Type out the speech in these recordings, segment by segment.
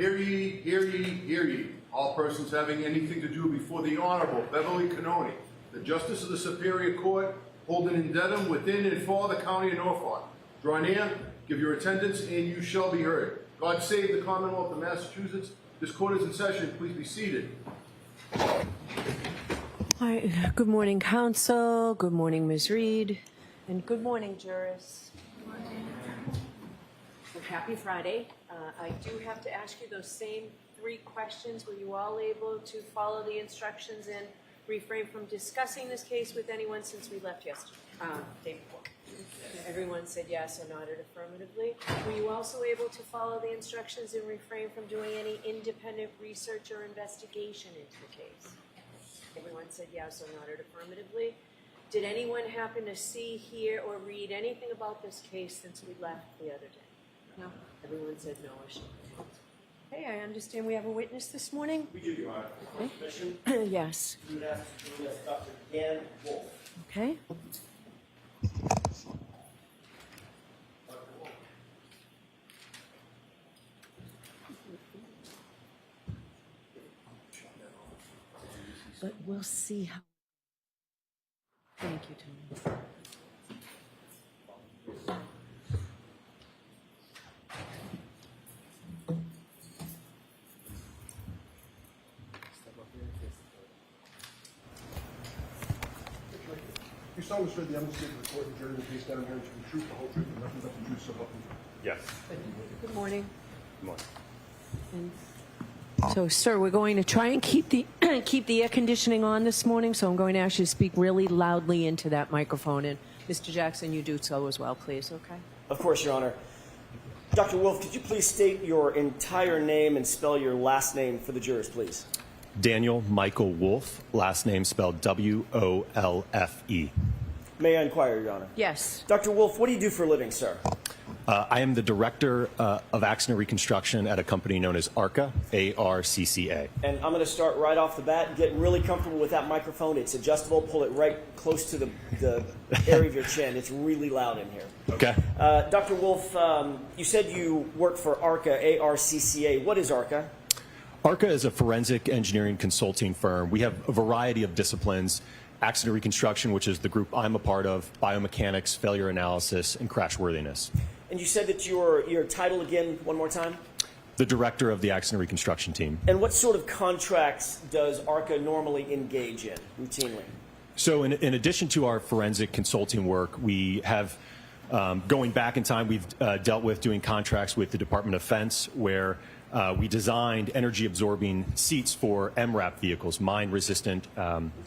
Hear ye, hear ye, hear ye. All persons having anything to do before the Honorable Beverly Cannoni, the Justice of the Superior Court, holding in dedum within and for the County of Norfolk. Draw near, give your attendance, and you shall be heard. God save the Commonwealth of Massachusetts. This court is in session. Please be seated. All right. Good morning, counsel. Good morning, Ms. Reed. And good morning, jurors. Good morning. So happy Friday. I do have to ask you those same 3 questions. Were you all able to follow the instructions and refrain from discussing this case with anyone since we left yesterday, day before? Everyone said yes or nodded affirmatively. Were you also able to follow the instructions and refrain from doing any independent research or investigation into the case? Everyone said yes or nodded affirmatively. Did anyone happen to see, hear, or read anything about this case since we left the other day? No? Everyone said no or should. Okay, I understand we have a witness this morning. We do, Your Honor. Okay. Yes. We would ask Dr. Dan Wolf. Okay. But we'll see how. Thank you, Tony. You solemnly swear the evidence of the court and jury in the case down here to the truth, the whole truth, and nothing but the truth, so help me God. Yes. Good morning. Good morning. So, sir, we're going to try and keep the keep the air conditioning on this morning, so I'm going to ask you to speak really loudly into that microphone. And, Mr. Jackson, you do so as well, please, okay? Of course, Your Honor. Dr. Wolf, could you please state your entire name and spell your last name for the jurors, please? Daniel Michael Wolf, last name spelled W-O-L-F-E. May I inquire, Your Honor? Yes. Dr. Wolf, what do you do for a living, sir? I am the director of accident reconstruction at a company known as ARCA, A-R-C-C-A. And I'm going to start right off the bat. Get really comfortable with that microphone. It's adjustable. Pull it right close to the area of your chin. It's really loud in here. Okay. Dr. Wolf, you said you work for ARCA, A-R-C-C-A. What is ARCA? ARCA is a forensic engineering consulting firm. We have a variety of disciplines: accident reconstruction, which is the group I'm a part of, biomechanics, failure analysis, and crashworthiness. And you said that your title again, one more time? The director of the accident reconstruction team. And what sort of contracts does ARCA normally engage in routinely? So in addition to our forensic consulting work, we have, going back in time, we've dealt with doing contracts with the Department of Defense, where we designed energy-absorbing seats for MRAP vehicles, mine-resistant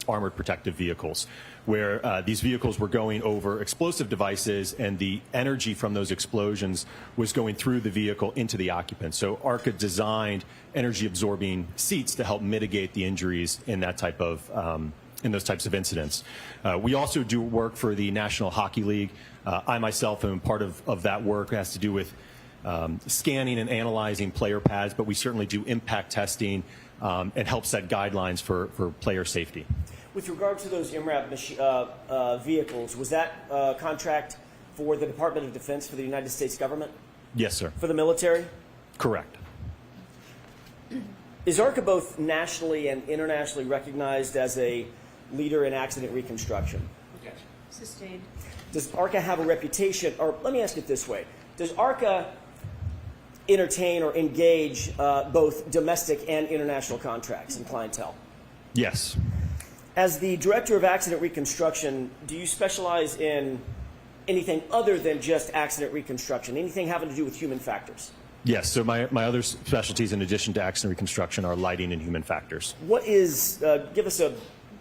armored protective vehicles, where these vehicles were going over explosive devices, and the energy from those explosions was going through the vehicle into the occupant. So ARCA designed energy-absorbing seats to help mitigate the injuries in that type of in those types of incidents. We also do work for the National Hockey League. I myself am part of that work. It has to do with scanning and analyzing player pads, but we certainly do impact testing and help set guidelines for player safety. With regard to those MRAP vehicles, was that a contract for the Department of Defense for the United States government? Yes, sir. For the military? Correct. Is ARCA both nationally and internationally recognized as a leader in accident reconstruction? Yes. Sustained. Does ARCA have a reputation, or let me ask it this way, does ARCA entertain or engage both domestic and international contracts and clientele? Yes. As the director of accident reconstruction, do you specialize in anything other than just accident reconstruction, anything having to do with human factors? Yes, so my other specialties in addition to accident reconstruction are lighting and human factors. What is, give us a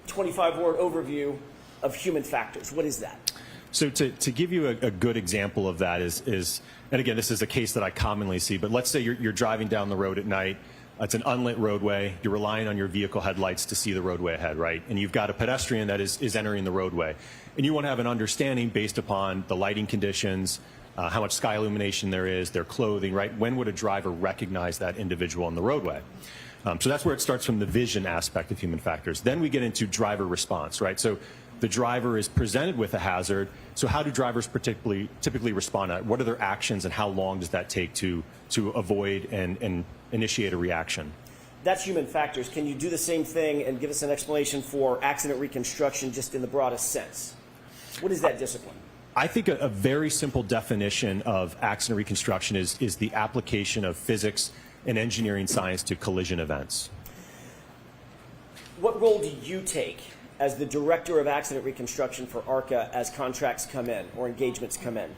25-word overview of human factors. What is that? So to give you a good example of that is, and again, this is a case that I commonly see, but let's say you're driving down the road at night. It's an unlit roadway. You're relying on your vehicle headlights to see the roadway ahead, right? And you've got a pedestrian that is entering the roadway. And you want to have an understanding based upon the lighting conditions, how much sky illumination there is, their clothing, right? When would a driver recognize that individual on the roadway? So that's where it starts from the vision aspect of human factors. Then we get into driver response, right? So the driver is presented with a hazard. So how do drivers typically respond to that? What are their actions, and how long does that take to avoid and initiate a reaction? That's human factors. Can you do the same thing and give us an explanation for accident reconstruction just in the broadest sense? What is that discipline? I think a very simple definition of accident reconstruction is the application of physics and engineering science to collision events. What role do you take as the director of accident reconstruction for ARCA as contracts come in or engagements come in?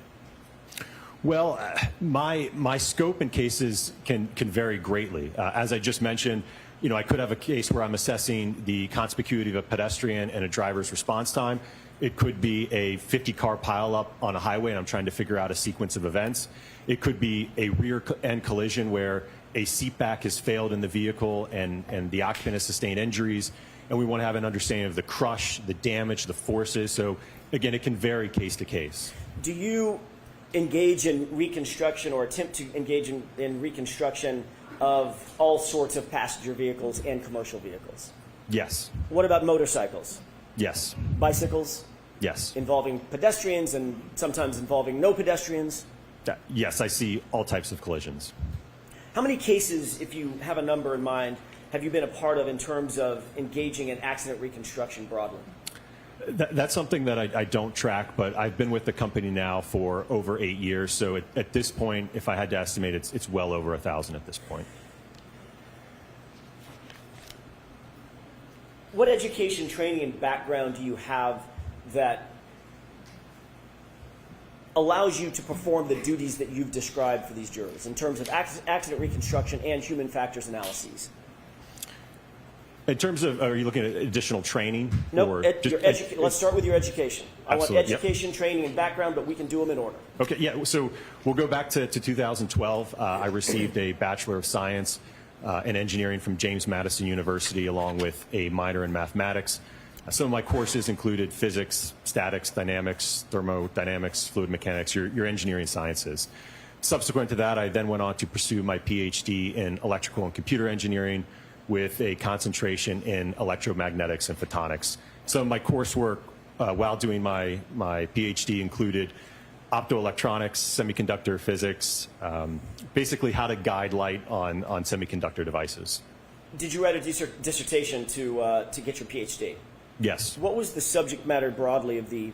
Well, my scope in cases can vary greatly. As I just mentioned, I could have a case where I'm assessing the conspicuity of a pedestrian and a driver's response time. It could be a 50-car pileup on a highway, and I'm trying to figure out a sequence of events. It could be a rear-end collision where a seat back has failed in the vehicle and the occupant has sustained injuries, and we want to have an understanding of the crush, the damage, the forces. So, again, it can vary case to case. Do you engage in reconstruction or attempt to engage in reconstruction of all sorts of passenger vehicles and commercial vehicles? Yes. What about motorcycles? Yes. Bicycles? Yes. Involving pedestrians and sometimes involving no pedestrians? Yes, I see all types of collisions. How many cases, if you have a number in mind, have you been a part of in terms of engaging in accident reconstruction broadly? That's something that I don't track, but I've been with the company now for over 8 years. So at this point, if I had to estimate, it's well over 1,000 at this point. What education, training, and background do you have that allows you to perform the duties that you've described for these jurors in terms of accident reconstruction and human factors analyses? In terms of, are you looking at additional training? No, let's start with your education. I want Absolutely, education, training, and background, but we can do them in order. Okay, yeah, so we'll go back to 2012. I received a Bachelor of Science in Engineering from James Madison University, along with a minor in mathematics. Some of my courses included physics, statics, dynamics, thermodynamics, fluid mechanics, your engineering sciences. Subsequent to that, I then went on to pursue my PhD in electrical and computer engineering with a concentration in electromagnetics and photonics. Some of my coursework while doing my PhD included optoelectronics, semiconductor physics, basically how to guide light on semiconductor devices. Did you write a dissertation to get your PhD? Yes. What was the subject matter broadly of the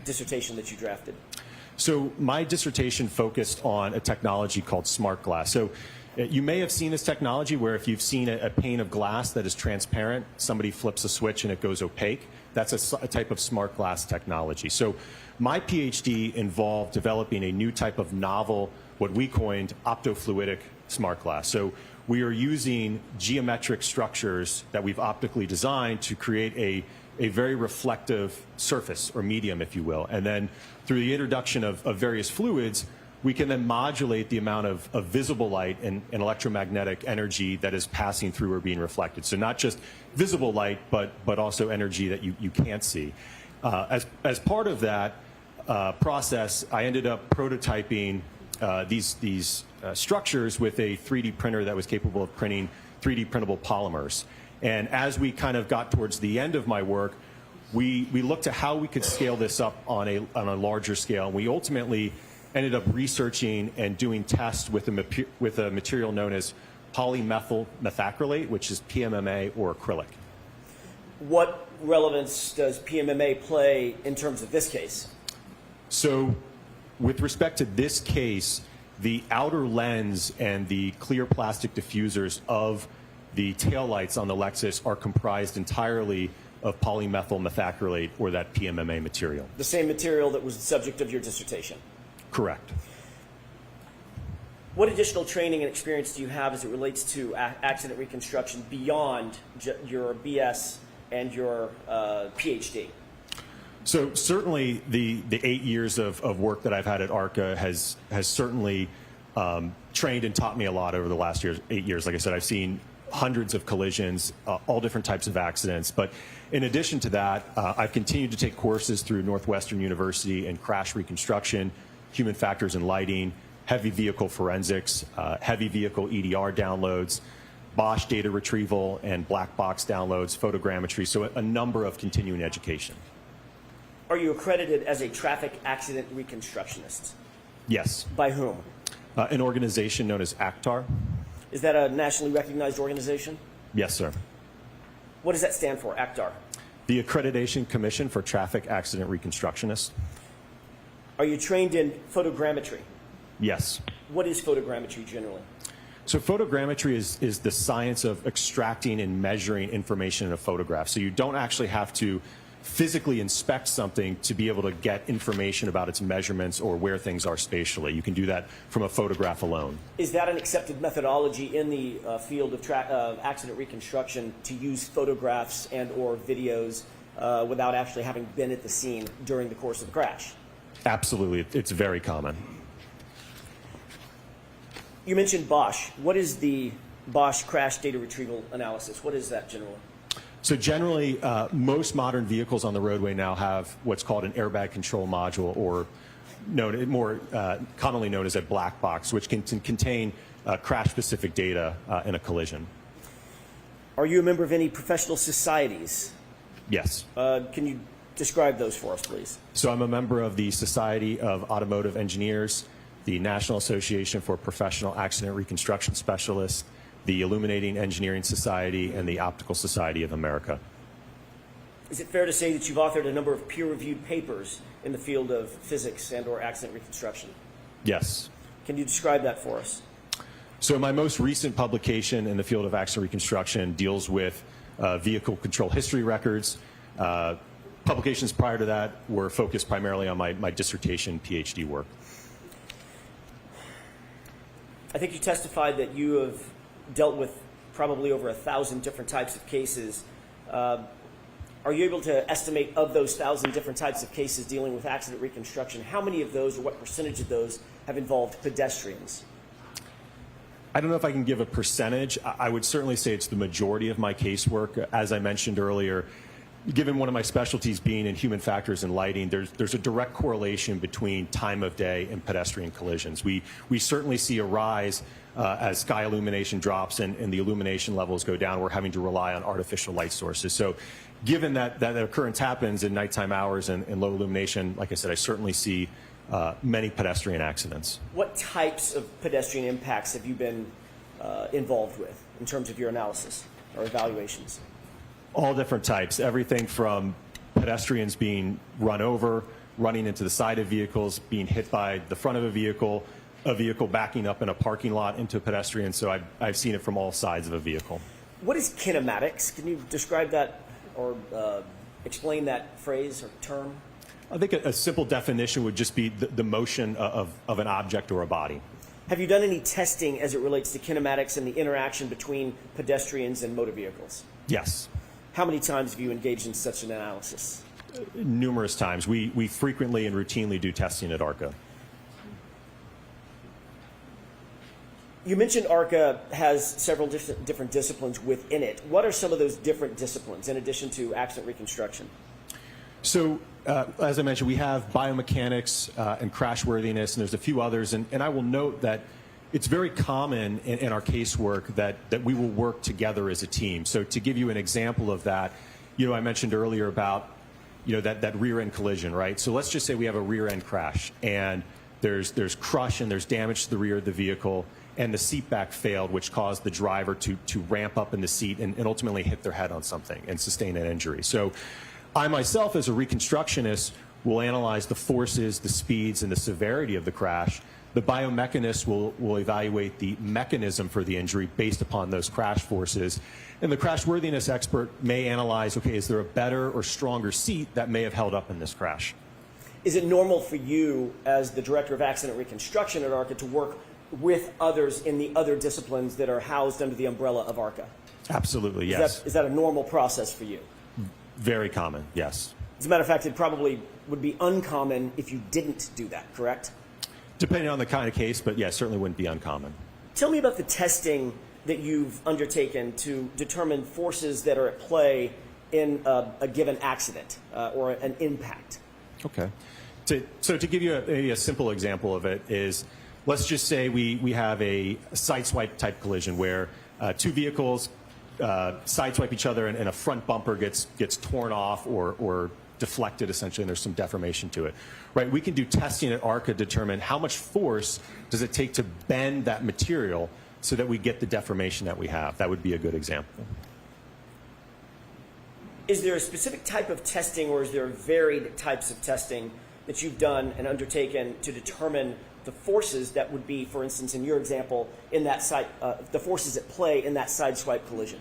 dissertation that you drafted? So my dissertation focused on a technology called smart glass. So you may have seen this technology where if you've seen a pane of glass that is transparent, somebody flips a switch and it goes opaque. That's a type of smart glass technology. So my PhD involved developing a new type of novel, what we coined optofluidic smart glass. So we are using geometric structures that we've optically designed to create a very reflective surface or medium, if you will. And then through the introduction of various fluids, we can then modulate the amount of visible light and electromagnetic energy that is passing through or being reflected. So not just visible light, but also energy that you can't see. As part of that process, I ended up prototyping these structures with a 3D printer that was capable of printing 3D printable polymers. And as we kind of got towards the end of my work, we looked at how we could scale this up on a larger scale. And we ultimately ended up researching and doing tests with a material known as polymethyl methacrylate, which is PMMA or acrylic. What relevance does PMMA play in terms of this case? So with respect to this case, the outer lens and the clear plastic diffusers of the taillights on the Lexus are comprised entirely of polymethyl methacrylate, or that PMMA material. The same material that was the subject of your dissertation? Correct. What additional training and experience do you have as it relates to accident reconstruction beyond your BS and your PhD? So certainly the 8 years of work that I've had at ARCA has certainly trained and taught me a lot over the last 8 years. Like I said, I've seen hundreds of collisions, all different types of accidents. But in addition to that, I've continued to take courses through Northwestern University in crash reconstruction, human factors and lighting, heavy vehicle forensics, heavy vehicle EDR downloads, Bosch data retrieval and black box downloads, photogrammetry, so a number of continuing education. Are you accredited as a traffic accident reconstructionist? Yes. By whom? An organization known as ACTAR. Is that a nationally recognized organization? Yes, sir. What does that stand for, ACTAR? The Accreditation Commission for Traffic Accident Reconstructionists. Are you trained in photogrammetry? Yes. What is photogrammetry generally? So photogrammetry is the science of extracting and measuring information in a photograph. So you don't actually have to physically inspect something to be able to get information about its measurements or where things are spatially. You can do that from a photograph alone. Is that an accepted methodology in the field of accident reconstruction to use photographs and or videos without actually having been at the scene during the course of the crash? Absolutely. It's very common. You mentioned Bosch. What is the Bosch crash data retrieval analysis? What is that generally? So generally, most modern vehicles on the roadway now have what's called an airbag control module, or more commonly known as a black box, which can contain crash-specific data in a collision. Are you a member of any professional societies? Yes. Can you describe those for us, please? So I'm a member of the Society of Automotive Engineers, the National Association for Professional Accident Reconstruction Specialists, the Illuminating Engineering Society, and the Optical Society of America. Is it fair to say that you've authored a number of peer-reviewed papers in the field of physics and or accident reconstruction? Yes. Can you describe that for us? So my most recent publication in the field of accident reconstruction deals with vehicle control history records. Publications prior to that were focused primarily on my dissertation PhD work. I think you testified that you have dealt with probably over 1,000 different types of cases. Are you able to estimate of those 1,000 different types of cases dealing with accident reconstruction, how many of those or what percentage of those have involved pedestrians? I don't know if I can give a percentage. I would certainly say it's the majority of my casework. As I mentioned earlier, given one of my specialties being in human factors and lighting, there's a direct correlation between time of day and pedestrian collisions. We certainly see a rise as sky illumination drops and the illumination levels go down. We're having to rely on artificial light sources. So given that occurrence happens in nighttime hours and low illumination, like I said, I certainly see many pedestrian accidents. What types of pedestrian impacts have you been involved with in terms of your analysis or evaluations? All different types, everything from pedestrians being run over, running into the side of vehicles, being hit by the front of a vehicle backing up in a parking lot into a pedestrian. So I've seen it from all sides of a vehicle. What is kinematics? Can you describe that or explain that phrase or term? I think a simple definition would just be the motion of an object or a body. Have you done any testing as it relates to kinematics and the interaction between pedestrians and motor vehicles? Yes. How many times have you engaged in such an analysis? Numerous times. We frequently and routinely do testing at ARCA. You mentioned ARCA has several different disciplines within it. What are some of those different disciplines in addition to accident reconstruction? So, as I mentioned, we have biomechanics and crashworthiness, and there's a few others. And I will note that it's very common in our casework that we will work together as a team. So to give you an example of that, I mentioned earlier about, that rear end collision, right? So let's just say we have a rear end crash and there's crush and there's damage to the rear of the vehicle and the seat back failed, which caused the driver to ramp up in the seat and ultimately hit their head on something and sustain an injury. So I myself, as a reconstructionist, will analyze the forces, the speeds, and the severity of the crash. The biomechanist will evaluate the mechanism for the injury based upon those crash forces. And the crashworthiness expert may analyze, okay, is there a better or stronger seat that may have held up in this crash? Is it normal for you, as the Director of Accident Reconstruction at ARCA, to work with others in the other disciplines that are housed under the umbrella of ARCA? Absolutely, yes. Is that a normal process for you? Very common, yes. As a matter of fact, it probably would be uncommon if you didn't do that, correct? Depending on the kind of case, but yeah, certainly wouldn't be uncommon. Tell me about the testing that you've undertaken to determine forces that are at play in a given accident or an impact. Okay. So to give you a simple example of it is, let's just say we have a sideswipe type collision where two vehicles sideswipe each other and a front bumper gets torn off or deflected essentially, and there's some deformation to it, right? We can do testing at ARCA to determine how much force does it take to bend that material so that we get the deformation that we have. That would be a good example. Is there a specific type of testing, or is there varied types of testing that you've done and undertaken to determine the forces that would be, for instance, in your example, in that side, the forces at play in that sideswipe collision?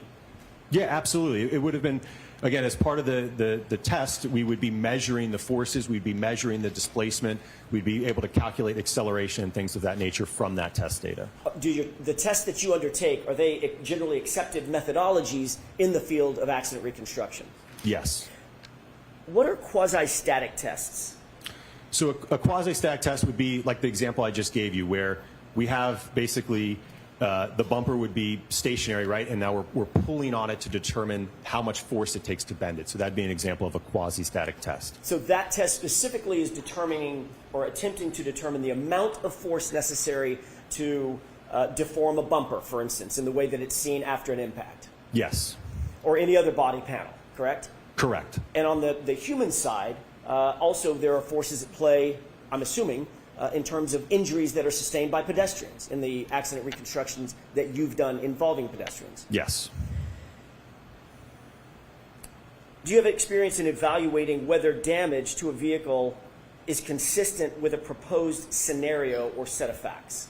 Yeah, absolutely. It would have been, again, as part of the test, we would be measuring the forces, we'd be measuring the displacement, we'd be able to calculate acceleration and things of that nature from that test data. The tests that you undertake, are they generally accepted methodologies in the field of accident reconstruction? Yes. What are quasi-static tests? So a quasi-static test would be like the example I just gave you, where we have basically the bumper would be stationary, right? And now we're pulling on it to determine how much force it takes to bend it. So that'd be an example of a quasi-static test. So that test specifically is determining or attempting to determine the amount of force necessary to deform a bumper, for instance, in the way that it's seen after an impact. Yes. Or any other body panel, correct? Correct. And on the human side, also there are forces at play, I'm assuming, in terms of injuries that are sustained by pedestrians in the accident reconstructions that you've done involving pedestrians. Yes. Do you have experience in evaluating whether damage to a vehicle is consistent with a proposed scenario or set of facts?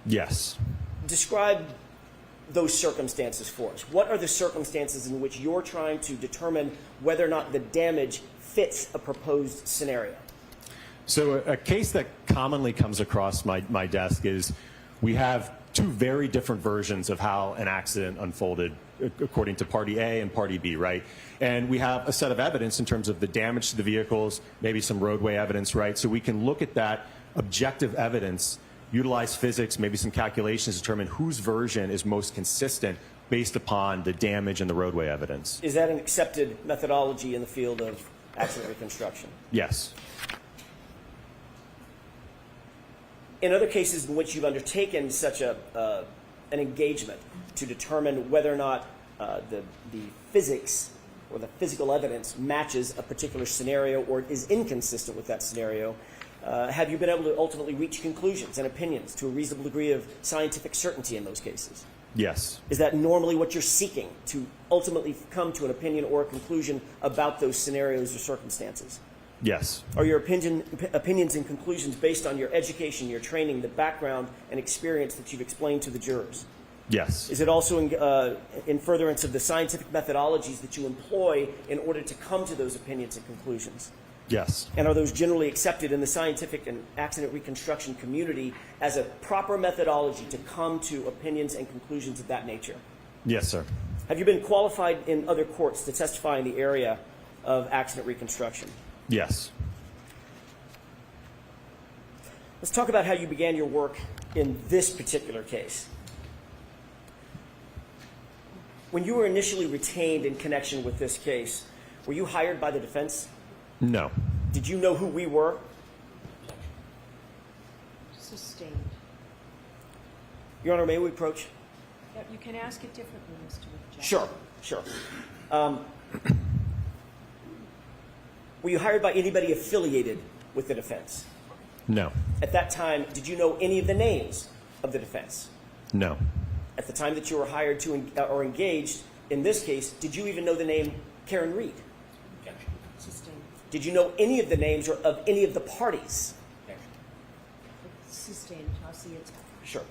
Yes. Describe those circumstances for us. What are the circumstances in which you're trying to determine whether or not the damage fits a proposed scenario? So a case that commonly comes across my desk is we have two very different versions of how an accident unfolded according to Party A and Party B, right? And we have a set of evidence in terms of the damage to the vehicles, maybe some roadway evidence, right? So we can look at that objective evidence, utilize physics, maybe some calculations, determine whose version is most consistent based upon the damage and the roadway evidence. Is that an accepted methodology in the field of accident reconstruction? Yes. In other cases in which you've undertaken such an engagement to determine whether or not the physics or the physical evidence matches a particular scenario or is inconsistent with that scenario, have you been able to ultimately reach conclusions and opinions to a reasonable degree of scientific certainty in those cases? Yes. Is that normally what you're seeking, to ultimately come to an opinion or a conclusion about those scenarios or circumstances? Yes. Are your opinions and conclusions based on your education, your training, the background and experience that you've explained to the jurors? Yes. Is it also in furtherance of the scientific methodologies that you employ in order to come to those opinions and conclusions? Yes. And are those generally accepted in the scientific and accident reconstruction community as a proper methodology to come to opinions and conclusions of that nature? Yes, sir. Have you been qualified in other courts to testify in the area of accident reconstruction? Yes. Let's talk about how you began your work in this particular case. When you were initially retained in connection with this case, were you hired by the defense? No. Did you know who we were? Sustained. Your Honor, may we approach? Yep, you can ask it differently, Mr. Jackson. Sure. Were you hired by anybody affiliated with the defense? No. At that time, did you know any of the names of the defense? No. At the time that you were hired to or engaged in this case, did you even know the name Karen Reed? Sustained. Did you know any of the names or of any of the parties? Sustained. I'll see it. Sure.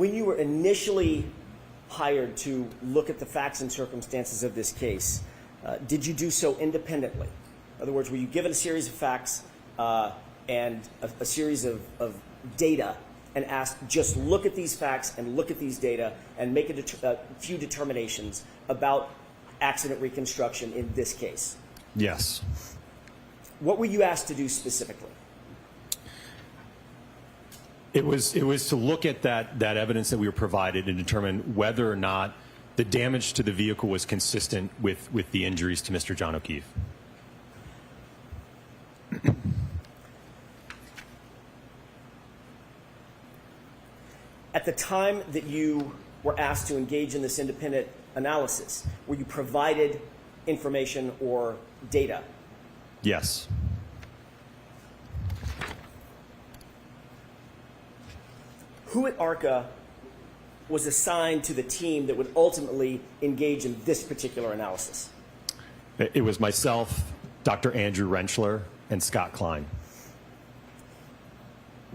When you were initially hired to look at the facts and circumstances of this case, did you do so independently? In other words, were you given a series of facts and a series of data and asked, just look at these facts and look at these data and make a few determinations about accident reconstruction in this case? Yes. What were you asked to do specifically? It was to look at that evidence that we were provided and determine whether or not the damage to the vehicle was consistent with the injuries to Mr. John O'Keefe. At the time that you were asked to engage in this independent analysis, were you provided information or data? Yes. Who at ARCA was assigned to the team that would ultimately engage in this particular analysis? It was myself, Dr. Andrew Rentschler, and Scott Klein.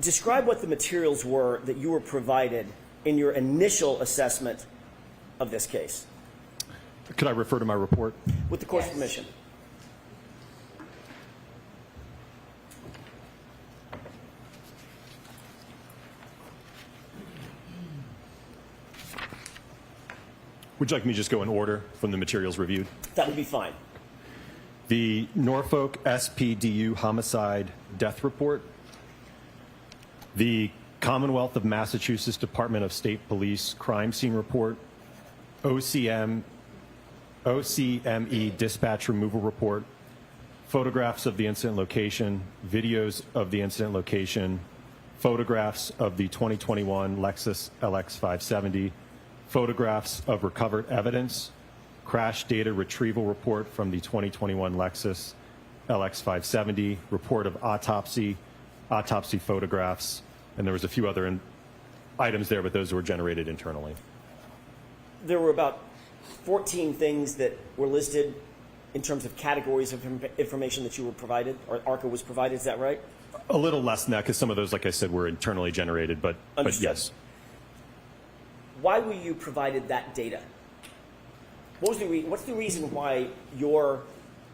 Describe what the materials were that you were provided in your initial assessment of this case. Could I refer to my report? With the court's permission. Would you like me to just go in order from the materials reviewed? That would be fine. The Norfolk SPDU homicide death report, the Commonwealth of Massachusetts Department of State Police crime scene report, OCME dispatch removal report, photographs of the incident location, videos of the incident location, photographs of the 2021 Lexus LX 570, photographs of recovered evidence, crash data retrieval report from the 2021 Lexus LX 570, report of autopsy photographs, and there was a few other items there, but those were generated internally. There were about 14 things that were listed in terms of categories of information that you were provided, or ARCA was provided, is that right? A little less than that, because some of those, like I said, were internally generated, but yes. Why were you provided that data? What's the reason why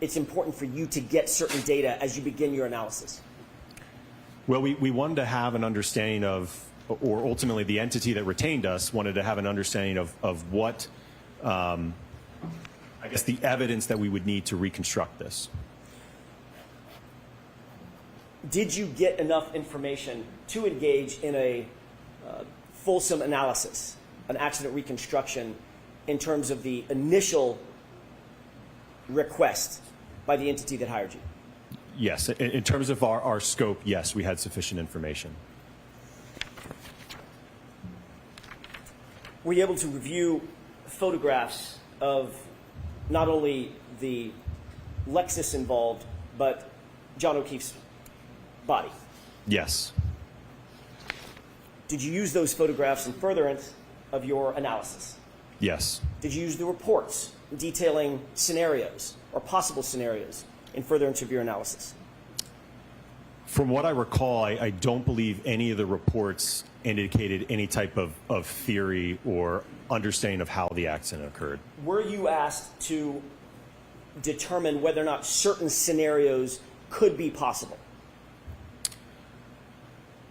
it's important for you to get certain data as you begin your analysis? Well, we wanted to have an understanding of, or ultimately the entity that retained us wanted to have an understanding of what, I guess, the evidence that we would need to reconstruct this. Did you get enough information to engage in a fulsome analysis, an accident reconstruction, in terms of the initial request by the entity that hired you? Yes. In terms of our scope, yes, we had sufficient information. Were you able to review photographs of not only the Lexus involved, but John O'Keefe's body? Yes. Did you use those photographs in furtherance of your analysis? Yes. Did you use the reports detailing scenarios or possible scenarios in furtherance of your analysis? From what I recall, I don't believe any of the reports indicated any type of theory or understanding of how the accident occurred. Were you asked to determine whether or not certain scenarios could be possible?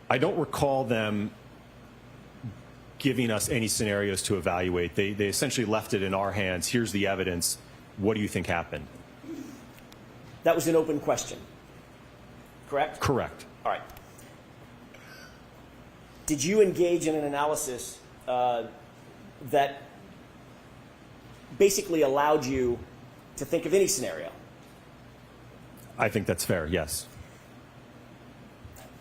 I don't recall them giving us any scenarios to evaluate. They essentially left it in our hands. Here's the evidence. What do you think happened? That was an open question, correct? Correct. All right. Did you engage in an analysis that basically allowed you to think of any scenario? I think that's fair, yes.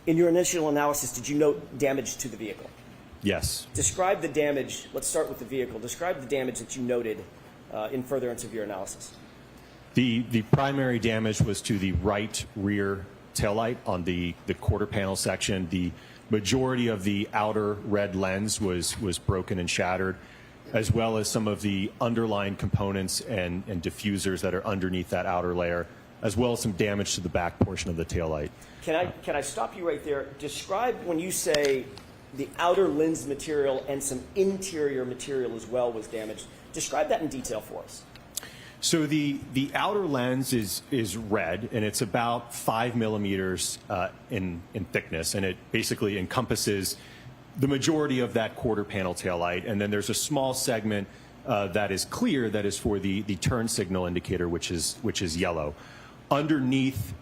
In your initial analysis, did you note damage to the vehicle? Yes. Describe the damage. Let's start with the vehicle. Describe the damage that you noted in furtherance of your analysis. The primary damage was to the right rear taillight on the quarter panel section. The majority of the outer red lens was broken and shattered, as well as some of the underlying components and diffusers that are underneath that outer layer, as well as some damage to the back portion of the taillight. Can I stop you right there? Describe, when you say the outer lens material and some interior material as well was damaged. Describe that in detail for us. So the outer lens is red, and it's about 5 millimeters in thickness, and it basically encompasses the majority of that quarter panel taillight. And then there's a small segment that is clear that is for the turn signal indicator, which is yellow. Underneath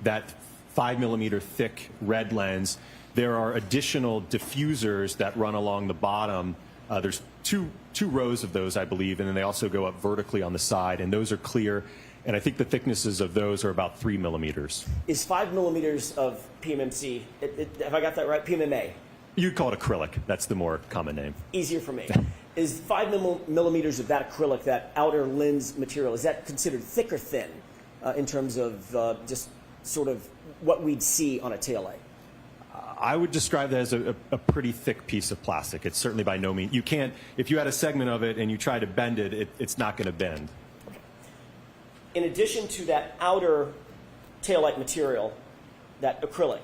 that 5 millimeter thick red lens, there are additional diffusers that run along the bottom. There's two rows of those, I believe, and then they also go up vertically on the side, and those are clear. And I think the thicknesses of those are about 3 millimeters. Is 5 millimeters of PMMC, have I got that right? PMMA? You'd call it acrylic. That's the more common name. Easier for me. Is 5 millimeters of that acrylic, that outer lens material, is that considered thick or thin in terms of just sort of what we'd see on a taillight? I would describe that as a pretty thick piece of plastic. It's certainly by no means. You can't, if you had a segment of it and you try to bend it, it's not going to bend. Okay. In addition to that outer taillight material, that acrylic,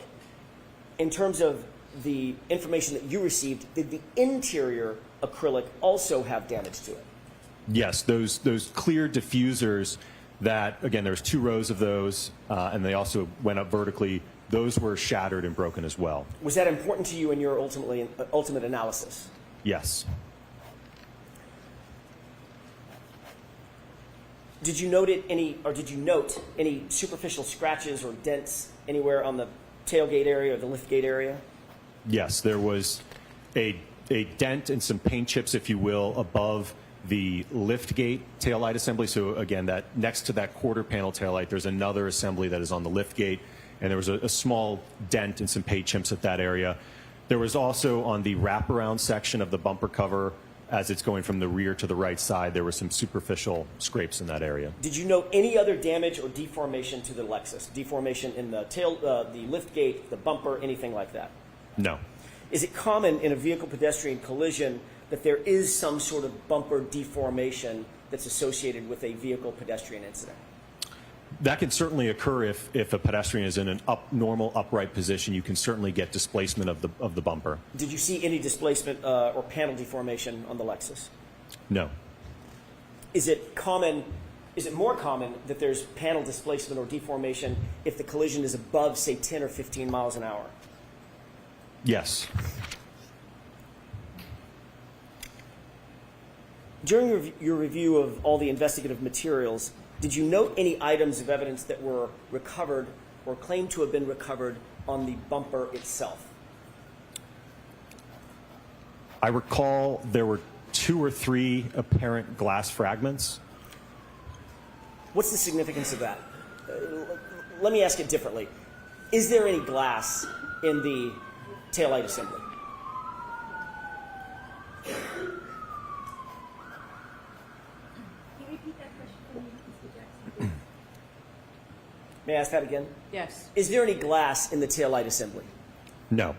in terms of the information that you received, did the interior acrylic also have damage to it? Yes, those clear diffusers that, again, there's 2 rows of those, and they also went up vertically. Those were shattered and broken as well. Was that important to you in your ultimate analysis? Yes. Did you note any superficial scratches or dents anywhere on the tailgate area or the liftgate area? Yes, there was a dent and some paint chips, if you will, above the liftgate taillight assembly. So again, that next to that quarter panel taillight, there's another assembly that is on the liftgate, and there was a small dent and some paint chips at that area. There was also on the wraparound section of the bumper cover, as it's going from the rear to the right side, there were some superficial scrapes in that area. Did you note any other damage or deformation to the Lexus? Deformation in the the liftgate, the bumper, anything like that? No. Is it common in a vehicle-pedestrian collision that there is some sort of bumper deformation that's associated with a vehicle-pedestrian incident? That can certainly occur if a pedestrian is in an normal upright position. You can certainly get displacement of the bumper. Did you see any displacement or panel deformation on the Lexus? No. Is it more common that there's panel displacement or deformation if the collision is above, say, 10 or 15 miles an hour? Yes. During your review of all the investigative materials, did you note any items of evidence that were recovered or claimed to have been recovered on the bumper itself? I recall there were 2 or 3 apparent glass fragments. What's the significance of that? Let me ask it differently. Is there any glass in the taillight assembly? May I ask that again? Yes. Is there any glass in the taillight assembly? No.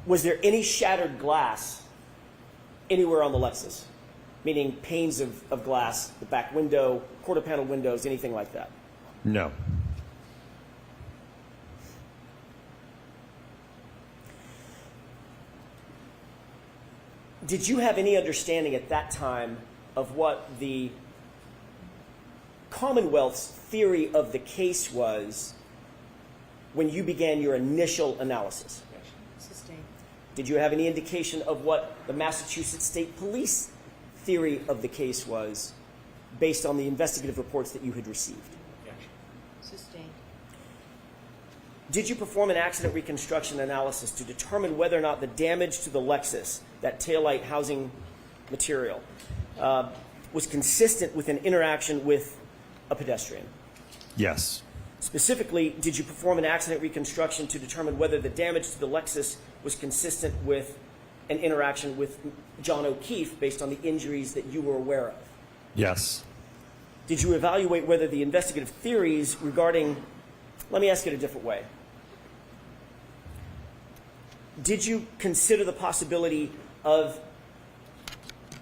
Was there any shattered glass anywhere on the Lexus? Meaning panes of glass, the back window, quarter panel windows, anything like that? No. Did you have any understanding at that time of what the Commonwealth's theory of the case was when you began your initial analysis? Sustained. Did you have any indication of what the Massachusetts State Police theory of the case was based on the investigative reports that you had received? Sustained. Did you perform an accident reconstruction analysis to determine whether or not the damage to the Lexus, that taillight housing material, was consistent with an interaction with a pedestrian? Yes. Specifically, did you perform an accident reconstruction to determine whether the damage to the Lexus was consistent with an interaction with John O'Keefe based on the injuries that you were aware of? Yes. Did you evaluate whether the investigative theories regarding, let me ask it a different way. Did you consider the possibility of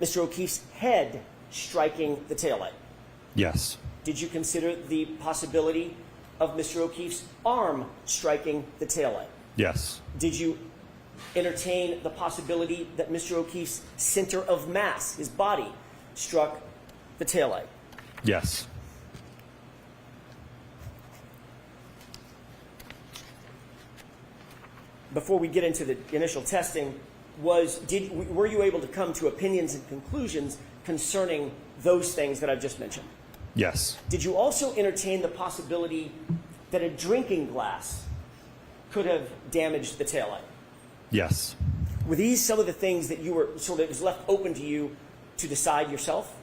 Mr. O'Keefe's head striking the taillight? Yes. Did you consider the possibility of Mr. O'Keefe's arm striking the taillight? Yes. Did you entertain the possibility that Mr. O'Keefe's center of mass, his body, struck the taillight? Yes. Before we get into the initial testing, were you able to come to opinions and conclusions concerning those things that I've just mentioned? Yes. Did you also entertain the possibility that a drinking glass could have damaged the taillight? Yes. Were these some of the things that you were sort of was left open to you to decide yourself?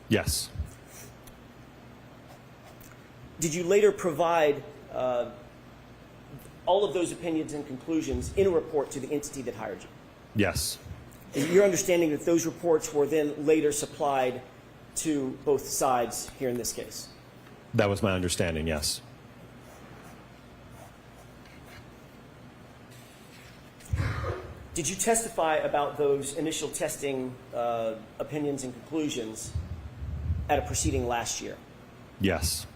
Yes. Did you later provide all of those opinions and conclusions in a report to the entity that hired you? Yes. Is your understanding that those reports were then later supplied to both sides here in this case? That was my understanding, yes. Did you testify about those initial testing opinions and conclusions at a proceeding last year? Yes.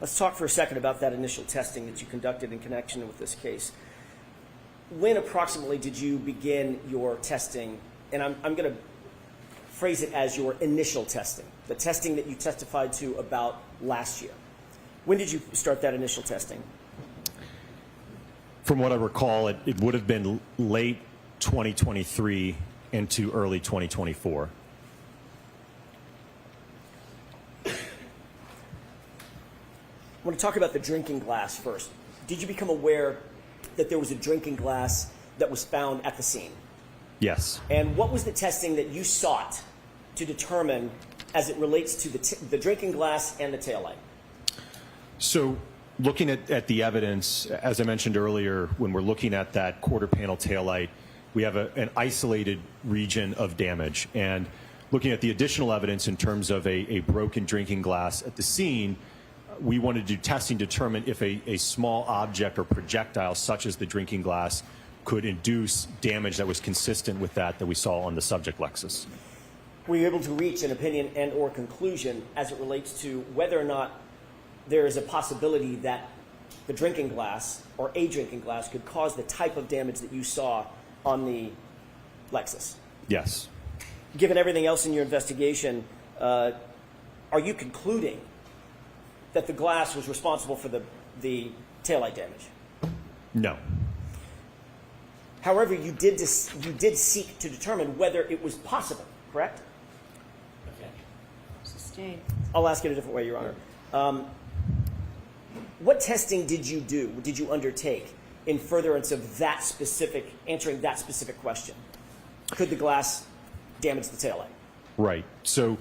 Let's talk for a second about that initial testing that you conducted in connection with this case. When approximately did you begin your testing? And I'm going to phrase it as your initial testing, the testing that you testified to about last year. When did you start that initial testing? From what I recall, it would have been late 2023 into early 2024. I want to talk about the drinking glass first. Did you become aware that there was a drinking glass that was found at the scene? Yes. And what was the testing that you sought to determine as it relates to the drinking glass and the taillight? So looking at the evidence, as I mentioned earlier, when we're looking at that quarter panel taillight, we have an isolated region of damage. And looking at the additional evidence in terms of a broken drinking glass at the scene, we wanted to do testing to determine if a small object or projectile such as the drinking glass could induce damage that was consistent with that we saw on the subject Lexus. Were you able to reach an opinion and or conclusion as it relates to whether or not there is a possibility that the drinking glass or a drinking glass could cause the type of damage that you saw on the Lexus? Yes. Given everything else in your investigation, are you concluding that the glass was responsible for the taillight damage? No. However, you did seek to determine whether it was possible, correct? Okay. Sustained. I'll ask it a different way, Your Honor. What testing did you do, did you undertake in furtherance of answering that specific question? Could the glass damage the taillight? Right. So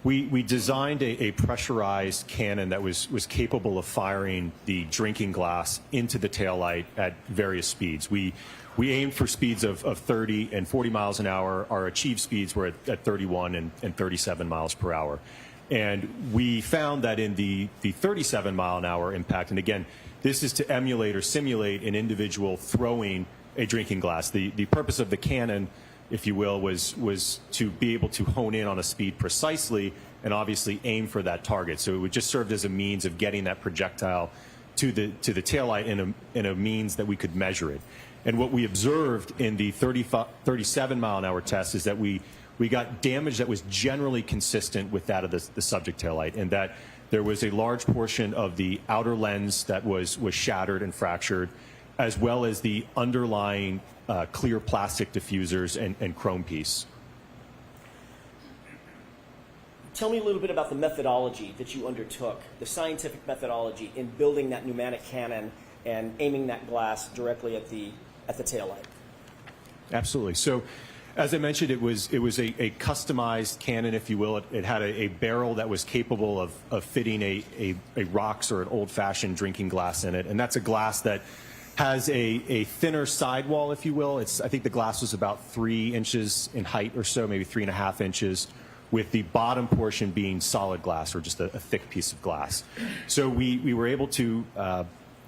we designed a pressurized cannon that was capable of firing the drinking glass into the taillight at various speeds. We aimed for speeds of 30 and 40 miles an hour. Our achieved speeds were at 31 and 37 miles per hour. And we found that in the 37 mile an hour impact, and again, this is to emulate or simulate an individual throwing a drinking glass. The purpose of the cannon, if you will, was to be able to hone in on a speed precisely and obviously aim for that target. So it would just serve as a means of getting that projectile to the taillight in a means that we could measure it. And what we observed in the 37 mile an hour test is that we got damage that was generally consistent with that of the subject taillight, and that there was a large portion of the outer lens that was shattered and fractured, as well as the underlying clear plastic diffusers and chrome piece. Tell me a little bit about the methodology that you undertook, the scientific methodology in building that pneumatic cannon and aiming that glass directly at the taillight. Absolutely. So, as I mentioned, it was a customized cannon, if you will. It had a barrel that was capable of fitting a rocks or an old-fashioned drinking glass in it, and that's a glass that has a thinner sidewall, if you will. I think the glass was about 3 inches in height or so, maybe 3.5 inches, with the bottom portion being solid glass or just a thick piece of glass. So we were able to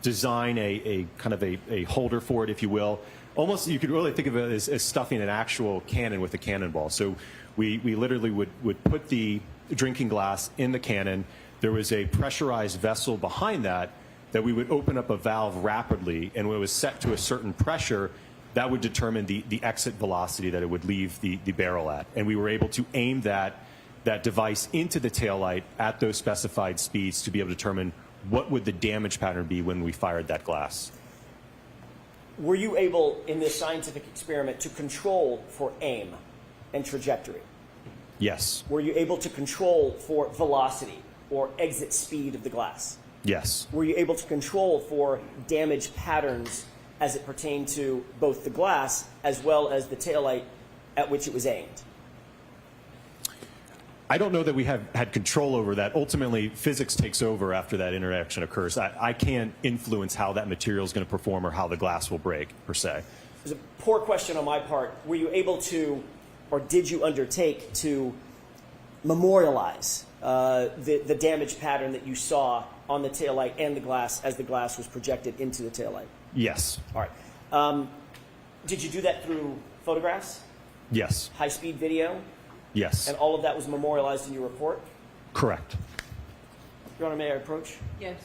design a kind of a holder for it, if you will. Almost, you could really think of it as stuffing an actual cannon with a cannonball. So we literally would put the drinking glass in the cannon. There was a pressurized vessel behind that, that we would open up a valve rapidly, and when it was set to a certain pressure, that would determine the exit velocity that it would leave the barrel at. And we were able to aim that device into the taillight at those specified speeds to be able to determine what would the damage pattern be when we fired that glass. Were you able, in this scientific experiment, to control for aim and trajectory? Yes. Were you able to control for velocity or exit speed of the glass? Yes. Were you able to control for damage patterns as it pertained to both the glass as well as the taillight at which it was aimed? I don't know that we have had control over that. Ultimately, physics takes over after that interaction occurs. I can't influence how that material is going to perform or how the glass will break, per se. It was a poor question on my part. Were you able to, or did you undertake to memorialize the damage pattern that you saw on the taillight and the glass as the glass was projected into the taillight? Yes. All right. Did you do that through photographs, Yes. high-speed video, Yes. and all of that was memorialized in your report? Correct. Your Honor, may I approach? Yes.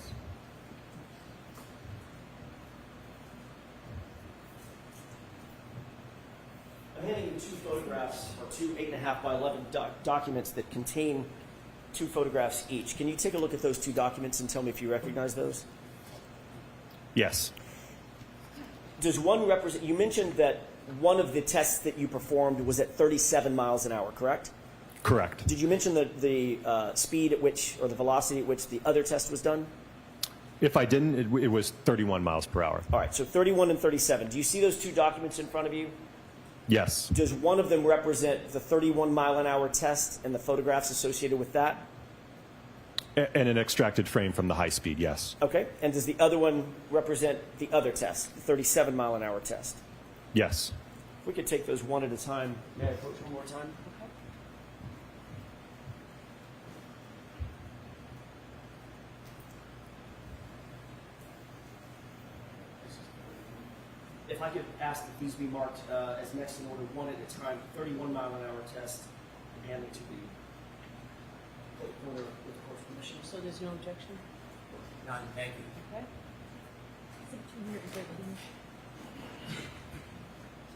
I'm handing you two photographs, or two 8.5 by 11 documents that contain two photographs each. Can you take a look at those two documents and tell me if you recognize those? Yes. Does one represent, you mentioned that one of the tests that you performed was at 37 miles an hour, correct? Correct. Did you mention the speed at which, or the velocity at which the other test was done? If I didn't, it was 31 miles per hour. All right, so 31 and 37. Do you see those two documents in front of you? Yes. Does one of them represent the 31 mile an hour test and the photographs associated with that? And an extracted frame from the high speed, yes. Okay, and does the other one represent the other test, the 37 mile an hour test? Yes. If we could take those one at a time. May I approach one more time? Okay. If I could ask that these be marked as next in order, one at a time, 31 mile an hour test, and hand it to the order with the court's permission. So there's no objection? None, thank you. Okay.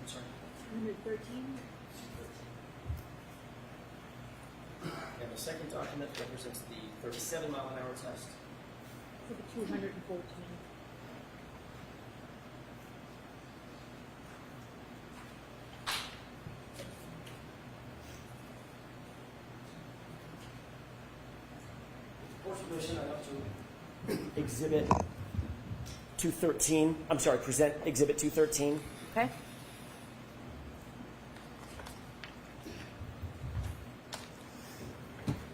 I'm sorry. 213? And the second document represents the 37 mile an hour test. 214. Court's permission, I'd like to exhibit 213. I'm sorry, present exhibit 213. Okay.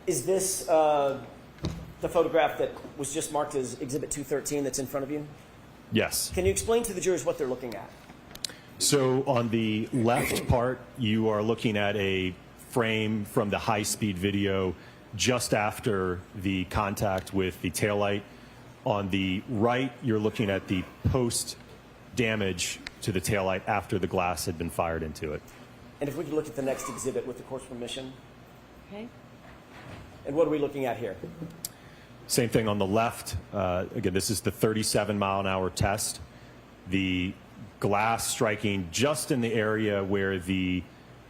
Is this the photograph that was just marked as exhibit 213 that's in front of you? Yes. Can you explain to the jurors what they're looking at? So on the left part, you are looking at a frame from the high-speed video just after the contact with the taillight. On the right, you're looking at the post-damage to the taillight after the glass had been fired into it. And if we could look at the next exhibit with the court's permission. Okay. And what are we looking at here? Same thing on the left. Again, this is the 37 mile an hour test. The glass striking just in the area where the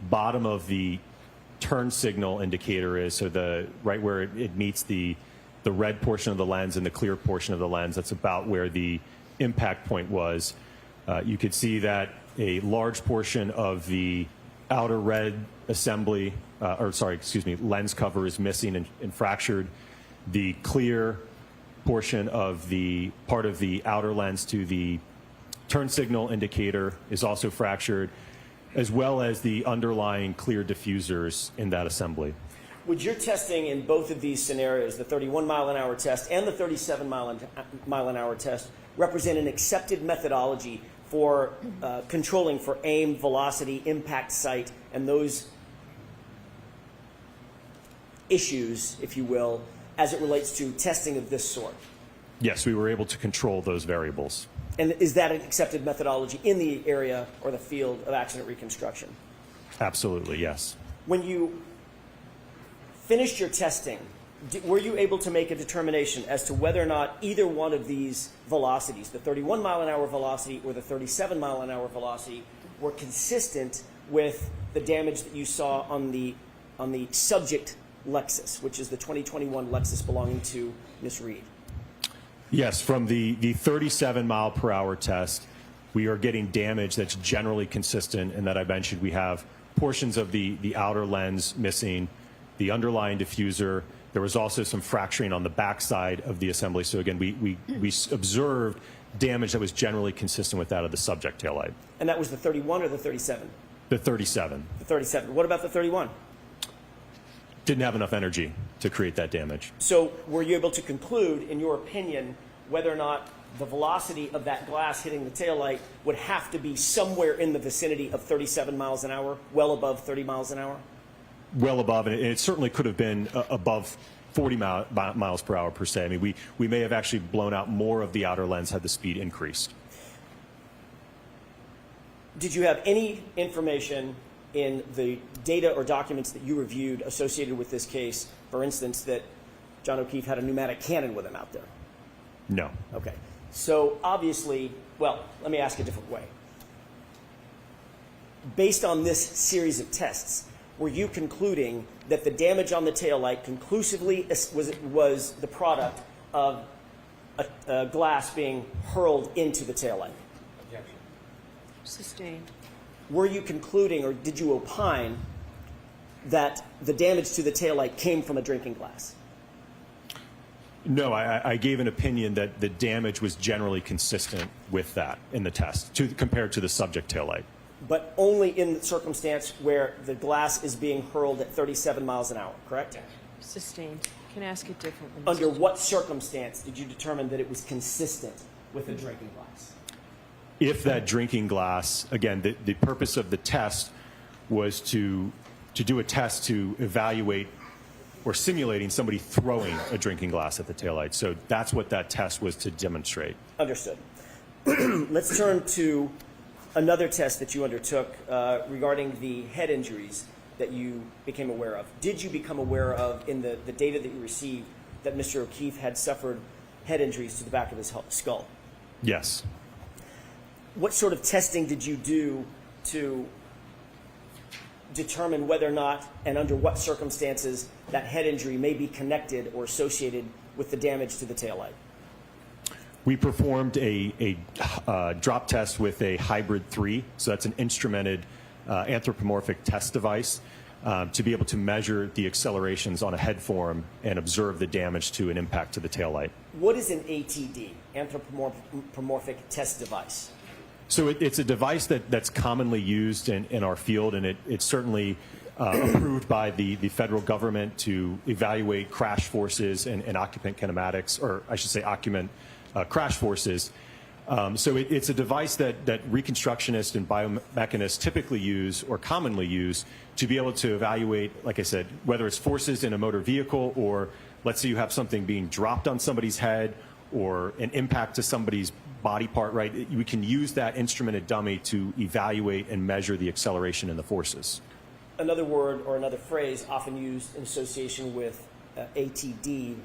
bottom of the turn signal indicator is, so right where it meets the red portion of the lens and the clear portion of the lens. That's about where the impact point was. You could see that a large portion of the outer red assembly, lens cover is missing and fractured. The clear portion of the part of the outer lens to the turn signal indicator is also fractured, as well as the underlying clear diffusers in that assembly. Would your testing in both of these scenarios, the 31 mile an hour test and the 37 mile an hour test, represent an accepted methodology for controlling for aim, velocity, impact site, and those issues, if you will, as it relates to testing of this sort? Yes, we were able to control those variables. And is that an accepted methodology in the area or the field of accident reconstruction? Absolutely, yes. When you finished your testing, were you able to make a determination as to whether or not either one of these velocities, the 31 mile an hour velocity or the 37 mile an hour velocity, were consistent with the damage that you saw on the subject Lexus, which is the 2021 Lexus belonging to Ms. Reed? Yes, from the 37 mile per hour test, we are getting damage that's generally consistent, and that I mentioned we have portions of the outer lens missing, the underlying diffuser. There was also some fracturing on the backside of the assembly. So again, we observed damage that was generally consistent with that of the subject taillight. And that was the 31 or the 37? The 37. The 37. What about the 31? Didn't have enough energy to create that damage. So were you able to conclude, in your opinion, whether or not the velocity of that glass hitting the taillight would have to be somewhere in the vicinity of 37 miles an hour, well above 30 miles an hour? Well above, and it certainly could have been above 40 miles per hour per se. I mean, we may have actually blown out more of the outer lens had the speed increased. Did you have any information in the data or documents that you reviewed associated with this case, for instance, that John O'Keefe had a pneumatic cannon with him out there? No. Okay. So obviously, well, let me ask a different way. Based on this series of tests, were you concluding that the damage on the taillight conclusively was the product of a glass being hurled into the taillight? Objection. Sustained. Were you concluding, or did you opine, that the damage to the taillight came from a drinking glass? No, I gave an opinion that the damage was generally consistent with that in the test compared to the subject taillight. But only in the circumstance where the glass is being hurled at 37 miles an hour, correct? Sustained. Can I ask it differently? Under what circumstance did you determine that it was consistent with a drinking glass? If that drinking glass, again, the purpose of the test was to do a test to evaluate or simulating somebody throwing a drinking glass at the taillight. So that's what that test was to demonstrate. Understood. Let's turn to another test that you undertook regarding the head injuries that you became aware of. Did you become aware of, in the data that you received, that Mr. O'Keefe had suffered head injuries to the back of his skull? Yes. What sort of testing did you do to determine whether or not and under what circumstances that head injury may be connected or associated with the damage to the taillight? We performed a drop test with a hybrid 3, so that's an instrumented anthropomorphic test device to be able to measure the accelerations on a head form and observe the damage to an impact to the taillight. What is an ATD, anthropomorphic test device? So it's a device that's commonly used in our field, and it's certainly approved by the federal government to evaluate crash forces and occupant kinematics, or I should say occupant crash forces. So it's a device that reconstructionists and biomechanists typically use or commonly use to be able to evaluate, like I said, whether it's forces in a motor vehicle, or let's say you have something being dropped on somebody's head or an impact to somebody's body part, right? We can use that instrumented dummy to evaluate and measure the acceleration and the forces. Another word or another phrase often used in association with ATD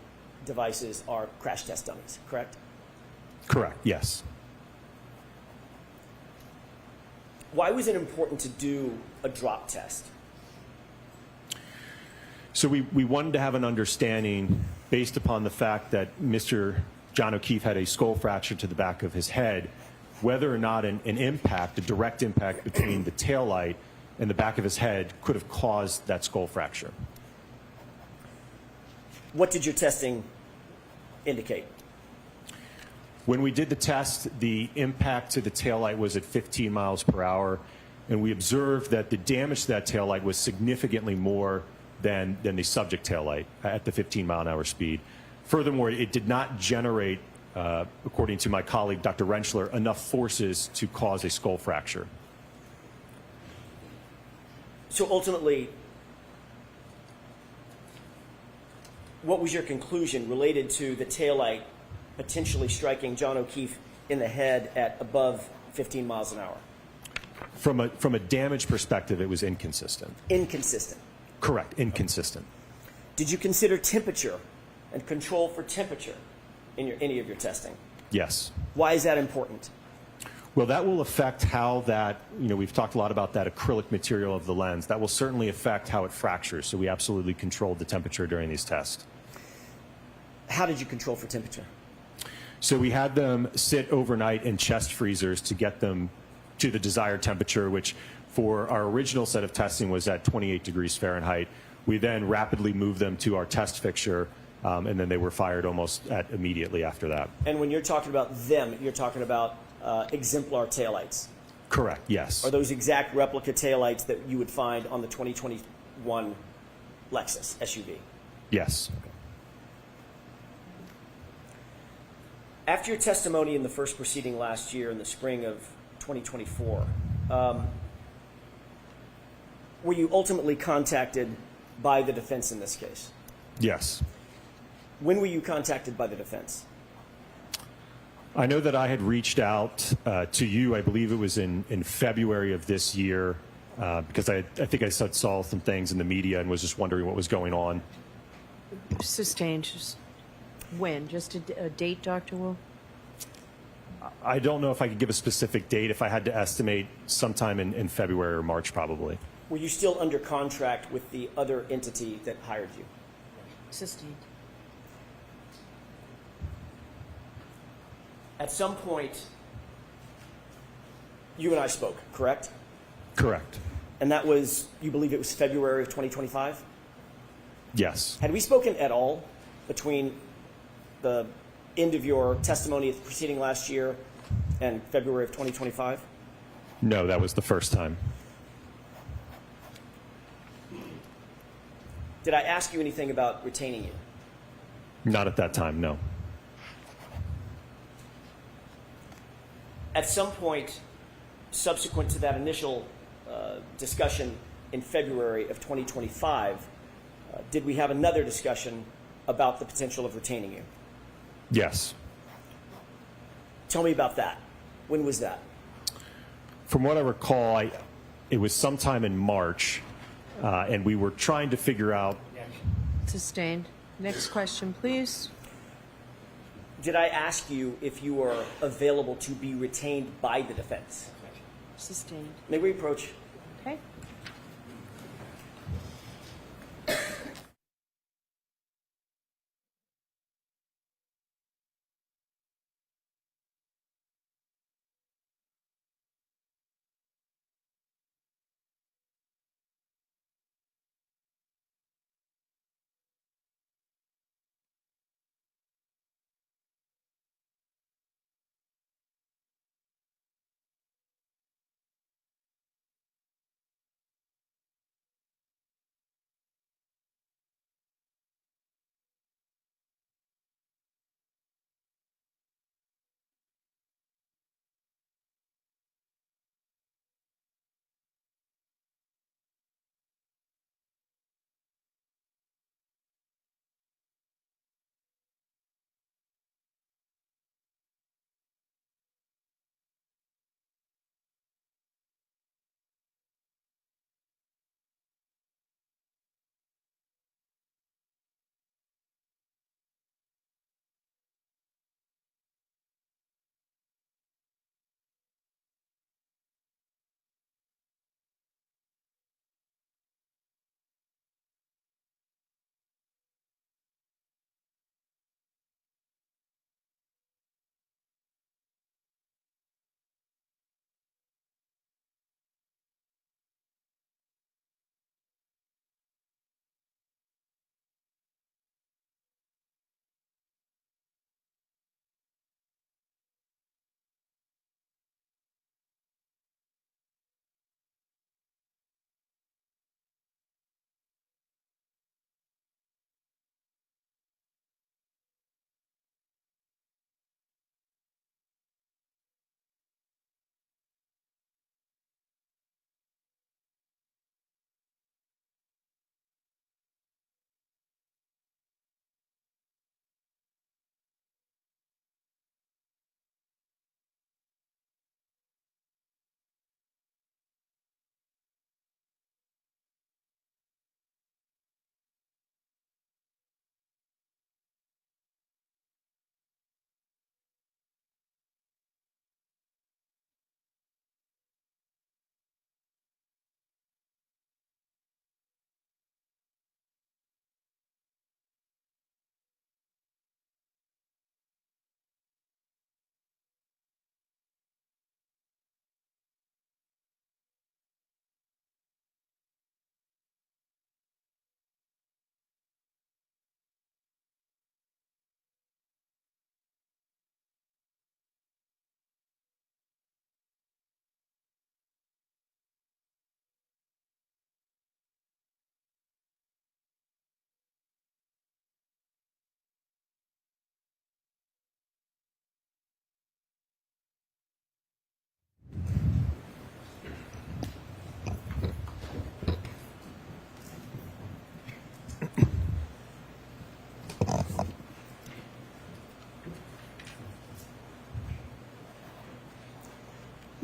devices are crash test dummies, correct? Correct, yes. Why was it important to do a drop test? So we wanted to have an understanding based upon the fact that Mr. John O'Keefe had a skull fracture to the back of his head, whether or not an impact, a direct impact between the taillight and the back of his head could have caused that skull fracture. What did your testing indicate? When we did the test, the impact to the taillight was at 15 miles per hour, and we observed that the damage to that taillight was significantly more than the subject taillight at the 15 mile an hour speed. Furthermore, it did not generate, according to my colleague, Dr. Rentschler, enough forces to cause a skull fracture. So ultimately, what was your conclusion related to the taillight potentially striking John O'Keefe in the head at above 15 miles an hour? From a damage perspective, it was inconsistent. Inconsistent. Correct, inconsistent. Did you consider temperature and control for temperature in any of your testing. Yes. Why is that important? Well, that will affect how that, we've talked a lot about that acrylic material of the lens. That will certainly affect how it fractures. So we absolutely controlled the temperature during these tests. How did you control for temperature? So we had them sit overnight in chest freezers to get them to the desired temperature, which for our original set of testing was at 28 degrees Fahrenheit. We then rapidly moved them to our test fixture, and then they were fired almost immediately after that. And when you're talking about them, you're talking about exemplar taillights. Correct, yes. Are those exact replica taillights that you would find on the 2021 Lexus SUV? Yes. After your testimony in the first proceeding last year in the spring of 2024, were you ultimately contacted by the defense in this case? Yes. When were you contacted by the defense? I know that I had reached out to you, I believe it was in February of this year, because I think I saw some things in the media and was just wondering what was going on. Sustained. Just when? Just a date, Dr. Wu? I don't know if I could give a specific date. If I had to estimate, sometime in February or March, probably. Were you still under contract with the other entity that hired you? Sustained. At some point, you and I spoke, correct? Correct. And that was, you believe it was February of 2025? Yes. Had we spoken at all between the end of your testimony at the proceeding last year and February of 2025? No, that was the first time. Did I ask you anything about retaining you? Not at that time, no. At some point, subsequent to that initial discussion in February of 2025, did we have another discussion about the potential of retaining you? Yes. Tell me about that. When was that? From what I recall, it was sometime in March, and we were trying to figure out. Sustained. Next question, please. Did I ask you if you were available to be retained by the defense? Sustained. May we approach? Okay.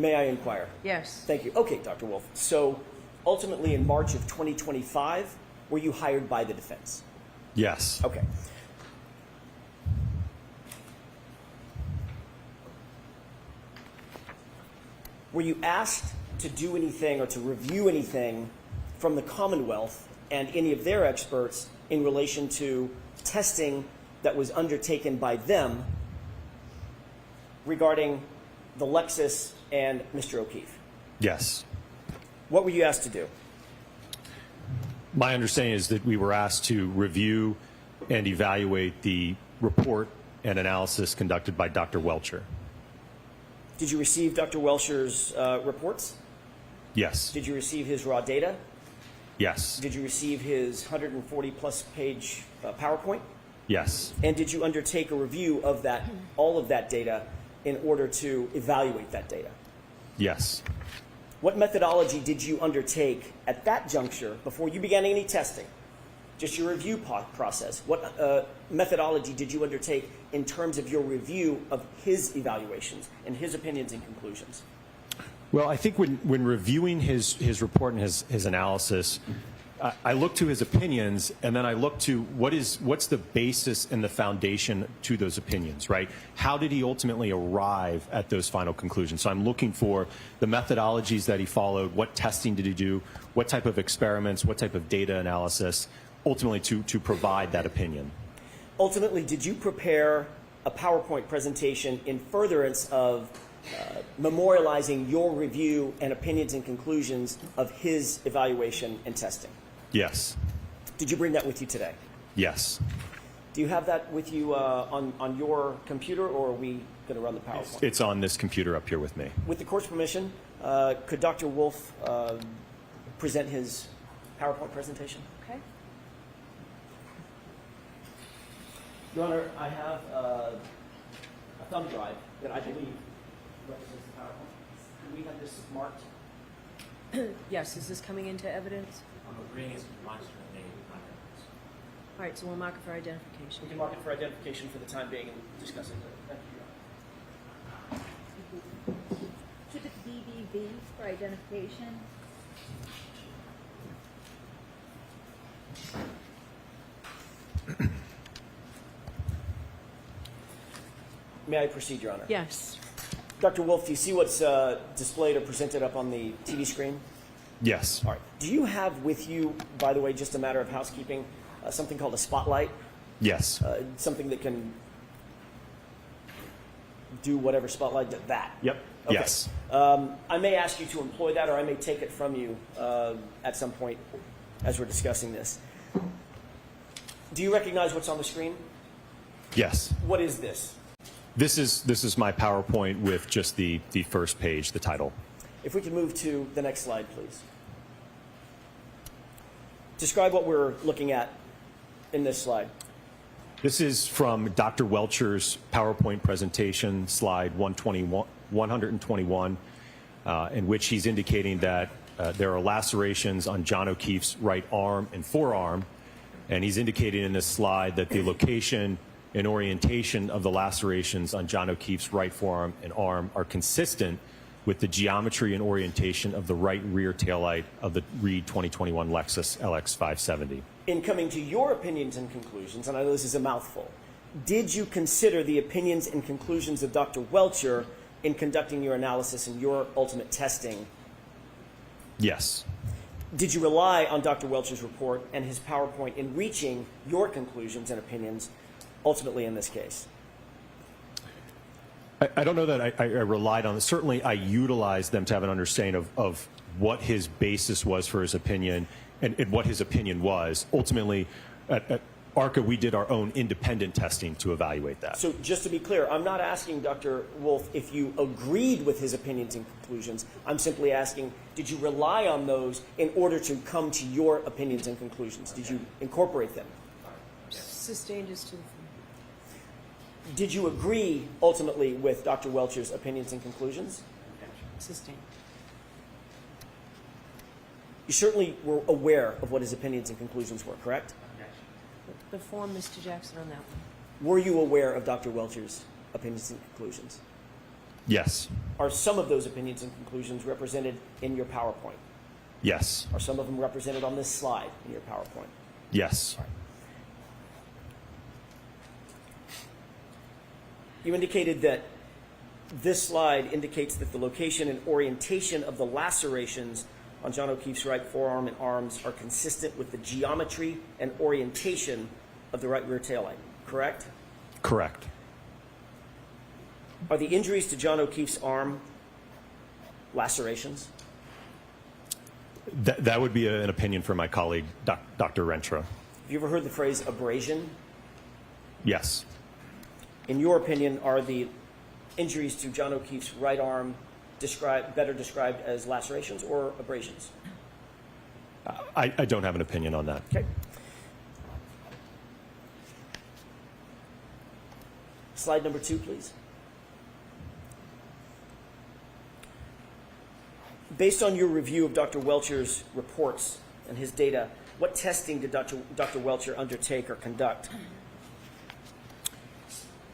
May I inquire? Yes. Thank you. Okay, Dr. Wolf. So ultimately in March of 2025, were you hired by the defense? Yes. Okay. Were you asked to do anything or to review anything from the Commonwealth and any of their experts in relation to testing that was undertaken by them regarding the Lexus and Mr. O'Keefe? Yes. What were you asked to do? My understanding is that we were asked to review and evaluate the report and analysis conducted by Dr. Welcher. Did you receive Dr. Welcher's reports? Yes. Did you receive his raw data? Yes. Did you receive his 140-plus page PowerPoint? Yes. And did you undertake a review of that, all of that data, in order to evaluate that data? Yes. What methodology did you undertake at that juncture before you began any testing? Just your review process. What methodology did you undertake in terms of your review of his evaluations and his opinions and conclusions? Well, I think when reviewing his report and his analysis, I look to his opinions, and then I look to what's the basis and the foundation to those opinions, right? How did he ultimately arrive at those final conclusions? So I'm looking for the methodologies that he followed, what testing did he do, what type of experiments, what type of data analysis, ultimately to provide that opinion. Ultimately, did you prepare a PowerPoint presentation in furtherance of memorializing your review and opinions and conclusions of his evaluation and testing? Yes. Did you bring that with you today? Yes. Do you have that with you on your computer, or are we going to run the PowerPoint? It's on this computer up here with me. With the court's permission, could Dr. Wolf present his PowerPoint presentation? Okay. Your Honor, I have a thumb drive that I believe represents the PowerPoint. Can we have this marked? Yes, is this coming into evidence? I'm agreeing it's demonstrative name, not evidence. All right, so we'll mark it for identification. We can mark it for identification for the time being and discussing it. Thank you, Your Honor. Should it BBB for identification? May I proceed, Your Honor? Yes. Dr. Wolf, do you see what's displayed or presented up on the TV screen? Yes. All right. Do you have with you, by the way, just a matter of housekeeping, something called a spotlight? Yes. Something that can do whatever spotlight did that? Yep. Okay. Yes. I may ask you to employ that, or I may take it from you at some point as we're discussing this. Do you recognize what's on the screen? Yes. What is this? This is my PowerPoint with just the first page, the title. If we could move to the next slide, please. Describe what we're looking at in this slide. This is from Dr. Welcher's PowerPoint presentation, slide 121, in which he's indicating that there are lacerations on John O'Keefe's right arm and forearm, and he's indicating in this slide that the location and orientation of the lacerations on John O'Keefe's right forearm and arm are consistent with the geometry and orientation of the right rear taillight of the Reed 2021 Lexus LX 570. In coming to your opinions and conclusions, and I know this is a mouthful, did you consider the opinions and conclusions of Dr. Welcher in conducting your analysis and your ultimate testing? Yes. Did you rely on Dr. Welcher's report and his PowerPoint in reaching your conclusions and opinions ultimately in this case? I don't know that I relied on it. Certainly, I utilized them to have an understanding of what his basis was for his opinion and what his opinion was. Ultimately, at ARCA, we did our own independent testing to evaluate that. So just to be clear, I'm not asking Dr. Wolf if you agreed with his opinions and conclusions. I'm simply asking, did you rely on those in order to come to your opinions and conclusions? Did you incorporate them? Sustained is to the floor. Did you agree ultimately with Dr. Welcher's opinions and conclusions? Sustained. You certainly were aware of what his opinions and conclusions were, correct? The form, Mr. Jackson, on that one. Were you aware of Dr. Welcher's opinions and conclusions? Yes. Are some of those opinions and conclusions represented in your PowerPoint? Yes. Are some of them represented on this slide in your PowerPoint? Yes. You indicated that this slide indicates that the location and orientation of the lacerations on John O'Keefe's right forearm and arms are consistent with the geometry and orientation of the right rear taillight, correct? Correct. Are the injuries to John O'Keefe's arm lacerations? That would be an opinion from my colleague, Dr. Rentra. Have you ever heard the phrase abrasion? Yes. In your opinion, are the injuries to John O'Keefe's right arm better described as lacerations or abrasions? I don't have an opinion on that. Okay. Slide number 2, please. Based on your review of Dr. Welcher's reports and his data, what testing did Dr. Welcher undertake or conduct?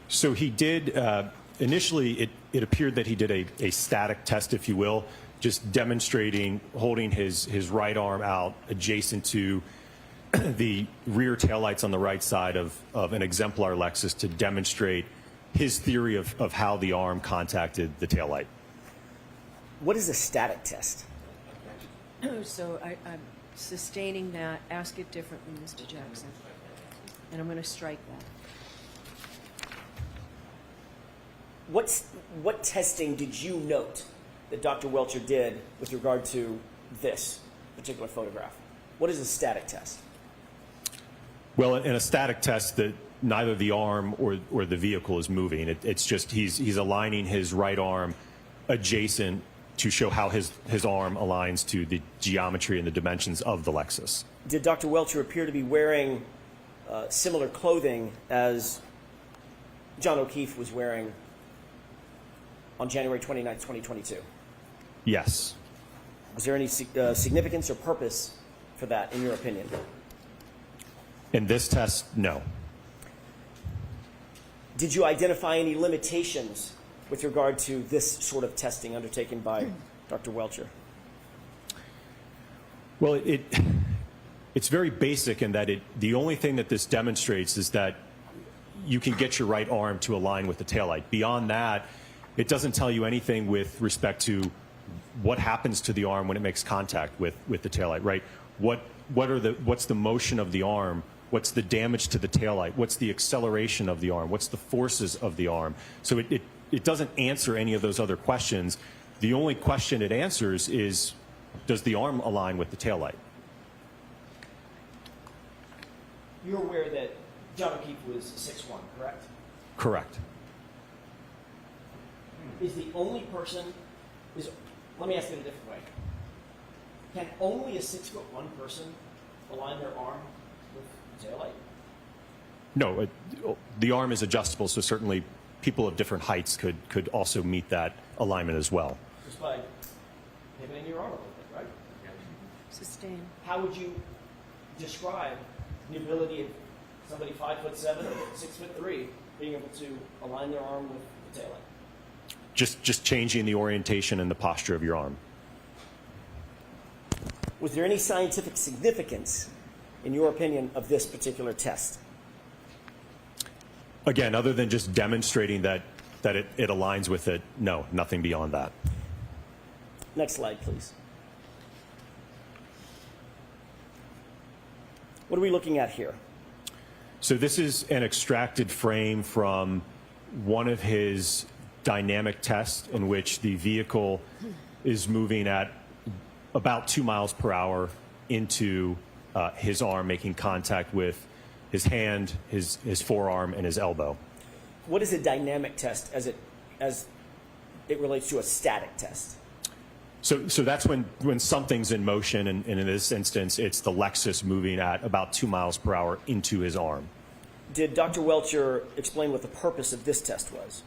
So he did, initially it appeared that he did a static test, if you will, just demonstrating holding his right arm out adjacent to the rear taillights on the right side of an exemplar Lexus to demonstrate his theory of how the arm contacted the taillight. What is a static test? So I'm sustaining that. Ask it differently, Mr. Jackson. And I'm going to strike that. What testing did you note that Dr. Welcher did with regard to this particular photograph? What is a static test? Well, in a static test, that neither the arm or the vehicle is moving. It's just he's aligning his right arm adjacent to show how his arm aligns to the geometry and the dimensions of the Lexus. Did Dr. Welcher appear to be wearing similar clothing as John O'Keefe was wearing on January 29th, 2022? Yes. Was there any significance or purpose for that, in your opinion? In this test, no. Did you identify any limitations with regard to this sort of testing undertaken by Dr. Welcher? Well, it's very basic in that the only thing that this demonstrates is that you can get your right arm to align with the taillight. Beyond that, it doesn't tell you anything with respect to what happens to the arm when it makes contact with the taillight, right? What's the motion of the arm? What's the damage to the taillight? What's the acceleration of the arm? What's the forces of the arm? So it doesn't answer any of those other questions. The only question it answers is, does the arm align with the taillight? You're aware that John O'Keefe was 6'1", correct? Correct. Is the only person, let me ask it a different way. Can only a 6'1" person align their arm with the taillight? No, the arm is adjustable, so certainly people of different heights could also meet that alignment as well. Just by pivoting your arm a little bit, right? Sustain. How would you describe the ability of somebody 5'7" or 6'3" being able to align their arm with the taillight? Just changing the orientation and the posture of your arm. Was there any scientific significance, in your opinion, of this particular test? Again, other than just demonstrating that it aligns with it, no, nothing beyond that. Next slide, please. What are we looking at here? So this is an extracted frame from one of his dynamic tests in which the vehicle is moving at about 2 miles per hour into his arm, making contact with his hand, his forearm, and his elbow. What is a dynamic test as it relates to a static test? So that's when something's in motion, and in this instance, it's the Lexus moving at about 2 miles per hour into his arm. Did Dr. Welcher explain what the purpose of this test was?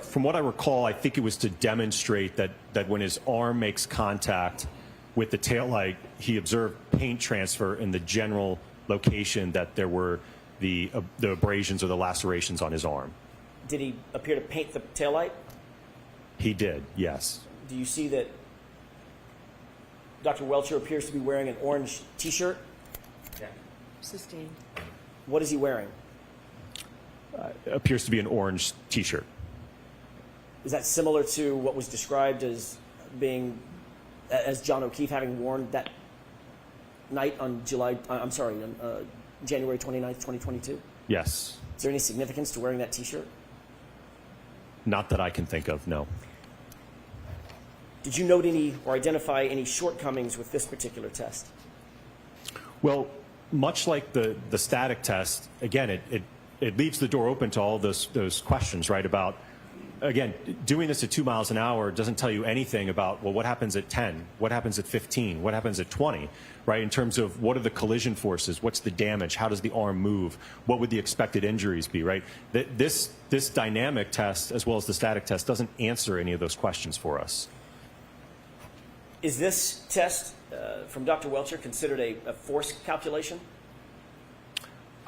From what I recall, I think it was to demonstrate that when his arm makes contact with the taillight, he observed paint transfer in the general location that there were the abrasions or the lacerations on his arm. Did he appear to paint the taillight? He did, yes. Do you see that Dr. Welcher appears to be wearing an orange T-shirt? Yeah. Sustained. What is he wearing? Appears to be an orange T-shirt. Is that similar to what was described as John O'Keefe having worn that night on January 29th, 2022? Yes. Is there any significance to wearing that T-shirt? Not that I can think of, no. Did you note any or identify any shortcomings with this particular test? Well, much like the static test, again, it leaves the door open to all those questions, right? About, again, doing this at 2 miles an hour doesn't tell you anything about, well, what happens at 10? What happens at 15? What happens at 20? Right? In terms of what are the collision forces? What's the damage? How does the arm move? What would the expected injuries be, right? This dynamic test, as well as the static test, doesn't answer any of those questions for us. Is this test from Dr. Welcher considered a force calculation?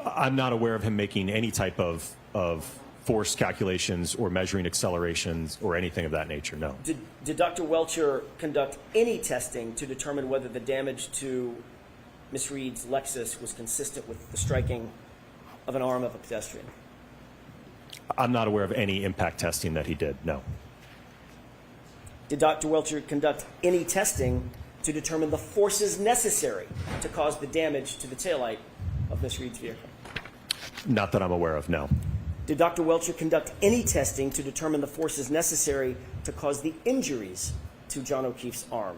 I'm not aware of him making any type of force calculations or measuring accelerations or anything of that nature, no. Did Dr. Welcher conduct any testing to determine whether the damage to Ms. Reed's Lexus was consistent with the striking of an arm of a pedestrian? I'm not aware of any impact testing that he did, no. Did Dr. Welcher conduct any testing to determine the forces necessary to cause the damage to the taillight of Ms. Reed's vehicle? Not that I'm aware of, no. Did Dr. Welcher conduct any testing to determine the forces necessary to cause the injuries to John O'Keefe's arm?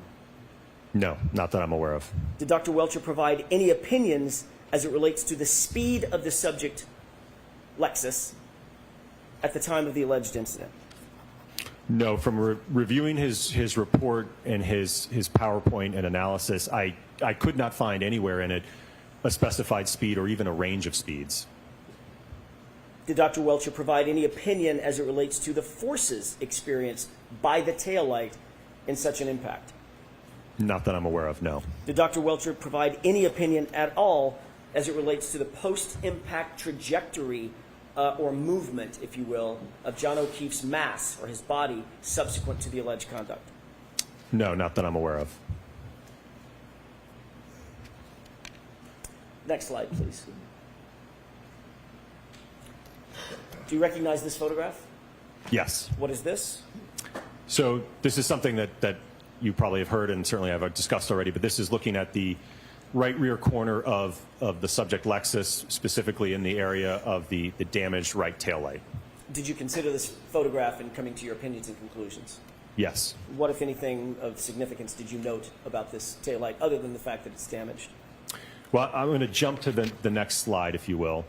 No, not that I'm aware of. Did Dr. Welcher provide any opinions as it relates to the speed of the subject Lexus at the time of the alleged incident? No, from reviewing his report and his PowerPoint and analysis, I could not find anywhere in it a specified speed or even a range of speeds. Did Dr. Welcher provide any opinion as it relates to the forces experienced by the taillight in such an impact? Not that I'm aware of, no. Did Dr. Welcher provide any opinion at all as it relates to the post-impact trajectory or movement, if you will, of John O'Keefe's mass or his body subsequent to the alleged conduct? No, not that I'm aware of. Next slide, please. Do you recognize this photograph? Yes. What is this? So this is something that you probably have heard and certainly I've discussed already, but this is looking at the right rear corner of the subject Lexus, specifically in the area of the damaged right taillight. Did you consider this photograph in coming to your opinions and conclusions? Yes. What, if anything, of significance did you note about this taillight other than the fact that it's damaged? Well, I'm going to jump to the next slide, if you will.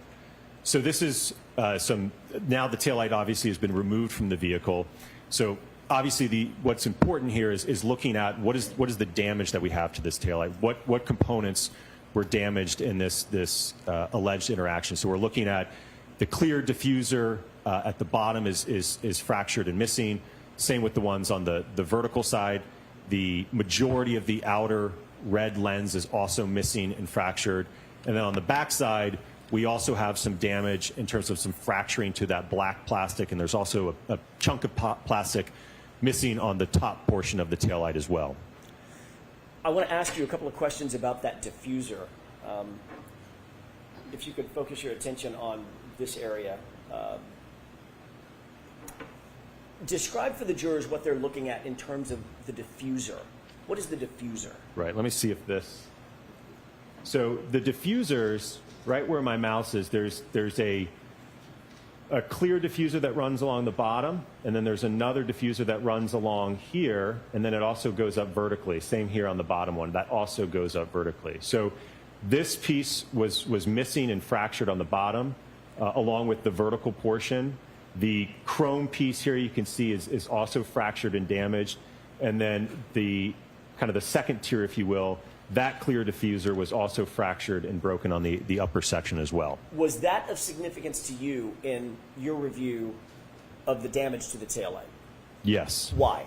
So this is now the taillight obviously has been removed from the vehicle. So obviously what's important here is looking at what is the damage that we have to this taillight. What components were damaged in this alleged interaction. So we're looking at the clear diffuser at the bottom is fractured and missing. Same with the ones on the vertical side. The majority of the outer red lens is also missing and fractured. And then on the back side, we also have some damage in terms of some fracturing to that black plastic, and there's also a chunk of plastic missing on the top portion of the taillight as well. I want to ask you a couple of questions about that diffuser. If you could focus your attention on this area. Describe for the jurors what they're looking at in terms of the diffuser. What is the diffuser? Right, let me see if this. So the diffusers, right where my mouse is, there's a clear diffuser that runs along the bottom, and then there's another diffuser that runs along here, and then it also goes up vertically. Same here on the bottom one, that also goes up vertically. So this piece was missing and fractured on the bottom, along with the vertical portion. The chrome piece here you can see is also fractured and damaged, and then the kind of the second tier, if you will, that clear diffuser was also fractured and broken on the upper section as well. Was that of significance to you in your review of the damage to the taillight? Yes. Why?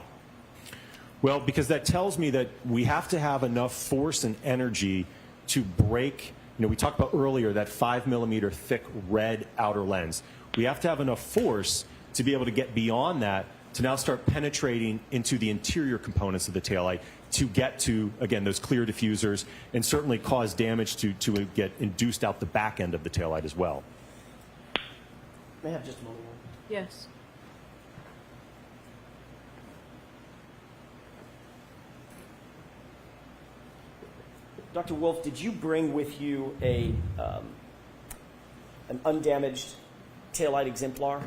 Well, because that tells me that we have to have enough force and energy to break, we talked about earlier that 5 millimeter thick red outer lens. We have to have enough force to be able to get beyond that, to now start penetrating into the interior components of the taillight to get to, again, those clear diffusers and certainly cause damage to get induced out the back end of the taillight as well. May I have just a moment? Yes. Dr. Wolf, did you bring with you an undamaged taillight exemplar?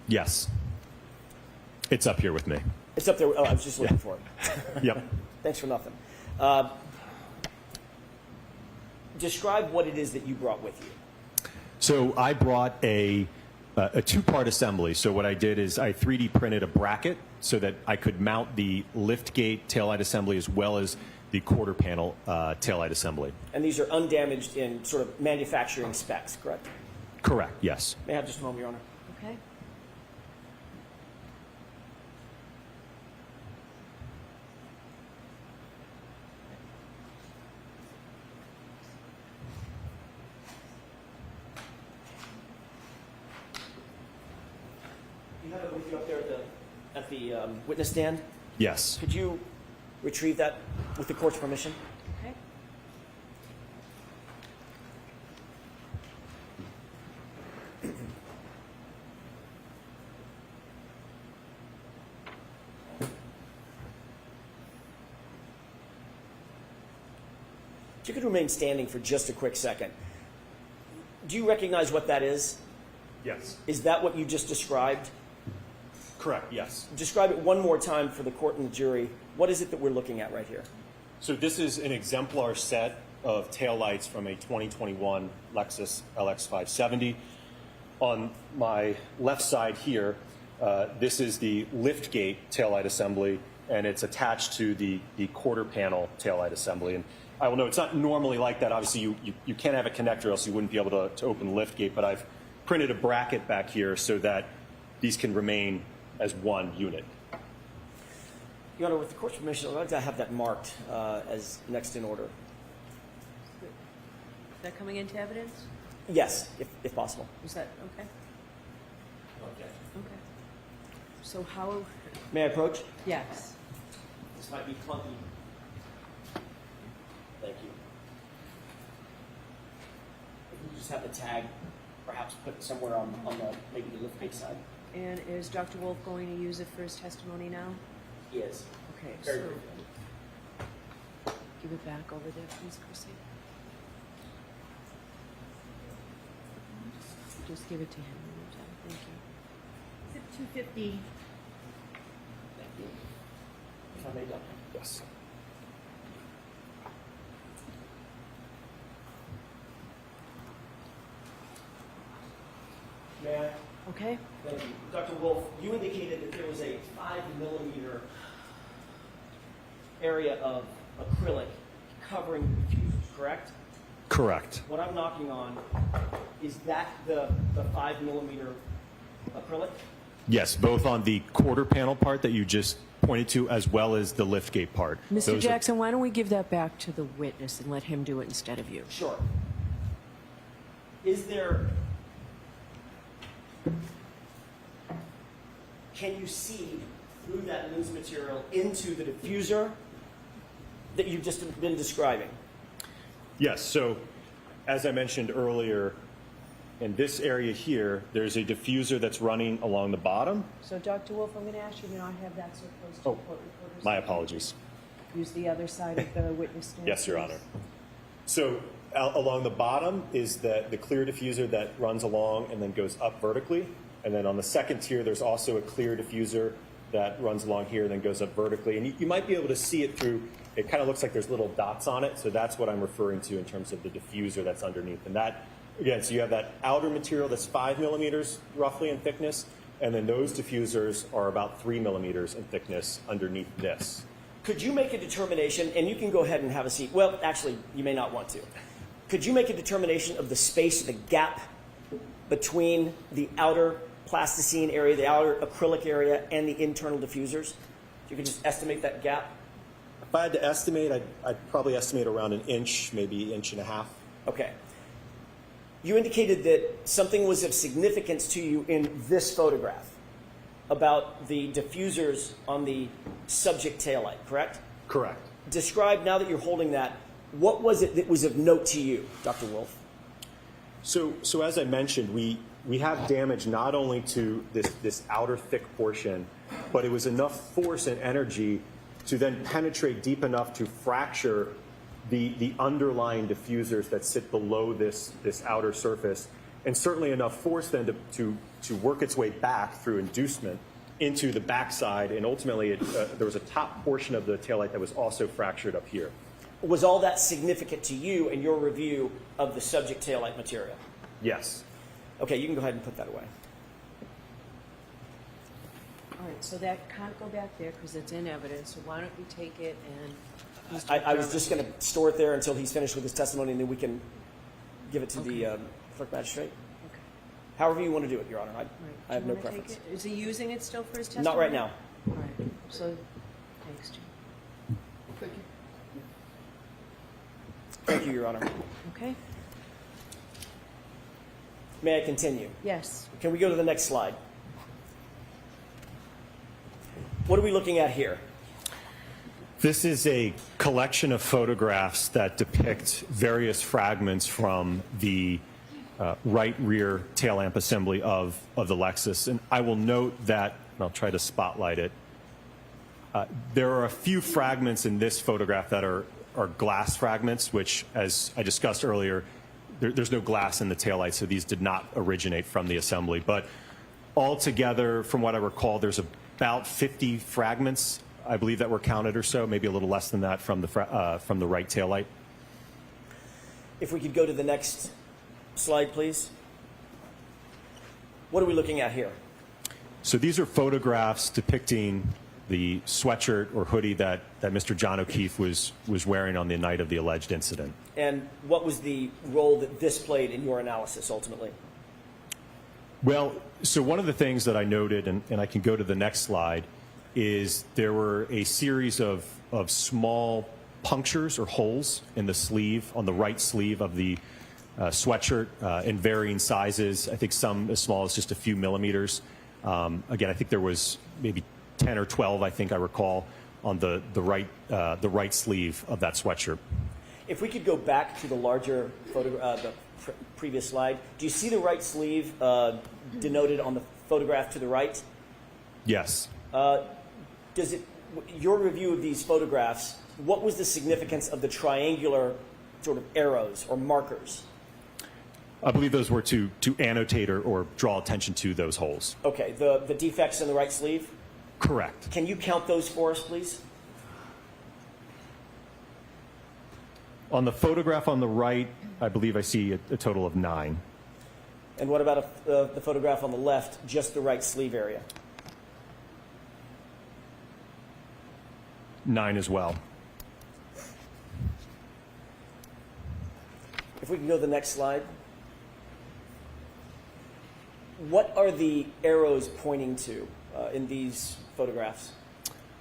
Yes. It's up here with me. It's up there. Oh, I was just looking for it. Yep. Thanks for nothing. Describe what it is that you brought with you. So I brought a two-part assembly. So what I did is I 3D printed a bracket so that I could mount the lift gate taillight assembly as well as the quarter panel taillight assembly. And these are undamaged in sort of manufacturing specs, correct? Correct, yes. May I have just a moment, Your Honor? Okay. You have it with you up there at the witness stand? Yes. Could you retrieve that with the court's permission? Okay. If you could remain standing for just a quick second. Do you recognize what that is? Yes. Is that what you just described? Correct, yes. Describe it one more time for the court and the jury. What is it that we're looking at right here? So this is an exemplar set of taillights from a 2021 Lexus LX 570. On my left side here, this is the lift gate taillight assembly, and it's attached to the quarter panel taillight assembly. And I will know it's not normally like that. Obviously, you can't have a connector, else you wouldn't be able to open the lift gate. But I've printed a bracket back here so that these can remain as one unit. Your Honor, with the court's permission, I'd like to have that marked as next in order. Is that coming into evidence? Yes, if possible. Is that okay? Okay. Okay. So how? May I approach? Yes. This might be clunky. Thank you. If you just have the tag, perhaps put somewhere on the maybe the liftgate side. And is Dr. Wolf going to use it for his testimony now? Yes. Okay. Very So briefly. give it back over there, please, Chrissy. Just give it to him. Thank you. Zip 250. Thank you. If I may, Doctor. Yes. May I? Okay. Thank you. Dr. Wolf, you indicated that there was a 5mm area of acrylic covering the diffusers, correct? Correct. What I'm knocking on, is that the 5mm acrylic? Yes, both on the quarter panel part that you just pointed to as well as the lift gate part. Mr. Those are- Jackson, why don't we give that back to the witness and let him do it instead of you? Sure. Is there... Can you see through that loose material into the diffuser that you've just been describing? Yes, so as I mentioned earlier, in this area here, there's a diffuser that's running along the bottom. So, Dr. Wolf, I'm going to ask you to not have that so close to Oh, the court reporters. my apologies. Use the other side of the witness stand. Yes, Your please. Honor. So along the bottom is the clear diffuser that runs along and then goes up vertically. And then on the second tier, there's also a clear diffuser that runs along here and then goes up vertically. And you might be able to see it through, it kind of looks like there's little dots on it. So that's what I'm referring to in terms of the diffuser that's underneath. And that, again, so you have that outer material that's 5mm roughly in thickness. And then those diffusers are about 3mm in thickness underneath this. Could you make a determination, and you can go ahead and have a seat. Well, actually, you may not want to. Could you make a determination of the space, the gap between the outer plasticine area, the outer acrylic area, and the internal diffusers? If you could just estimate that gap. If I had to estimate, I'd probably estimate around an inch, maybe 1.5 inches. Okay. You indicated that something was of significance to you in this photograph. about the diffusers on the subject taillight, correct? Correct. Describe, now that you're holding that, what was it that was of note to you, Dr. Wolf? So as I mentioned, we have damage not only to this outer thick portion, but it was enough force and energy to then penetrate deep enough to fracture the underlying diffusers that sit below this outer surface, and certainly enough force then to work its way back through inducement into the backside, and ultimately there was a top portion of the taillight that was also fractured up here. Was all that significant to you in your review of the subject taillight material? Yes. Okay, you can go ahead and put that away. All right, so that can't go back there because it's in evidence, so why don't you take it and... Mr. I was McDermott. just going to store it there until he's finished with his testimony, and then we can give it to Okay. the clerk magistrate. Okay. However you want to do it, Your Honor. All right. I have Do no you wanna take preference. it? Is he using it still for his testimony? Not right now. All right, so, thanks, Jim. Thank you, Your Honor. Okay? May I continue? Yes. Can we go to the next slide? What are we looking at here? This is a collection of photographs that depict various fragments from the right rear tail lamp assembly of the Lexus. And I will note that, and I'll try to spotlight it, there are a few fragments in this photograph that are glass fragments, which, as I discussed earlier, there's no glass in the taillight, so these did not originate from the assembly. But altogether, from what I recall, there's about 50 fragments, I believe, that were counted or so, maybe a little less than that from the right taillight. If we could go to the next slide, please. What are we looking at here? So these are photographs depicting the sweatshirt or hoodie that Mr. John O'Keefe was wearing on the night of the alleged incident. And what was the role that this played in your analysis, ultimately? Well, so one of the things that I noted, and I can go to the next slide, is there were a series of small punctures or holes in the sleeve, on the right sleeve of the sweatshirt in varying sizes. I think some as small as just a few millimeters. Again, I think there was maybe 10 or 12, I think I recall, on the right sleeve of that sweatshirt. If we could go back to the larger photo, the previous slide, do you see the right sleeve denoted on the photograph to the right? Yes. Does it, your review of these photographs, what was the significance of the triangular sort of arrows or markers? I believe those were to annotate or draw attention to those holes. Okay, the defects in the right sleeve? Correct. Can you count those for us, please? On the photograph on the right, I believe I see a total of 9. And what about the photograph on the left, just the right sleeve area? 9 as well. If we can go to the next slide. What are the arrows pointing to in these photographs?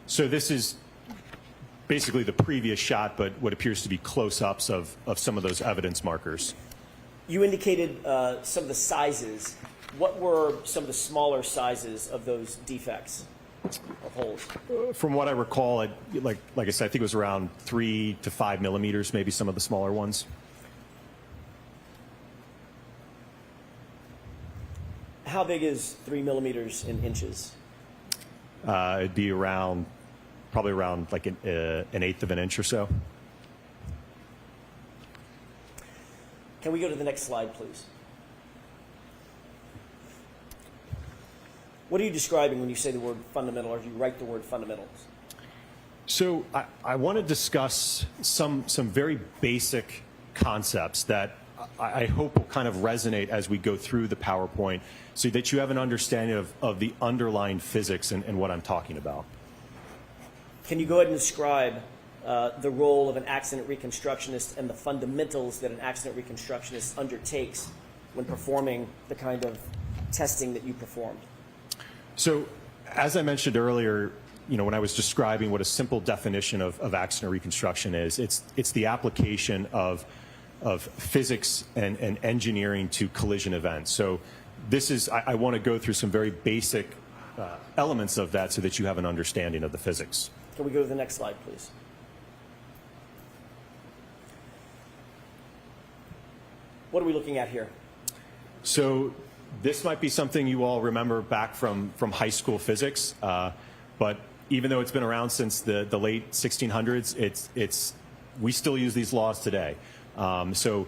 So this is basically the previous shot, but what appears to be close-ups of some of those evidence markers. You indicated some of the sizes. What were some of the smaller sizes of those defects or holes? From what I recall, like I said, I think it was around 3 to 5 millimeters, maybe some of the smaller ones. How big is 3 millimeters in inches? It'd be probably around like an eighth of an inch or so. Can we go to the next slide, please? What are you describing when you say the word fundamental, or do you write the word fundamentals? So I want to discuss some very basic concepts that I hope will kind of resonate as we go through the PowerPoint so that you have an understanding of the underlying physics and what I'm talking about. Can you go ahead and describe the role of an accident reconstructionist and the fundamentals that an accident reconstructionist undertakes when performing the kind of testing that you performed? So as I mentioned earlier, when I was describing what a simple definition of accident reconstruction is, it's the application of physics and engineering to collision events. So this is, I want to go through some very basic elements of that so that you have an understanding of the physics. Can we go to the next slide, please? What are we looking at here? So this might be something you all remember back from high school physics, but even though it's been around since the late 1600s, we still use these laws today. So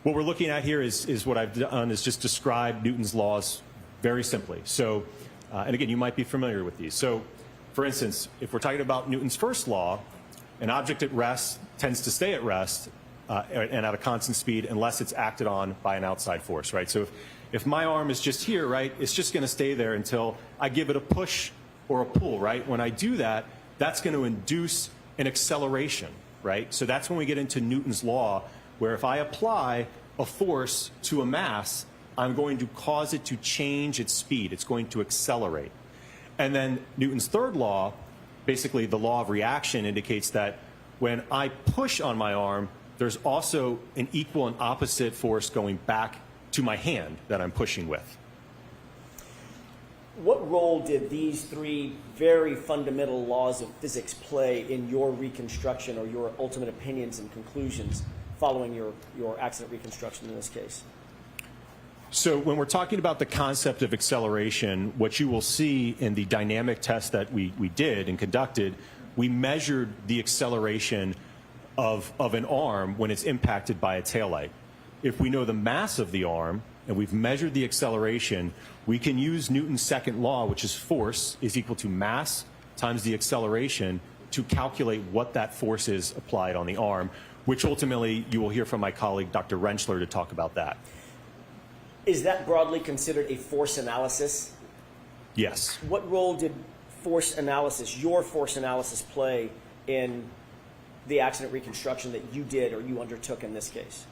what we're looking at here is what I've done is just describe Newton's laws very simply. So, and again, you might be familiar with these. So, for instance, if we're talking about Newton's first law, an object at rest tends to stay at rest and at a constant speed unless it's acted on by an outside force, right? So if my arm is just here, right, it's just going to stay there until I give it a push or a pull, right? When I do that, that's going to induce an acceleration, right? So that's when we get into Newton's law, where if I apply a force to a mass, I'm going to cause it to change its speed. It's going to accelerate. And then Newton's third law, basically the law of reaction, indicates that when I push on my arm, there's also an equal and opposite force going back to my hand that I'm pushing with. What role did these three very fundamental laws of physics play in your reconstruction or your ultimate opinions and conclusions following your accident reconstruction in this case? So when we're talking about the concept of acceleration, what you will see in the dynamic test that we did and conducted, we measured the acceleration of an arm when it's impacted by a taillight. If we know the mass of the arm and we've measured the acceleration, we can use Newton's second law, which is force is equal to mass times the acceleration, to calculate what that force is applied on the arm, which ultimately you will hear from my colleague, Dr. Rentschler, to talk about that. Is that broadly considered a force analysis? Yes. What role did force analysis, your force analysis, play in the accident reconstruction that you did or you undertook in this case?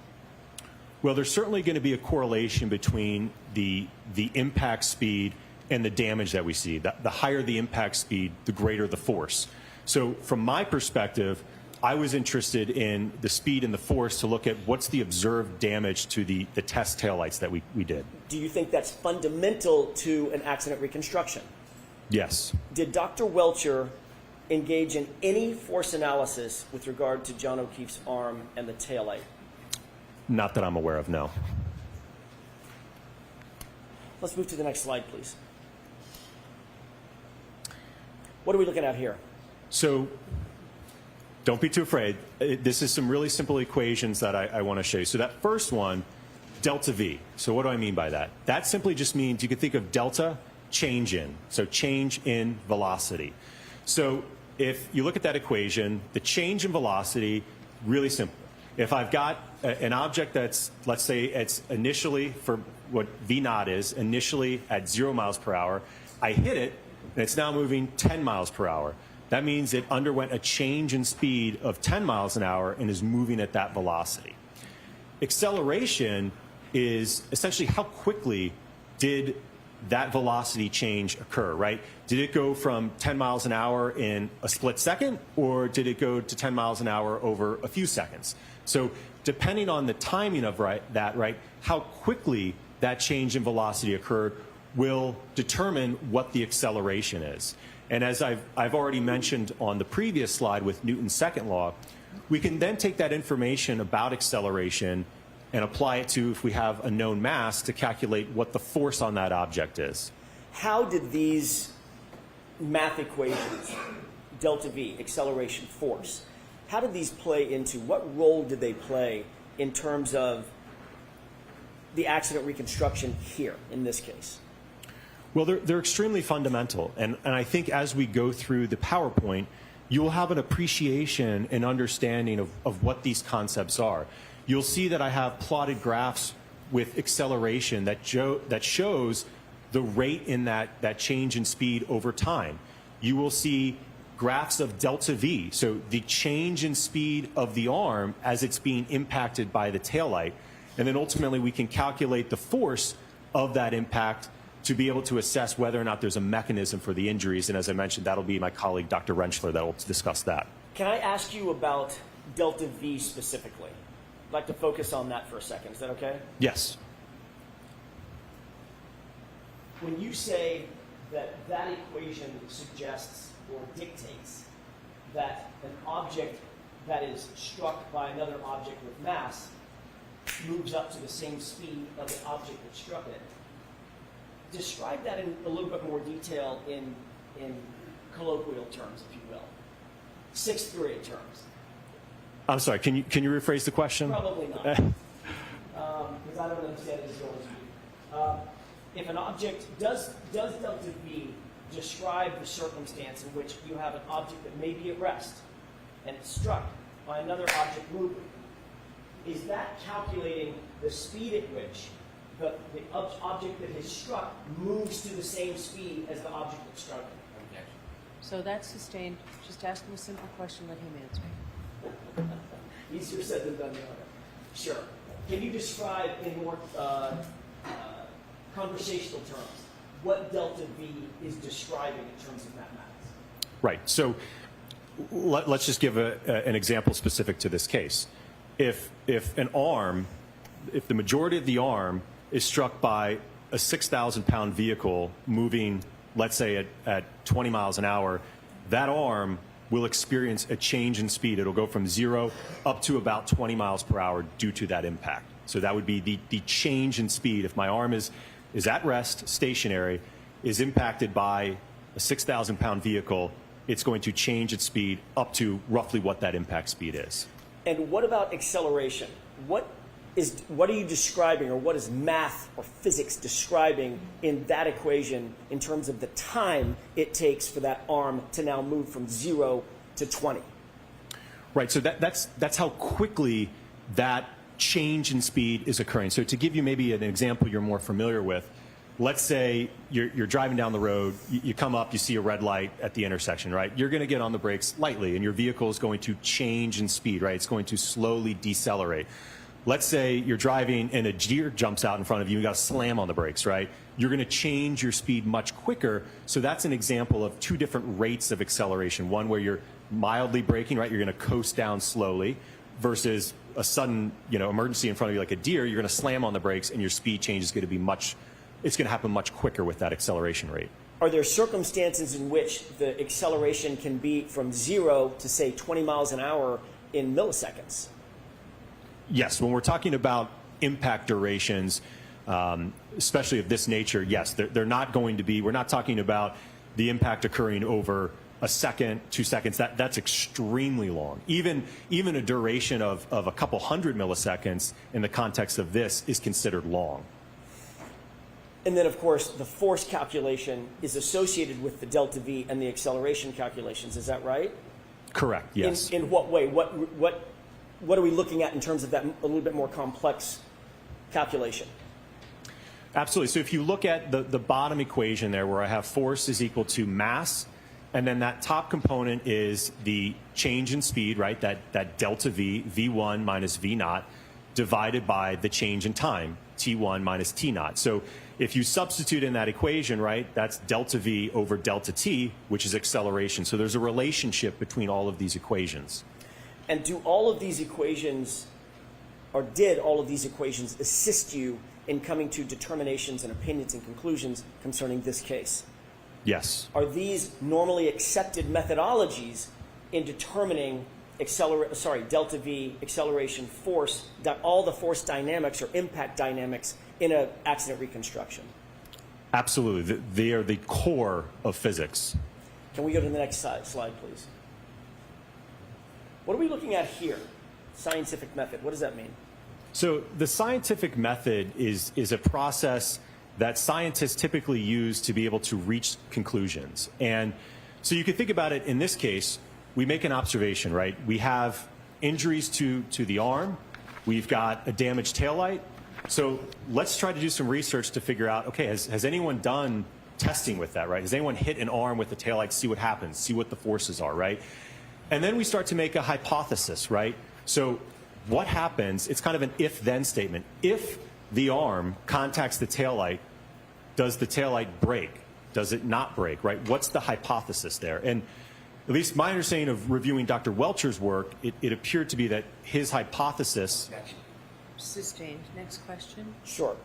Well, there's certainly going to be a correlation between the impact speed and the damage that we see. The higher the impact speed, the greater the force. So from my perspective, I was interested in the speed and the force to look at what's the observed damage to the test taillights that we did. Do you think that's fundamental to an accident reconstruction? Yes. Did Dr. Welcher engage in any force analysis with regard to John O'Keefe's arm and the taillight? Not that I'm aware of, no. Let's move to the next slide, please. What are we looking at here? So don't be too afraid. This is some really simple equations that I want to show you. So that first one, delta V. So what do I mean by that? That simply just means you could think of delta, change in. So change in velocity. So if you look at that equation, the change in velocity, really simple. If I've got an object that's, let's say it's initially, for what V naught is, initially at 0 miles per hour, I hit it, and it's now moving 10 miles per hour. That means it underwent a change in speed of 10 miles an hour and is moving at that velocity. Acceleration is essentially how quickly did that velocity change occur, right? Did it go from 10 miles an hour in a split second, or did it go to 10 miles an hour over a few seconds? So depending on the timing of how quickly that change in velocity occurred will determine what the acceleration is. And as I've already mentioned on the previous slide with Newton's second law, we can then take that information about acceleration and apply it to, if we have a known mass, to calculate what the force on that object is. How did these math equations, delta V, acceleration, force, how did these play into, what role did they play in terms of the accident reconstruction here, in this case? Well, they're extremely fundamental. And I think as we go through the PowerPoint, you will have an appreciation and understanding of what these concepts are. You'll see that I have plotted graphs with acceleration that shows the rate in that change in speed over time. You will see graphs of delta V, so the change in speed of the arm as it's being impacted by the taillight. And then ultimately we can calculate the force of that impact to be able to assess whether or not there's a mechanism for the injuries. And as I mentioned, that'll be my colleague, Dr. Rentschler, that will discuss that. Can I ask you about delta V specifically? I'd like to focus on that for a second. Is that okay? Yes. When you say that that equation suggests or dictates that an object that is struck by another object with mass moves up to the same speed of the object that struck it. Describe that in a little bit more detail in colloquial terms, if you will. Sixth grade terms. I'm sorry, can you rephrase the question? Probably not, because I don't understand it as well as you. If an object, does delta V describe the circumstance in which you have an object that may be at rest and it's struck by another object moving? Is that calculating the speed at which the object that is struck moves to the same speed as the object that's struck? Objection. So that's sustained. Just ask him a simple question, let him answer. Easier said than done, Your Honor. Sure. Can you describe in more conversational terms what delta V is describing in terms of mathematics? Right. So let's just give an example specific to this case. If the majority of the arm is struck by a 6,000-pound vehicle moving, let's say, at 20 miles an hour, that arm will experience a change in speed. It'll go from 0 up to about 20 miles per hour due to that impact. So that would be the change in speed. If my arm is at rest, stationary, is impacted by a 6,000-pound vehicle, it's going to change its speed up to roughly what that impact speed is. And what about acceleration? What are you describing, or what is math or physics describing in that equation in terms of the time it takes for that arm to now move from 0 to 20? Right, so that's how quickly that change in speed is occurring. So to give you maybe an example you're more familiar with, let's say you're driving down the road, you come up, you see a red light at the intersection, right? You're going to get on the brakes lightly, and your vehicle is going to change in speed, right? It's going to slowly decelerate. Let's say you're driving and a deer jumps out in front of you, you got to slam on the brakes, right? You're going to change your speed much quicker. So that's an example of two different rates of acceleration. One where you're mildly braking, right? You're going to coast down slowly, versus a sudden, emergency in front of you like a deer. You're going to slam on the brakes, and your speed change is going to be it's going to happen much quicker with that acceleration rate. Are there circumstances in which the acceleration can be from 0 to, say, 20 miles an hour in milliseconds? Yes, when we're talking about impact durations, especially of this nature, yes, they're not going to be, we're not talking about the impact occurring over a second, 2 seconds. That's extremely long. Even a duration of a couple hundred milliseconds in the context of this is considered long. And then, of course, the force calculation is associated with the delta V and the acceleration calculations. Is that right? Correct, yes. In what way? What are we looking at in terms of that a little bit more complex calculation? Absolutely. So if you look at the bottom equation there, where I have force is equal to mass, and then that top component is the change in speed, right? That delta V, V1 minus V naught, divided by the change in time, T1 minus T naught. So if you substitute in that equation, right, that's delta V over delta T, which is acceleration. So there's a relationship between all of these equations. And do all of these equations, or did all of these equations assist you in coming to determinations and opinions and conclusions concerning this case? Yes. Are these normally accepted methodologies in determining delta V, acceleration, force, all the force dynamics or impact dynamics in an accident reconstruction? Absolutely. They are the core of physics. Can we go to the next slide, please? What are we looking at here? Scientific method. What does that mean? So the scientific method is a process that scientists typically use to be able to reach conclusions. And so you could think about it in this case, we make an observation, right? We have injuries to the arm. We've got a damaged taillight. So let's try to do some research to figure out, okay, has anyone done testing with that, right? Has anyone hit an arm with the taillight, see what happens, see what the forces are, right? And then we start to make a hypothesis, right? So what happens, it's kind of an if-then statement. If the arm contacts the taillight, does the taillight break? Does it not break, right? What's the hypothesis there? And at least my understanding of reviewing Dr. Welcher's work, it appeared to be that his hypothesis... Sustained. Next question. Sure.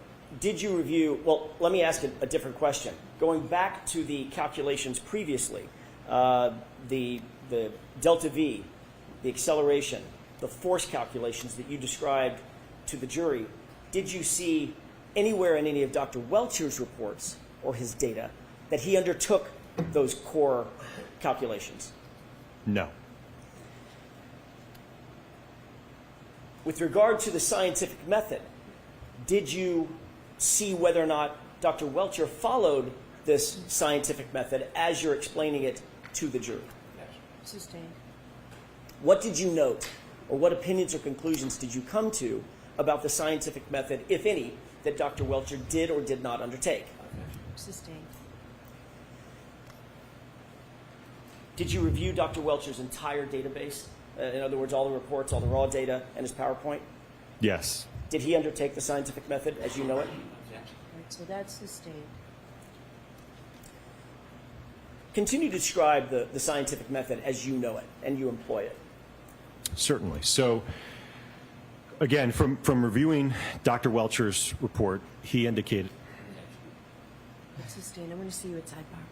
did you review, well, let me ask a different question. Going back to the calculations previously, the delta V, the acceleration, the force calculations that you described to the jury, did you see anywhere in any of Dr. Welcher's reports or his data that he undertook those core calculations? No. With regard to the scientific method, did you see whether or not Dr. Welcher followed this scientific method as you're explaining it to the jury? Sustained. What did you note, or what opinions or conclusions did you come to about the scientific method, if any, that Dr. Welcher did or did not undertake? Sustained. Did you review Dr. Welcher's entire database? In other words, all the reports, all the raw data, and his PowerPoint? Yes. Did he undertake the scientific method as you know it? Right, so that's sustained. Continue to describe the scientific method as you know it and you employ it. Certainly. So, again, from reviewing Dr. Welcher's report, he indicated. That's sustained. I'm going to see you at sidebar.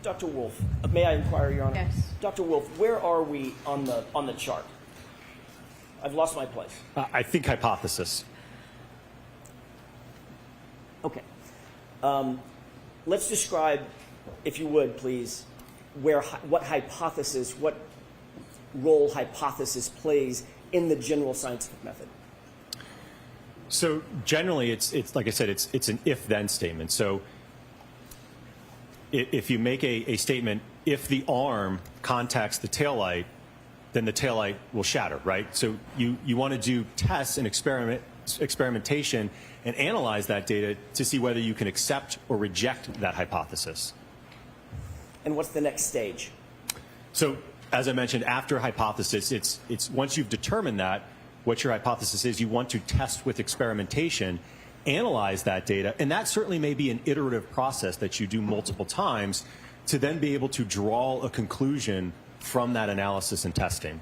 Dr. Wolf, may I inquire, Your Honor? Yes. Dr. Wolf, where are we on the chart? I've lost my place. I think hypothesis. Okay. Let's describe, if you would, please, what role hypothesis plays in the general scientific method. So generally, it's like I said, it's an if-then statement. So if you make a statement, if the arm contacts the taillight, then the taillight will shatter, right? So you want to do tests and experimentation and analyze that data to see whether you can accept or reject that hypothesis. And what's the next stage? So as I mentioned, after hypothesis, it's once you've determined that, what your hypothesis is, you want to test with experimentation, analyze that data, and that certainly may be an iterative process that you do multiple times to then be able to draw a conclusion from that analysis and testing.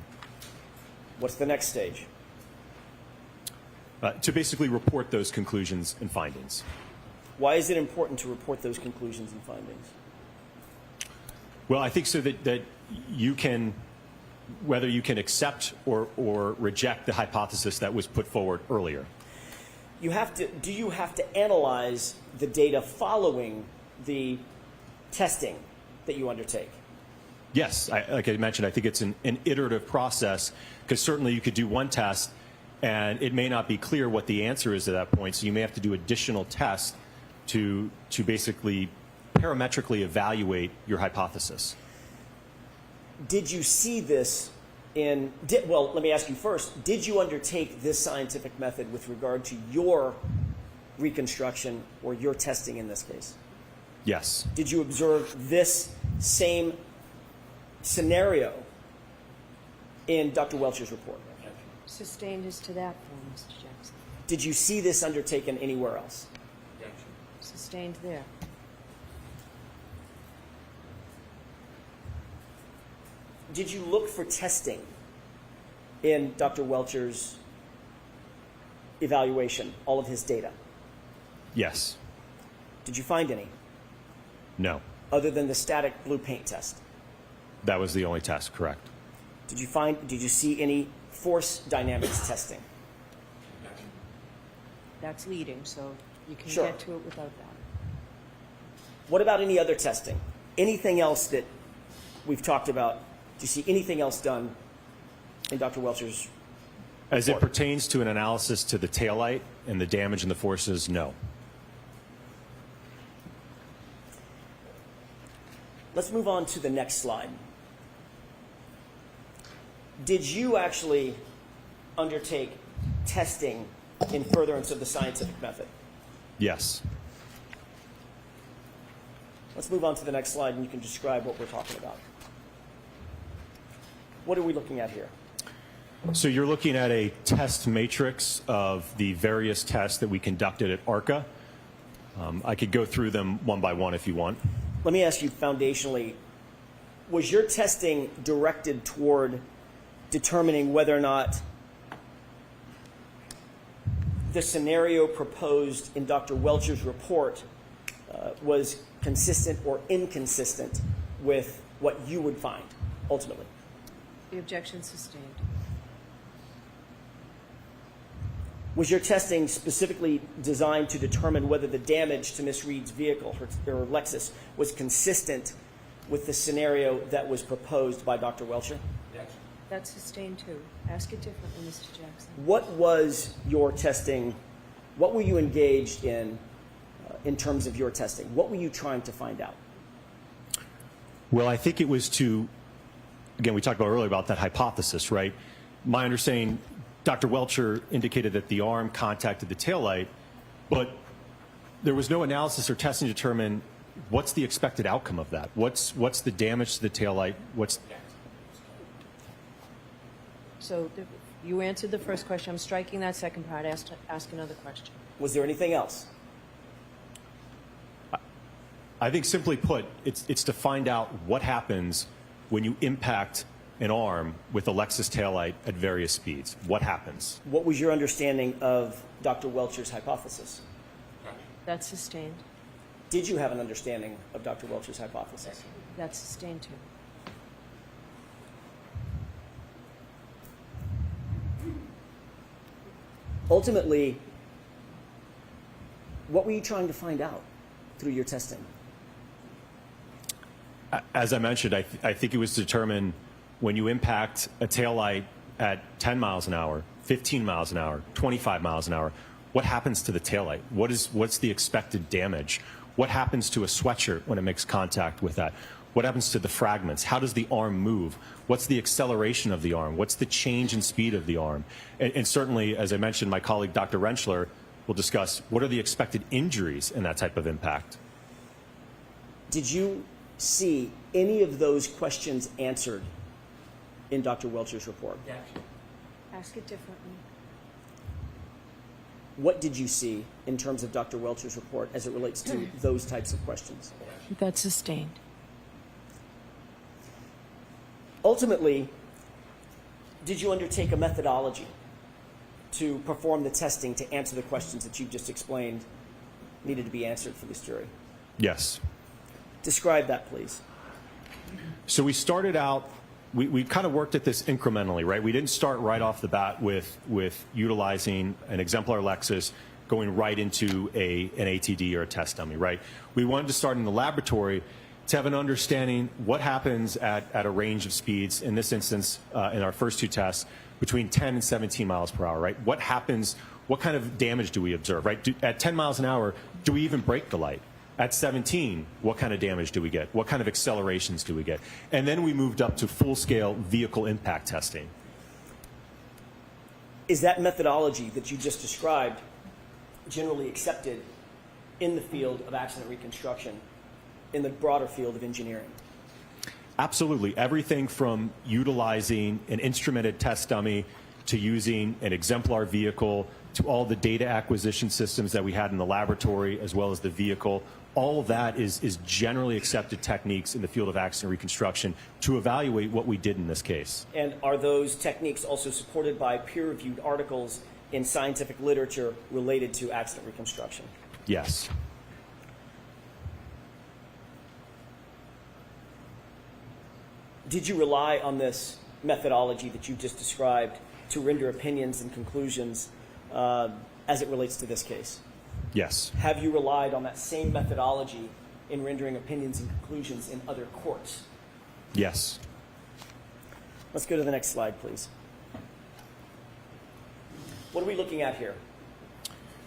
What's the next stage? to basically report those conclusions and findings. Why is it important to report those conclusions and findings? Well, I think so that you can, whether you can accept or reject the hypothesis that was put forward earlier. Do you have to analyze the data following the testing that you undertake? Yes, like I mentioned, I think it's an iterative process, because certainly you could do one test and it may not be clear what the answer is at that point, so you may have to do additional tests to basically parametrically evaluate your hypothesis. Did you see this well, let me ask you first, did you undertake this scientific method with regard to your reconstruction or your testing in this case? Yes. Did you observe this same scenario in Dr. Welcher's report? Sustained as to that form, Mr. Jackson. Did you see this undertaken anywhere else? Sustained there. Did you look for testing in Dr. Welcher's evaluation, all of his data? Yes. Did you find any, No. other than the static blue paint test? That was the only test, correct. Did you see any force dynamics testing? That's leading, so you can Sure. get to it without that. What about any other testing? Anything else that we've talked about? Do you see anything else done in Dr. Welcher's As it report? pertains to an analysis to the taillight and the damage and the forces, no. Let's move on to the next slide. Did you actually undertake testing in furtherance of the scientific method? Yes. Let's move on to the next slide and you can describe what we're talking about. What are we looking at here? So you're looking at a test matrix of the various tests that we conducted at ARCA. I could go through them one by one if you want. Let me ask you foundationally, was your testing directed toward determining whether or not the scenario proposed in Dr. Welcher's report was consistent or inconsistent with what you would find ultimately? The objection sustained. Was your testing specifically designed to determine whether the damage to Ms. Reed's vehicle, her Lexus, was consistent with the scenario that was proposed by Dr. Welcher? That's sustained too. Ask it differently, Mr. Jackson. What was your testing? What were you engaged in terms of your testing? What were you trying to find out? Well, I think it was to, again, we talked about earlier about that hypothesis, right? My understanding, Dr. Welcher indicated that the arm contacted the taillight, but there was no analysis or testing to determine what's the expected outcome of that. What's the damage to the taillight? So you answered the first question. I'm striking that second part. Ask another question. Was there anything else? I think simply put, it's to find out what happens when you impact an arm with a Lexus taillight at various speeds. What happens? What was your understanding of Dr. Welcher's hypothesis? That's sustained. Did you have an understanding of Dr. Welcher's hypothesis? That's sustained too. Ultimately, what were you trying to find out through your testing? As I mentioned, I think it was to determine when you impact a taillight at 10 miles an hour, 15 miles an hour, 25 miles an hour, what happens to the taillight? What's the expected damage? What happens to a sweatshirt when it makes contact with that? What happens to the fragments? How does the arm move? What's the acceleration of the arm? What's the change in speed of the arm? And certainly, as I mentioned, my colleague Dr. Rentschler will discuss what are the expected injuries in that type of impact. Did you see any of those questions answered in Dr. Welcher's report? Ask it differently. What did you see in terms of Dr. Welcher's report as it relates to those types of questions? That's sustained. Ultimately, did you undertake a methodology to perform the testing to answer the questions that you've just explained needed to be answered for this jury? Yes. Describe that, please. So we started out, we kind of worked at this incrementally, right? We didn't start right off the bat with utilizing an exemplar Lexus going right into an ATD or a test dummy, right? We wanted to start in the laboratory to have an understanding what happens at a range of speeds, in this instance, in our first two tests, between 10 and 17 miles per hour, right? What happens, what kind of damage do we observe, right? At 10 miles an hour, do we even brake the light? At 17, what kind of damage do we get? What kind of accelerations do we get? And then we moved up to full-scale vehicle impact testing. Is that methodology that you just described generally accepted in the field of accident reconstruction, in the broader field of engineering? Absolutely. Everything from utilizing an instrumented test dummy to using an exemplar vehicle to all the data acquisition systems that we had in the laboratory as well as the vehicle. All of that is generally accepted techniques in the field of accident reconstruction to evaluate what we did in this case. And are those techniques also supported by peer-reviewed articles in scientific literature related to accident reconstruction? Yes. Did you rely on this methodology that you just described to render opinions and conclusions as it relates to this case? Yes. Have you relied on that same methodology in rendering opinions and conclusions in other courts? Yes. Let's go to the next slide, please. What are we looking at here?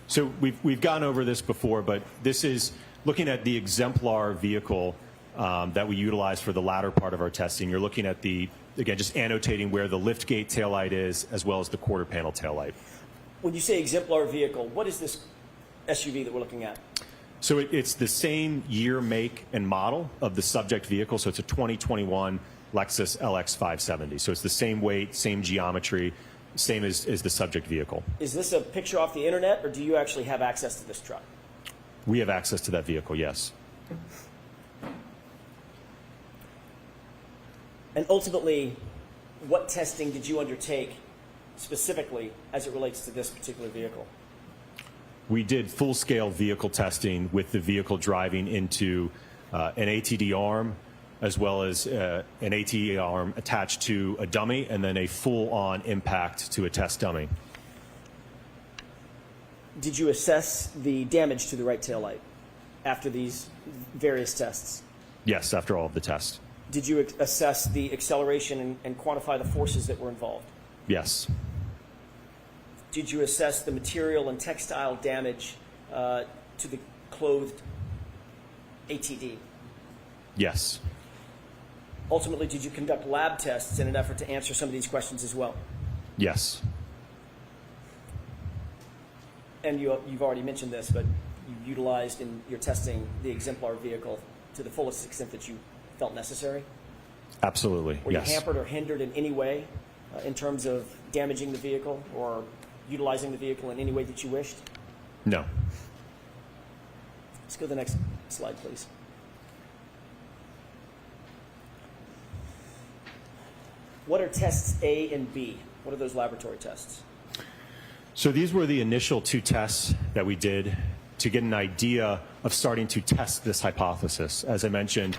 So we've gone over this before, but this is looking at the exemplar vehicle that we utilize for the latter part of our testing. You're looking at again, just annotating where the liftgate taillight is as well as the quarter panel taillight. When you say exemplar vehicle, what is this SUV that we're looking at? So it's the same year, make, and model of the subject vehicle. So it's a 2021 Lexus LX 570. So it's the same weight, same geometry, same as the subject vehicle. Is this a picture off the internet, or do you actually have access to this truck? We have access to that vehicle, yes. And ultimately, what testing did you undertake specifically as it relates to this particular vehicle? We did full-scale vehicle testing with the vehicle driving into an ATD arm as well as an ATD arm attached to a dummy and then a full-on impact to a test dummy. Did you assess the damage to the right tail light after these various tests? Yes, after all of the tests. Did you assess the acceleration and quantify the forces that were involved? Yes. Did you assess the material and textile damage to the clothed ATD? Yes. Ultimately, did you conduct lab tests in an effort to answer some of these questions as well? Yes. And you've already mentioned this, but you utilized in your testing the exemplar vehicle to the fullest extent that you felt necessary? Absolutely, Were yes. you hampered or hindered in any way in terms of damaging the vehicle or utilizing the vehicle in any way that you wished? No. Let's go to the next slide, please. What are tests A and B? What are those laboratory tests? So these were the initial two tests that we did to get an idea of starting to test this hypothesis. As I mentioned,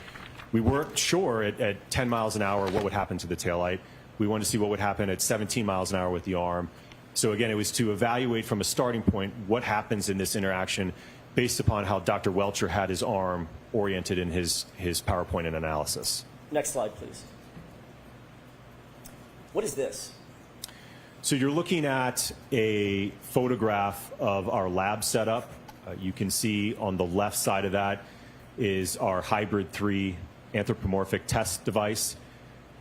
we weren't sure at 10 miles an hour what would happen to the taillight. We wanted to see what would happen at 17 miles an hour with the arm. So again, it was to evaluate from a starting point what happens in this interaction based upon how Dr. Welcher had his arm oriented in his PowerPoint and analysis. Next slide, please. What is this? So you're looking at a photograph of our lab setup. You can see on the left side of that is our Hybrid 3 anthropomorphic test device.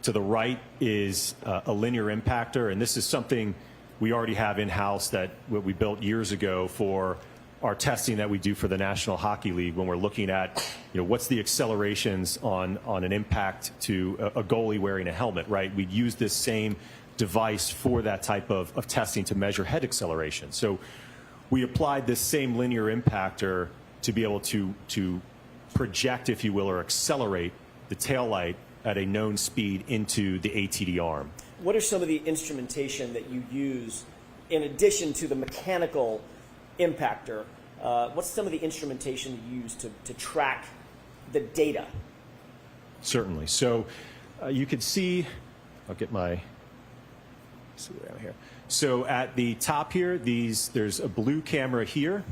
To the right is a linear impactor, and this is something we already have in-house that we built years ago for our testing that we do for the National Hockey League when we're looking at, what's the accelerations on an impact to a goalie wearing a helmet, right? We'd use this same device for that type of testing to measure head acceleration. So we applied this same linear impactor to be able to project, if you will, or accelerate the taillight at a known speed into the ATD arm. What are some of the instrumentation that you use in addition to the mechanical impactor, what's some of the instrumentation you use to track the data? Certainly. So you can see, I'll get my, see down here. So at the top here, there's a blue camera here.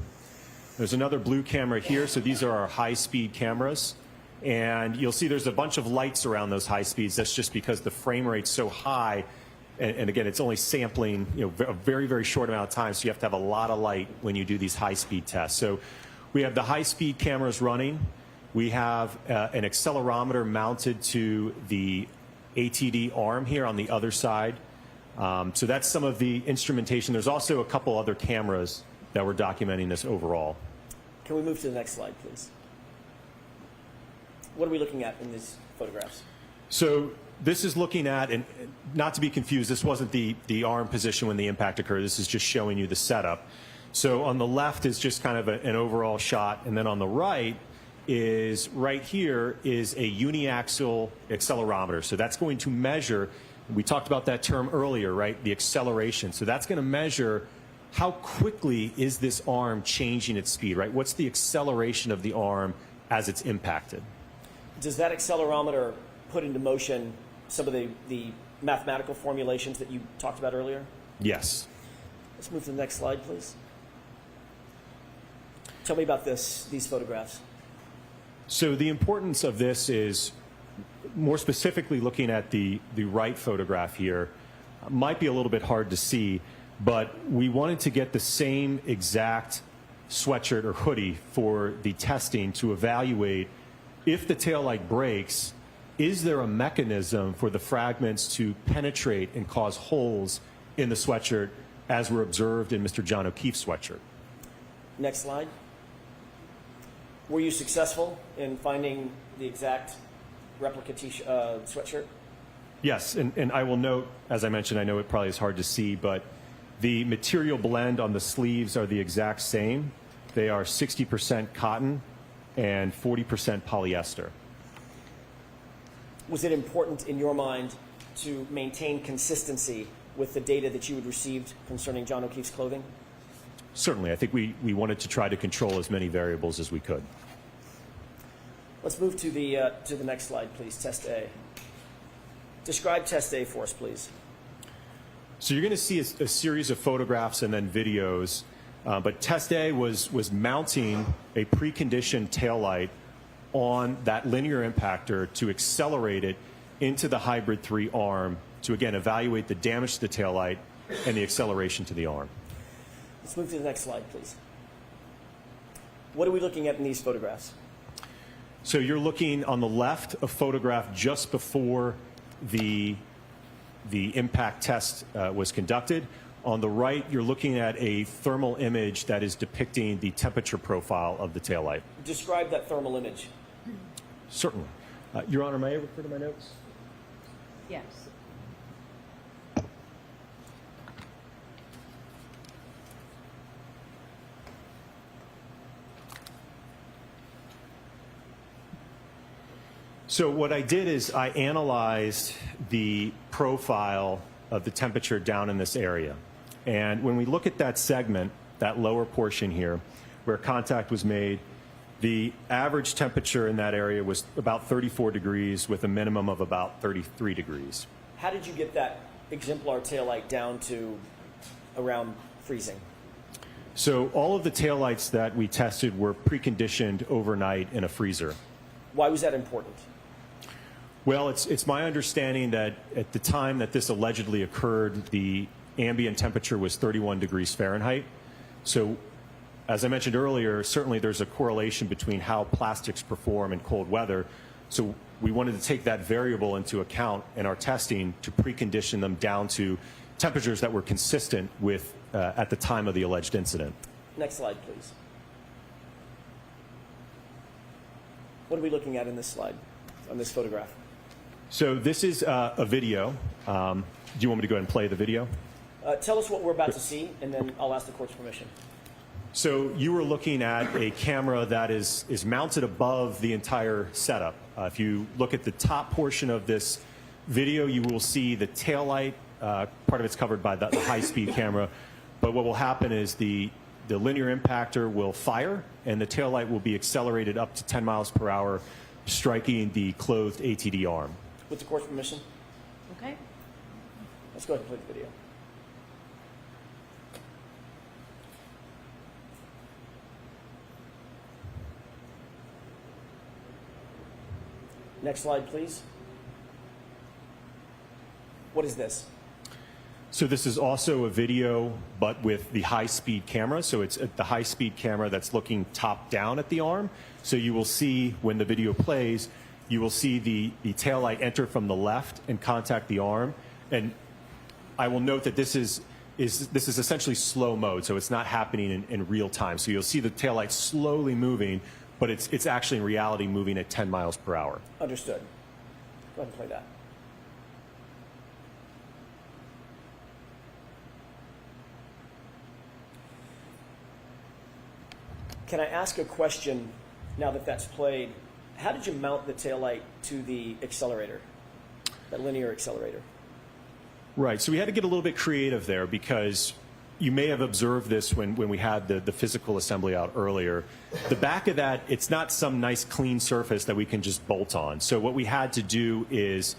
There's another blue camera here. So these are our high-speed cameras. And you'll see there's a bunch of lights around those high speeds. That's just because the frame rate's so high. And again, it's only sampling a very, very short amount of time. So you have to have a lot of light when you do these high-speed tests. So we have the high-speed cameras running. We have an accelerometer mounted to the ATD arm here on the other side. So that's some of the instrumentation. There's also a couple other cameras that we're documenting this overall. Can we move to the next slide, please? What are we looking at in these photographs? So this is looking at, and not to be confused, this wasn't the arm position when the impact occurred. This is just showing you the setup. So on the left is just kind of an overall shot, and then on the right is, right here is a uniaxial accelerometer. So that's going to measure, we talked about that term earlier, right? The acceleration. So that's going to measure how quickly is this arm changing its speed, right? What's the acceleration of the arm as it's impacted? Does that accelerometer put into motion some of the mathematical formulations that you talked about earlier? Yes. Let's move to the next slide, please. Tell me about these photographs. So the importance of this is, more specifically looking at the right photograph here, might be a little bit hard to see, but we wanted to get the same exact sweatshirt or hoodie for the testing to evaluate if the taillight breaks, is there a mechanism for the fragments to penetrate and cause holes in the sweatshirt as were observed in Mr. John O'Keefe's sweatshirt? Next slide. Were you successful in finding the exact replica sweatshirt? Yes, and I will note, as I mentioned, I know it probably is hard to see, but the material blend on the sleeves are the exact same. They are 60% cotton and 40% polyester. Was it important in your mind to maintain consistency with the data that you had received concerning John O'Keefe's clothing? Certainly. I think we wanted to try to control as many variables as we could. Let's move to the next slide, please. Test A. Describe Test A for us, please. So you're going to see a series of photographs and then videos, but Test A was mounting a preconditioned taillight on that linear impactor to accelerate it into the Hybrid 3 arm to, again, evaluate the damage to the taillight and the acceleration to the arm. Let's move to the next slide, please. What are we looking at in these photographs? So you're looking on the left, a photograph just before the impact test was conducted. On the right, you're looking at a thermal image that is depicting the temperature profile of the taillight. Describe that thermal image. Certainly. Your Honor, may I refer to my notes? Yes. So what I did is I analyzed the profile of the temperature down in this area. And when we look at that segment, that lower portion here, where contact was made, the average temperature in that area was about 34 degrees with a minimum of about 33 degrees. How did you get that exemplar taillight down to around freezing? So all of the taillights that we tested were preconditioned overnight in a freezer. Why was that important? Well, it's my understanding that at the time that this allegedly occurred, the ambient temperature was 31 degrees Fahrenheit. So, as I mentioned earlier, certainly there's a correlation between how plastics perform in cold weather. So we wanted to take that variable into account in our testing to precondition them down to temperatures that were consistent with at the time of the alleged incident. Next slide, please. What are we looking at in this slide, on this photograph? So this is a video. Do you want me to go ahead and play the video? Tell us what we're about to see, and then I'll ask the court's permission. So you were looking at a camera that is mounted above the entire setup. If you look at the top portion of this video, you will see the taillight. Part of it's covered by the high-speed camera. But what will happen is the linear impactor will fire, and the taillight will be accelerated up to 10 miles per hour, striking the clothed ATD arm. With the court's permission, Okay. let's go ahead and play the video. Next slide, please. What is this? So this is also a video, but with the high-speed camera. So it's the high-speed camera that's looking top-down at the arm. So you will see, when the video plays, you will see the taillight enter from the left and contact the arm. And I will note that this is essentially slow mode, so it's not happening in real time. So you'll see the taillight slowly moving, but it's actually in reality moving at 10 miles per hour. Understood. Go ahead and play that. Can I ask a question now that that's played? How did you mount the taillight to the accelerator, that linear accelerator? Right. So we had to get a little bit creative there, because you may have observed this when we had the physical assembly out earlier. The back of that, it's not some nice clean surface that we can just bolt on. So what we had to do is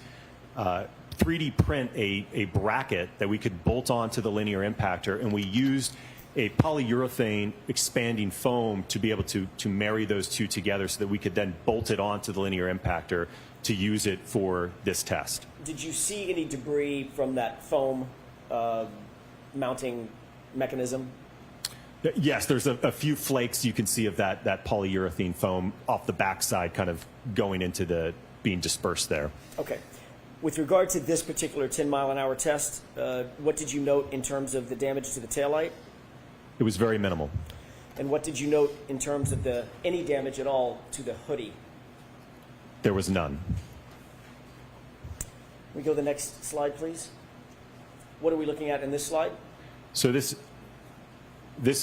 3D print a bracket that we could bolt onto the linear impactor, and we used a polyurethane expanding foam to be able to marry those two together so that we could then bolt it onto the linear impactor to use it for this test. Did you see any debris from that foam mounting mechanism? Yes, there's a few flakes you can see of that polyurethane foam off the backside, kind of going into being dispersed there. Okay. With regard to this particular 10-mile-an-hour test, what did you note in terms of the damage to the taillight? It was very minimal. And what did you note in terms of any damage at all to the hoodie? There was none. Can we go to the next slide, please? What are we looking at in this slide? So this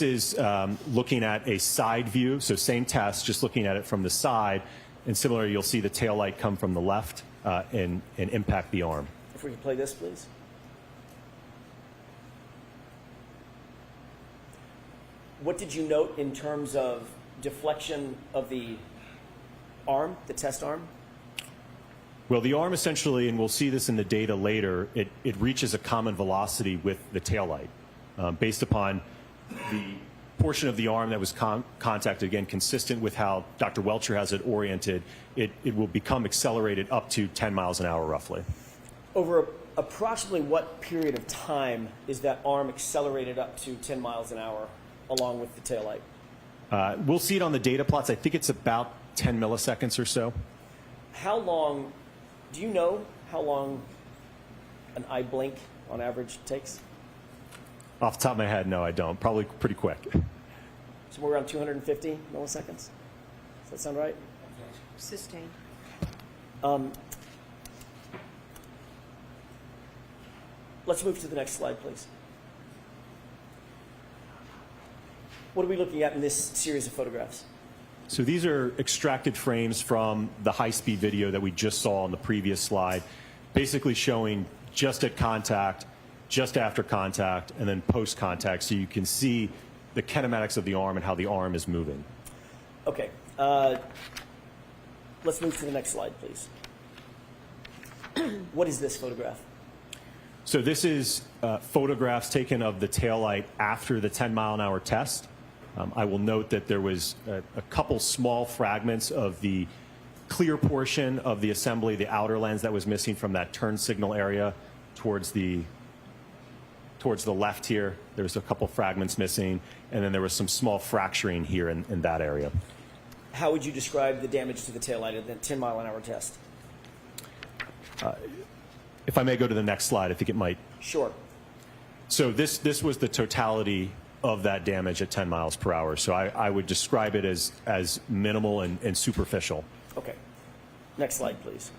is looking at a side view. So same test, just looking at it from the side. And similarly, you'll see the tail light come from the left and impact the arm. If we could play this, please. What did you note in terms of deflection of the arm, the test arm? Well, the arm essentially, and we'll see this in the data later, it reaches a common velocity with the tail light. Based upon the portion of the arm that was contacted, again, consistent with how Dr. Welcher has it oriented, it will become accelerated up to 10 miles an hour roughly. Over approximately what period of time is that arm accelerated up to 10 miles an hour along with the tail light? We'll see it on the data plots. I think it's about 10 milliseconds or so. How long, do you know how long an eye blink on average takes? Off the top of my head, no, I don't. Probably pretty quick. Somewhere around 250 milliseconds? Does that sound right? Sustained. Let's move to the next slide, please. What are we looking at in this series of photographs? So these are extracted frames from the high-speed video that we just saw on the previous slide, basically showing just at contact, just after contact, and then post-contact, so you can see the kinematics of the arm and how the arm is moving. Okay. Let's move to the next slide, please. What is this photograph? So this is photographs taken of the taillight after the 10-mile-an-hour test. I will note that there was a couple small fragments of the clear portion of the assembly, the outer lens that was missing from that turn signal area towards the left here. There was a couple fragments missing, and then there was some small fracturing here in that area. How would you describe the damage to the taillight in the 10-mile-an-hour test? If I may go to the next slide, I think it might. Sure. So this was the totality of that damage at 10 miles per hour. So I would describe it as minimal and superficial. Okay. Next slide, please.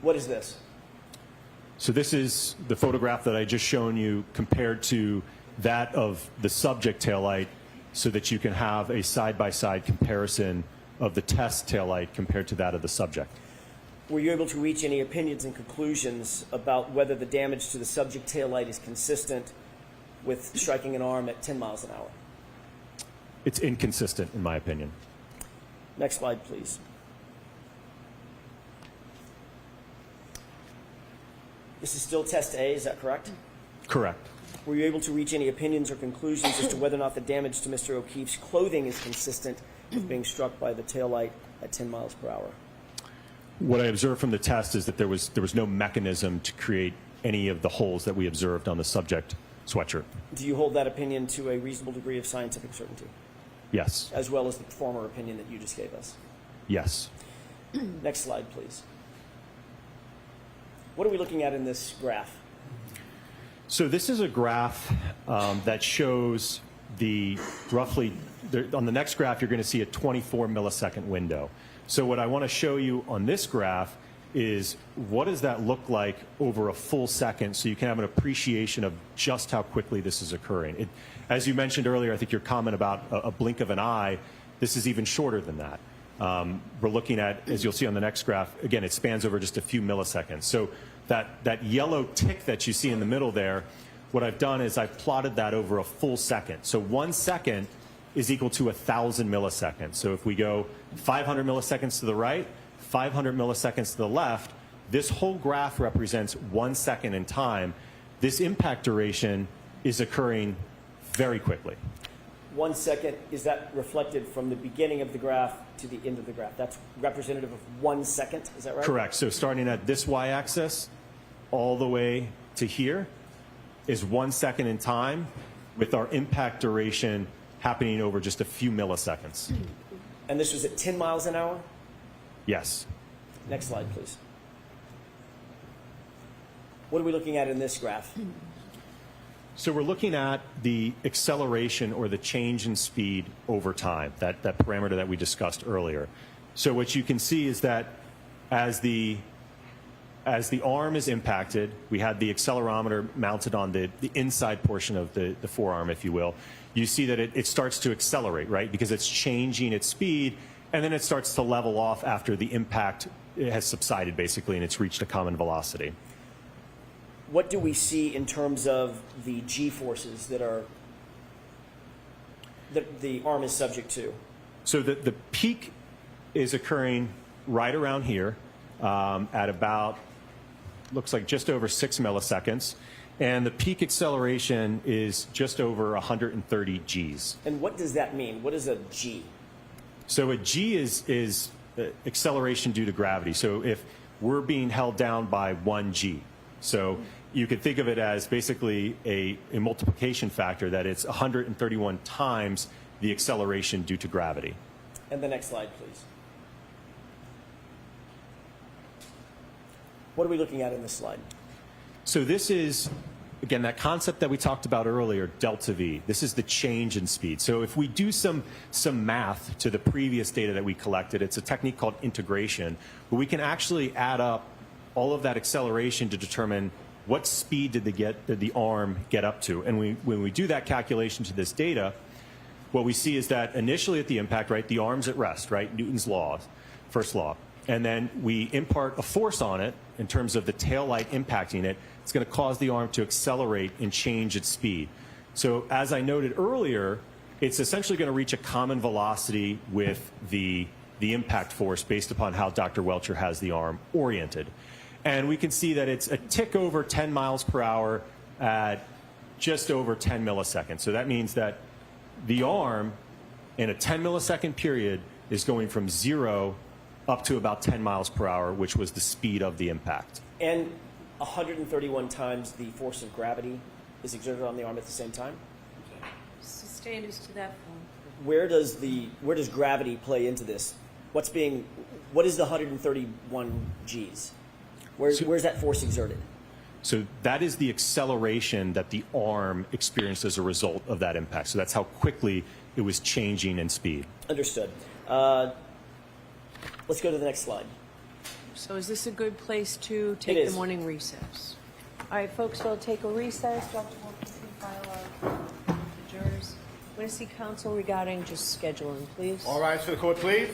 What is this? So this is the photograph that I just shown you compared to that of the subject taillight, so that you can have a side-by-side comparison of the test taillight compared to that of the subject. Were you able to reach any opinions and conclusions about whether the damage to the subject taillight is consistent with striking an arm at 10 miles an hour? It's inconsistent, in my opinion. Next slide, please. This is still test A, is that correct? Correct. Were you able to reach any opinions or conclusions as to whether or not the damage to Mr. O'Keefe's clothing is consistent with being struck by the taillight at 10 miles per hour? What I observed from the test is that there was no mechanism to create any of the holes that we observed on the subject sweatshirt. Do you hold that opinion to a reasonable degree of scientific certainty, Yes. as well as the former opinion that you just gave us? Yes. Next slide, please. What are we looking at in this graph? So this is a graph that shows the roughly, on the next graph, you're going to see a 24 millisecond window. So what I want to show you on this graph is what does that look like over a full second so you can have an appreciation of just how quickly this is occurring. As you mentioned earlier, I think your comment about a blink of an eye, this is even shorter than that. We're looking at, as you'll see on the next graph, again, it spans over just a few milliseconds. So that yellow tick that you see in the middle there, what I've done is I've plotted that over a full second. So 1 second is equal to 1,000 milliseconds. So if we go 500 milliseconds to the right, 500 milliseconds to the left, this whole graph represents 1 second in time. This impact duration is occurring very quickly. 1 second, is that reflected from the beginning of the graph to the end of the graph? That's representative of 1 second, is that right? Correct. So starting at this y-axis all the way to here is 1 second in time with our impact duration happening over just a few milliseconds. And this was at 10 miles an hour? Yes. Next slide, please. What are we looking at in this graph? So we're looking at the acceleration or the change in speed over time, that parameter that we discussed earlier. So what you can see is that as the arm is impacted, we had the accelerometer mounted on the inside portion of the forearm, if you will. You see that it starts to accelerate, right? Because it's changing its speed, and then it starts to level off after the impact has subsided, basically, and it's reached a common velocity. What do we see in terms of the G-forces that the arm is subject to? So the peak is occurring right around here at about, looks like just over 6 milliseconds. And the peak acceleration is just over 130 Gs. And what does that mean? What is a G? So a G is acceleration due to gravity. So if we're being held down by 1 G, so you could think of it as basically a multiplication factor, that it's 131 times the acceleration due to gravity. And the next slide, please. What are we looking at in this slide? So this is, again, that concept that we talked about earlier, delta V. This is the change in speed. So if we do some math to the previous data that we collected, it's a technique called integration, where we can actually add up all of that acceleration to determine what speed did the arm get up to. And when we do that calculation to this data, what we see is that initially at the impact, right, the arm's at rest, right, Newton's law, first law. And then we impart a force on it in terms of the tail light impacting it. It's going to cause the arm to accelerate and change its speed. So as I noted earlier, it's essentially going to reach a common velocity with the impact force based upon how Dr. Welcher has the arm oriented. And we can see that it's a tick over 10 miles per hour at just over 10 milliseconds. So that means that the arm in a 10 millisecond period is going from 0 up to about 10 miles per hour, which was the speed of the impact. And 131 times the force of gravity is exerted on the arm at the same time? Sustained is to that point. Where does gravity play into this? What is the 131 Gs? Where's that force exerted? So that is the acceleration that the arm experienced as a result of that impact. So that's how quickly it was changing in speed. Understood. Let's go to the next slide. So is this a good place to take It is. the morning recess? All right, folks, we'll take a recess. Dr. Wilkins can file our jurors. I'm going to see counsel regarding just scheduling, please. All rise for the court, please.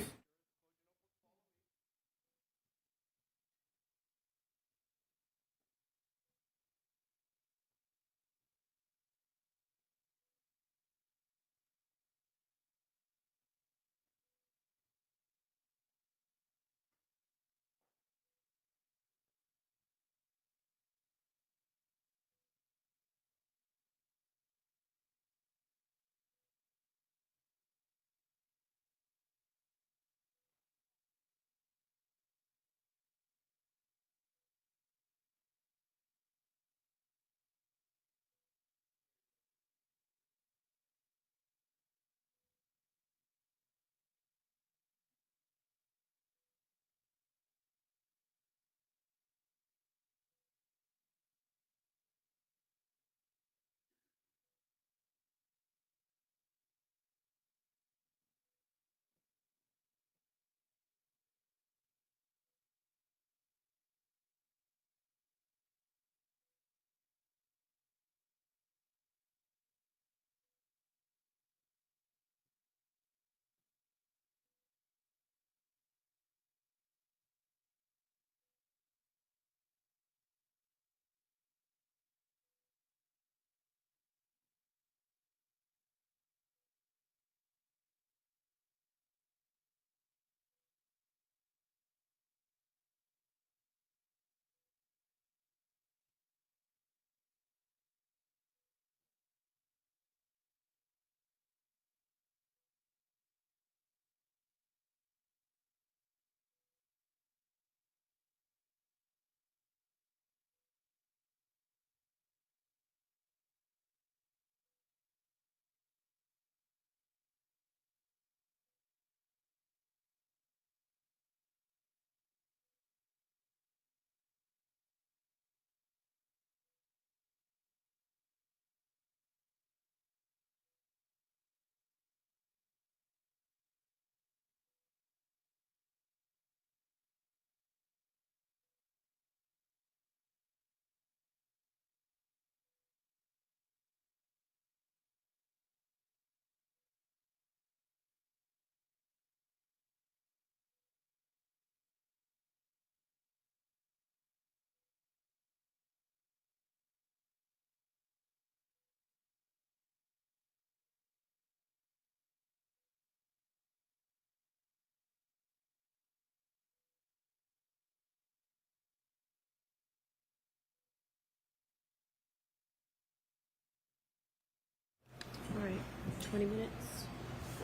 20 minutes.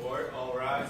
Court, all rise.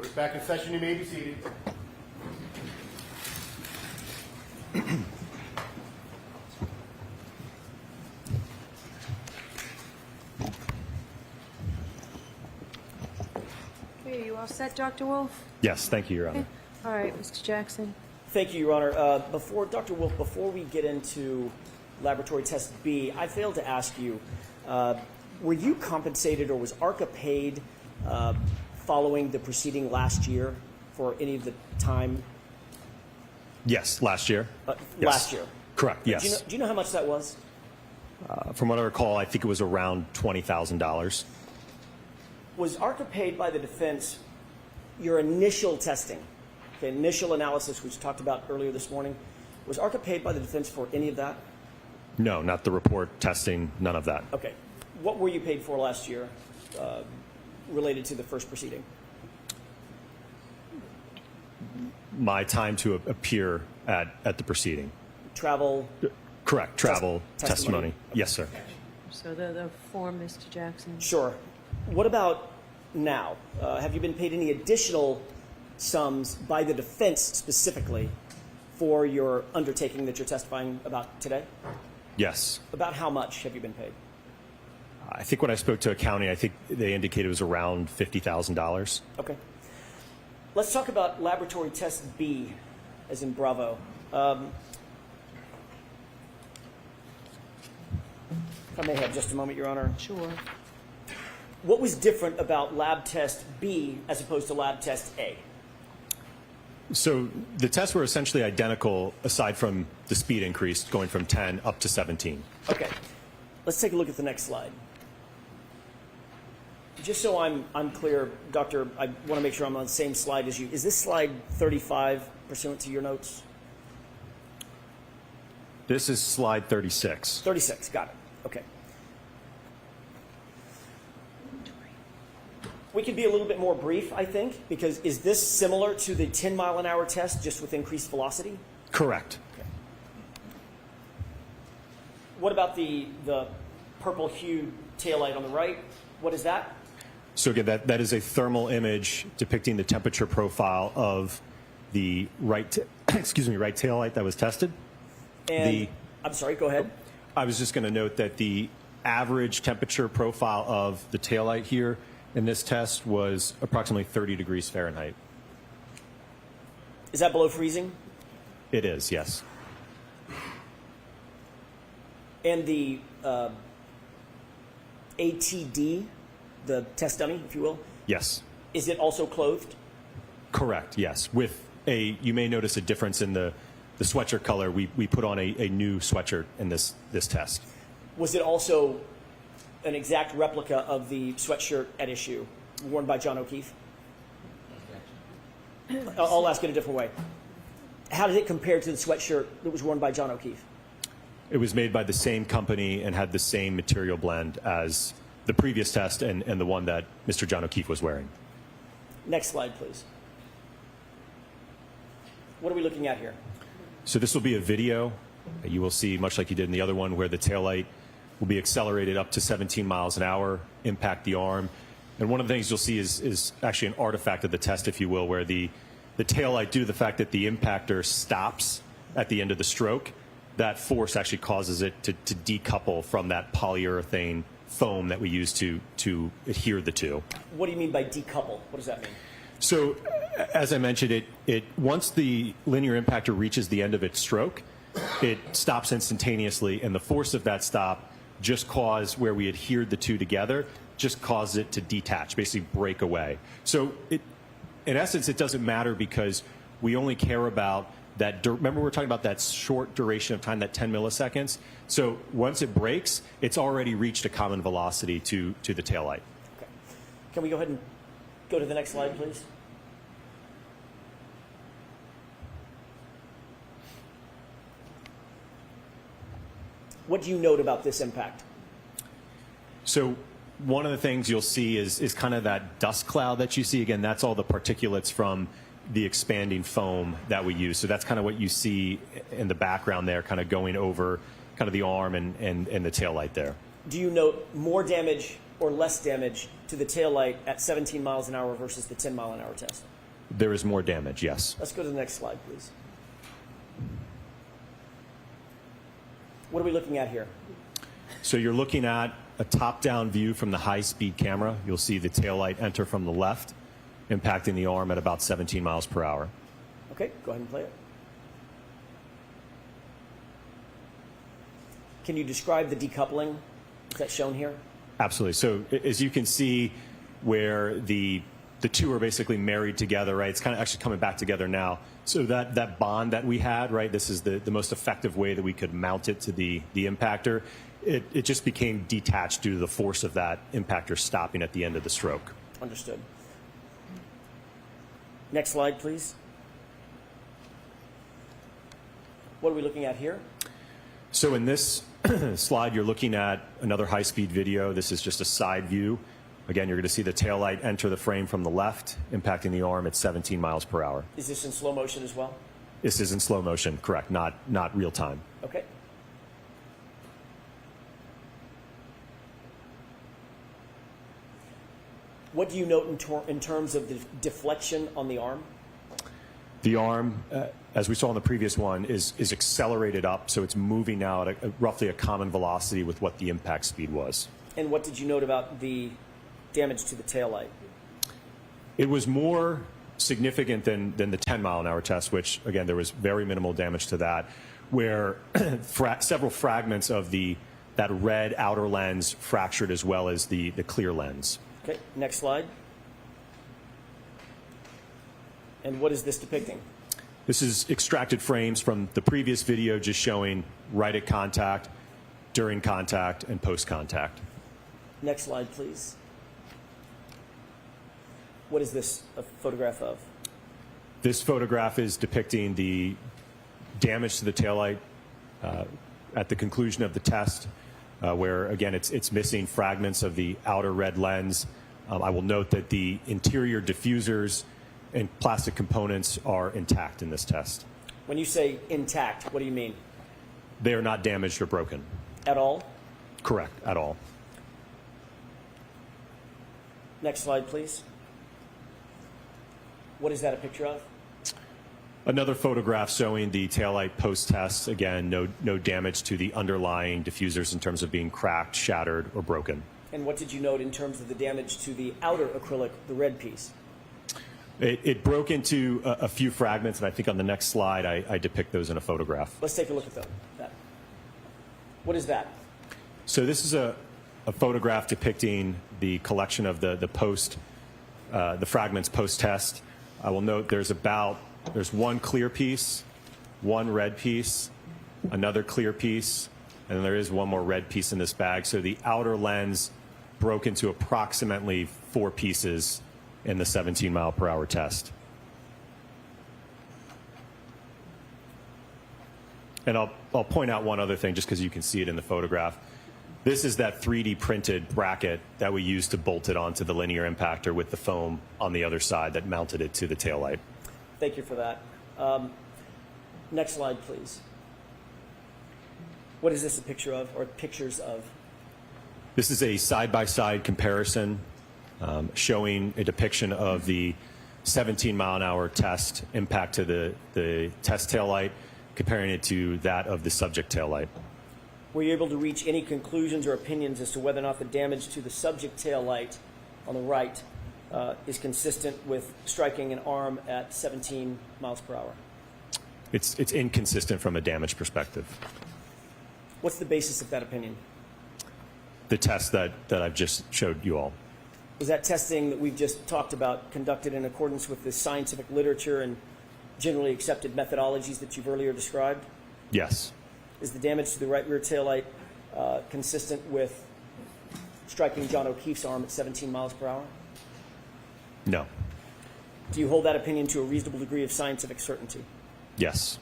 Court is back in session. You may be seated. Okay, you all set, Dr. Wolf? Yes, thank you, Your Honor. Okay. All right, Mr. Jackson. Thank you, Your Honor. Dr. Wolf, before we get into laboratory test B, I failed to ask you, were you compensated or was ARCA paid following the proceeding last year for any of the time? Yes, last year. Yes. Last year? Correct, yes. Do you know how much that was? From what I recall, I think it was around $20,000. Was ARCA paid by the defense your initial testing, the initial analysis which we talked about earlier this morning? Was ARCA paid by the defense for any of that? No, not the report, testing, none of that. Okay. What were you paid for last year related to the first proceeding? My time to appear at the proceeding. Travel? Correct, travel, testimony. testimony. Yes, sir. So the form, Mr. Jackson. Sure. What about now? Have you been paid any additional sums by the defense specifically for your undertaking that you're testifying about today? Yes. About how much have you been paid? I think when I spoke to accounting, I think they indicated it was around $50,000. Okay. Let's talk about laboratory test B, as in Bravo. If I may have just a moment, Your Honor. Sure. What was different about lab test B as opposed to lab test A? So the tests were essentially identical aside from the speed increase going from 10 up to 17. Okay. Let's take a look at the next slide. Just so I'm clear, Doctor, I want to make sure I'm on the same slide as you. Is this slide 35 pursuant to your notes? This is slide 36. 36, got it. Okay. We could be a little bit more brief, I think, because is this similar to the 10-mile-an-hour test, just with increased velocity? Correct. Okay. What about the purple hued taillight on the right? What is that? So again, that is a thermal image depicting the temperature profile of the right taillight that was tested. And I'm sorry, go ahead. I was just going to note that the average temperature profile of the taillight here in this test was approximately 30 degrees Fahrenheit. Is that below freezing? It is, yes. And the ATD, the test dummy, if you will, Yes. is it also clothed? Correct, yes. With you may notice a difference in the sweatshirt color. We put on a new sweatshirt in this test. Was it also an exact replica of the sweatshirt at issue worn by John O'Keefe? I'll ask it a different way. How did it compare to the sweatshirt that was worn by John O'Keefe? It was made by the same company and had the same material blend as the previous test and the one that Mr. John O'Keefe was wearing. Next slide, please. What are we looking at here? So this will be a video. You will see, much like you did in the other one, where the taillight will be accelerated up to 17 miles an hour, impact the arm. And one of the things you'll see is actually an artifact of the test, if you will, where the taillight, due to the fact that the impactor stops at the end of the stroke, that force actually causes it to decouple from that polyurethane foam that we use to adhere the two. What do you mean by decouple? What does that mean? So, as I mentioned, it once the linear impactor reaches the end of its stroke, it stops instantaneously, and the force of that stop just caused where we adhered the two together, just caused it to detach, basically break away. So, in essence, it doesn't matter because we only care about that. Remember, we're talking about that short duration of time, that 10 milliseconds. So once it breaks, it's already reached a common velocity to the taillight. Okay. Can we go ahead and go to the next slide, please? What do you note about this impact? So one of the things you'll see is kind of that dust cloud that you see. Again, that's all the particulates from the expanding foam that we use. So that's kind of what you see in the background there, kind of going over kind of the arm and the taillight there. Do you note more damage or less damage to the taillight at 17 miles an hour versus the 10 mile an hour test? There is more damage, yes. Let's go to the next slide, please. What are we looking at here? So you're looking at a top-down view from the high-speed camera. You'll see the taillight enter from the left, impacting the arm at about 17 miles per hour. Okay, go ahead and play it. Can you describe the decoupling? Is that shown here? Absolutely. So as you can see, where the two are basically married together, right? It's kind of actually coming back together now. So that bond that we had, right? This is the most effective way that we could mount it to the impactor. It just became detached due to the force of that impactor stopping at the end of the stroke. Understood. Next slide, please. What are we looking at here? So in this slide, you're looking at another high-speed video. This is just a side view. Again, you're going to see the taillight enter the frame from the left, impacting the arm at 17 miles per hour. Is this in slow motion as well? This is in slow motion, correct, not real time. Okay. What do you note in terms of the deflection on the arm? The arm, as we saw in the previous one, is accelerated up, so it's moving now at roughly a common velocity with what the impact speed was. And what did you note about the damage to the taillight? It was more significant than the 10 mile an hour test, which, again, there was very minimal damage to that, where several fragments of that red outer lens fractured as well as the clear lens. Okay, next slide. And what is this depicting? This is extracted frames from the previous video just showing right at contact, during contact, and post-contact. Next slide, please. What is this a photograph of? This photograph is depicting the damage to the taillight at the conclusion of the test, where, again, it's missing fragments of the outer red lens. I will note that the interior diffusers and plastic components are intact in this test. When you say intact, what do you mean? They are not damaged or broken. At all? Correct, at all. Next slide, please. What is that a picture of? Another photograph showing the taillight post-test. Again, no damage to the underlying diffusers in terms of being cracked, shattered, or broken. And what did you note in terms of the damage to the outer acrylic, the red piece? It broke into a few fragments, and I think on the next slide I depict those in a photograph. Let's take a look at that. What is that? So this is a photograph depicting the collection of the fragments post-test. I will note there's one clear piece, one red piece, another clear piece, and then there is one more red piece in this bag. So the outer lens broke into approximately 4 pieces in the 17 mile per hour test. And I'll point out one other thing just because you can see it in the photograph. This is that 3D printed bracket that we used to bolt it onto the linear impactor with the foam on the other side that mounted it to the taillight. Thank you for that. Next slide, please. What is this a picture of, or pictures of? This is a side-by-side comparison showing a depiction of the 17 mile an hour test impact to the test taillight, comparing it to that of the subject taillight. Were you able to reach any conclusions or opinions as to whether or not the damage to the subject taillight on the right is consistent with striking an arm at 17 miles per hour? It's inconsistent from a damage perspective. What's the basis of that opinion? The test that I've just showed you all. Was that testing that we've just talked about conducted in accordance with the scientific literature and generally accepted methodologies that you've earlier described? Yes. Is the damage to the right rear taillight consistent with striking John O'Keefe's arm at 17 miles per hour? No. Do you hold that opinion to a reasonable degree of scientific certainty? Yes.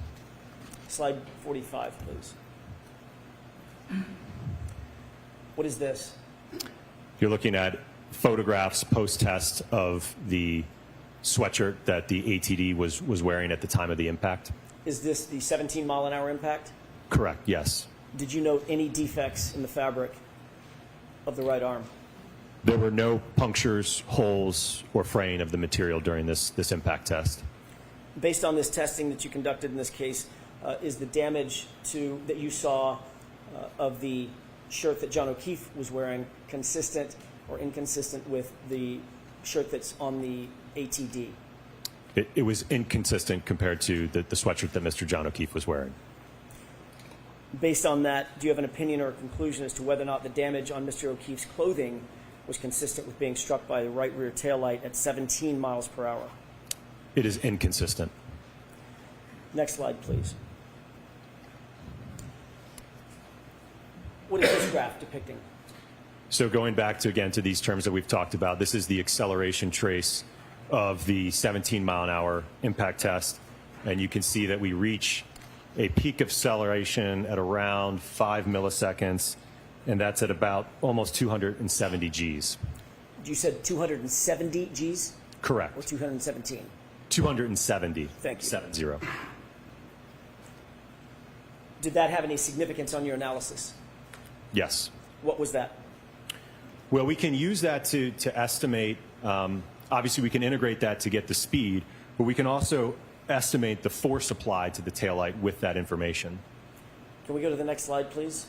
Slide 45, please. What is this? You're looking at photographs post-test of the sweatshirt that the ATD was wearing at the time of the impact. Is this the 17 mile an hour impact? Correct, yes. Did you note any defects in the fabric of the right arm? There were no punctures, holes, or fraying of the material during this impact test. Based on this testing that you conducted in this case, is the damage that you saw of the shirt that John O'Keefe was wearing consistent or inconsistent with the shirt that's on the ATD? It was inconsistent compared to the sweatshirt that Mr. John O'Keefe was wearing. Based on that, do you have an opinion or a conclusion as to whether or not the damage on Mr. O'Keefe's clothing was consistent with being struck by the right rear taillight at 17 miles per hour? It is inconsistent. Next slide, please. What is this graph depicting? So going back to these terms that we've talked about, this is the acceleration trace of the 17-mile-an-hour impact test. And you can see that we reach a peak acceleration at around 5 milliseconds, and that's at about almost 270 Gs. You said 270 Gs? Correct. Or 217? 270. Thank you. 70. Did that have any significance on your analysis? Yes. What was that? Well, we can use that to estimate. Obviously, we can integrate that to get the speed, but we can also estimate the force applied to the taillight with that information. Can we go to the next slide, please?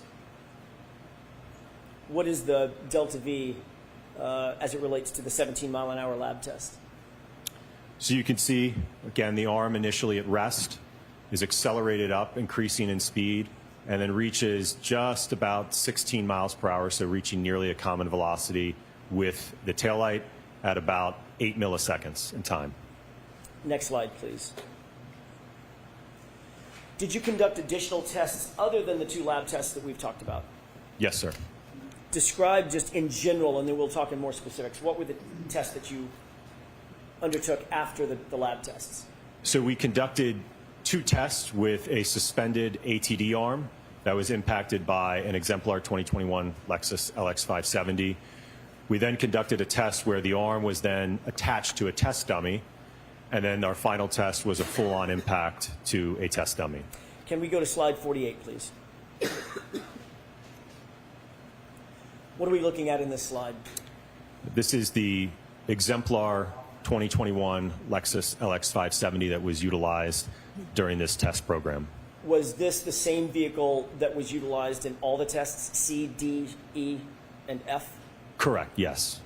What is the delta V as it relates to the 17-mile-an-hour lab test? So you can see, again, the arm initially at rest is accelerated up, increasing in speed, and then reaches just about 16 miles per hour, so reaching nearly a common velocity with the taillight at about 8 milliseconds in time. Next slide, please. Did you conduct additional tests other than the 2 lab tests that we've talked about? Yes, sir. Describe just in general, and then we'll talk in more specifics. What were the tests that you undertook after the lab tests? So we conducted 2 tests with a suspended ATD arm that was impacted by an exemplar 2021 Lexus LX570. We then conducted a test where the arm was then attached to a test dummy, and then our final test was a full-on impact to a test dummy. Can we go to slide 48, please? What are we looking at in this slide? This is the exemplar 2021 Lexus LX570 that was utilized during this test program. Was this the same vehicle that was utilized in all the tests, C, D, E, and F? Correct, yes.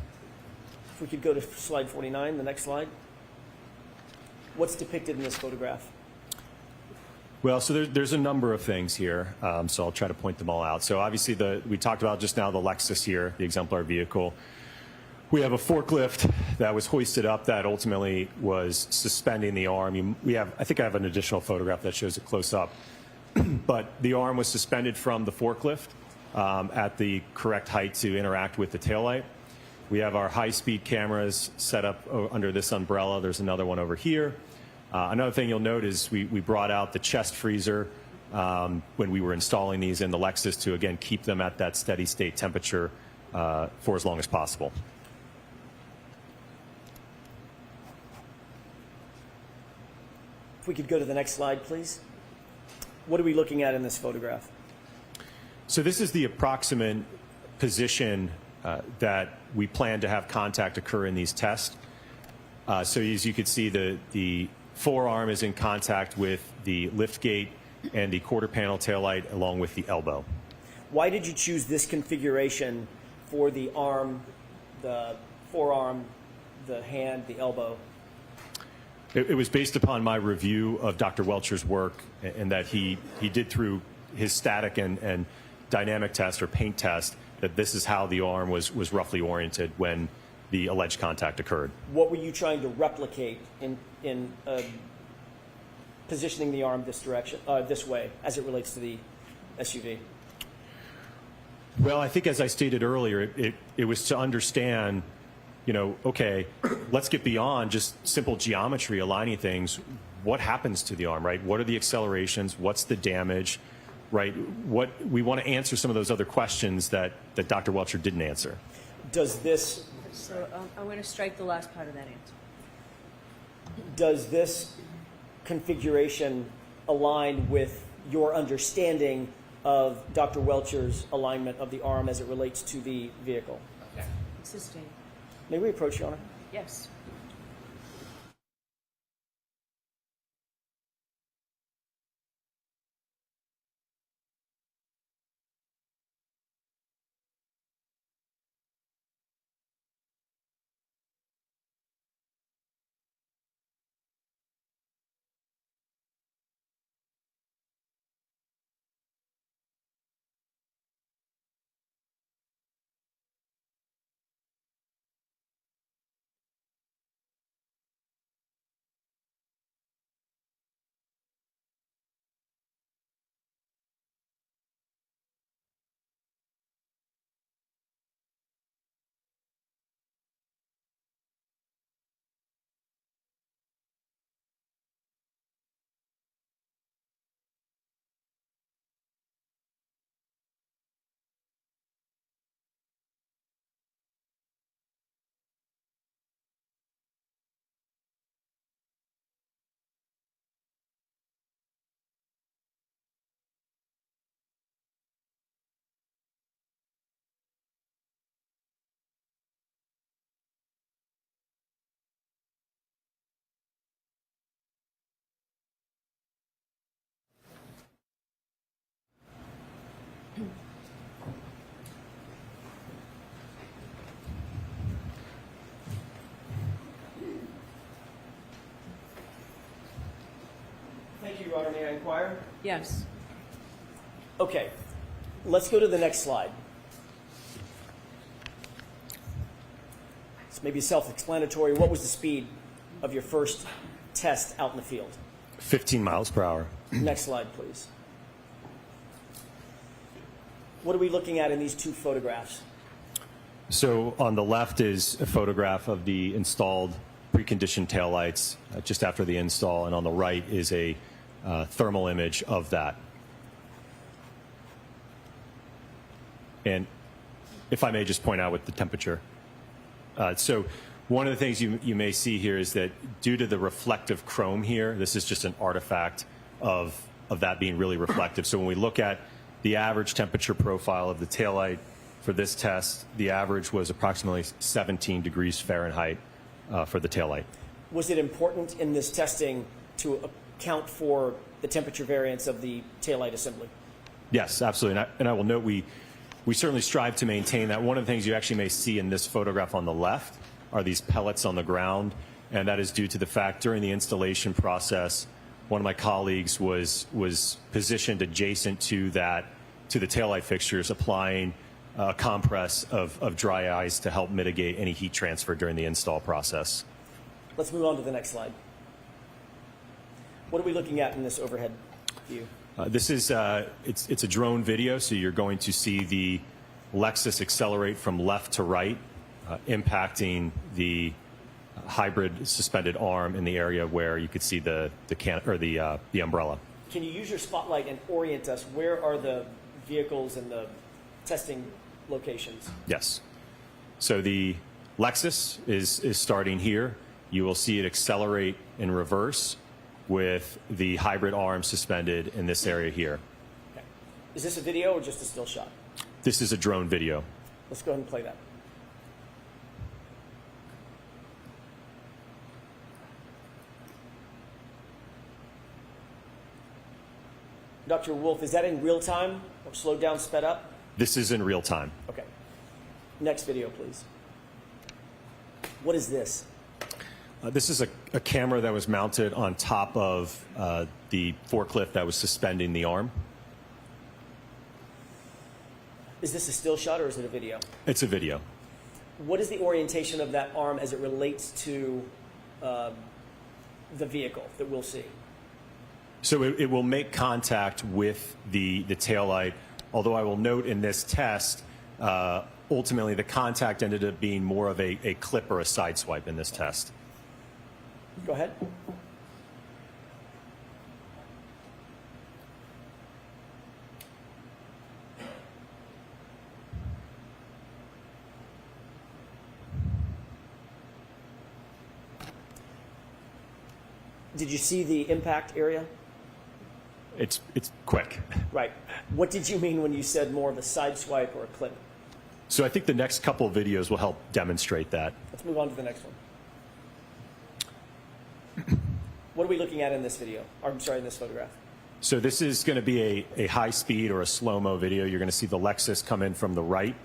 If we could go to slide 49, the next slide. What's depicted in this photograph? Well, so there's a number of things here, so I'll try to point them all out. So obviously, we talked about just now the Lexus here, the exemplar vehicle. We have a forklift that was hoisted up that ultimately was suspending the arm. I think I have an additional photograph that shows it close up. But the arm was suspended from the forklift at the correct height to interact with the taillight. We have our high-speed cameras set up under this umbrella. There's another one over here. Another thing you'll note is we brought out the chest freezer when we were installing these in the Lexus to, again, keep them at that steady state temperature for as long as possible. If we could go to the next slide, please. What are we looking at in this photograph? So this is the approximate position that we plan to have contact occur in these tests. So as you can see, the forearm is in contact with the lift gate and the quarter panel taillight along with the elbow. Why did you choose this configuration for the arm, the forearm, the hand, the elbow? It was based upon my review of Dr. Welcher's work, and that he did through his static and dynamic test or paint test that this is how the arm was roughly oriented when the alleged contact occurred. What were you trying to replicate in positioning the arm this direction, this way, as it relates to the SUV? Well, I think as I stated earlier, it was to understand, okay, let's get beyond just simple geometry, aligning things. What happens to the arm, right? What are the accelerations? What's the damage, right? What we want to answer some of those other questions that Dr. Welcher didn't answer. Does this So I'm going to strike the last part of that answer. Does this configuration align with your understanding of Dr. Welcher's alignment of the arm as it relates to the vehicle. Existing. May we approach, Your Honor? Yes. Thank you, Your Honor. May I inquire? Yes. Okay, let's go to the next slide. It's maybe self-explanatory. What was the speed of your first test out in the field? 15 miles per hour. Next slide, please. What are we looking at in these two photographs? So on the left is a photograph of the installed preconditioned taillights just after the install, and on the right is a thermal image of that. And if I may just point out with the temperature. So one of the things you may see here is that due to the reflective chrome here, this is just an artifact of that being really reflective. So when we look at the average temperature profile of the taillight for this test, the average was approximately 17 degrees Fahrenheit for the taillight. Was it important in this testing to account for the temperature variance of the taillight assembly? Yes, absolutely. And I will note we certainly strive to maintain that. One of the things you actually may see in this photograph on the left are these pellets on the ground, and that is due to the fact during the installation process, one of my colleagues was positioned adjacent to the taillight fixtures, applying a compress of dry ice to help mitigate any heat transfer during the install process. Let's move on to the next slide. What are we looking at in this overhead view? This is it's a drone video, so you're going to see the Lexus accelerate from left to right, impacting the hybrid suspended arm in the area where you could see the umbrella. Can you use your spotlight and orient us? Where are the vehicles and the testing locations? Yes. So the Lexus is starting here. You will see it accelerate in reverse with the hybrid arm suspended in this area here. Okay. Is this a video or just a still shot? This is a drone video. Let's go ahead and play that. Dr. Wolf, is that in real time or slowed down, sped up? This is in real time. Okay. Next video, please. What is this? This is a camera that was mounted on top of the forklift that was suspending the arm. Is this a still shot or is it a video? It's a video. What is the orientation of that arm as it relates to the vehicle that we'll see? So it will make contact with the taillight, although I will note in this test, ultimately the contact ended up being more of a clip or a side swipe in this test. Go ahead. Did you see the impact area? It's quick. Right. What did you mean when you said more of a side swipe or a clip? So I think the next couple of videos will help demonstrate that. Let's move on to the next one. What are we looking at in this video? Or, I'm sorry, in this photograph? So this is going to be a high speed or a slow-mo video. You're going to see the Lexus come in from the right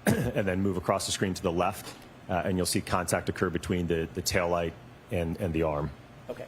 and then move across the screen to the left. And you'll see contact occur between the taillight and the arm. Okay.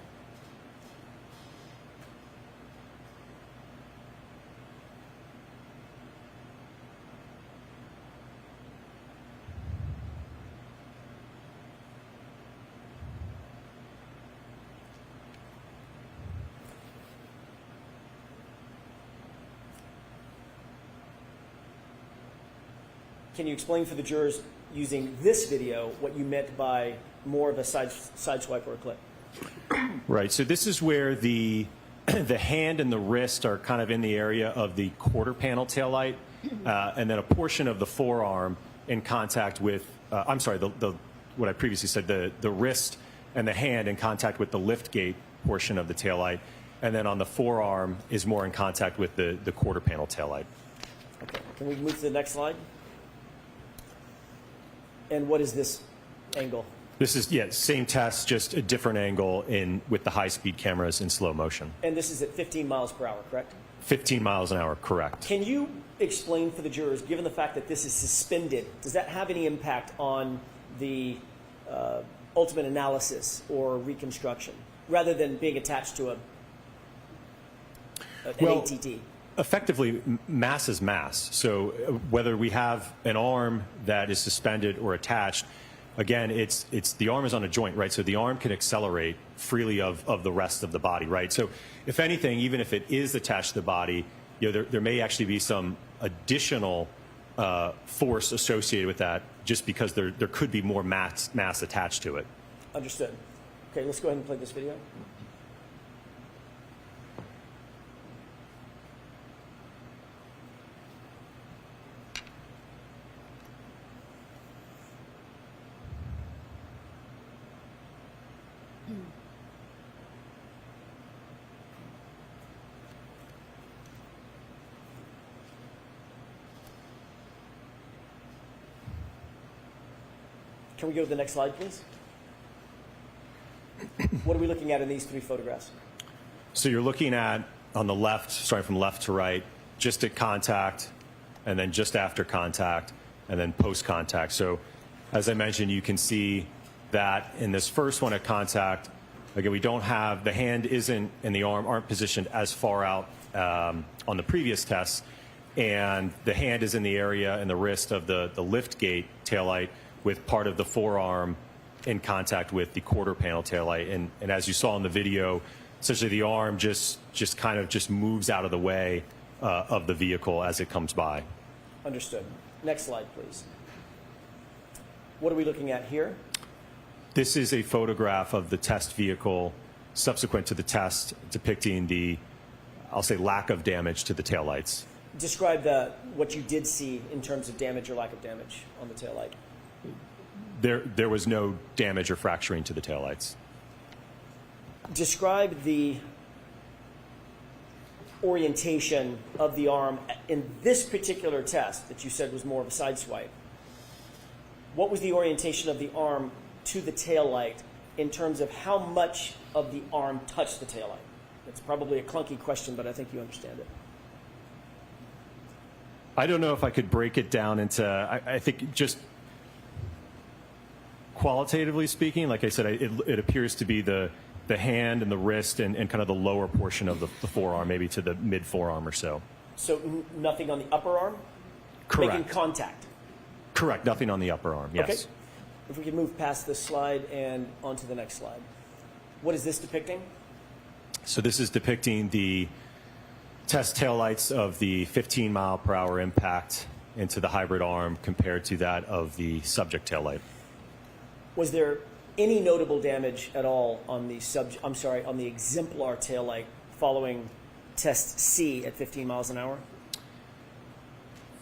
Can you explain for the jurors using this video what you meant by more of a side swipe or a clip? Right. So this is where the hand and the wrist are kind of in the area of the quarter panel taillight, and then a portion of the forearm in contact with, I'm sorry, what I previously said, the wrist and the hand in contact with the lift gate portion of the taillight, and then on the forearm is more in contact with the quarter panel taillight. Okay. Can we move to the next slide? And what is this angle? This is, yeah, same test, just a different angle with the high-speed cameras in slow motion. And this is at 15 miles per hour, correct? 15 miles an hour, correct. Can you explain for the jurors, given the fact that this is suspended, does that have any impact on the ultimate analysis or reconstruction, rather than being attached to an ATT? Effectively, mass is mass. So whether we have an arm that is suspended or attached, again, it's the arm is on a joint, right? So the arm can accelerate freely of the rest of the body, right? So if anything, even if it is attached to the body, there may actually be some additional force associated with that, just because there could be more mass attached to it. Understood. Okay, let's go ahead and play this video. Can we go to the next slide, please? What are we looking at in these three photographs? So you're looking at, on the left, starting from left to right, just at contact, and then just after contact, and then post-contact. So as I mentioned, you can see that in this first one at contact, again, we don't have, the hand isn't and the arm aren't positioned as far out on the previous tests, and the hand is in the area and the wrist of the lift gate taillight, with part of the forearm in contact with the quarter panel taillight. And as you saw in the video, essentially the arm just kind of moves out of the way of the vehicle as it comes by. Understood. Next slide, please. What are we looking at here? This is a photograph of the test vehicle subsequent to the test, depicting the, I'll say, lack of damage to the taillights. Describe what you did see in terms of damage or lack of damage on the taillight. There was no damage or fracturing to the taillights. Describe the orientation of the arm in this particular test that you said was more of a side swipe. What was the orientation of the arm to the taillight in terms of how much of the arm touched the taillight? It's probably a clunky question, but I think you understand it. I don't know if I could break it down into, I think just qualitatively speaking, like I said, it appears to be the hand and the wrist and kind of the lower portion of the forearm, maybe to the mid forearm or so. So nothing on the upper arm? Correct. Making contact? Correct. Nothing on the upper arm, yes. Okay. If we can move past this slide and onto the next slide. What is this depicting? So this is depicting the test taillights of the 15 mile per hour impact into the hybrid arm compared to that of the subject taillight. Was there any notable damage at all on the on the exemplar taillight following test C at 15 miles an hour?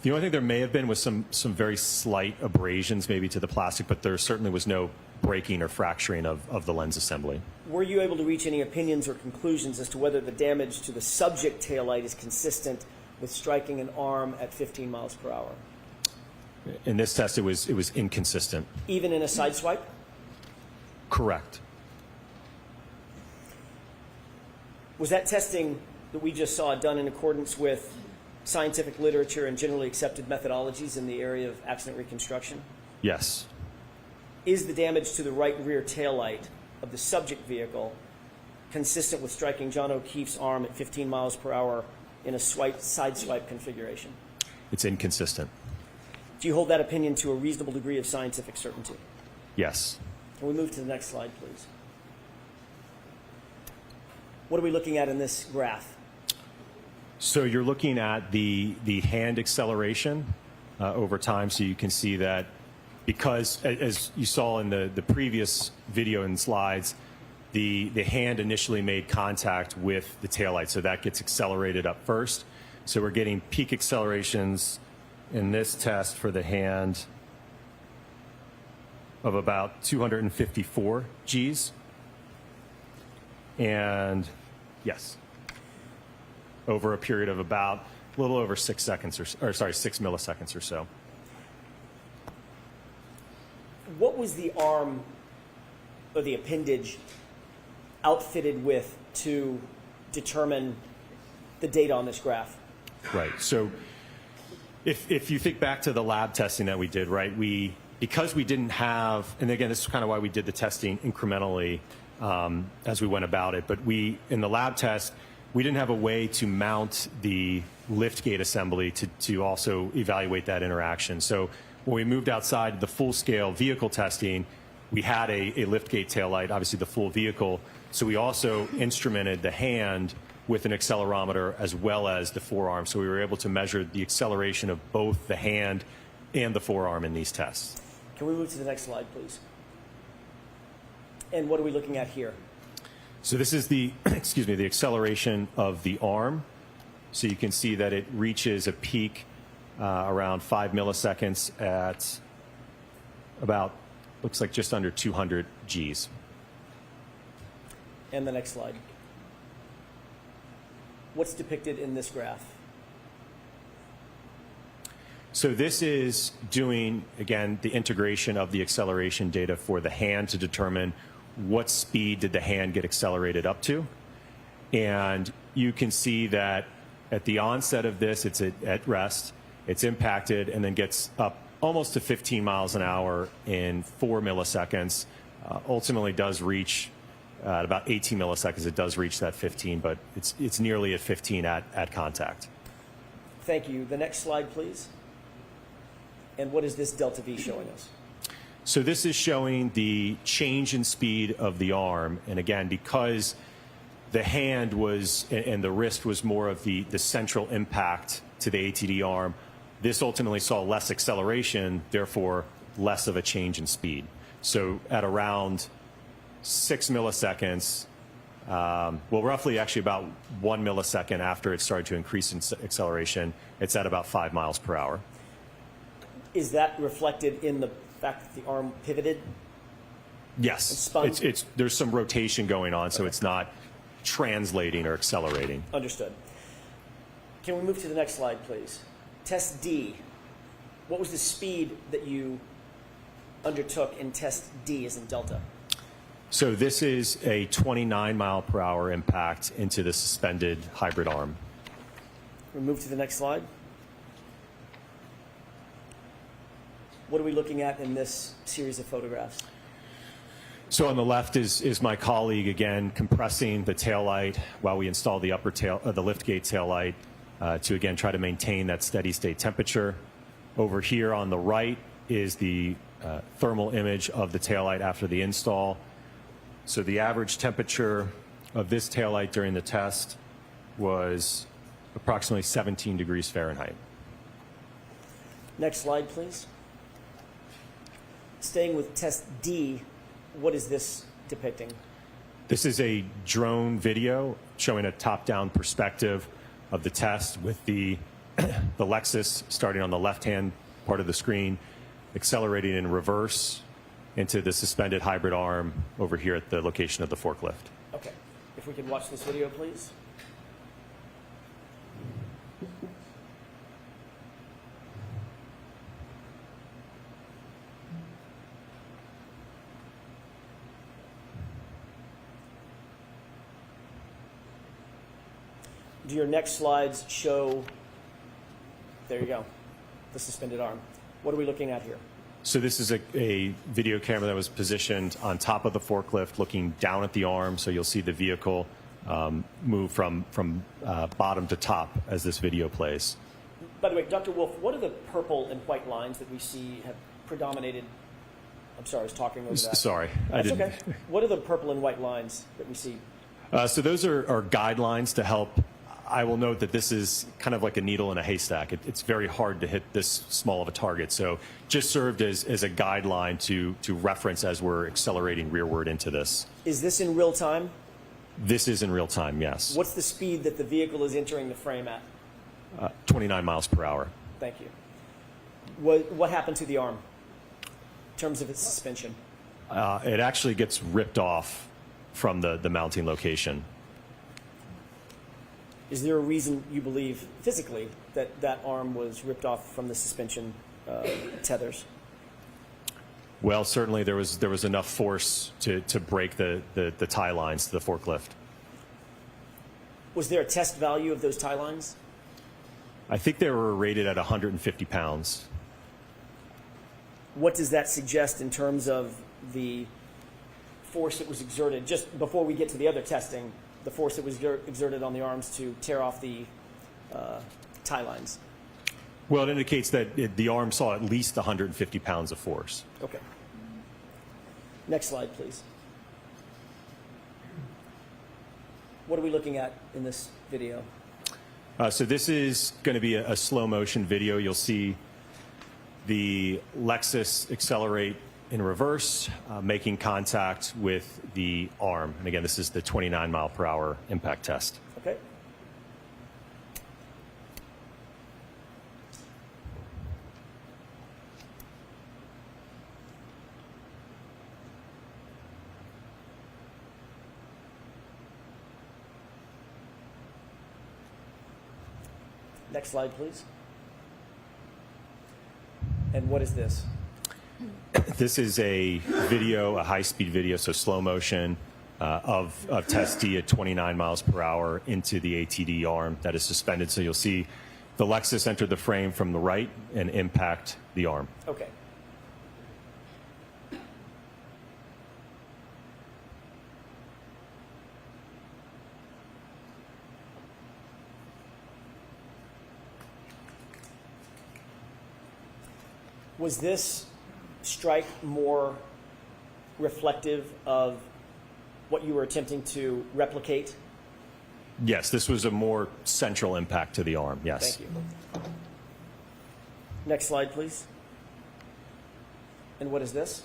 The only thing there may have been was some very slight abrasions maybe to the plastic, but there certainly was no breaking or fracturing of the lens assembly. Were you able to reach any opinions or conclusions as to whether the damage to the subject taillight is consistent with striking an arm at 15 miles per hour? In this test, it was inconsistent. Even in a side swipe? Correct. Was that testing that we just saw done in accordance with scientific literature and generally accepted methodologies in the area of accident reconstruction? Yes. Is the damage to the right rear taillight of the subject vehicle consistent with striking John O'Keefe's arm at 15 miles per hour in a side swipe configuration? It's inconsistent. Do you hold that opinion to a reasonable degree of scientific certainty? Yes. Can we move to the next slide, please? What are we looking at in this graph? So you're looking at the hand acceleration over time. So you can see that because, as you saw in the previous video and slides, the hand initially made contact with the taillight. So that gets accelerated up first. So we're getting peak accelerations in this test for the hand of about 254 Gs. And yes, over a period of about a little over 6 seconds or 6 milliseconds or so. What was the arm or the appendage outfitted with to determine the data on this graph? Right. So if you think back to the lab testing that we did, right, because we didn't have, and again, this is kind of why we did the testing incrementally as we went about it, but in the lab test, we didn't have a way to mount the liftgate assembly to also evaluate that interaction. So when we moved outside the full-scale vehicle testing, we had a liftgate taillight, obviously the full vehicle, so we also instrumented the hand with an accelerometer as well as the forearm. So we were able to measure the acceleration of both the hand and the forearm in these tests. Can we move to the next slide, please? And what are we looking at here? So this is the, the acceleration of the arm. So you can see that it reaches a peak around 5 milliseconds at about, looks like just under 200 Gs. And the next slide. What's depicted in this graph? So this is doing, again, the integration of the acceleration data for the hand to determine what speed did the hand get accelerated up to. And you can see that at the onset of this, it's at rest, it's impacted, and then gets up almost to 15 miles an hour in 4 milliseconds. Ultimately does reach at about 18 milliseconds, it does reach that 15, but it's nearly at 15 at contact. Thank you. The next slide, please. And what is this delta V showing us? So this is showing the change in speed of the arm. And again, because the hand was, and the wrist was more of the central impact to the ATD arm, this ultimately saw less acceleration, therefore less of a change in speed. So at around 6 milliseconds, well, roughly actually about 1 millisecond after it started to increase in acceleration, it's at about 5 miles per hour. Is that reflected in the fact that the arm pivoted? Yes. And spun? There's some rotation going on, so it's not translating or accelerating. Understood. Can we move to the next slide, please? Test D. What was the speed that you undertook in test D as in delta? So this is a 29 mile per hour impact into the suspended hybrid arm. We move to the next slide. What are we looking at in this series of photographs? So on the left is my colleague, again, compressing the taillight while we install the upper tail, the liftgate taillight to, again, try to maintain that steady state temperature. Over here on the right is the thermal image of the taillight after the install. So the average temperature of this taillight during the test was approximately 17 degrees Fahrenheit. Next slide, please. Staying with test D, what is this depicting? This is a drone video showing a top-down perspective of the test with the Lexus starting on the left-hand part of the screen, accelerating in reverse into the suspended hybrid arm over here at the location of the forklift. Okay. If we could watch this video, please. Do your next slides show, there you go, the suspended arm. What are we looking at here? So this is a video camera that was positioned on top of the forklift looking down at the arm, so you'll see the vehicle move from bottom to top as this video plays. By the way, Dr. Wolf, what are the purple and white lines that we see have predominated? I'm sorry, I was talking over that. Sorry, I That's didn't. okay. What are the purple and white lines that we see? So those are guidelines to help. I will note that this is kind of like a needle in a haystack. It's very hard to hit this small of a target. So just served as a guideline to reference as we're accelerating rearward into this. Is this in real time? This is in real time, yes. What's the speed that the vehicle is entering the frame at? 29 miles per hour. Thank you. What happened to the arm in terms of its suspension? It actually gets ripped off from the mounting location. Is there a reason you believe physically that that arm was ripped off from the suspension tethers? Well, certainly there was enough force to break the tie lines to the forklift. Was there a test value of those tie lines? I think they were rated at 150 pounds. What does that suggest in terms of the force that was exerted? Just before we get to the other testing, the force that was exerted on the arms to tear off the tie lines. Well, it indicates that the arm saw at least 150 pounds of force. Okay. Next slide, please. What are we looking at in this video? So this is going to be a slow motion video. You'll see the Lexus accelerate in reverse, making contact with the arm. And again, this is the 29 mile per hour impact test. Okay. Next slide, please. And what is this? This is a video, a high-speed video, so slow motion of test D at 29 miles per hour into the ATD arm that is suspended. So you'll see the Lexus enter the frame from the right and impact the arm. Okay. Was this strike more reflective of what you were attempting to replicate? Yes, this was a more central impact to the arm, yes. Thank you. Next slide, please. And what is this?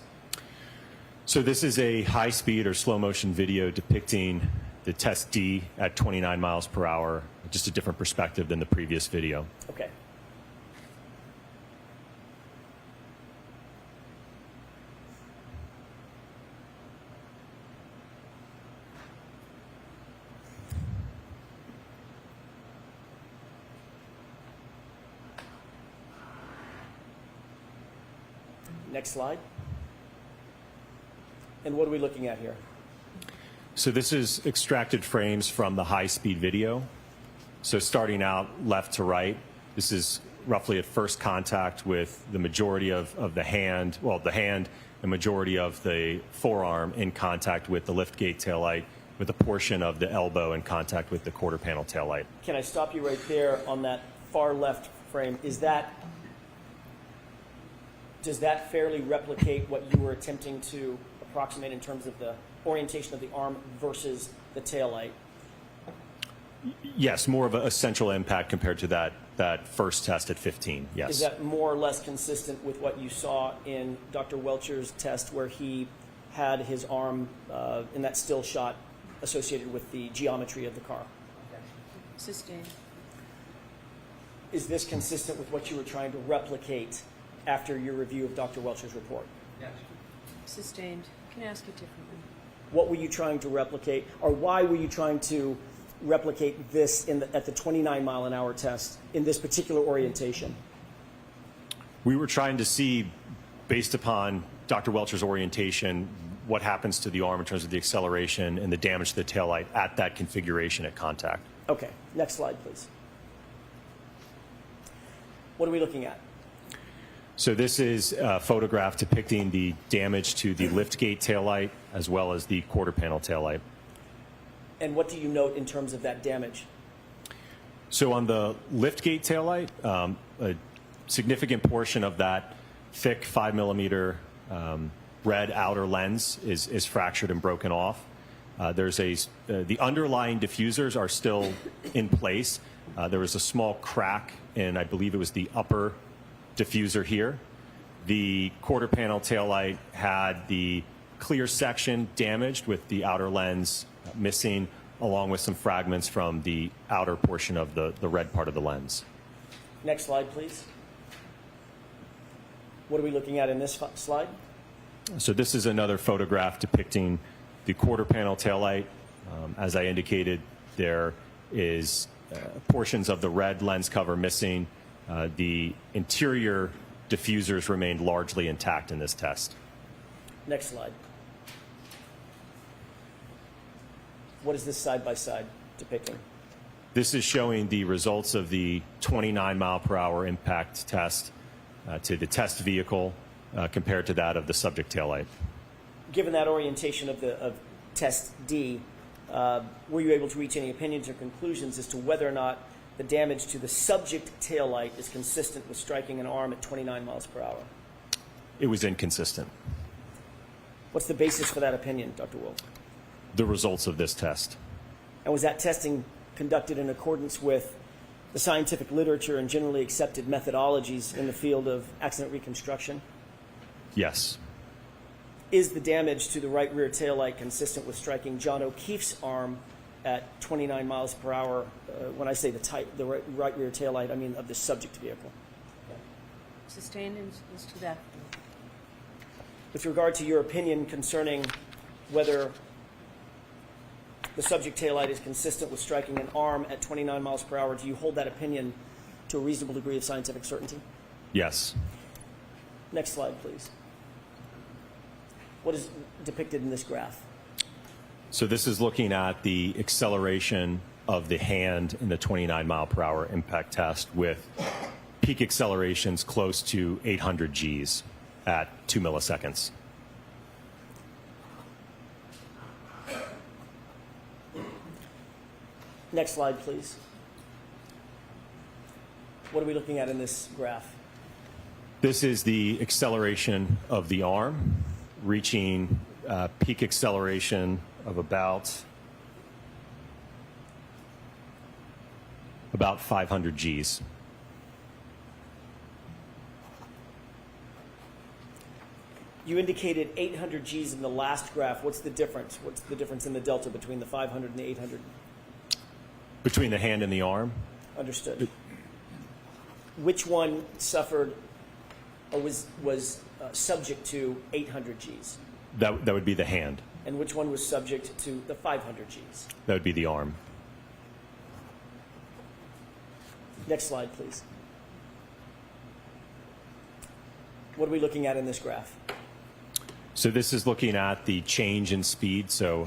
So this is a high-speed or slow-motion video depicting the test D at 29 miles per hour, just a different perspective than the previous video. Okay. Next slide. And what are we looking at here? So this is extracted frames from the high-speed video. So starting out left to right, this is roughly at first contact with the majority of the hand, well, the hand, the majority of the forearm in contact with the liftgate taillight, with a portion of the elbow in contact with the quarter panel taillight. Can I stop you right there on that far left frame? Does that fairly replicate what you were attempting to approximate in terms of the orientation of the arm versus the taillight? Yes, more of a central impact compared to that first test at 15, yes. Is that more or less consistent with what you saw in Dr. Welcher's test where he had his arm in that still shot associated with the geometry of the car? Sustained. Is this consistent with what you were trying to replicate after your review of Dr. Welcher's report? Yes. Sustained. Can I ask you differently? What were you trying to replicate, or why were you trying to replicate this at the 29-mile-an-hour test in this particular orientation? We were trying to see, based upon Dr. Welcher's orientation, what happens to the arm in terms of the acceleration and the damage to the taillight at that configuration at contact. Okay, next slide, please. What are we looking at? So this is a photograph depicting the damage to the liftgate taillight as well as the quarter panel taillight. And what do you note in terms of that damage? So on the liftgate taillight, a significant portion of that thick 5mm red outer lens is fractured and broken off. The underlying diffusers are still in place. There was a small crack in, I believe it was the upper diffuser here. The quarter panel taillight had the clear section damaged with the outer lens missing, along with some fragments from the outer portion of the red part of the lens. Next slide, please. What are we looking at in this slide? So this is another photograph depicting the quarter panel taillight. As I indicated, there is portions of the red lens cover missing. The interior diffusers remained largely intact in this test. Next slide. What is this side-by-side depicting? This is showing the results of the 29-mile-per-hour impact test to the test vehicle compared to that of the subject taillight. Given that orientation of test D, were you able to reach any opinions or conclusions as to whether or not the damage to the subject taillight is consistent with striking an arm at 29 miles per hour? It was inconsistent. What's the basis for that opinion, Dr. Wolf? The results of this test. And was that testing conducted in accordance with the scientific literature and generally accepted methodologies in the field of accident reconstruction? Yes. Is the damage to the right rear taillight consistent with striking John O'Keefe's arm at 29 miles per hour? When I say the right rear taillight, I mean of the subject vehicle. Sustained as to that. With regard to your opinion concerning whether the subject taillight is consistent with striking an arm at 29 miles per hour, do you hold that opinion to a reasonable degree of scientific certainty? Yes. Next slide, please. What is depicted in this graph? So this is looking at the acceleration of the hand in the 29-mile-per-hour impact test with peak accelerations close to 800 Gs at 2 milliseconds. Next slide, please. What are we looking at in this graph? This is the acceleration of the arm, reaching peak acceleration of about 500 Gs. You indicated 800 Gs in the last graph. What's the difference? What's the difference in the delta between the 500 and the 800? Between the hand and the arm? Understood. Which one suffered or was subject to 800 Gs? That would be the hand. And which one was subject to the 500 Gs? That would be the arm. Next slide, please. What are we looking at in this graph? So this is looking at the change in speed. So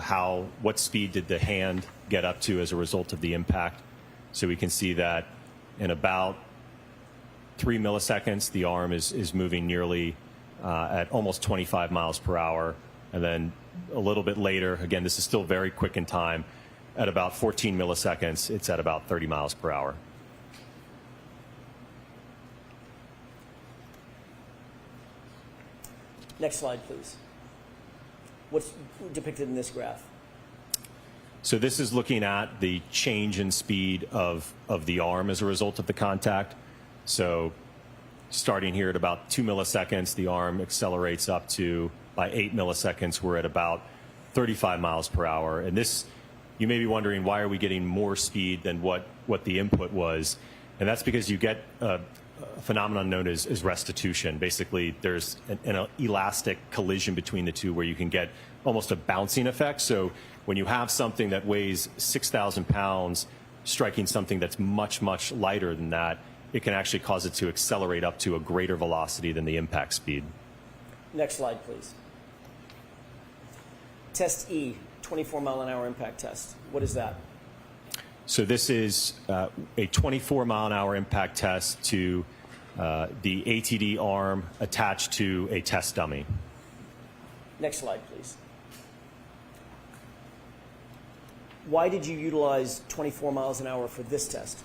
what speed did the hand get up to as a result of the impact? So we can see that in about 3 milliseconds, the arm is moving nearly at almost 25 miles per hour. And then a little bit later, again, this is still very quick in time, at about 14 milliseconds, it's at about 30 miles per hour. Next slide, please. What's depicted in this graph? So this is looking at the change in speed of the arm as a result of the contact. So starting here at about 2 milliseconds, the arm accelerates up to, by 8 milliseconds, we're at about 35 miles per hour. And this, you may be wondering, why are we getting more speed than what the input was? And that's because you get a phenomenon known as restitution. Basically, there's an elastic collision between the two where you can get almost a bouncing effect. So when you have something that weighs 6,000 pounds striking something that's much, much lighter than that, it can actually cause it to accelerate up to a greater velocity than the impact speed. Next slide, please. Test E, 24-mile-an-hour impact test. What is that? So this is a 24-mile-an-hour impact test to the ATD arm attached to a test dummy. Next slide, please. Why did you utilize 24 miles an hour for this test?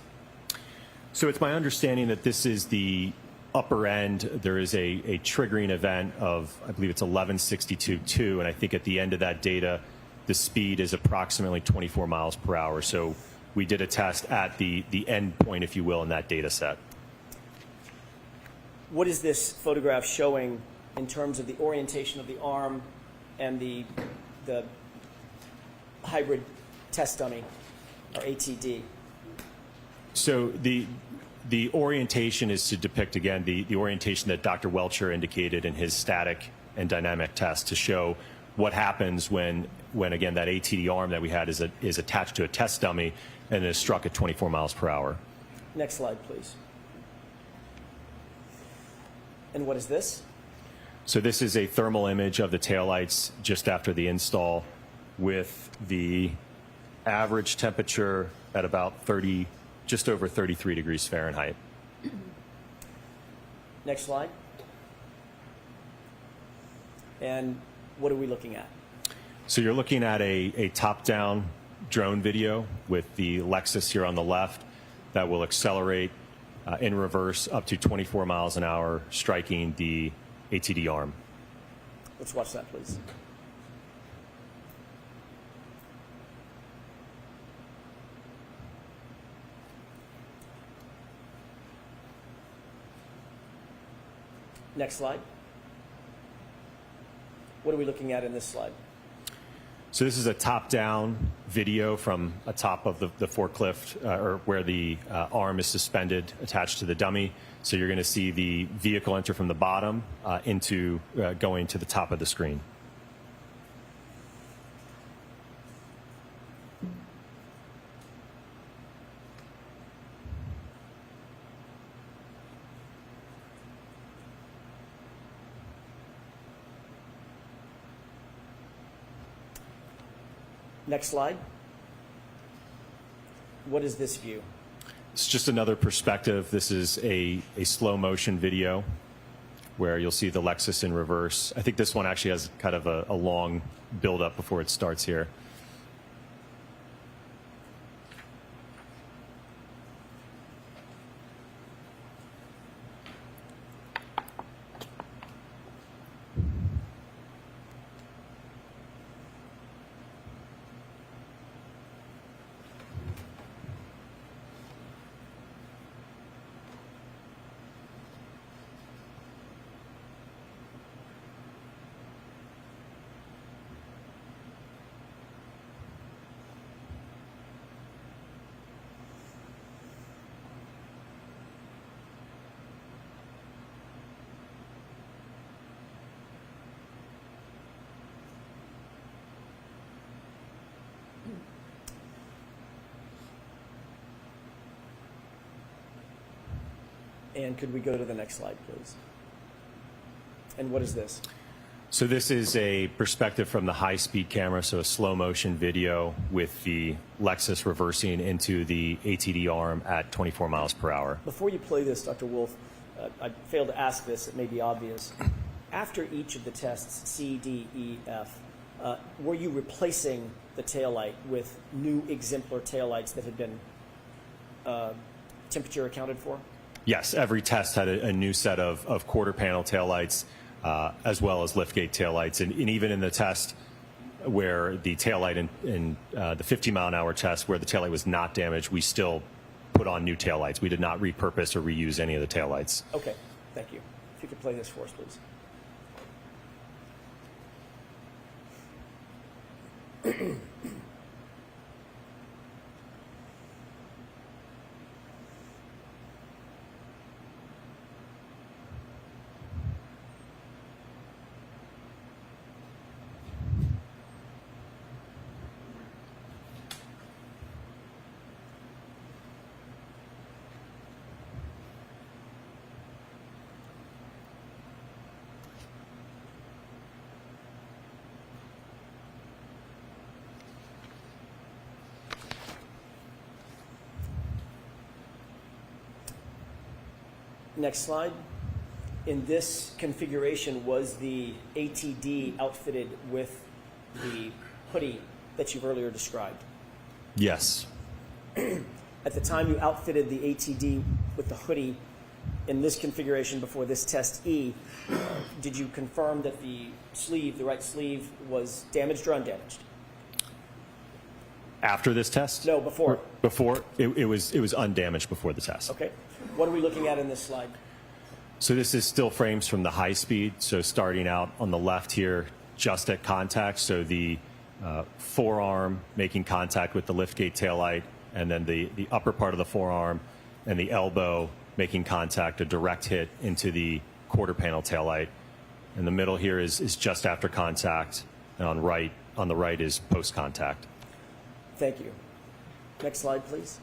So it's my understanding that this is the upper end. There is a triggering event of, I believe it's 1162.2, and I think at the end of that data, the speed is approximately 24 miles per hour. So we did a test at the end point, if you will, in that data set. What is this photograph showing in terms of the orientation of the arm and the hybrid test dummy, or ATD? So the orientation is to depict, again, the orientation that Dr. Welcher indicated in his static and dynamic test to show what happens when again, that ATD arm that we had is attached to a test dummy and is struck at 24 miles per hour. Next slide, please. And what is this? So this is a thermal image of the taillights just after the install with the average temperature at about just over 33 degrees Fahrenheit. Next slide. And what are we looking at? So you're looking at a top-down drone video with the Lexus here on the left that will accelerate in reverse up to 24 miles an hour, striking the ATD arm. Let's watch that, please. Next slide. What are we looking at in this slide? So this is a top-down video from atop of the forklift, or where the arm is suspended attached to the dummy. So you're going to see the vehicle enter from the bottom into going to the top of the screen. Next slide. What is this view? It's just another perspective. This is a slow motion video where you'll see the Lexus in reverse. I think this one actually has kind of a long build up before it starts here. And could we go to the next slide, please? And what is this? So this is a perspective from the high-speed camera, so a slow-motion video with the Lexus reversing into the ATD arm at 24 miles per hour. Before you play this, Dr. Wolf, I failed to ask this. It may be obvious. After each of the tests, C, D, E, F, were you replacing the taillight with new exemplar taillights that had been temperature accounted for? Yes, every test had a new set of quarter panel taillights, as well as liftgate taillights. And even in the test where the taillight in the 50-mile-an-hour test where the taillight was not damaged, we still put on new taillights. We did not repurpose or reuse any of the taillights. Okay, thank you. If you could play this for us, please. Next slide. In this configuration, was the ATD outfitted with the hoodie that you've earlier described? Yes. At the time you outfitted the ATD with the hoodie in this configuration before this test E, did you confirm that the sleeve, the right sleeve, was damaged or undamaged? After this test? No, before. Before, it was undamaged before the test. Okay. What are we looking at in this slide? So this is still frames from the high speed. So starting out on the left here, just at contact. So the forearm making contact with the liftgate taillight, and then the upper part of the forearm and the elbow making contact, a direct hit into the quarter panel taillight. And the middle here is just after contact, and on the right is post contact. Thank you. Next slide, please.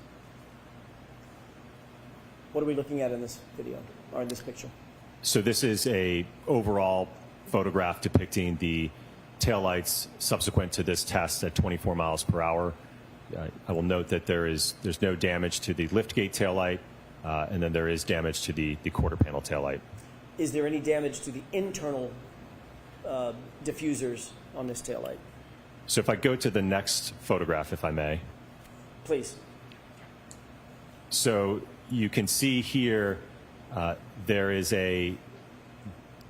What are we looking at in this video, or in this picture? So this is a overall photograph depicting the taillights subsequent to this test at 24 miles per hour. I will note that there's no damage to the liftgate taillight, and then there is damage to the quarter panel taillight. Is there any damage to the internal diffusers on this taillight? So if I go to the next photograph, if I may. Please. So you can see here there is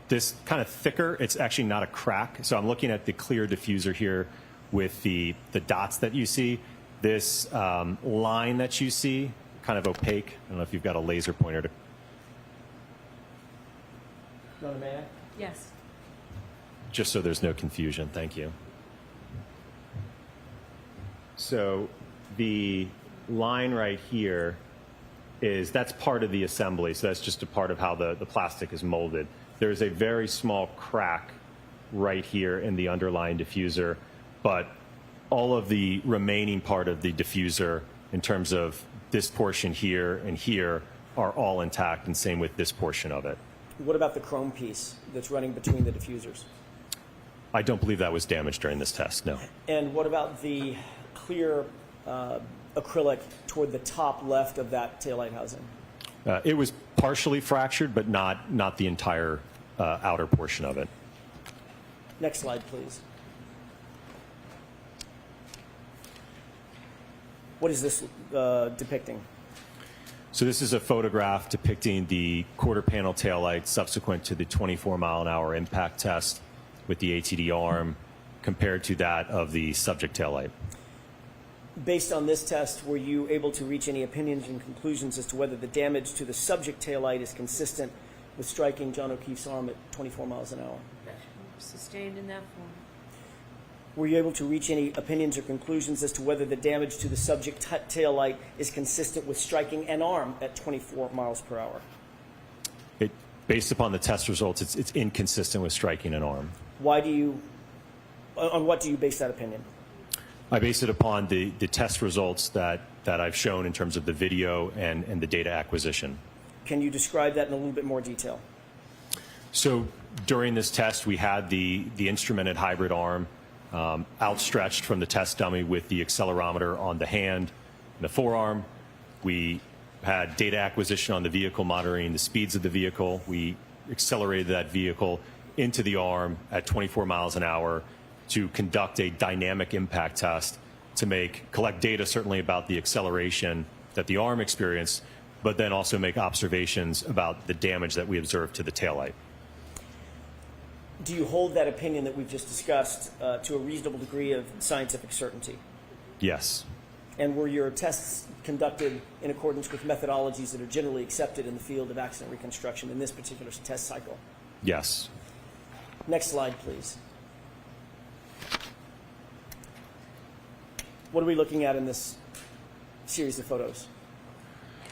this kind of thicker, it's actually not a crack. So I'm looking at the clear diffuser here with the dots that you see. This line that you see, kind of opaque. I don't know if you've got a laser pointer to. Donna, may I? Yes. Just so there's no confusion, thank you. So the line right here that's part of the assembly. So that's just a part of how the plastic is molded. There's a very small crack right here in the underlying diffuser, but all of the remaining part of the diffuser in terms of this portion here and here are all intact, and same with this portion of it. What about the chrome piece that's running between the diffusers? I don't believe that was damaged during this test, no. And what about the clear acrylic toward the top left of that taillight housing? It was partially fractured, but not the entire outer portion of it. Next slide, please. What is this depicting? So this is a photograph depicting the quarter panel taillight subsequent to the 24-mile-an-hour impact test with the ATD arm compared to that of the subject taillight. Based on this test, were you able to reach any opinions and conclusions as to whether the damage to the subject taillight is consistent with striking John O'Keefe's arm at 24 miles an hour? Sustained in that form. Were you able to reach any opinions or conclusions as to whether the damage to the subject taillight is consistent with striking an arm at 24 miles per hour? Based upon the test results, it's inconsistent with striking an arm. On what do you base that opinion? I base it upon the test results that I've shown in terms of the video and the data acquisition. Can you describe that in a little bit more detail? So during this test, we had the instrumented hybrid arm outstretched from the test dummy with the accelerometer on the hand and the forearm. We had data acquisition on the vehicle, monitoring the speeds of the vehicle. We accelerated that vehicle into the arm at 24 miles an hour to conduct a dynamic impact test to collect data certainly about the acceleration that the arm experienced, but then also make observations about the damage that we observed to the taillight. Do you hold that opinion that we've just discussed to a reasonable degree of scientific certainty? Yes. And were your tests conducted in accordance with methodologies that are generally accepted in the field of accident reconstruction in this particular test cycle? Yes. Next slide, please. What are we looking at in this series of photos?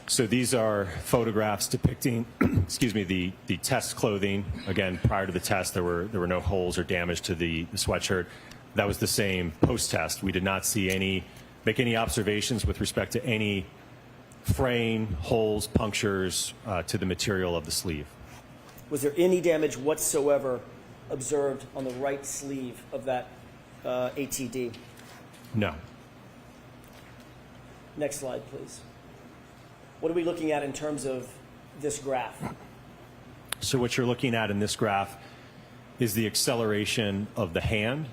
So these are photographs depicting, excuse me, the test clothing. Again, prior to the test, there were no holes or damage to the sweatshirt. That was the same post-test. We did not make any observations with respect to any fraying, holes, punctures to the material of the sleeve. Was there any damage whatsoever observed on the right sleeve of that ATD? No. Next slide, please. What are we looking at in terms of this graph? So what you're looking at in this graph is the acceleration of the hand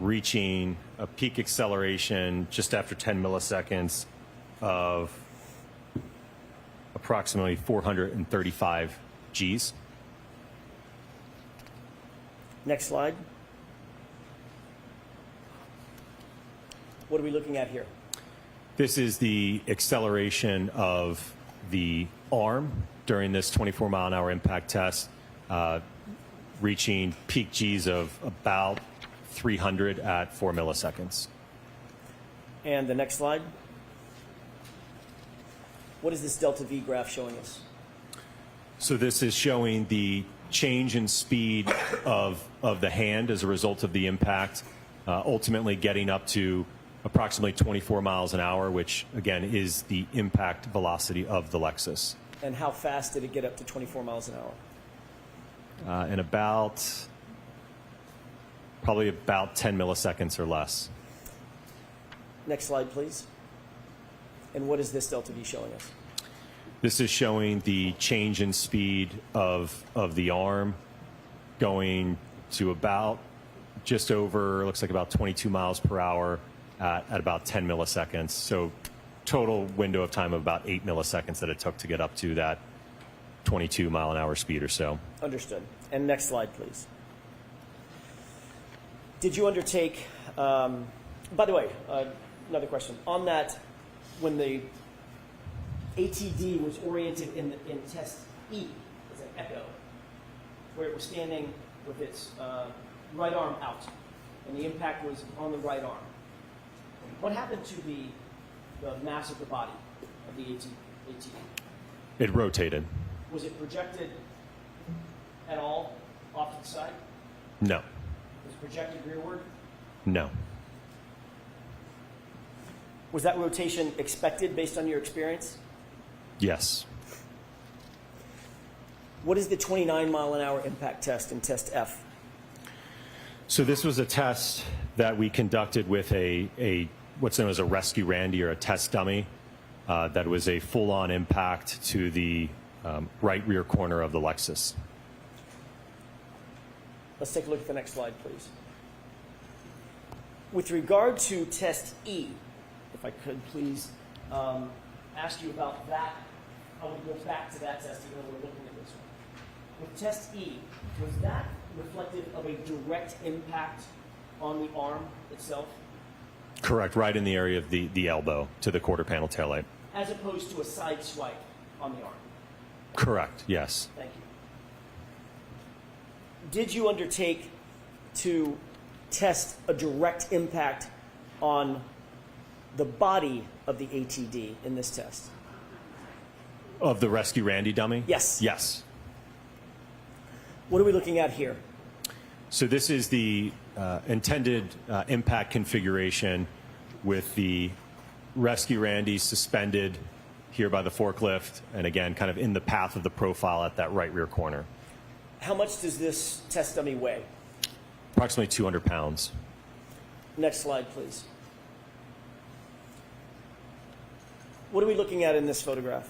reaching a peak acceleration just after 10 milliseconds of approximately 435 Gs. Next slide. What are we looking at here? This is the acceleration of the arm during this 24-mile-an-hour impact test, reaching peak Gs of about 300 at 4 milliseconds. And the next slide. What is this delta V graph showing us? So this is showing the change in speed of the hand as a result of the impact, ultimately getting up to approximately 24 miles an hour, which again is the impact velocity of the Lexus. And how fast did it get up to 24 miles an hour? In probably about 10 milliseconds or less. Next slide, please. And what is this delta V showing us? This is showing the change in speed of the arm going to about just over, looks like about 22 miles per hour at about 10 milliseconds. So total window of time of about 8 milliseconds that it took to get up to that 22 mile an hour speed or so. Understood. And next slide, please. Did you undertake, by the way, another question. On that, when the ATD was oriented in test E, as an echo, where it was standing with its right arm out, and the impact was on the right arm, what happened to the mass of the body of the ATD? It rotated. Was it projected at all off to the side? No. Was it projected rearward? No. Was that rotation expected based on your experience? Yes. What is the 29 mile an hour impact test in test F? So this was a test that we conducted with a what's known as a rescue Randy or a test dummy that was a full-on impact to the right rear corner of the Lexus. Let's take a look at the next slide, please. With regard to test E, if I could please ask you about that. I would go back to that test even though we're looking at this one. With test E, was that reflective of a direct impact on the arm itself? Correct, right in the area of the elbow to the quarter panel taillight. As opposed to a side swipe on the arm? Correct, yes. Thank you. Did you undertake to test a direct impact on the body of the ATD in this test? Of the rescue Randy dummy? Yes. Yes. What are we looking at here? So this is the intended impact configuration with the rescue Randy suspended here by the forklift and again kind of in the path of the profile at that right rear corner. How much does this test dummy weigh? Approximately 200 pounds. Next slide, please. What are we looking at in this photograph?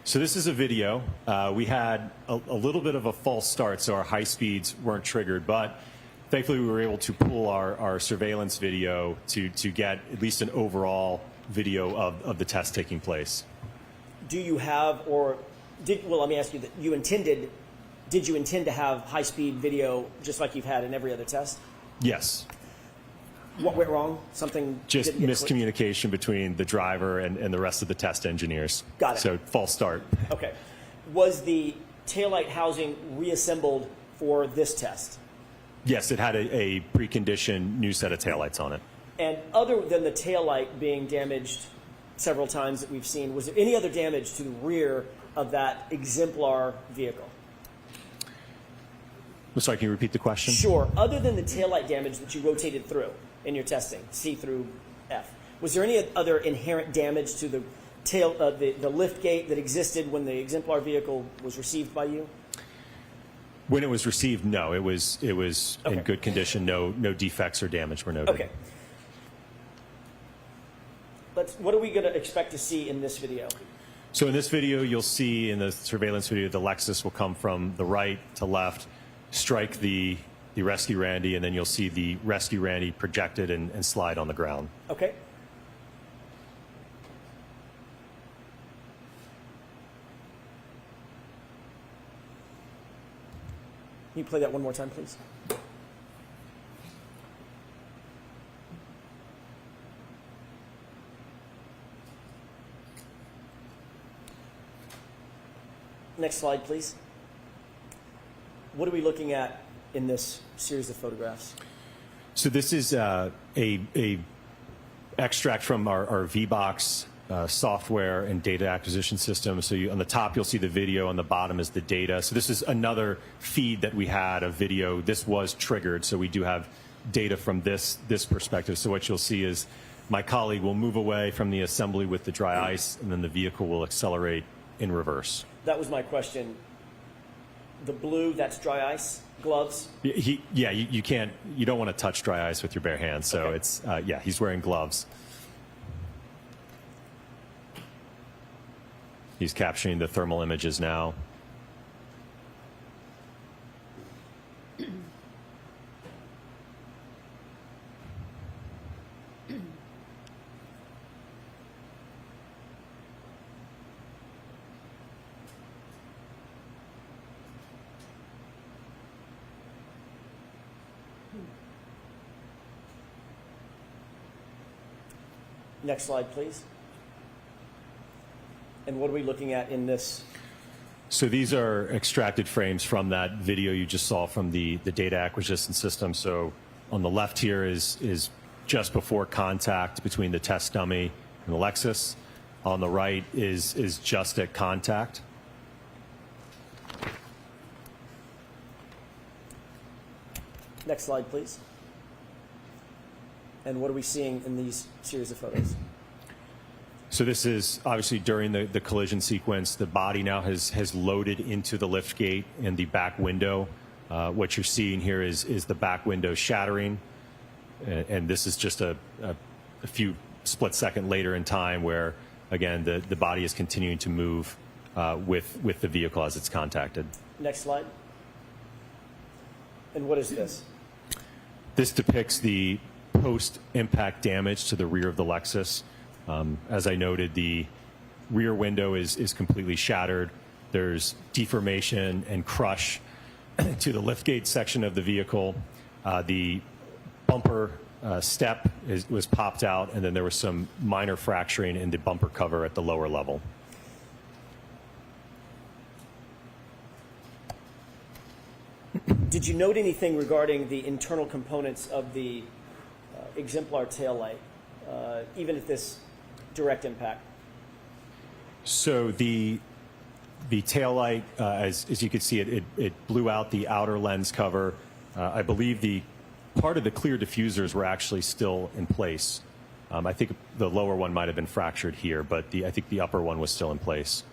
So this is a video. We had a little bit of a false start, so our high speeds weren't triggered, but thankfully we were able to pull our surveillance video to get at least an overall video of the test taking place. Do you have, or did, well, let me ask you that did you intend to have high-speed video just like you've had in every other test? Yes. What went wrong? Something Just didn't get miscommunication between the driver and the rest of the test engineers. Got it. So false start. Okay. Was the taillight housing reassembled for this test? Yes, it had a preconditioned new set of taillights on it. And other than the taillight being damaged several times that we've seen, was there any other damage to the rear of that exemplar vehicle? I'm sorry, can you repeat the question? Sure. Other than the taillight damage that you rotated through in your testing, C through F, was there any other inherent damage to the the lift gate that existed when the exemplar vehicle was received by you? When it was received, no. It was Okay. in good condition. No defects or damage were noted. Okay. What are we going to expect to see in this video? So in this video, you'll see in the surveillance video, the Lexus will come from the right to left, strike the Rescue Randy, and then you'll see the Rescue Randy projected and slide on the ground. Okay. Can you play that one more time, please? Next slide, please. What are we looking at in this series of photographs? So this is a extract from our VBox software and data acquisition system. So on the top, you'll see the video. On the bottom is the data. So this is another feed that we had of video. This was triggered, so we do have data from this perspective. So what you'll see is my colleague will move away from the assembly with the dry ice, and then the vehicle will accelerate in reverse. That was my question. The blue, that's dry ice, gloves? You can't, you don't want to touch dry ice with your bare hands. So Okay. it's, he's wearing gloves. He's capturing the thermal images now. Next slide, please. And what are we looking at in this? So these are extracted frames from that video you just saw from the data acquisition system. So on the left here is just before contact between the test dummy and the Lexus. On the right is just at contact. Next slide, please. And what are we seeing in these series of photos? So this is obviously during the collision sequence. The body now has loaded into the lift gate and the back window. What you're seeing here is the back window shattering. And this is just a few split second later in time where, again, the body is continuing to move with the vehicle as it's contacted. Next slide. And what is this? This depicts the post-impact damage to the rear of the Lexus. As I noted, the rear window is completely shattered. There's deformation and crush to the liftgate section of the vehicle. The bumper step was popped out, and then there was some minor fracturing in the bumper cover at the lower level. Did you note anything regarding the internal components of the exemplar taillight, even at this direct impact? So the taillight, as you can see, it blew out the outer lens cover. I believe the part of the clear diffusers were actually still in place. I think the lower one might have been fractured here, but I think the upper one was still in place.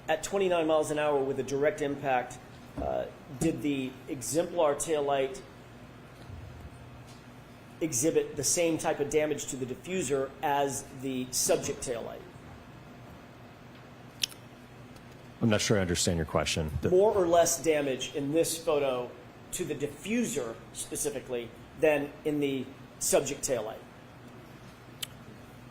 At 29 miles an hour with a direct impact, did the exemplar taillight exhibit the same type of damage to the diffuser as the subject taillight? I'm not sure I understand your question. More or less damage in this photo to the diffuser specifically than in the subject taillight?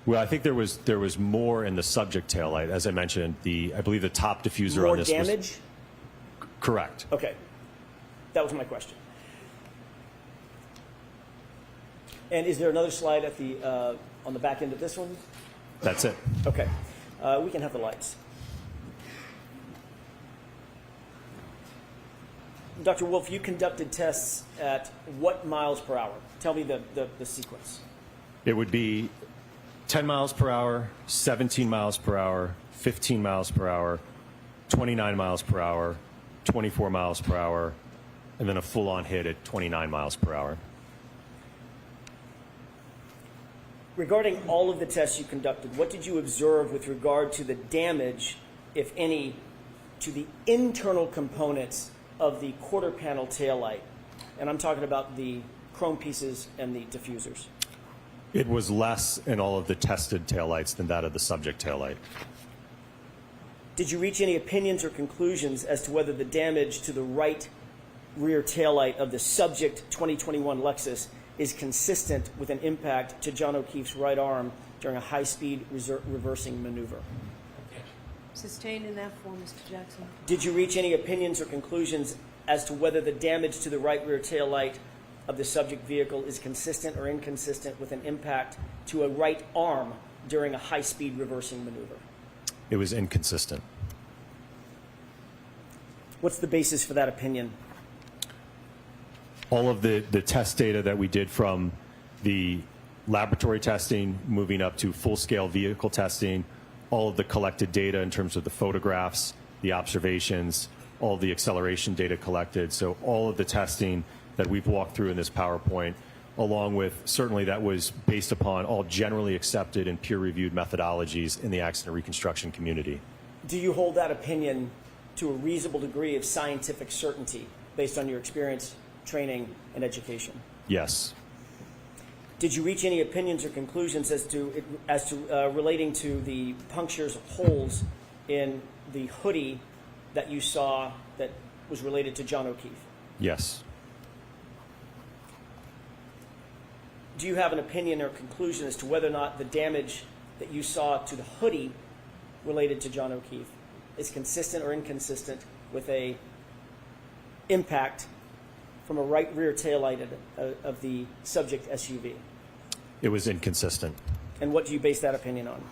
Well, I think there was more in the subject taillight. As I mentioned, I believe the top diffuser More on this damage? was correct. Okay. That was my question. And is there another slide at the on the back end of this one? That's it. Okay. We can have the lights. Dr. Wolf, you conducted tests at what miles per hour? Tell me the sequence. It would be 10 miles per hour, 17 miles per hour, 15 miles per hour, 29 miles per hour, 24 miles per hour, and then a full-on hit at 29 miles per hour. Regarding all of the tests you conducted, what did you observe with regard to the damage, if any, to the internal components of the quarter panel taillight? And I'm talking about the chrome pieces and the diffusers. It was less in all of the tested taillights than that of the subject taillight. Did you reach any opinions or conclusions as to whether the damage to the right rear taillight of the subject 2021 Lexus is consistent with an impact to John O'Keefe's right arm during a high-speed reversing maneuver? Sustained in that form, Mr. Jackson. Did you reach any opinions or conclusions as to whether the damage to the right rear taillight of the subject vehicle is consistent or inconsistent with an impact to a right arm during a high-speed reversing maneuver? It was inconsistent. What's the basis for that opinion? All of the test data that we did from the laboratory testing, moving up to full-scale vehicle testing, all of the collected data in terms of the photographs, the observations, all of the acceleration data collected. So all of the testing that we've walked through in this PowerPoint, along with certainly that was based upon all generally accepted and peer-reviewed methodologies in the accident reconstruction community. Do you hold that opinion to a reasonable degree of scientific certainty based on your experience, training, and education? Yes. Did you reach any opinions or conclusions as to relating to the punctures, holes in the hoodie that you saw that was related to John O'Keefe? Yes. Do you have an opinion or conclusion as to whether or not the damage that you saw to the hoodie related to John O'Keefe is consistent or inconsistent with a impact from a right rear taillight of the subject SUV? It was inconsistent. And what do you base that opinion on?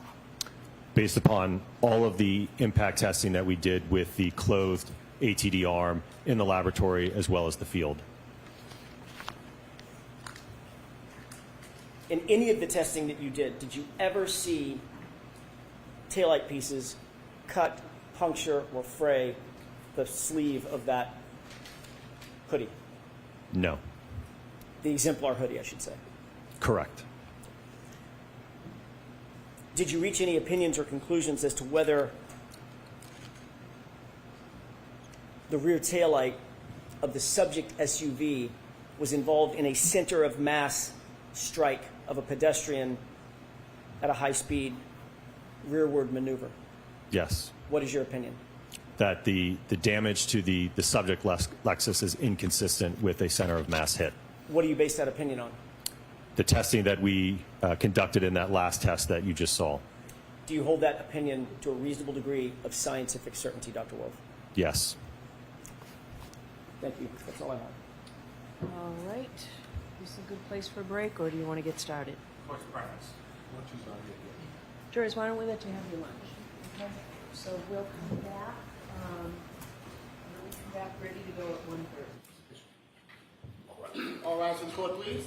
Based upon all of the impact testing that we did with the clothed ATD arm in the laboratory as well as the field. In any of the testing that you did you ever see taillight pieces cut, puncture, or fray the sleeve of that hoodie? No. The exemplar hoodie, I should say. Correct. Did you reach any opinions or conclusions as to whether the rear taillight of the subject SUV was involved in a center of mass strike of a pedestrian at a high-speed rearward maneuver? Yes. What is your opinion? That the damage to the subject Lexus is inconsistent with a center of mass hit. What do you base that opinion on? The testing that we conducted in that last test that you just saw. Do you hold that opinion to a reasonable degree of scientific certainty, Dr. Wolf? Yes. Thank you. That's all I have. All right. Is this a good place for a break, or do you want to get started? Court's preference. Lunch is on the Juris, why don't we let you have your lunch? Okay. So we'll come back. We'll come back ready to go at 1:30. All rise in court, please.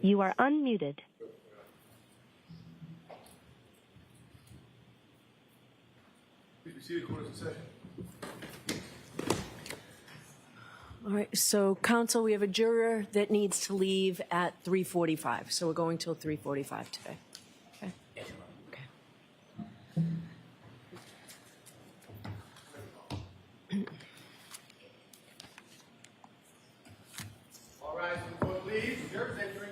You are unmuted. Please be seated, court is in session. All right, so counsel, we have a juror that needs to leave at 3:45, so we're going till 3:45 today. Okay? Yes, Your Honor. Okay. All rise when the court leaves. The jurors entering.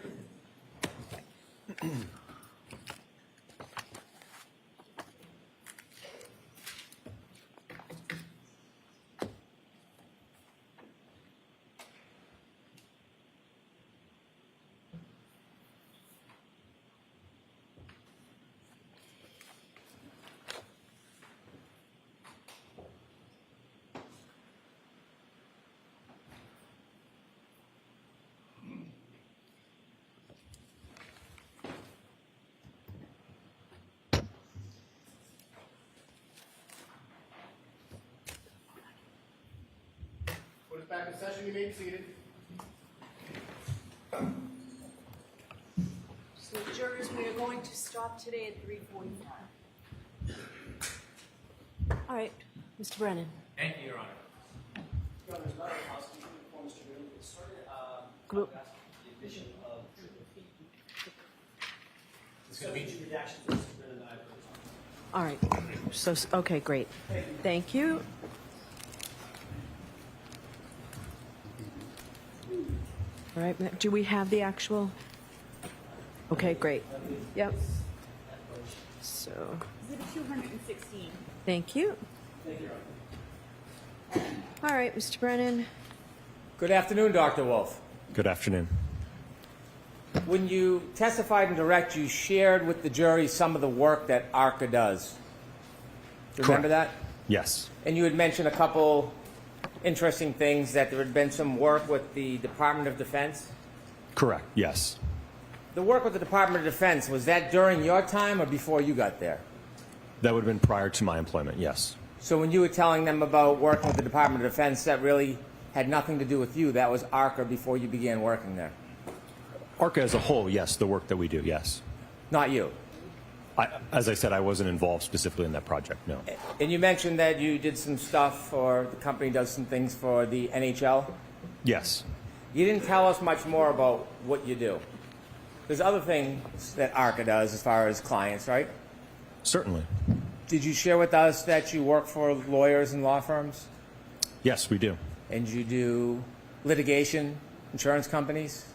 Court is back in session. You may be seated. So jurors, we are going to stop today at 3:45. All right, Mr. Brennan. Thank you, Your Honor. Group. It's going to be All right, so, okay, great. Thank you. All right, do we have the actual? Okay, great. Yep. So, Exhibit 216. thank you. All right, Mr. Brennan. Good afternoon, Dr. Wolf. Good afternoon. When you testified in direct, you shared with the jury some of the work that ARCA does. Do you remember that? Yes. And you had mentioned a couple interesting things, that there had been some work with the Department of Defense. Correct. Yes. The work with the Department of Defense, was that during your time or before you got there? That would have been prior to my employment. Yes. So when you were telling them about working with the Department of Defense, that really had nothing to do with you. That was ARCA before you began working there. ARCA as a whole, yes. The work that we do, yes. Not you. As I said, I wasn't involved specifically in that project, no. And you mentioned that you did some stuff, or the company does some things for the NHL. Yes. You didn't tell us much more about what you do. There's other things that ARCA does as far as clients, right? Certainly. Did you share with us that you work for lawyers and law firms? Yes, we do. And you do litigation, insurance companies?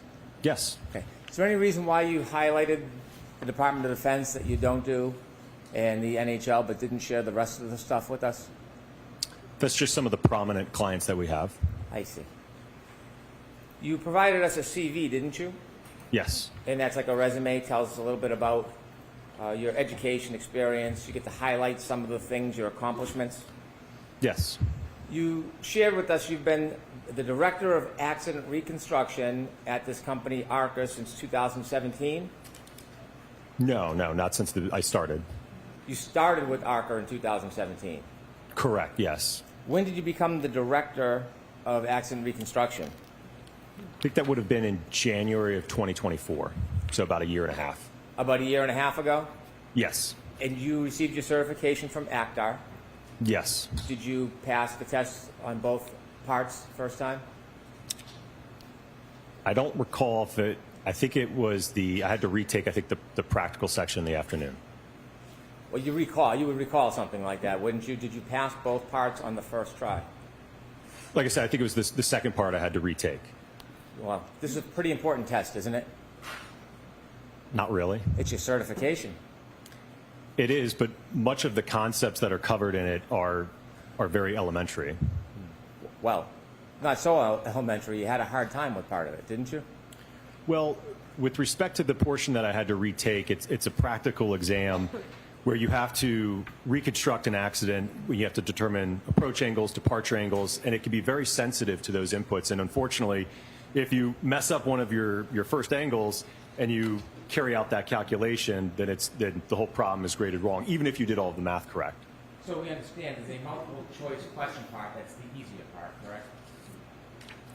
Yes. Okay. Is there any reason why you highlighted the Department of Defense that you don't do and the NHL, but didn't share the rest of the stuff with us? That's just some of the prominent clients that we have. I see. You provided us a CV, didn't you? Yes. And that's like a resume, tells us a little bit about your education experience. You get to highlight some of the things, your accomplishments. Yes. You shared with us you've been the Director of Accident Reconstruction at this company, ARCA, since 2017. No, not since I started. You started with ARCA in 2017. Correct, yes. When did you become the Director of Accident Reconstruction? I think that would have been in January of 2024, so about a year and a half. About a year and a half ago? Yes. And you received your certification from ACTAR. Yes. Did you pass the test on both parts first time? I don't recall if it, I think it was I had to retake, I think, the practical section in the afternoon. Well, you would recall something like that, wouldn't you? Did you pass both parts on the first try? Like I said, I think it was the second part I had to retake. Well, this is a pretty important test, isn't it? Not really. It's your certification. It is, but much of the concepts that are covered in it are very elementary. Well, not so elementary. You had a hard time with part of it, didn't you? Well, with respect to the portion that I had to retake, it's a practical exam where you have to reconstruct an accident, where you have to determine approach angles, departure angles, and it can be very sensitive to those inputs. And unfortunately, if you mess up one of your first angles and you carry out that calculation, then the whole problem is graded wrong, even if you did all of the math correct. So we understand there's a multiple choice question part that's the easier part, correct?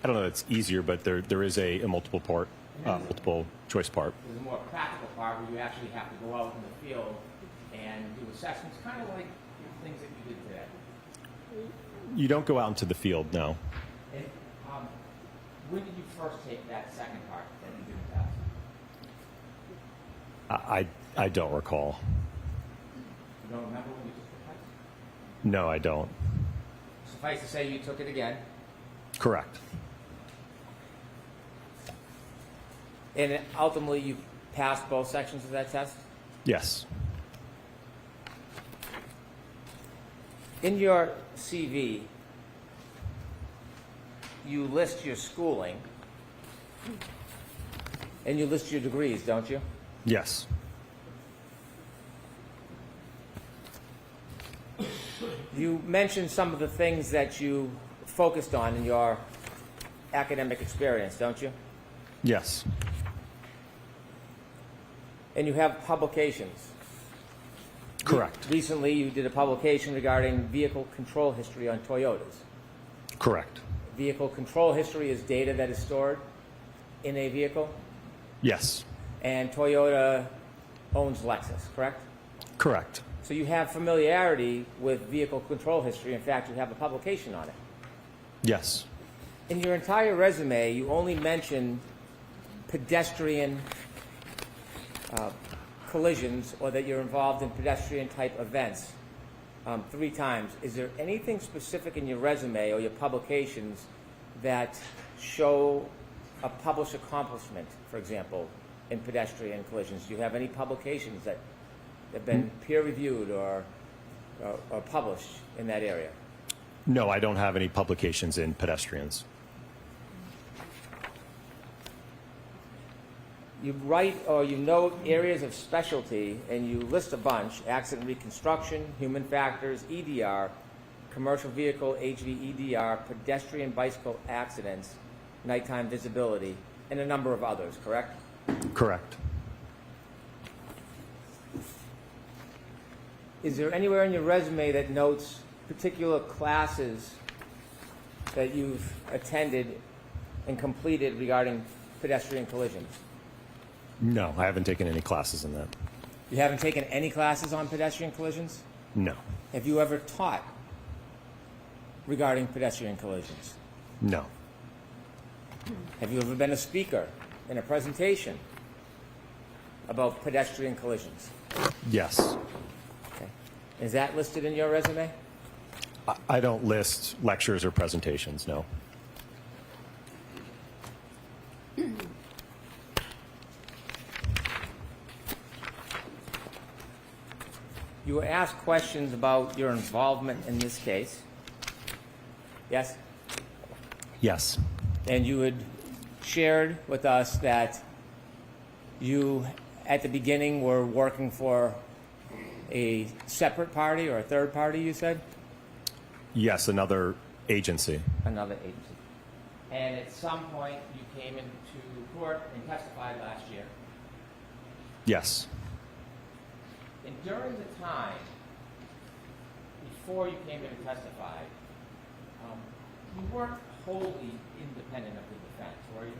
I don't know if it's easier, but there is a multiple part. multiple choice part. There's a more practical part where you actually have to go out in the field and do assessments, kind of like the things that you did today. You don't go out into the field, no. And, when did you first take that second part that you didn't test? I don't recall. You don't remember when you took the test? No, I don't. Suffice to say, you took it again. Correct. And ultimately, you passed both sections of that test? Yes. In your CV, you list your schooling and you list your degrees, don't you? Yes. You mentioned some of the things that you focused on in your academic experience, don't you? Yes. And you have publications. Correct. Recently, you did a publication regarding vehicle control history on Toyotas. Correct. Vehicle control history is data that is stored in a vehicle, Yes. and Toyota owns Lexus, correct? Correct. So you have familiarity with vehicle control history. In fact, you have a publication on it. Yes. In your entire resume, you only mention pedestrian collisions or that you're involved in pedestrian-type events 3 times. Is there anything specific in your resume or your publications that show a published accomplishment, for example, in pedestrian collisions? Do you have any publications that have been peer-reviewed or published in that area? No, I don't have any publications in pedestrians. You write or you note areas of specialty, and you list a bunch: accident reconstruction, human factors, EDR, commercial vehicle, HVEDR, pedestrian bicycle accidents, nighttime visibility, and a number of others, correct? Correct. Is there anywhere in your resume that notes particular classes that you've attended and completed regarding pedestrian collisions? No, I haven't taken any classes in that. You haven't taken any classes on pedestrian collisions? No. Have you ever taught regarding pedestrian collisions? No. Have you ever been a speaker in a presentation about pedestrian collisions? Yes. Okay. Is that listed in your resume? I don't list lectures or presentations, no. You were asked questions about your involvement in this case. Yes? Yes. And you had shared with us that you, at the beginning, were working for a separate party or a third party, you said? Yes, another agency. Another agency. And at some point, you came into court and testified last year. Yes. And during the time before you came in and testified, you weren't wholly independent of the defense, were you?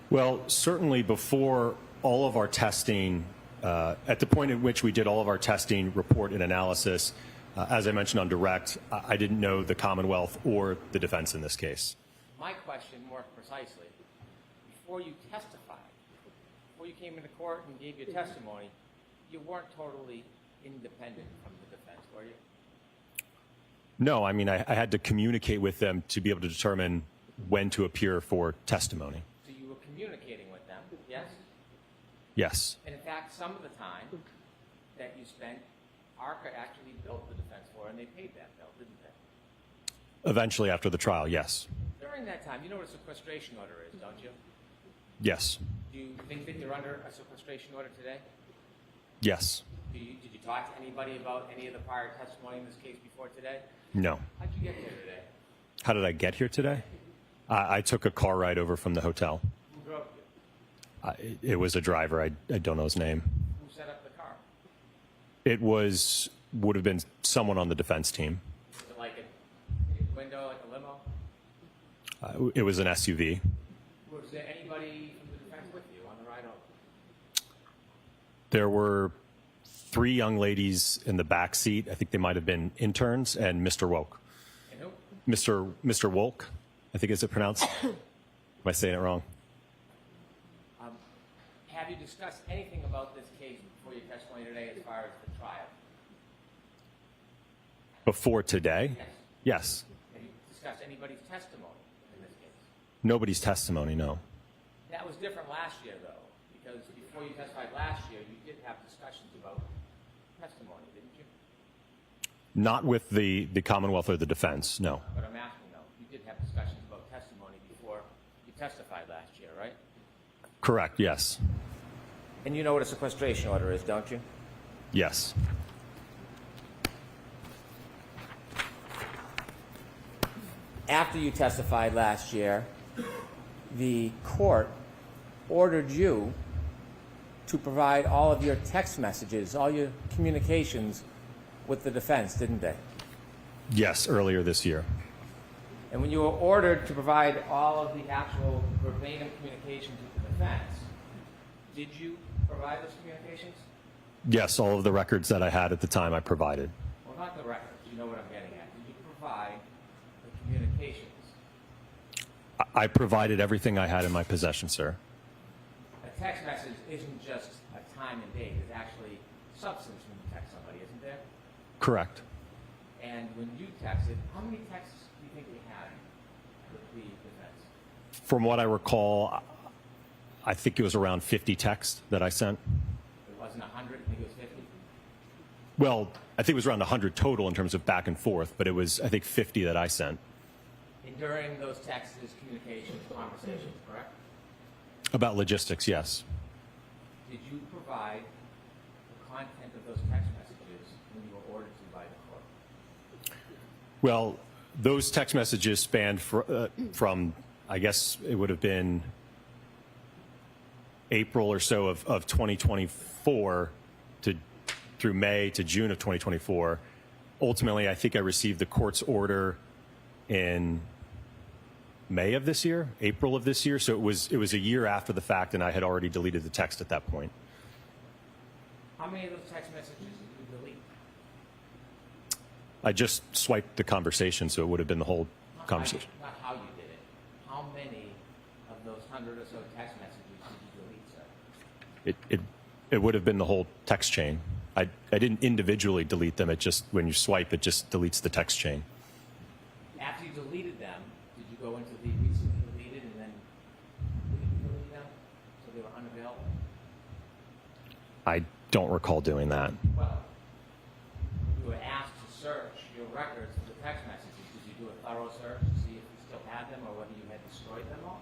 Well, certainly before all of our testing, at the point at which we did all of our testing, report, and analysis, as I mentioned on direct, I didn't know the Commonwealth or the defense in this case. My question, more precisely, before you testified, before you came into court and gave your testimony, you weren't totally independent from the defense, were you? No, I mean, I had to communicate with them to be able to determine when to appear for testimony. So you were communicating with them, yes? Yes. And in fact, some of the time that you spent, ARCA actually built the defense for, and they paid that bill, didn't they? Eventually, after the trial, yes. During that time, you know what a sequestration order is, don't you? Yes. Do you think that you're under a sequestration order today? Yes. Did you talk to anybody about any of the prior testimony in this case before today? No. How'd you get here today? How did I get here today? I took a car ride over from the hotel. Who drove you? It was a driver. I don't know his name. Who set up the car? It would have been someone on the defense team. Was it like a window, like a limo? It was an SUV. Was there anybody from the defense with you on the ride over? There were 3 young ladies in the back seat. I think they might have been interns, and Mr. Woke. And who? Mr. Wolk, I think is it pronounced? Am I saying it wrong? Have you discussed anything about this case before your testimony today as far as the trial? Before today? Yes. Yes. Have you discussed anybody's testimony in this case? Nobody's testimony, no. That was different last year, though, because before you testified last year, you did have discussions about testimony, didn't you? Not with the Commonwealth or the defense, no. But I'm asking, though, you did have discussions about testimony before you testified last year, right? Correct, yes. And you know what a sequestration order is, don't you? Yes. After you testified last year, the court ordered you to provide all of your text messages, all your communications with the defense, didn't they? Yes, earlier this year. And when you were ordered to provide all of the actual verbatim communications with the defense, did you provide those communications? Yes, all of the records that I had at the time I provided. Well, not the records. You know what I'm getting at. Did you provide the communications? I provided everything I had in my possession, sir. A text message isn't just a time and date. It's actually substance when you text somebody, isn't there? Correct. And when you texted, how many texts do you think you had with the defense? From what I recall, I think it was around 50 texts that I sent. It wasn't 100, I think it was 50. Well, I think it was around 100 total in terms of back and forth, but it was, I think, 50 that I sent. And during those texts, communications, conversations, correct? About logistics, yes. Did you provide the content of those text messages when you were ordered to by the court? Well, those text messages spanned from, I guess it would have been April or so of 2024 through May to June of 2024. Ultimately, I think I received the court's order in May of this year, April of this year. So it was a year after the fact, and I had already deleted the text at that point. How many of those text messages did you delete? I just swiped the conversation, so it would have been the whole conversation. Not how you did it. How many of those 100 or so text messages did you delete, sir? It would have been the whole text chain. I didn't individually delete them. It just, when you swipe, it just deletes the text chain. After you deleted them, did you go into the recently deleted and then delete them so they were unavailable? I don't recall doing that. Well, you were asked to search your records for the text messages. Did you do a thorough search to see if you still had them or whether you had destroyed them all?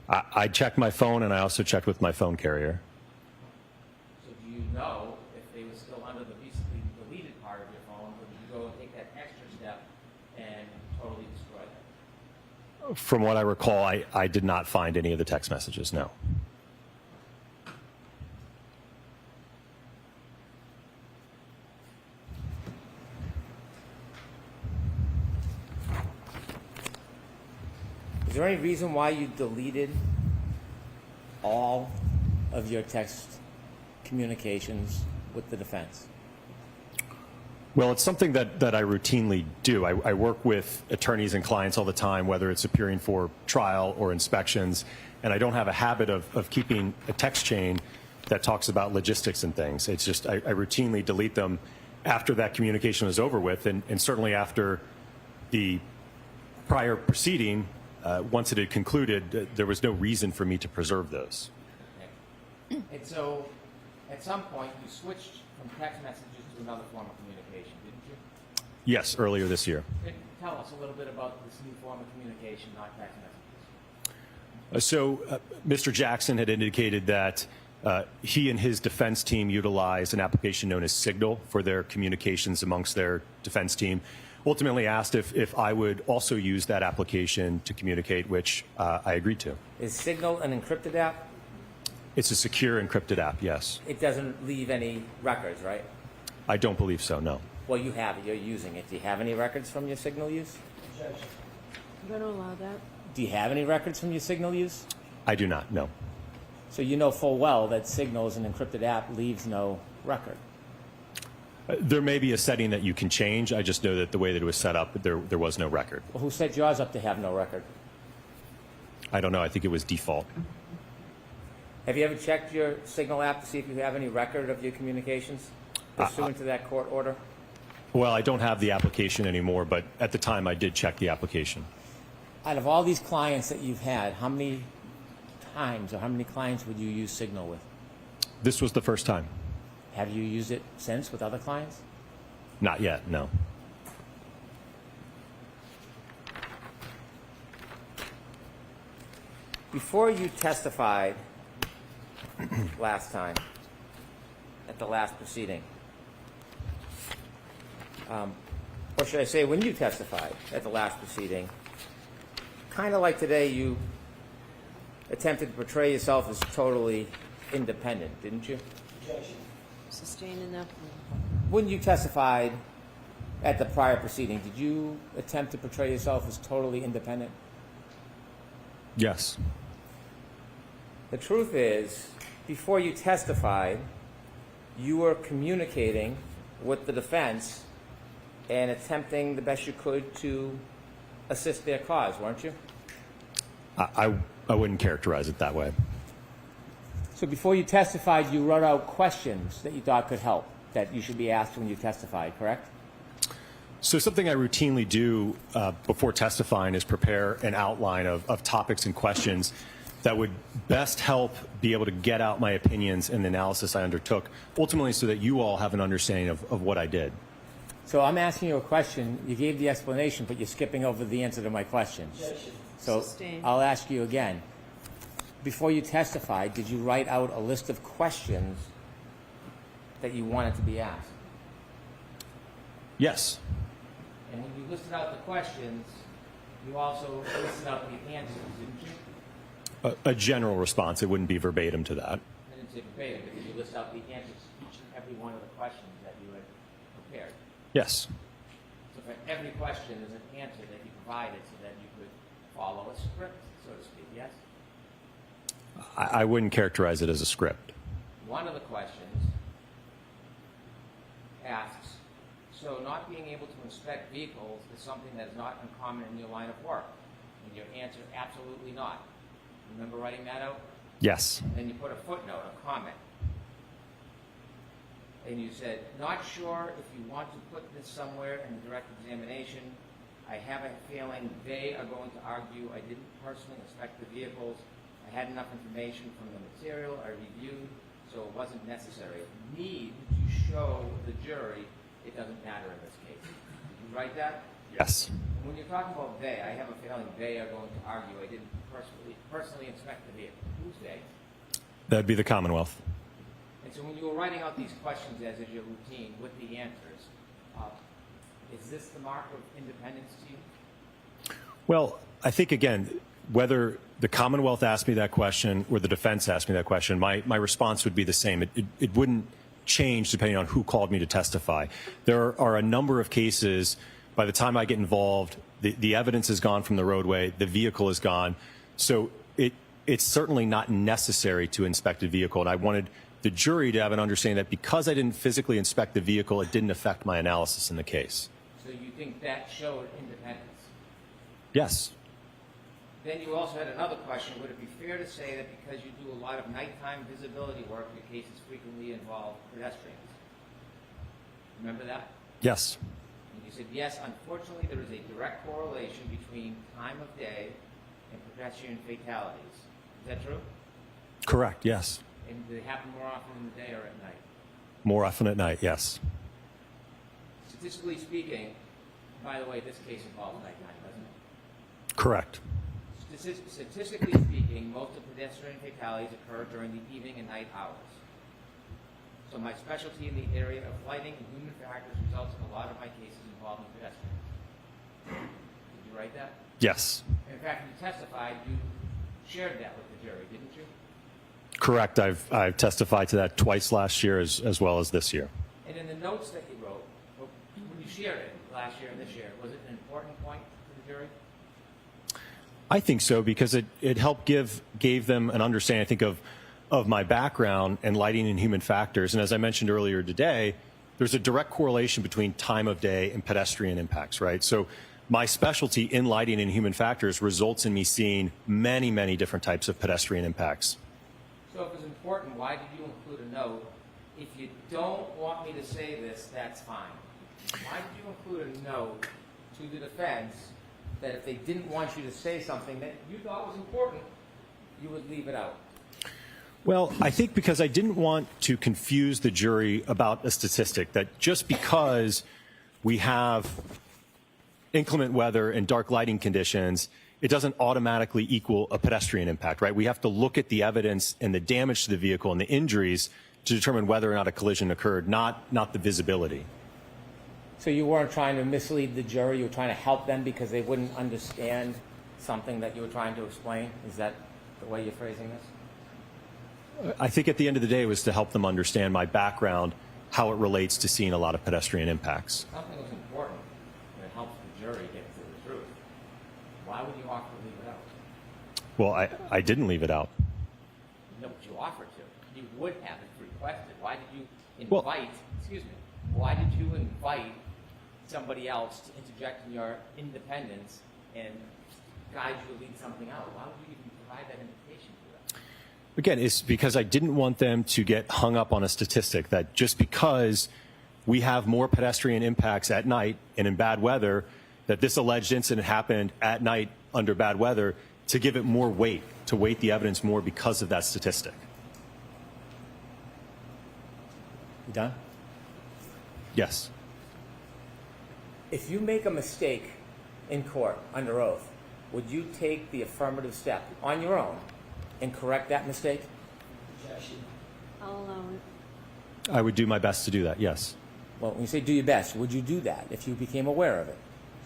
I checked my phone, and I also checked with my phone carrier. So do you know if they were still under the recently deleted part of your phone, or did you go and take that extra step and totally destroy them? From what I recall, I did not find any of the text messages, no. Is there any reason why you deleted all of your text communications with the defense? Well, it's something that I routinely do. I work with attorneys and clients all the time, whether it's appearing for trial or inspections, and I don't have a habit of keeping a text chain that talks about logistics and things. It's just I routinely delete them after that communication is over with, and certainly after the prior proceeding, once it had concluded, there was no reason for me to preserve those. And so, at some point, you switched from text messages to another form of communication, didn't you? Yes, earlier this year. Tell us a little bit about this new form of communication, not text messages. Mr. Jackson had indicated that he and his defense team utilized an application known as Signal for their communications amongst their defense team. Ultimately asked if I would also use that application to communicate, which I agreed to. Is Signal an encrypted app? It's a secure encrypted app, yes. It doesn't leave any records, right? I don't believe so, no. Well, you have it. You're using it. Do you have any records from your Signal use? I'm going to allow that. Do you have any records from your Signal use? I do not, no. So you know full well that Signal as an encrypted app leaves no record. There may be a setting that you can change. I just know that the way that it was set up, there was no record. Well, who set yours up to have no record? I don't know. I think it was default. Have you ever checked your Signal app to see if you have any record of your communications pursuant to that court order? Well, I don't have the application anymore, but at the time I did check the application. Out of all these clients that you've had, how many times or how many clients would you use Signal with? This was the first time. Have you used it since with other clients? Not yet, no. Before you testified last time, at the last proceeding, or should I say when you testified at the last proceeding, kind of like today, you attempted to portray yourself as totally independent, didn't you? Sustained enough. When you testified at the prior proceeding, did you attempt to portray yourself as totally independent? Yes. The truth is, before you testified, you were communicating with the defense and attempting the best you could to assist their cause, weren't you? I wouldn't characterize it that way. So before you testified, you wrote out questions that you thought could help, that you should be asked when you testified, correct? So something I routinely do before testifying is prepare an outline of topics and questions that would best help be able to get out my opinions and the analysis I undertook, ultimately so that you all have an understanding of what I did. So I'm asking you a question. You gave the explanation, but you're skipping over the answer to my question. So Sustained. I'll ask you again. Before you testified, did you write out a list of questions that you wanted to be asked? Yes. And when you listed out the questions, you also listed out the answers, didn't you? A general response. It wouldn't be verbatim to that. I didn't say verbatim, but did you list out the answers to each and every one of the questions that you had prepared? Yes. So for every question, there's an answer that you provided so that you could follow a script, so to speak, yes? I wouldn't characterize it as a script. One of the questions asks, so not being able to inspect vehicles is something that is not uncommon in your line of work? And your answer, absolutely not. Remember writing that out? Yes. Then you put a footnote, a comment. And you said, not sure if you want to put this somewhere in the direct examination. I have a feeling they are going to argue I didn't personally inspect the vehicles. I had enough information from the material I reviewed, so it wasn't necessary. Need to show the jury it doesn't matter in this case. Did you write that? Yes. When you're talking about they, I have a feeling they are going to argue I didn't personally inspect the vehicle. Who's they? That'd be the Commonwealth. And so when you were writing out these questions as is your routine with the answers, is this the mark of independence to you? Well, I think, again, whether the Commonwealth asked me that question or the defense asked me that question, my response would be the same. It wouldn't change depending on who called me to testify. There are a number of cases, by the time I get involved, the evidence is gone from the roadway, the vehicle is gone. So it's certainly not necessary to inspect a vehicle. And I wanted the jury to have an understanding that because I didn't physically inspect the vehicle, it didn't affect my analysis in the case. So you think that showed independence? Yes. Then you also had another question. Would it be fair to say that because you do a lot of nighttime visibility work, your cases frequently involve pedestrians? Remember that? Yes. And you said, yes, unfortunately, there is a direct correlation between time of day and pedestrian fatalities. Is that true? Correct, yes. And do they happen more often in the day or at night? More often at night, yes. Statistically speaking, by the way, this case involves nighttime, doesn't it? Correct. Statistically speaking, most of pedestrian fatalities occur during the evening and night hours. So my specialty in the area of lighting and human factors results in a lot of my cases involving pedestrians. Did you write that? Yes. In fact, when you testified, you shared that with the jury, didn't you? Correct. I've testified to that twice last year as well as this year. And in the notes that you wrote, when you shared it last year and this year, was it an important point to the jury? I think so, because it helped gave them an understanding, I think, of my background and lighting and human factors. And as I mentioned earlier today, there's a direct correlation between time of day and pedestrian impacts, right? So my specialty in lighting and human factors results in me seeing many, many different types of pedestrian impacts. So if it's important, why did you include a note? If you don't want me to say this, that's fine. Why did you include a note to the defense that if they didn't want you to say something that you thought was important, you would leave it out? Well, I think because I didn't want to confuse the jury about a statistic, that just because we have inclement weather and dark lighting conditions, it doesn't automatically equal a pedestrian impact, right? We have to look at the evidence and the damage to the vehicle and the injuries to determine whether or not a collision occurred, not the visibility. So you weren't trying to mislead the jury, you were trying to help them because they wouldn't understand something that you were trying to explain? Is that the way you're phrasing this? I think at the end of the day it was to help them understand my background, how it relates to seeing a lot of pedestrian impacts. Something was important that helps the jury get to the truth. Why would you offer to leave it out? Well, I didn't leave it out. No, but you offered to. You would have if requested. Why did you Well- invite, excuse me, why did you invite somebody else to interject in your independence and guide you to leave something out? Why would you even provide that invitation to them? Again, it's because I didn't want them to get hung up on a statistic that just because we have more pedestrian impacts at night and in bad weather, that this alleged incident happened at night under bad weather, to give it more weight, to weight the evidence more because of that statistic. You done? Yes. If you make a mistake in court under oath, would you take the affirmative step on your own and correct that mistake? I'll allow it. I would do my best to do that, yes. Well, when you say do your best, would you do that if you became aware of it?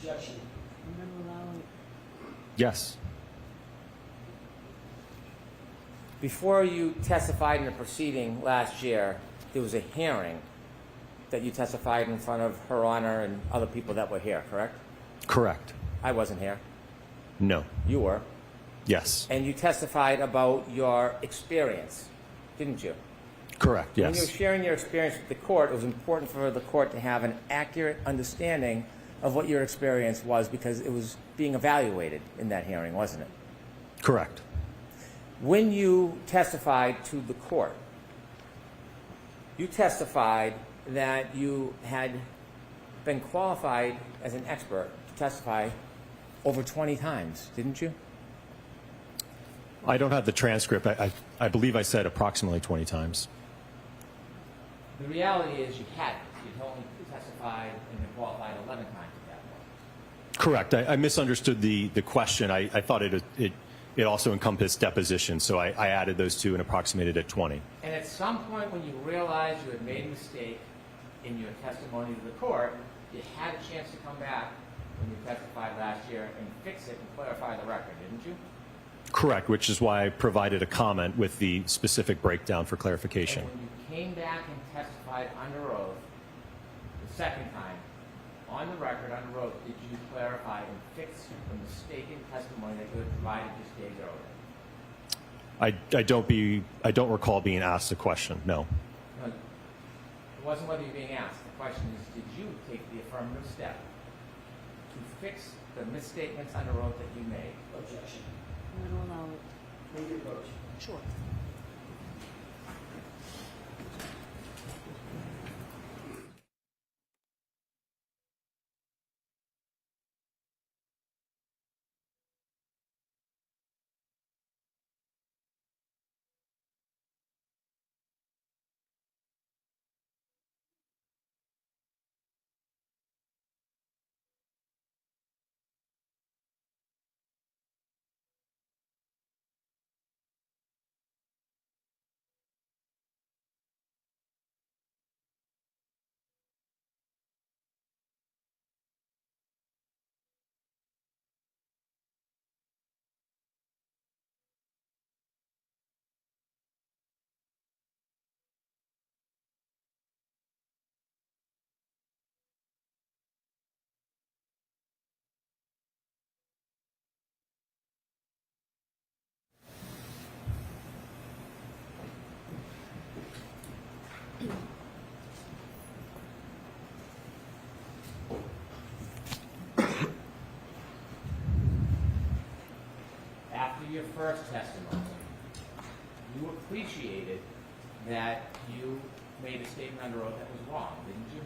I'm going to allow it. Yes. Before you testified in a proceeding last year, there was a hearing that you testified in front of Her Honor and other people that were here, correct? Correct. I wasn't here. No. You were. Yes. And you testified about your experience, didn't you? Correct, When you were yes. sharing your experience with the court, it was important for the court to have an accurate understanding of what your experience was because it was being evaluated in that hearing, wasn't it? Correct. When you testified to the court, you testified that you had been qualified as an expert to testify over 20 times, didn't you? I don't have the transcript. I believe I said approximately 20 times. The reality is you hadn't. You'd only testified and been qualified 11 times at that point. Correct. I misunderstood the question. I thought it also encompassed deposition, so I added those two and approximated at 20. And at some point when you realized you had made a mistake in your testimony to the court, you had a chance to come back when you testified last year and fix it and clarify the record, didn't you? Correct, which is why I provided a comment with the specific breakdown for clarification. And when you came back and testified under oath the second time, on the record, under oath, did you clarify and fix the mistaken testimony that you had provided just days earlier? I don't recall being asked a question. No. No, it wasn't whether you're being asked. The question is, did you take the affirmative step to fix the misstatements under oath that you made? Objection. I'm going to allow it. Move your vote. Sure. first testimony, you appreciated that you made a statement under oath that was wrong, didn't you?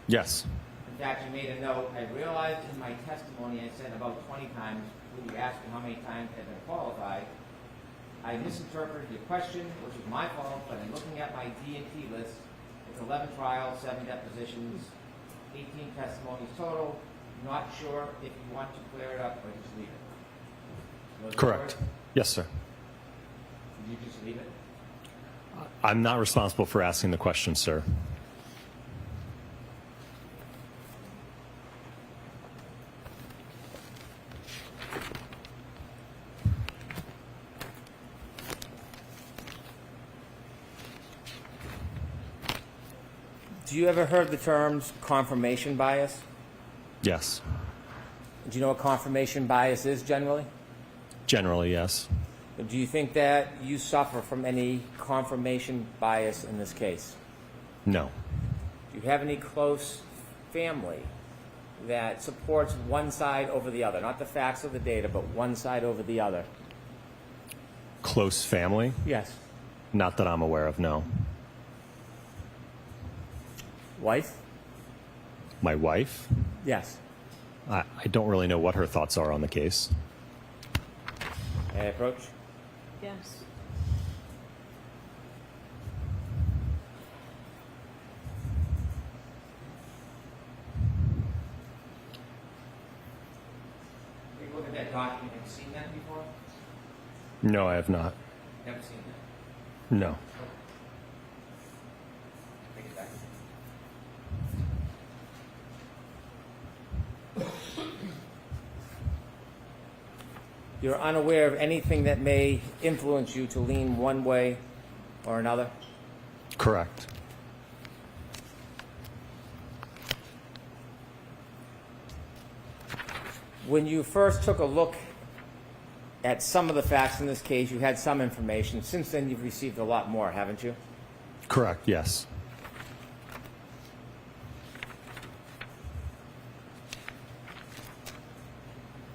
Yes. In fact, you made a note, I realized in my testimony I said about 20 times, when you asked me how many times I'd been qualified, I misinterpreted your question, which was my fault, but in looking at my D&T list, it's 11 trials, 7 depositions, 18 testimonies total. Not sure if you want to clear it up or just leave it. Was that Correct. right? Yes, sir. Did you just leave it? I'm not responsible for asking the question, sir. Do you ever heard the terms confirmation bias? Yes. Do you know what confirmation bias is generally? Generally, yes. Do you think that you suffer from any confirmation bias in this case? No. Do you have any close family that supports one side over the other? Not the facts of the data, but one side over the other. Close family? Yes. Not that I'm aware of, no. Wife? My wife? Yes. I don't really know what her thoughts are on the case. May I approach? Yes. Take a look at that document. Have you seen that before? No, I have not. Never seen that. No. Take it back. You're unaware of anything that may influence you to lean one way or another? Correct. When you first took a look at some of the facts in this case, you had some information. Since then, you've received a lot more, haven't you? Correct, yes.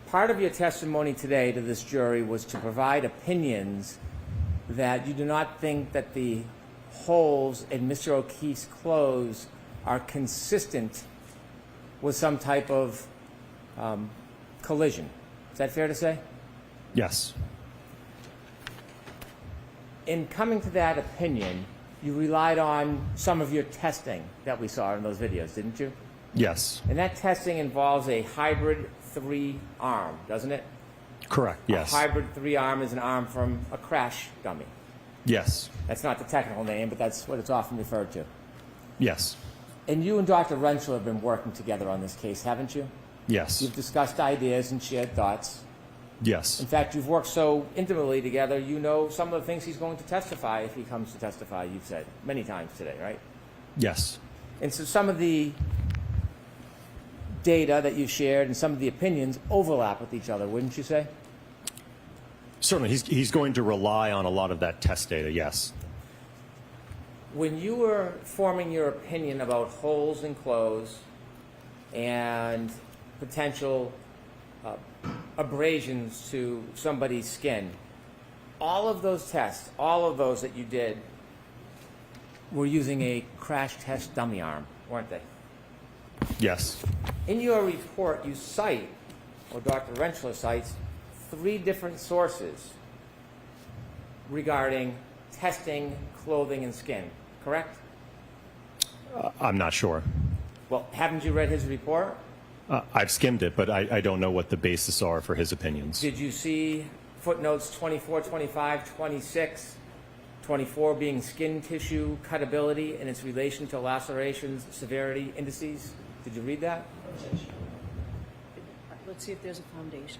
Part of your testimony today to this jury was to provide opinions that you do not think that the holes in Mr. O'Keefe's clothes are consistent with some type of collision. Is that fair to say? Yes. In coming to that opinion, you relied on some of your testing that we saw in those videos, didn't you? Yes. And that testing involves a hybrid 3-arm, doesn't it? Correct, yes. A hybrid 3-arm is an arm from a crash dummy. Yes. That's not the technical name, but that's what it's often referred to. Yes. And you and Dr. Renshaw have been working together on this case, haven't you? Yes. You've discussed ideas and shared thoughts. Yes. In fact, you've worked so intimately together, you know some of the things he's going to testify if he comes to testify, you've said many times today, right? Yes. And so some of the data that you've shared and some of the opinions overlap with each other, wouldn't you say? Certainly, he's going to rely on a lot of that test data, yes. When you were forming your opinion about holes in clothes and potential abrasions to somebody's skin, all of those tests, all of those that you did, were using a crash test dummy arm, weren't they? Yes. In your report, you cite, or Dr. Renshaw cites, 3 different sources regarding testing clothing and skin, correct? I'm not sure. Well, haven't you read his report? I've skimmed it, but I don't know what the basis are for his opinions. Did you see footnotes 24, 25, 26, 24 being skin tissue cutability and its relation to lacerations, severity, indices? Did you read that? Let's see if there's a foundation.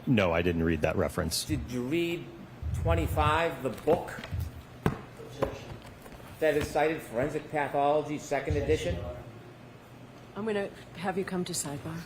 No, I didn't read that reference. Did you read 25, the book that is cited, Forensic Pathology, 2nd edition? I'm going to have you come to sidebar.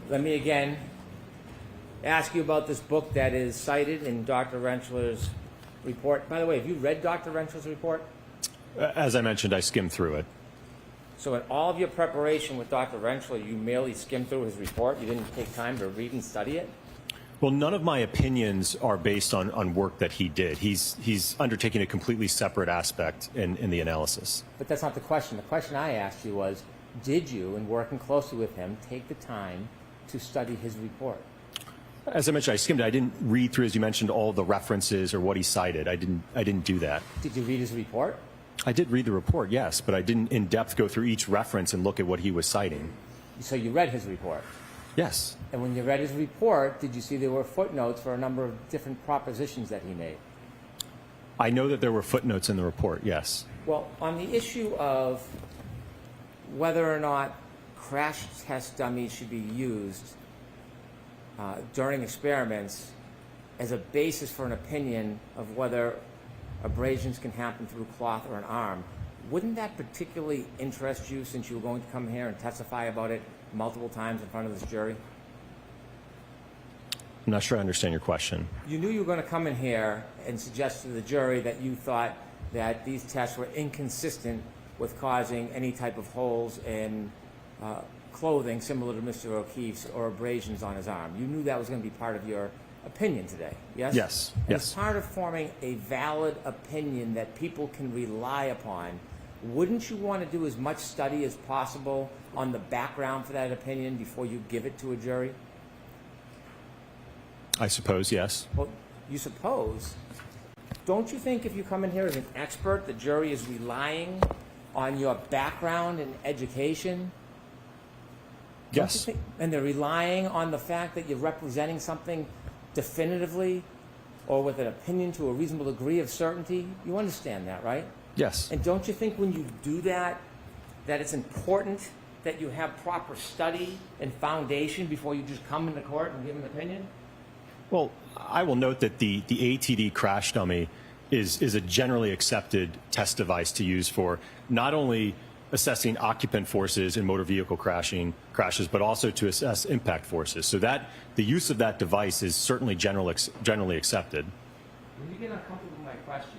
Let me again ask you about this book that is cited in Dr. Rentschler's report. By the way, have you read Dr. Rentschler's report? As I mentioned, I skimmed through it. So in all of your preparation with Dr. Rentschler, you merely skimmed through his report? You didn't take time to read and study it? Well, none of my opinions are based on work that he did. He's undertaking a completely separate aspect in the analysis. But that's not the question. The question I asked you was, did you, in working closely with him, take the time to study his report? As I mentioned, I skimmed it. I didn't read through, as you mentioned, all the references or what he cited. I didn't do that. Did you read his report? I did read the report, yes, but I didn't in depth go through each reference and look at what he was citing. So you read his report? Yes. And when you read his report, did you see there were footnotes for a number of different propositions that he made? I know that there were footnotes in the report, yes. Well, on the issue of whether or not crash test dummies should be used during experiments as a basis for an opinion of whether abrasions can happen through cloth or an arm, wouldn't that particularly interest you since you were going to come here and testify about it multiple times in front of this jury? I'm not sure I understand your question. You knew you were going to come in here and suggest to the jury that you thought that these tests were inconsistent with causing any type of holes in clothing similar to Mr. O'Keefe's or abrasions on his arm. You knew that was going to be part of your opinion today, yes? Yes, And yes. as part of forming a valid opinion that people can rely upon, wouldn't you want to do as much study as possible on the background for that opinion before you give it to a jury? I suppose, yes. Well, you suppose. Don't you think if you come in here as an expert, the jury is relying on your background and education? Don't you Yes. think- and they're relying on the fact that you're representing something definitively or with an opinion to a reasonable degree of certainty? You understand that, right? Yes. And don't you think when you do that, that it's important that you have proper study and foundation before you just come into court and give an opinion? Well, I will note that the ATD crash dummy is a generally accepted test device to use for not only assessing occupant forces in motor vehicle crashes, but also to assess impact forces. So that the use of that device is certainly generally accepted. When you get uncomfortable with my question,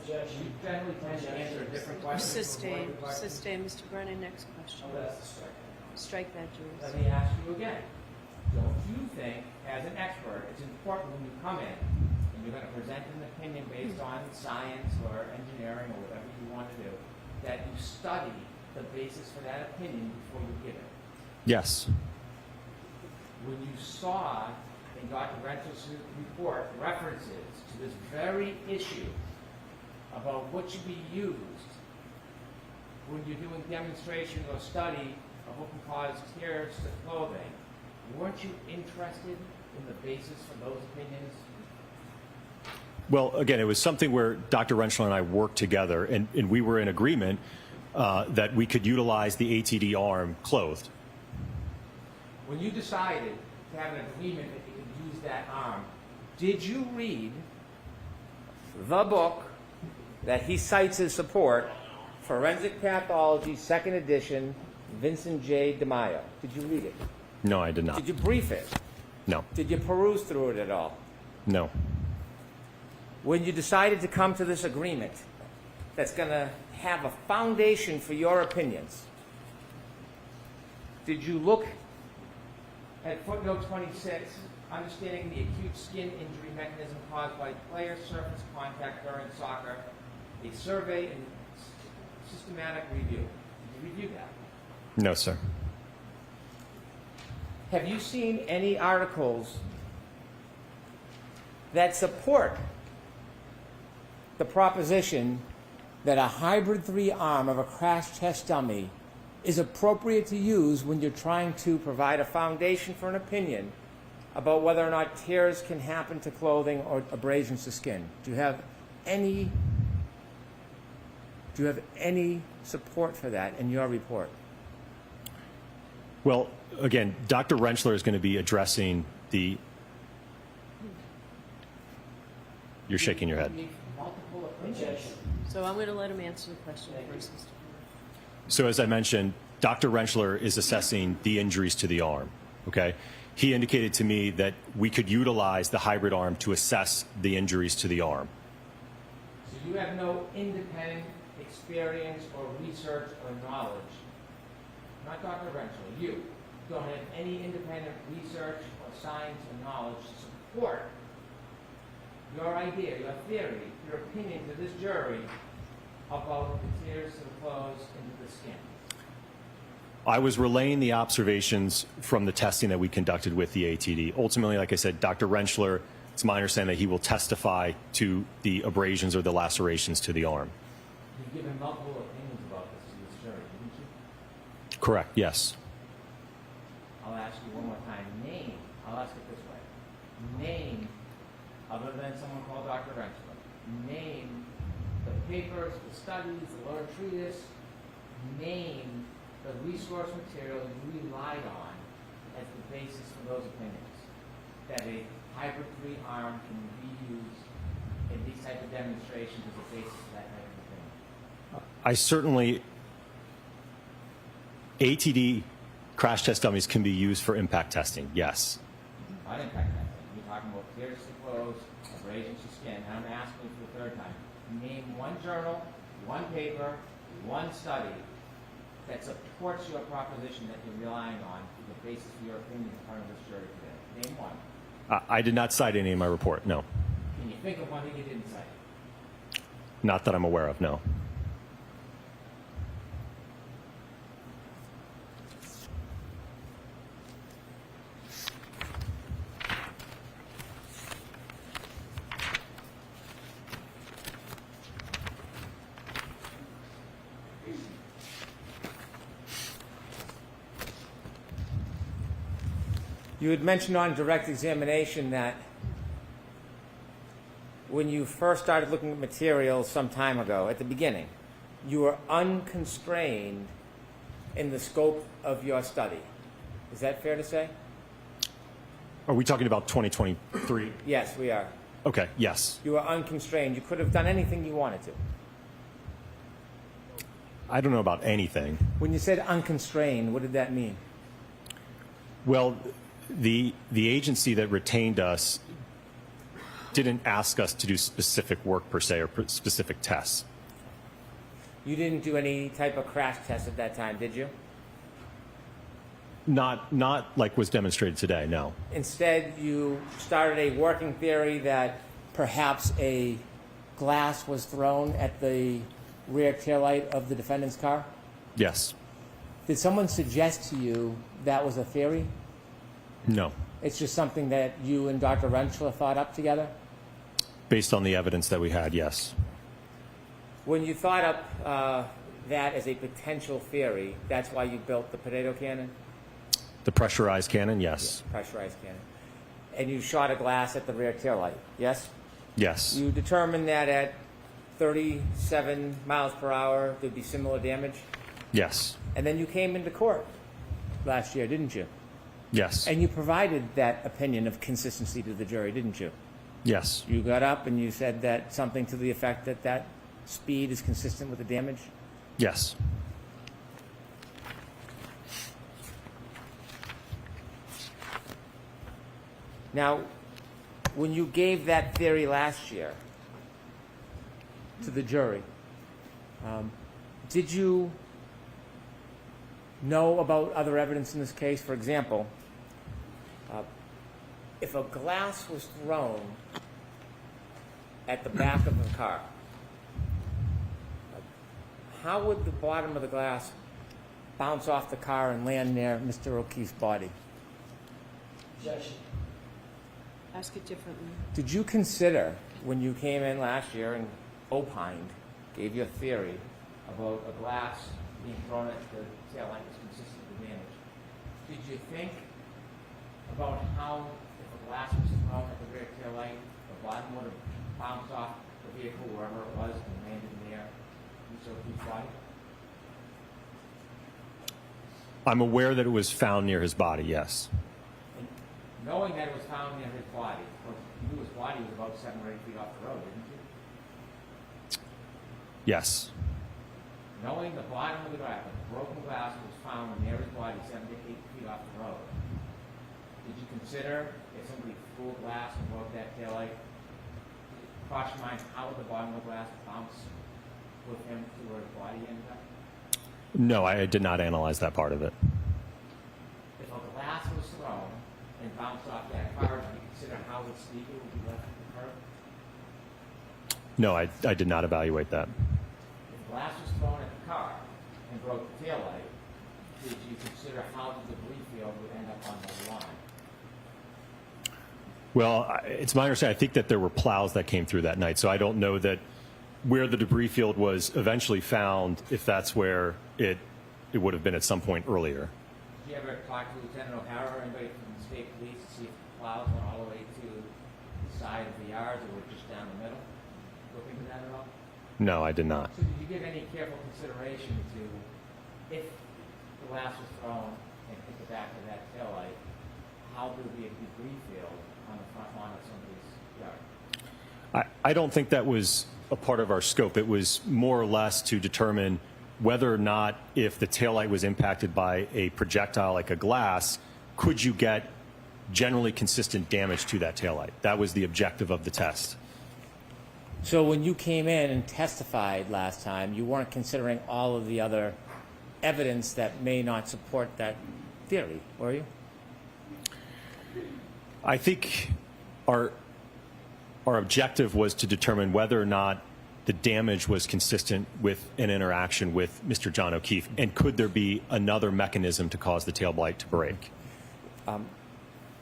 you generally tend to answer a different question. Sustain, Mr. Brennan, next question. Oh, that's the strike. Strike that, Juris. Let me ask you again. Don't you think, as an expert, it's important when you come in and you're going to present an opinion based on science or engineering or whatever you want to do, that you study the basis for that opinion before you give it? Yes. When you saw in Dr. Rentschler's report references to this very issue about what should be used when you're doing demonstrations or study of what can cause tears to clothing, weren't you interested in the basis for those opinions? Well, again, it was something where Dr. Rentschler and I worked together, and we were in agreement that we could utilize the ATD arm clothed. When you decided to have an agreement that you could use that arm, did you read the book that he cites as support, Forensic Pathology, 2nd edition, Vincent J. DeMaio? Did you read it? No, I did not. Did you brief it? No. Did you peruse through it at all? No. When you decided to come to this agreement that's going to have a foundation for your opinions, did you look at footnote 26, understanding the acute skin injury mechanism caused by player surface contact during soccer, a survey and systematic review? Did you review that? No, sir. Have you seen any articles that support the proposition that a hybrid 3 arm of a crash test dummy is appropriate to use when you're trying to provide a foundation for an opinion about whether or not tears can happen to clothing or abrasions to skin? Do you have any support for that in your report? Well, again, Dr. Rentschler is going to be addressing the... You're shaking your head. You need multiple Objection. So I'm going to let him answer the question first, Mr. So as I mentioned, Dr. Rentschler is assessing the injuries to the arm, okay? He indicated to me that we could utilize the hybrid arm to assess the injuries to the arm. So you have no independent experience or research or knowledge, not Dr. Rentschler, you don't have any independent research or science or knowledge to support your idea, your theory, your opinion to this jury about the tears to the clothes into the skin. I was relaying the observations from the testing that we conducted with the ATD. Ultimately, like I said, Dr. Rentschler, it's my understanding that he will testify to the abrasions or the lacerations to the arm. You've given multiple opinions about this to this jury, didn't you? Correct, yes. I'll ask you one more time. Name, I'll ask it this way. Name, other than someone called Dr. Rentschler, name the papers, the studies, the lower treatise, name the resource material you relied on as the basis for those opinions. That a hybrid 3-arm can be used in these type of demonstrations as a basis for that type of opinion. I certainly, ATD crash test dummies can be used for impact testing, yes. Not impact testing. You're talking about tears to clothes, abrasions to skin, and I'm asking for the third time. Name one journal, one paper, one study that supports your proposition that you're relying on as the basis for your opinion in front of this jury today. Name one. I did not cite any in my report, no. Can you think of one that you didn't cite? Not that I'm aware of, no. You had mentioned on direct examination that when you first started looking at materials some time ago, at the beginning, you were unconstrained in the scope of your study. Is that fair to say? Are we talking about 2023? Yes, we are. Okay, yes. You were unconstrained. You could have done anything you wanted to. I don't know about anything. When you said unconstrained, what did that mean? Well, the agency that retained us didn't ask us to do specific work per se or specific tests. You didn't do any type of crash test at that time, did you? Not like was demonstrated today, no. Instead, you started a working theory that perhaps a glass was thrown at the rear taillight of the defendant's car? Yes. Did someone suggest to you that was a theory? No. It's just something that you and Dr. Rentschler thought up together? Based on the evidence that we had, yes. When you thought up that as a potential theory, that's why you built the potato cannon? The pressurized cannon, yes. Pressurized cannon. And you shot a glass at the rear taillight, yes? Yes. You determined that at 37 miles per hour there'd be similar damage? Yes. And then you came into court last year, didn't you? Yes. And you provided that opinion of consistency to the jury, didn't you? Yes. You got up and you said that something to the effect that that speed is consistent with the damage? Yes. Now, when you gave that theory last year to the jury, did you know about other evidence in this case? For example, if a glass was thrown at the back of the car, how would the bottom of the glass bounce off the car and land near Mr. O'Keefe's body? Objection. Ask it differently. Did you consider, when you came in last year and opined, gave your theory about a glass being thrown at the tail light was consistent with damage, did you think about how, if a glass was thrown at the rear tail light, the bottom would have bounced off the vehicle wherever it was and landed near Mr. O'Keefe's body? I'm aware that it was found near his body, yes. And knowing that it was found near his body, of course, you knew his body was about 7 or 8 feet off the road, didn't you? Yes. Knowing the bottom of the glass, the broken glass was found in Mary's body 7 to 8 feet off the road, did you consider if somebody threw a glass and broke that taillight, cross your mind how would the bottom of the glass bounce with him to where his body ended up? No, I did not analyze that part of it. If a glass was thrown and bounced off that car, did you consider how its speaker would be left at the curb? No, I did not evaluate that. If glass was thrown at the car and broke the taillight, did you consider how the debris field would end up on the line? Well, it's my understanding, I think that there were plows that came through that night, so I don't know that where the debris field was eventually found, if that's where it would have been at some point earlier. Did you ever talk to Lieutenant O'Hara or anybody from the state police to see if the plows went all the way to the side of the yards or were just down the middle? Look into that at all? No, I did not. So did you give any careful consideration to if the glass was thrown and hit the back of that taillight, how there would be a debris field on the front lawn of somebody's yard? I don't think that was a part of our scope. It was more or less to determine whether or not, if the taillight was impacted by a projectile like a glass, could you get generally consistent damage to that taillight? That was the objective of the test. So when you came in and testified last time, you weren't considering all of the other evidence that may not support that theory, were you? I think our objective was to determine whether or not the damage was consistent with an interaction with Mr. John O'Keefe, and could there be another mechanism to cause the tail light to break.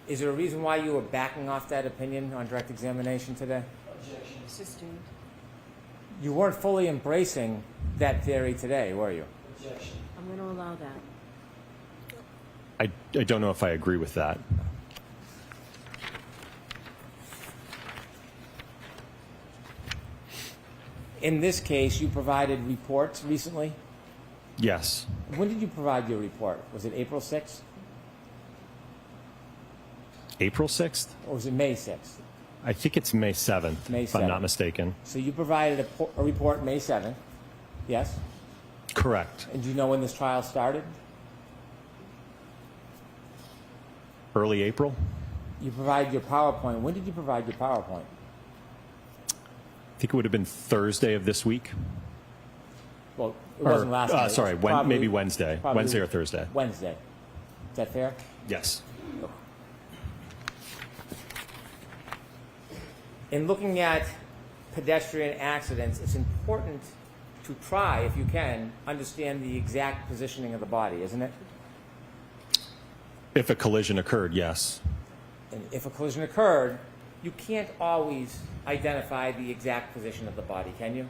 Is there a reason why you were backing off that opinion on direct examination today? Objection. Sustained. You weren't fully embracing that theory today, were you? Objection. I'm going to allow that. I don't know if I agree with that. In this case, you provided reports recently. Yes. When did you provide your report? Was it April 6th April 6th? or was it May 6th? I think it's May 7th, May if I'm not 7th. mistaken. So you provided a report May 7th, yes? Correct. And do you know when this trial started? Early April? You provided your PowerPoint. When did you provide your PowerPoint? I think it would have been Thursday of this week. Well, it wasn't last night. It was Sorry, probably- maybe Wednesday. probably Wednesday or Thursday. Wednesday. Is that fair? Yes. In looking at pedestrian accidents, it's important to try, if you can, understand the exact positioning of the body, isn't it? If a collision occurred, yes. And if a collision occurred, you can't always identify the exact position of the body, can you?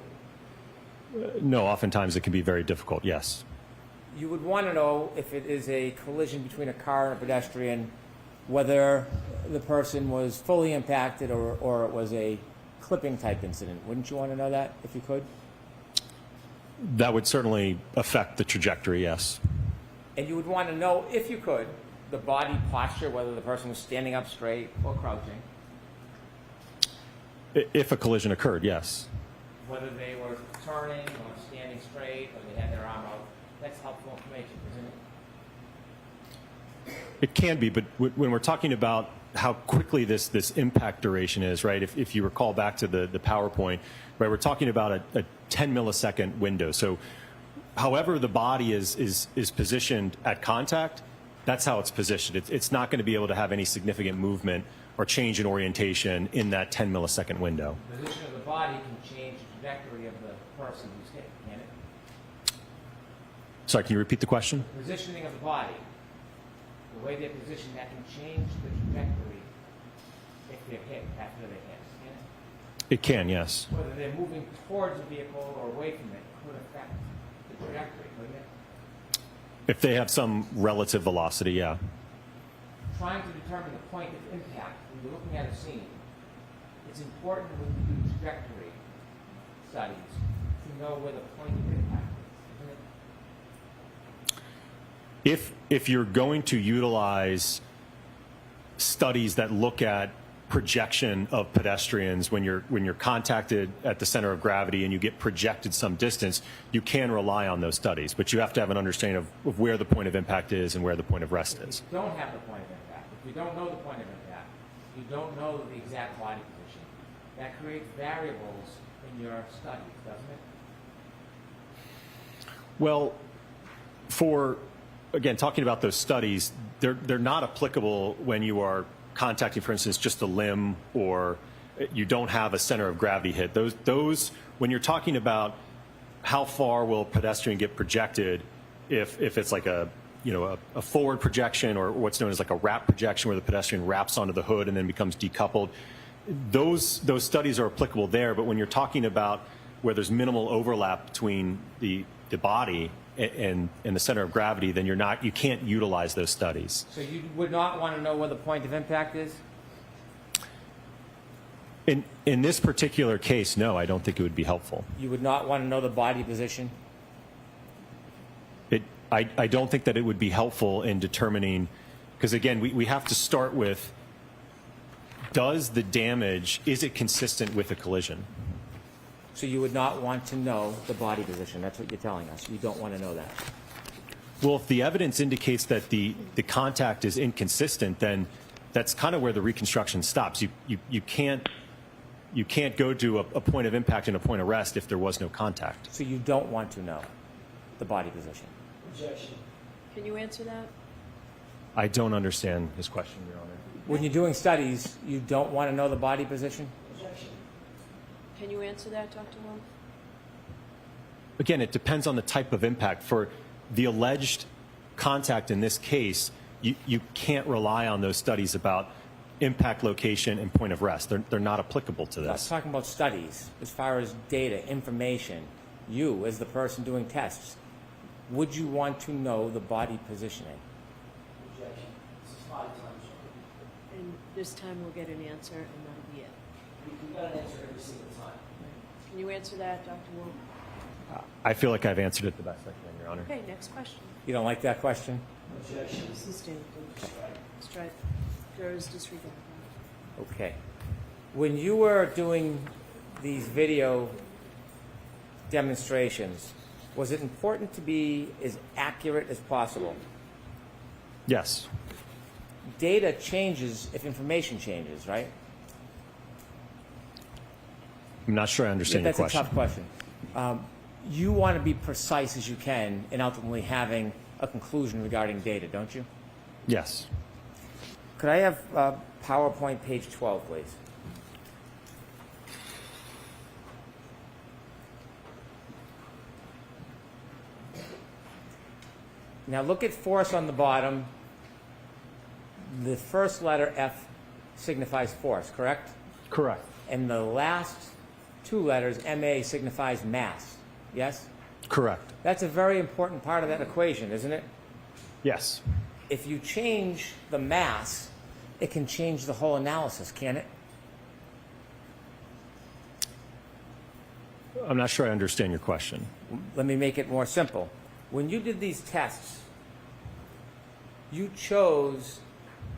No, oftentimes it can be very difficult, yes. You would want to know if it is a collision between a car and a pedestrian, whether the person was fully impacted or it was a clipping type incident. Wouldn't you want to know that if you could? That would certainly affect the trajectory, yes. And you would want to know, if you could, the body posture, whether the person was standing up straight or crouching, If a collision occurred, yes. whether they were turning or standing straight or they had their arm out. That's helpful information, isn't it? It can be, but when we're talking about how quickly this impact duration is, right? If you recall back to the PowerPoint, right, we're talking about a 10 millisecond window. So however the body is positioned at contact, that's how it's positioned. It's not going to be able to have any significant movement or change in orientation in that 10 millisecond window. The position of the body can change the trajectory of the person who's hit, can it? Sorry, can you repeat the question? The positioning of the body, the way they're positioned, that can change the trajectory if they're hit after they're hit, can it? It can, yes. Whether they're moving towards the vehicle or away from it could affect the trajectory, couldn't it? If they have some relative velocity, yeah. Trying to determine the point of impact when you're looking at a scene, it's important when you do trajectory studies to know where the point of impact is, isn't it? If you're going to utilize studies that look at projection of pedestrians when you're contacted at the center of gravity and you get projected some distance, you can rely on those studies, but you have to have an understanding of where the point of impact is and where the point of rest is. If you don't have the point of impact, if you don't know the point of impact, you don't know the exact body position, that creates variables in your studies, doesn't it? Well, again, talking about those studies, they're not applicable when you are contacting, for instance, just a limb or you don't have a center of gravity hit. Those when you're talking about how far will a pedestrian get projected, if it's like a forward projection or what's known as like a wrap projection where the pedestrian wraps onto the hood and then becomes decoupled, those studies are applicable there. But when you're talking about where there's minimal overlap between the body and the center of gravity, then you can't utilize those studies. So you would not want to know where the point of impact is? In this particular case, no, I don't think it would be helpful. You would not want to know the body position? I don't think that it would be helpful in determining, because again, we have to start with, is it consistent with a collision? So you would not want to know the body position. That's what you're telling us. You don't want to know that. Well, if the evidence indicates that the contact is inconsistent, then that's kind of where the reconstruction stops. You can't go to a point of impact and a point of rest if there was no contact. So you don't want to know the body position. Objection. Can you answer that? I don't understand his question, Your Honor. When you're doing studies, you don't want to know the body position? Objection. Can you answer that, Dr. Wolf? Again, it depends on the type of impact. For the alleged contact in this case, you can't rely on those studies about impact location and point of rest. They're not applicable to I was this. talking about studies as far as data, information. You, as the person doing tests, would you want to know the body positioning? Objection. This is 5 times over. And this time we'll get an answer, and that'll be it. We've got an answer every single time. Can you answer that, Dr. Wolf? I feel like I've answered it the best I can, Your Honor. Okay, next question. You don't like that question? Objection. Sustained. Strike. Strike. Jurors disregard. Okay. When you were doing these video demonstrations, was it important to be as accurate as possible? Yes. Data changes if information changes, right? I'm not sure I understand your That's question. a tough question. You want to be precise as you can in ultimately having a conclusion regarding data, don't you? Yes. Could I have PowerPoint page 12, please? Now look at force on the bottom. The first letter F signifies force, correct? Correct. And the last 2 letters, MA, signifies mass, yes? Correct. That's a very important part of that equation, isn't it? Yes. If you change the mass, it can change the whole analysis, can't it? I'm not sure I understand your question. Let me make it more simple. When you did these tests, you chose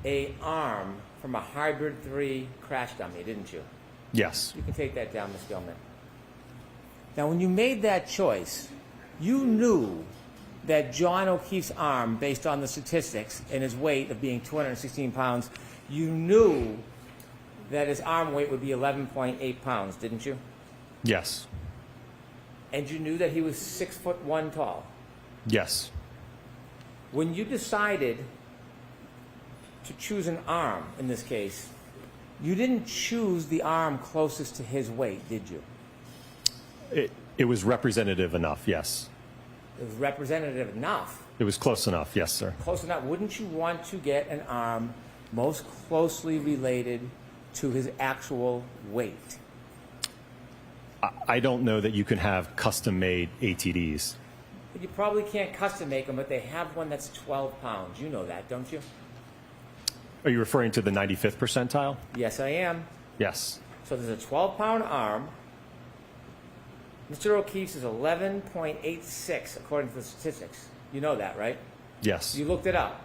an arm from a Hybrid 3 crash dummy, didn't you? Yes. You can take that down, Ms. Gilman. Now, when you made that choice, you knew that John O'Keefe's arm, based on the statistics and his weight of being 216 pounds, you knew that his arm weight would be 11.8 pounds, didn't you? Yes. And you knew that he was 6'1" tall. Yes. When you decided to choose an arm, in this case, you didn't choose the arm closest to his weight, did you? It was representative enough, yes. It was representative enough. It was close enough, yes, sir. Close enough. Wouldn't you want to get an arm most closely related to his actual weight? I don't know that you can have custom-made ATDs. But you probably can't custom make them, but they have one that's 12 pounds. You know that, don't you? Are you referring to the 95th percentile? Yes, I am. Yes. So there's a 12-pound arm. Mr. O'Keefe's is 11.86, according to the statistics. You know that, right? Yes. You looked it up.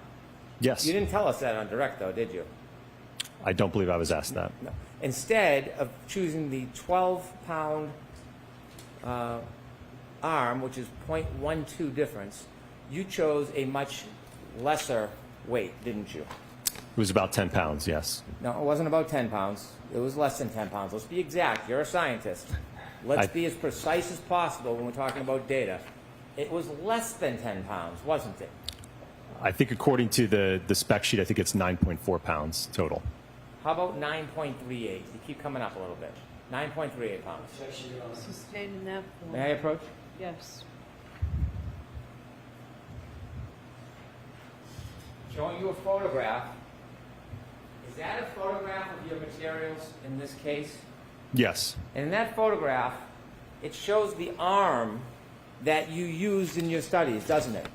Yes. You didn't tell us that on direct, though, did you? I don't believe I was asked that. No. Instead of choosing the 12-pound arm, which is 0.12 difference, you chose a much lesser weight, didn't you? It was about 10 pounds, yes. No, it wasn't about 10 pounds. It was less than 10 pounds. Let's be exact. You're a scientist. Let's be as precise as possible when we're talking about data. It was less than 10 pounds, wasn't it? I think according to the spec sheet, I think it's 9.4 pounds total. How about 9.38? You keep coming up a little bit. 9.38 pounds. Sustain in that form. May I approach? Yes. Showing you a photograph. Is that a photograph of your materials in this case? Yes, And in that photograph, it shows the arm that you used in your studies, doesn't it?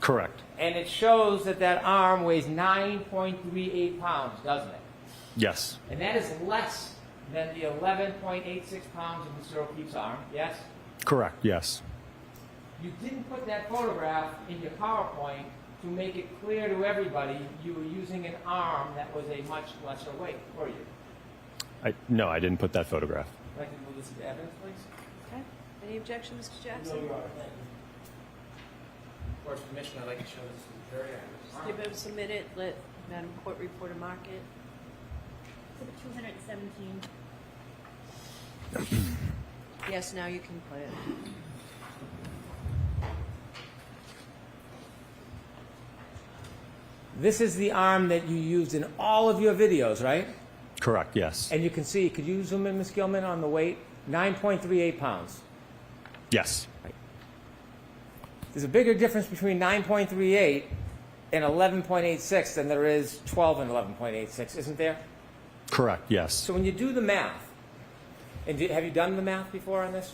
correct. And it shows that that arm weighs 9.38 pounds, doesn't it? Yes, And that is less than the 11.86 pounds of Mr. O'Keefe's arm, yes? correct, yes. You didn't put that photograph in your PowerPoint to make it clear to everybody you were using an arm that was a much lesser weight, were you? No, I didn't put that photograph. I'd like to move this into evidence, please. Okay. Any objection, Mr. Jackson? No, Your Honor, thank you. Court's permission, I'd like to show this to the jury. Mr. Bibb, submit it. Let Madam Court Reporter mark it. Exhibit 217. Yes, now you can play it. This is the arm that you used in all of your videos, right? Correct, yes. And you can see, could you zoom in, Ms. Gilman, on the weight? 9.38 pounds. Yes, There's a bigger difference between 9.38 and 11.86 than there is 12 and 11.86, isn't there? correct, yes. So when you do the math, and have you done the math before on this?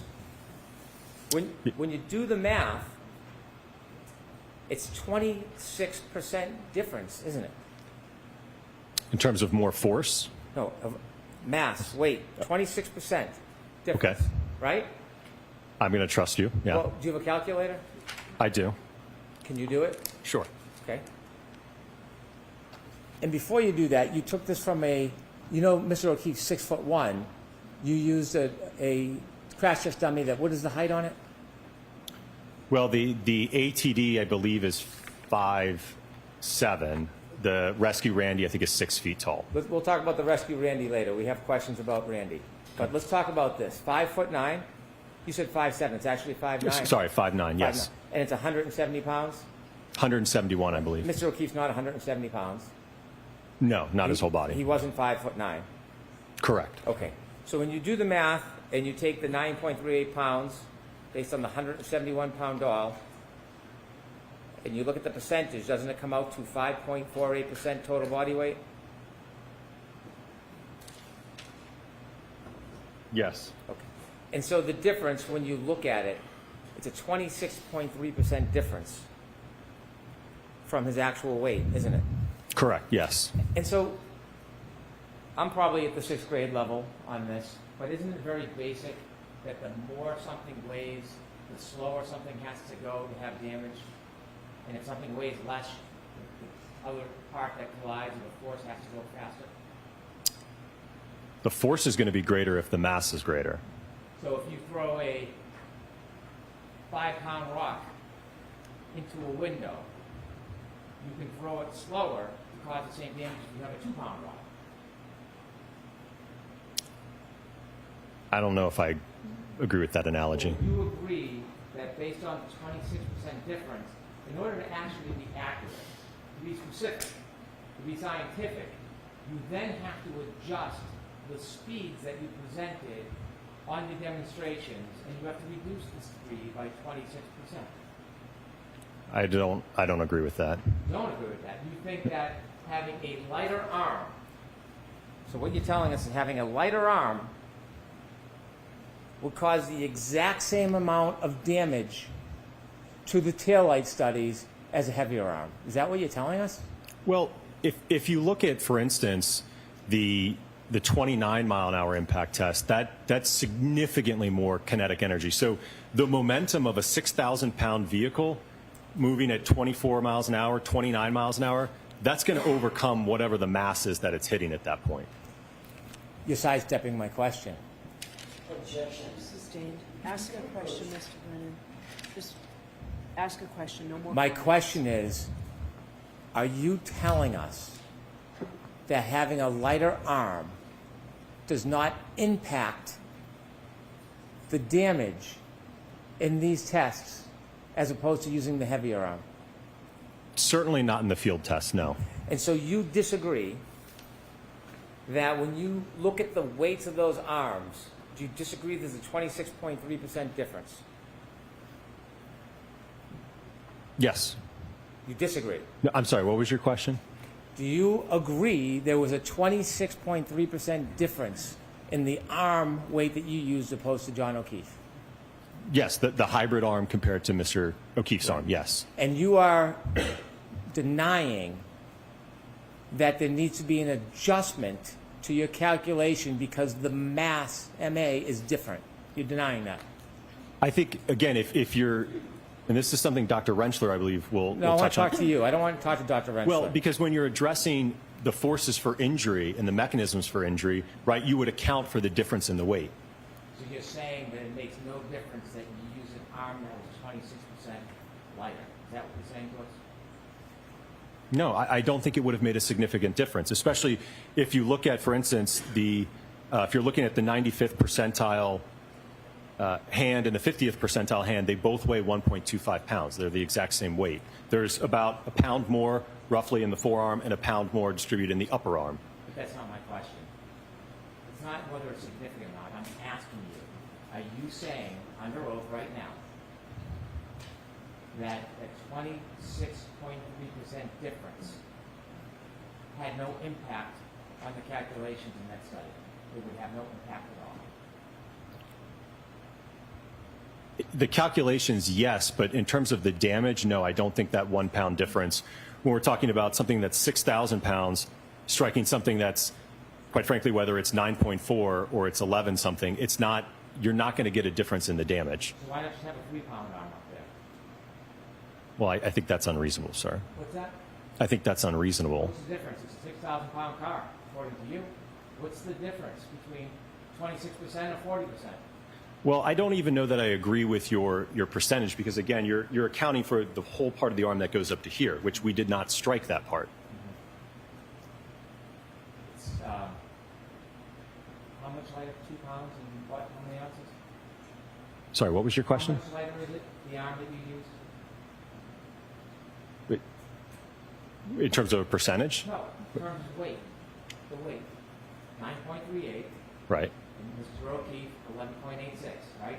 When you do the math, it's 26% difference, isn't it? In terms of more force? No, of mass, weight, 26% difference. Okay. Right? I'm going to trust you, yeah. Well, do you have a calculator? I do. Can you do it? Sure. Okay. And before you do that, you took this from Mr. O'Keefe's 6'1". You used a crash test dummy that, what is the height on it? Well, the ATD, I believe, is 5'7". The Rescue Randy, I think, is 6 feet tall. We'll talk about the Rescue Randy later. We have questions about Randy. But let's talk about this. 5'9". You said 5'7". It's actually 5'9". Sorry, 5'9", yes. 5'9". And it's 170 pounds? 171, I believe. Mr. O'Keefe's not 170 pounds. No, not his whole He body. wasn't 5'9". Correct. Okay. So when you do the math and you take the 9.38 pounds based on the 171-pound doll, and you look at the percentage, doesn't it come out to 5.48% total body weight? Yes. Okay. And so the difference, when you look at it, it's a 26.3% difference from his actual weight, isn't it? Correct, yes. And so I'm probably at the 6th grade level on this, but isn't it very basic that the more something weighs, the slower something has to go to have damage? And if something weighs less, the other part that collides and the force has to go faster? The force is going to be greater if the mass is greater. So if you throw a 5-pound rock into a window, you can throw it slower to cause the same damage as you have a 2-pound rock. I don't know if I agree with that analogy. So you agree that based on the 26% difference, in order to actually be accurate, to be specific, to be scientific, you then have to adjust the speeds that you presented on your demonstrations, and you have to reduce the speed by 26%. I don't agree with that. You don't agree with that. You think that having a lighter arm, so what you're telling us is having a lighter arm will cause the exact same amount of damage to the taillight studies as a heavier arm. Is that what you're telling us? Well, if you look at, for instance, the 29-mile-an-hour impact test, that's significantly more kinetic energy. So the momentum of a 6,000-pound vehicle moving at 24 miles an hour, 29 miles an hour, that's going to overcome whatever the mass is that it's hitting at that point. You're sidestepping my question. Objection. Sustained. Ask a question, Mr. Brennan. Just ask a question, no more. My comments. question is, are you telling us that having a lighter arm does not impact the damage in these tests as opposed to using the heavier arm? Certainly not in the field test, no. And so you disagree that when you look at the weights of those arms, do you disagree there's a 26.3% difference? Yes. You disagree. No, I'm sorry, what was your question? Do you agree there was a 26.3% difference in the arm weight that you used opposed to John O'Keefe? Yes, the hybrid arm compared to Mr. O'Keefe's arm, yes. And you are denying that there needs to be an adjustment to your calculation because the mass, MA, is different. You're denying that. I think, again, if you're, and this is something Dr. Rentschler, I believe, will No, I want touch to on. talk to you. I don't want to talk to Dr. Rentschler. Well, because when you're addressing the forces for injury and the mechanisms for injury, right, you would account for the difference in the weight. So you're saying that it makes no difference that you use an arm that was 26% lighter. Is that what you're saying to us? No, I don't think it would have made a significant difference, especially if you look at, for instance, if you're looking at the 95th percentile hand and the 50th percentile hand, they both weigh 1.25 pounds. They're the exact same weight. There's about a pound more roughly in the forearm and a pound more distributed in the upper arm. But that's not my question. It's not whether it's significant or not. I'm asking you, are you saying under oath right now that a 26.3% difference had no impact on the calculations in that study? It would have no impact at all. The calculations, yes, but in terms of the damage, no, I don't think that 1 pound difference, when we're talking about something that's 6,000 pounds, striking something that's, quite frankly, whether it's 9.4 or it's 11 something, it's not, you're not going to get a difference in the damage. So why not just have a 3-pound arm up there? Well, I think that's unreasonable, sir. What's that? I think that's unreasonable. What's the difference? It's a 6,000-pound car, according to you. What's the difference between 26% and 40%? Well, I don't even know that I agree with your percentage because, again, you're accounting for the whole part of the arm that goes up to here, which we did not strike that part. It's, how much lighter? 2 pounds and what? How many ounces? Sorry, what was your question? How much lighter is it, the arm that you used? In terms of a percentage? No, in terms of weight. The weight. 9.38. Right. And Mr. O'Keefe, 11.86, right?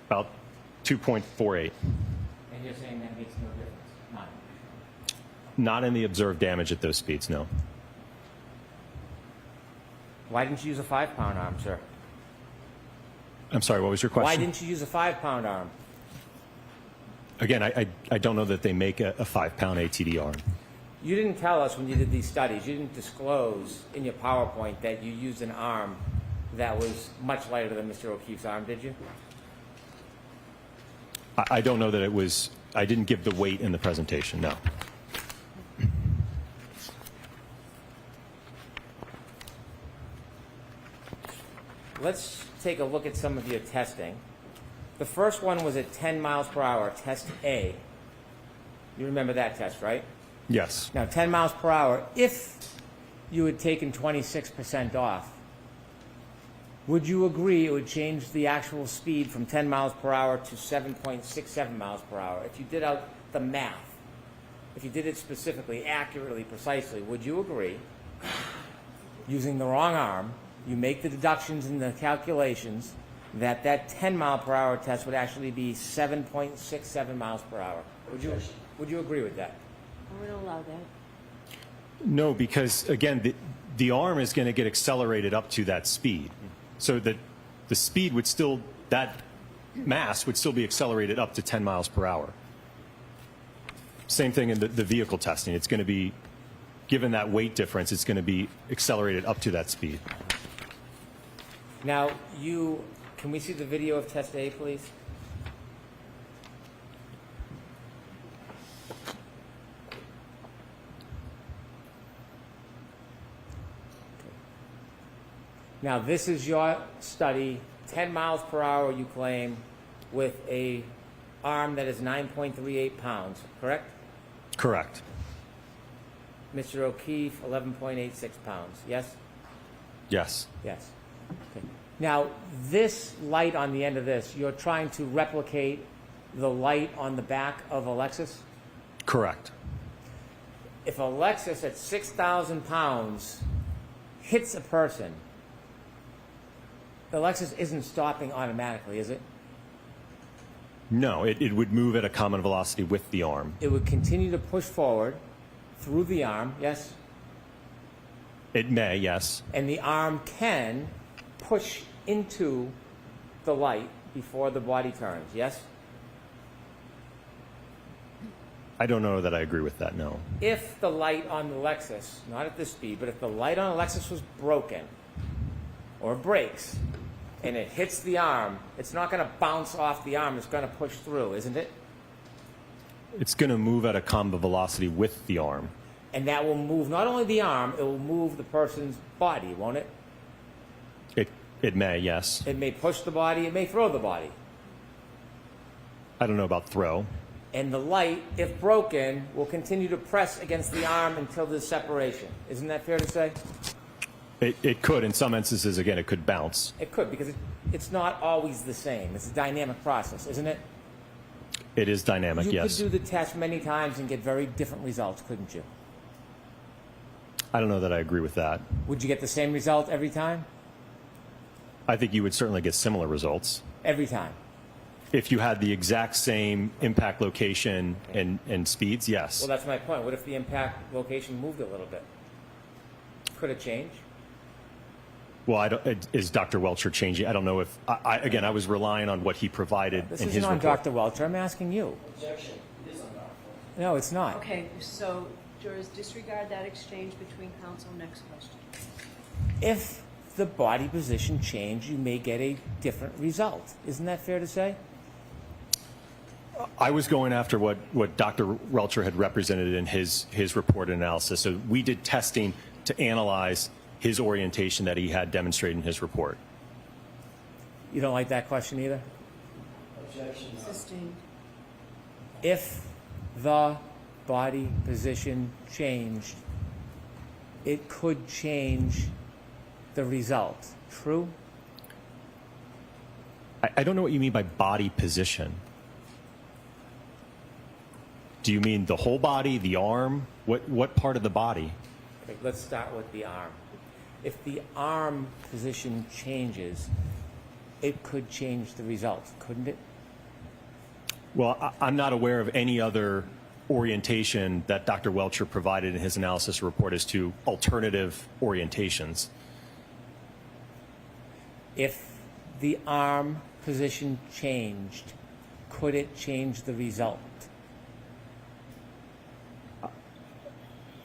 About 2.48. And you're saying that makes no difference? None. Not in the observed damage at those speeds, no. Why didn't you use a 5-pound arm, sir? I'm sorry, what was your question? Why didn't you use a 5-pound arm? Again, I don't know that they make a 5-pound ATD arm. You didn't tell us when you did these studies, you didn't disclose in your PowerPoint that you used an arm that was much lighter than Mr. O'Keefe's arm, did you? I don't know that it was, I didn't give the weight in the presentation, no. Let's take a look at some of your testing. The first one was at 10 miles per hour, test A. You remember that test, right? Yes. Now, 10 miles per hour, if you had taken 26% off, would you agree it would change the actual speed from 10 miles per hour to 7.67 miles per hour? If you did out the math, if you did it specifically, accurately, precisely, would you agree, using the wrong arm, you make the deductions in the calculations, that 10 mile per hour test would actually be 7.67 miles per hour? Would you agree with that? I would allow that. No, because, again, the arm is going to get accelerated up to that speed. So that the speed would still, that mass would still be accelerated up to 10 miles per hour. Same thing in the vehicle testing. It's going to be, given that weight difference, it's going to be accelerated up to that speed. Now, can we see the video of test A, please? Now, this is your study, 10 miles per hour, you claim, with a arm that is 9.38 pounds, correct? Correct. Mr. O'Keefe, 11.86 pounds, yes? Yes. Yes. Okay. Now, this light on the end of this, you're trying to replicate the light on the back of a Lexus? Correct. If a Lexus at 6,000 pounds hits a person, the Lexus isn't stopping automatically, is it? No, it would move at a common velocity with the arm. It would continue to push forward through the arm, yes? It may, yes. And the arm can push into the light before the body turns, yes? I don't know that I agree with that, no. If the light on the Lexus, not at this speed, but if the light on a Lexus was broken or breaks and it hits the arm, it's not going to bounce off the arm, it's going to push through, isn't it? It's going to move at a common velocity with the arm. And that will move not only the arm, it will move the person's body, won't it? It may, yes. It may push the body, it may throw the body. I don't know about throw. And the light, if broken, will continue to press against the arm until there's separation. Isn't that fair to say? It could, in some instances, again, it could bounce. It could, because it's not always the same. It's a dynamic process, isn't it? It is dynamic, yes. You could do the test many times and get very different results, couldn't you? I don't know that I agree with that. Would you get the same result every time? I think you would certainly get similar results. Every time. If you had the exact same impact location and speeds, yes. Well, that's my point. What if the impact location moved a little bit? Could it change? Well, is Dr. Welcher changing? I don't know if, again, I was relying on what he provided This in his isn't on report. Dr. Welcher. I'm asking you. Objection, it is on Dr. No, it's not. Okay, so jurors, disregard that exchange between counsel. Next question. If the body position changed, you may get a different result. Isn't that fair to say? I was going after what Dr. Welcher had represented in his report and analysis. So we did testing to analyze his orientation that he had demonstrated in his report. You don't like that question either? Objection, Sustained. If the body position changed, it could change the result. True? I don't know what you mean by body position. Do you mean the whole body, the arm? What part of the body? Okay, let's start with the arm. If the arm position changes, it could change the result, couldn't it? Well, I'm not aware of any other orientation that Dr. Welcher provided in his analysis report as to alternative orientations. If the arm position changed, could it change the result?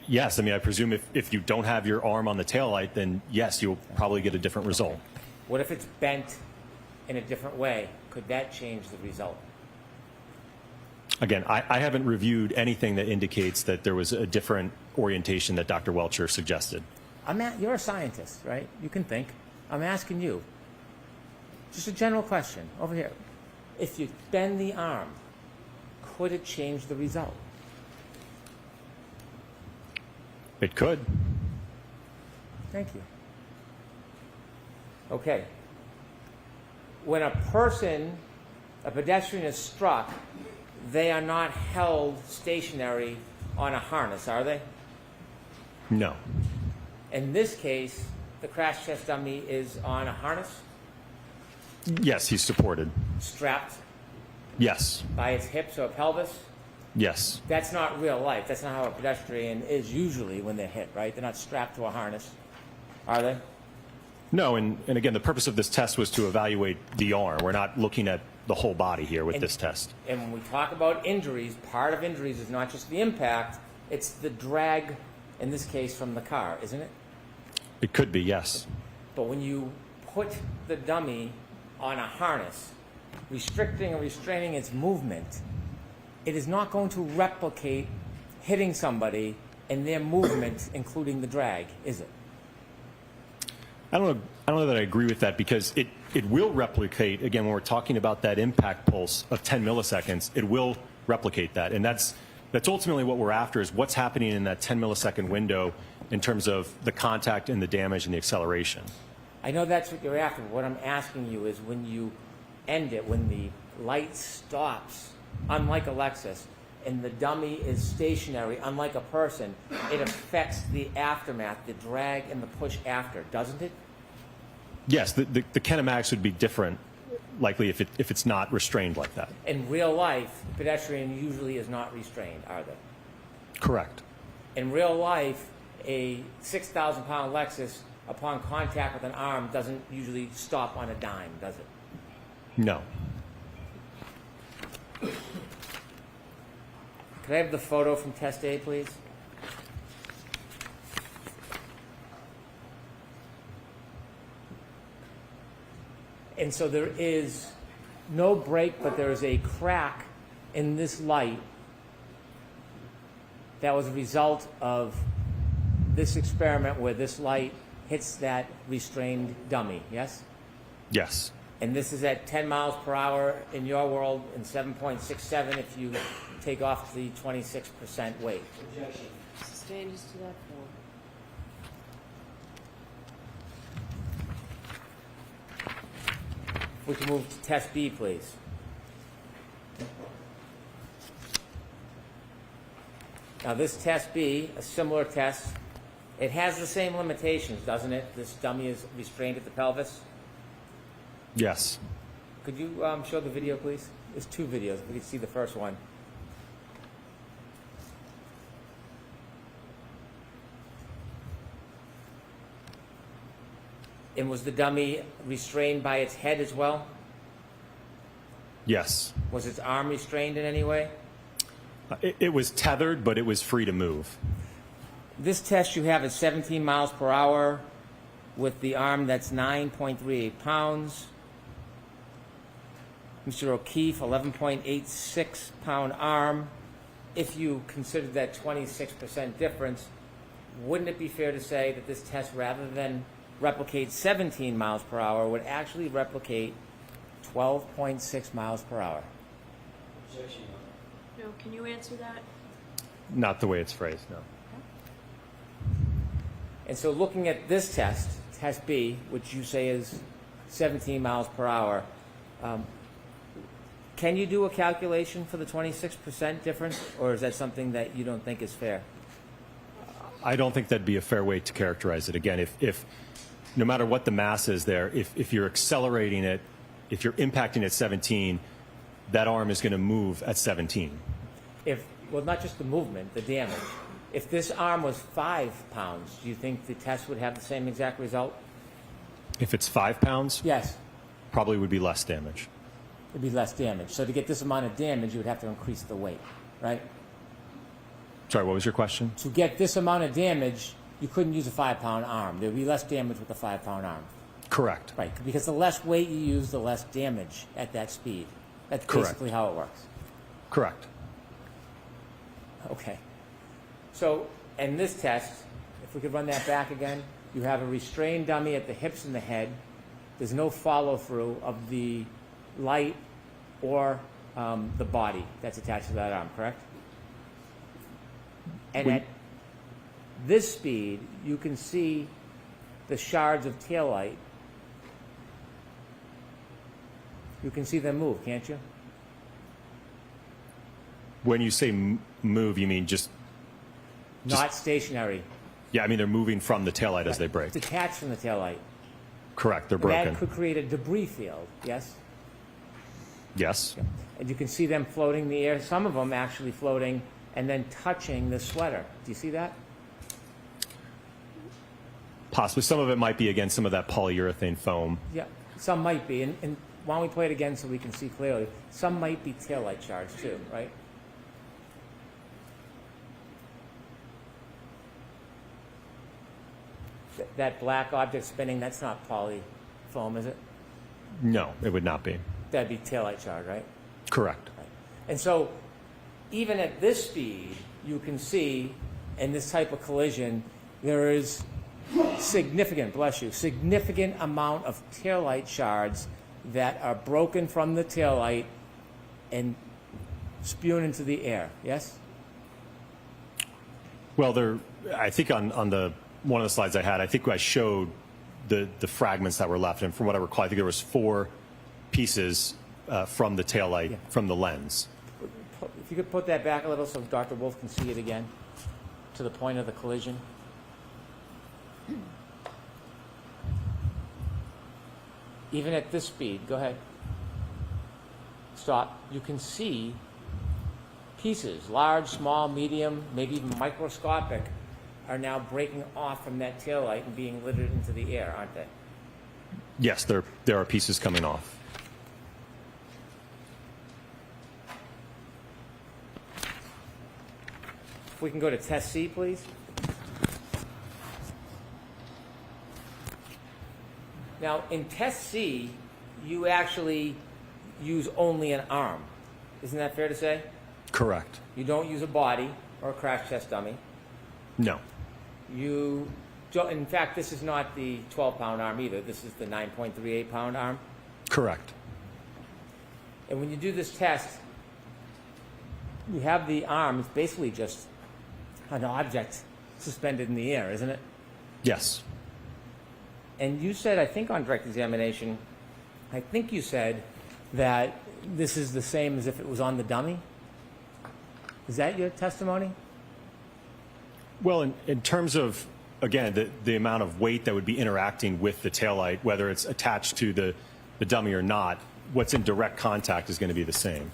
Yes, I mean, I presume if you don't have your arm on the taillight, then yes, you'll probably get a different result. What if it's bent in a different way? Could that change the result? Again, I haven't reviewed anything that indicates that there was a different orientation that Dr. Welcher suggested. You're a scientist, right? You can think. I'm asking you. Just a general question. Over here. If you bend the arm, could it change the result? It could. Thank you. Okay. When a pedestrian is struck, they are not held stationary on a harness, are they? No. In this case, the crash test dummy is on a harness, Yes, he's supported. strapped Yes. by its hips or pelvis. Yes. That's not real life. That's not how a pedestrian is usually when they're hit, right? They're not strapped to a harness, are they? No, and again, the purpose of this test was to evaluate the arm. We're not looking at the whole body here with this test. And when we talk about injuries, part of injuries is not just the impact, it's the drag, in this case, from the car, isn't it? It could be, yes. But when you put the dummy on a harness, restricting or restraining its movement, it is not going to replicate hitting somebody and their movement, including the drag, is it? I don't know that I agree with that, because it will replicate, again, when we're talking about that impact pulse of 10 milliseconds, it will replicate that. And that's ultimately what we're after, is what's happening in that 10 millisecond window in terms of the contact and the damage and the acceleration. I know that's what you're after. What I'm asking you is, when you end it, when the light stops, unlike a Lexus, and the dummy is stationary, unlike a person, it affects the aftermath, the drag and the push after, doesn't it? Yes, the kinematics would be different, likely, if it's not restrained like that. In real life, the pedestrian usually is not restrained, are they? Correct. In real life, a 6,000-pound Lexus, upon contact with an arm, doesn't usually stop on a dime, does it? No. Could I have the photo from test A, please? And so there is no break, but there is a crack in this light that was a result of this experiment where this light hits that restrained dummy, yes? Yes. And this is at 10 miles per hour in your world, and 7.67 if you take off the 26% weight. Objection. Sustained as to that form. We can move to test B, please. Now this test B, a similar test, it has the same limitations, doesn't it? This dummy is restrained at the pelvis. Yes. Could you show the video, please? There's two videos. We can see the first one. And was the dummy restrained by its head as well? Yes. Was its arm restrained in any way? It was tethered, but it was free to move. This test you have is 17 miles per hour with the arm that's 9.38 pounds. Mr. O'Keefe, 11.86 pound arm. If you consider that 26% difference, wouldn't it be fair to say that this test, rather than replicate 17 miles per hour, would actually replicate 12.6 miles per hour? Objection. No, can you answer that? Not the way it's phrased, no. And so looking at this test, test B, which you say is 17 miles per hour, can you do a calculation for the 26% difference, or is that something that you don't think is fair? I don't think that'd be a fair way to characterize it. Again, if no matter what the mass is there, if you're accelerating it, if you're impacting at 17, that arm is going to move at 17. Well, not just the movement, the damage. If this arm was 5 pounds, do you think the test would have the same exact result? If it's 5 pounds, Yes, probably would be less damage. it'd be less damage. So to get this amount of damage, you would have to increase the weight, right? Sorry, what was your question? To get this amount of damage, you couldn't use a 5-pound arm. There would be less damage with a 5-pound arm. Correct. Right, because the less weight you use, the less damage at that speed. That's Correct. basically how it works. Correct. Okay. So, in this test, if we could run that back again, you have a restrained dummy at the hips and the head. There's no follow-through of the light or the body that's attached to that arm, correct? And at this speed, you can see the shards of taillight. You can see them move, can't you? When you say move, you mean just, Not stationary. yeah, I mean they're moving from the taillight as they break. Detached from the taillight. Correct, they're broken. That could create a debris field, yes? Yes. And you can see them floating in the air, some of them actually floating and then touching the sweater. Do you see that? Possibly. Some of it might be, again, some of that polyurethane foam. Yeah, some might be. And why don't we play it again so we can see clearly? Some might be taillight shards too, right? That black object spinning, that's not poly foam, is it? No, it would not be. That'd be taillight shard, right? Correct. And so, even at this speed, you can see in this type of collision, there is significant, bless you, significant amount of taillight shards that are broken from the taillight and spewed into the air, yes? Well, I think on the one of the slides I had, I think I showed the fragments that were left, and from what I recall, I think there was 4 pieces from the taillight, from the lens. If you could put that back a little so Dr. Wolf can see it again, to the point of the collision. Even at this speed, go ahead. Stop. You can see pieces, large, small, medium, maybe even microscopic, are now breaking off from that taillight and being littered into the air, aren't they? Yes, there are pieces coming off. If we can go to test C, please. Now, in test C, you actually use only an arm. Isn't that fair to say? Correct. You don't use a body or a crash test dummy. No. You don't, in fact, this is not the 12-pound arm either. This is the 9.38-pound arm. Correct. And when you do this test, you have the arm. It's basically just an object suspended in the air, isn't it? Yes. And you said, I think on direct examination, I think you said that this is the same as if it was on the dummy. Is that your testimony? Well, in terms of, again, the amount of weight that would be interacting with the taillight, whether it's attached to the dummy or not, what's in direct contact is going to be the same.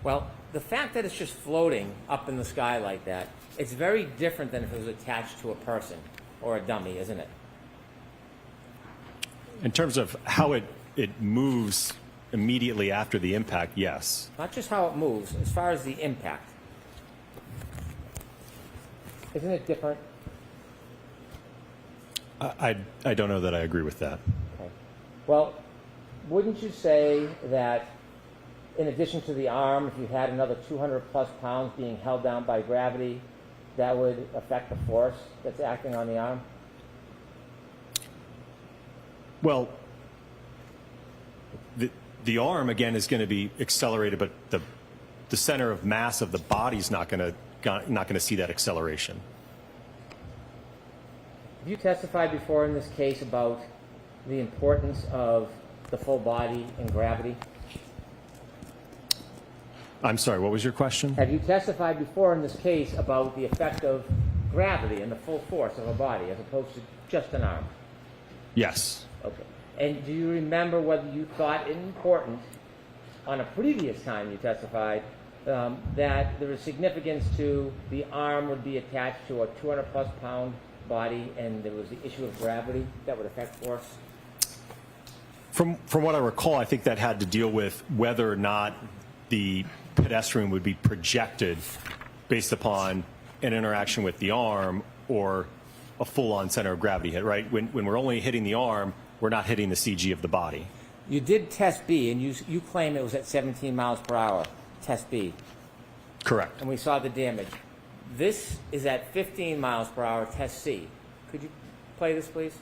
Well, the fact that it's just floating up in the sky like that, it's very different than if it was attached to a person or a dummy, isn't it? In terms of how it moves immediately after the impact, yes. Not just how it moves, as far as the impact. Isn't it different? I don't know that I agree with that. Okay. Well, wouldn't you say that in addition to the arm, if you had another 200 plus pounds being held down by gravity, that would affect the force that's acting on the arm? Well, the arm, again, is going to be accelerated, but the center of mass of the body is not going to see that acceleration. Have you testified before in this case about the importance of the full body and gravity? I'm sorry, what was your question? Have you testified before in this case about the effect of gravity and the full force of a body as opposed to just an arm? Yes. Okay. And do you remember whether you thought it important on a previous time you testified that there was significance to the arm would be attached to a 200 plus pound body and there was the issue of gravity that would affect force? From what I recall, I think that had to deal with whether or not the pedestrian would be projected based upon an interaction with the arm or a full-on center of gravity hit, right? When we're only hitting the arm, we're not hitting the CG of the body. You did test B, and you claim it was at 17 miles per hour, test B. Correct. And we saw the damage. This is at 15 miles per hour, test C. Could you play this, please?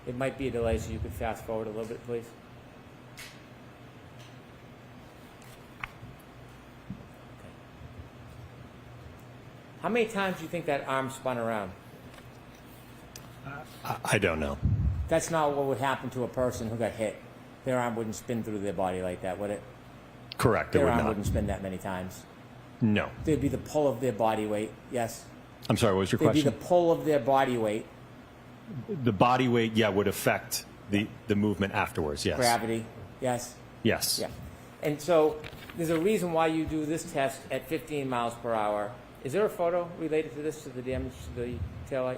It might be a delay, so you could fast forward a little bit, please. How many times do you think that arm spun around? I don't know. That's not what would happen to a person who got hit. Their arm wouldn't spin through their body like that, would it? Correct. It Their would arm not. wouldn't spin that many times. No. There'd be the pull of their body weight, yes? I'm sorry, what was your There'd question? be the pull of their body weight, The body weight, yeah, would affect the movement afterwards, yes. gravity, yes? Yes. Yeah. And so there's a reason why you do this test at 15 miles per hour. Is there a photo related to this, to the damage to the taillight?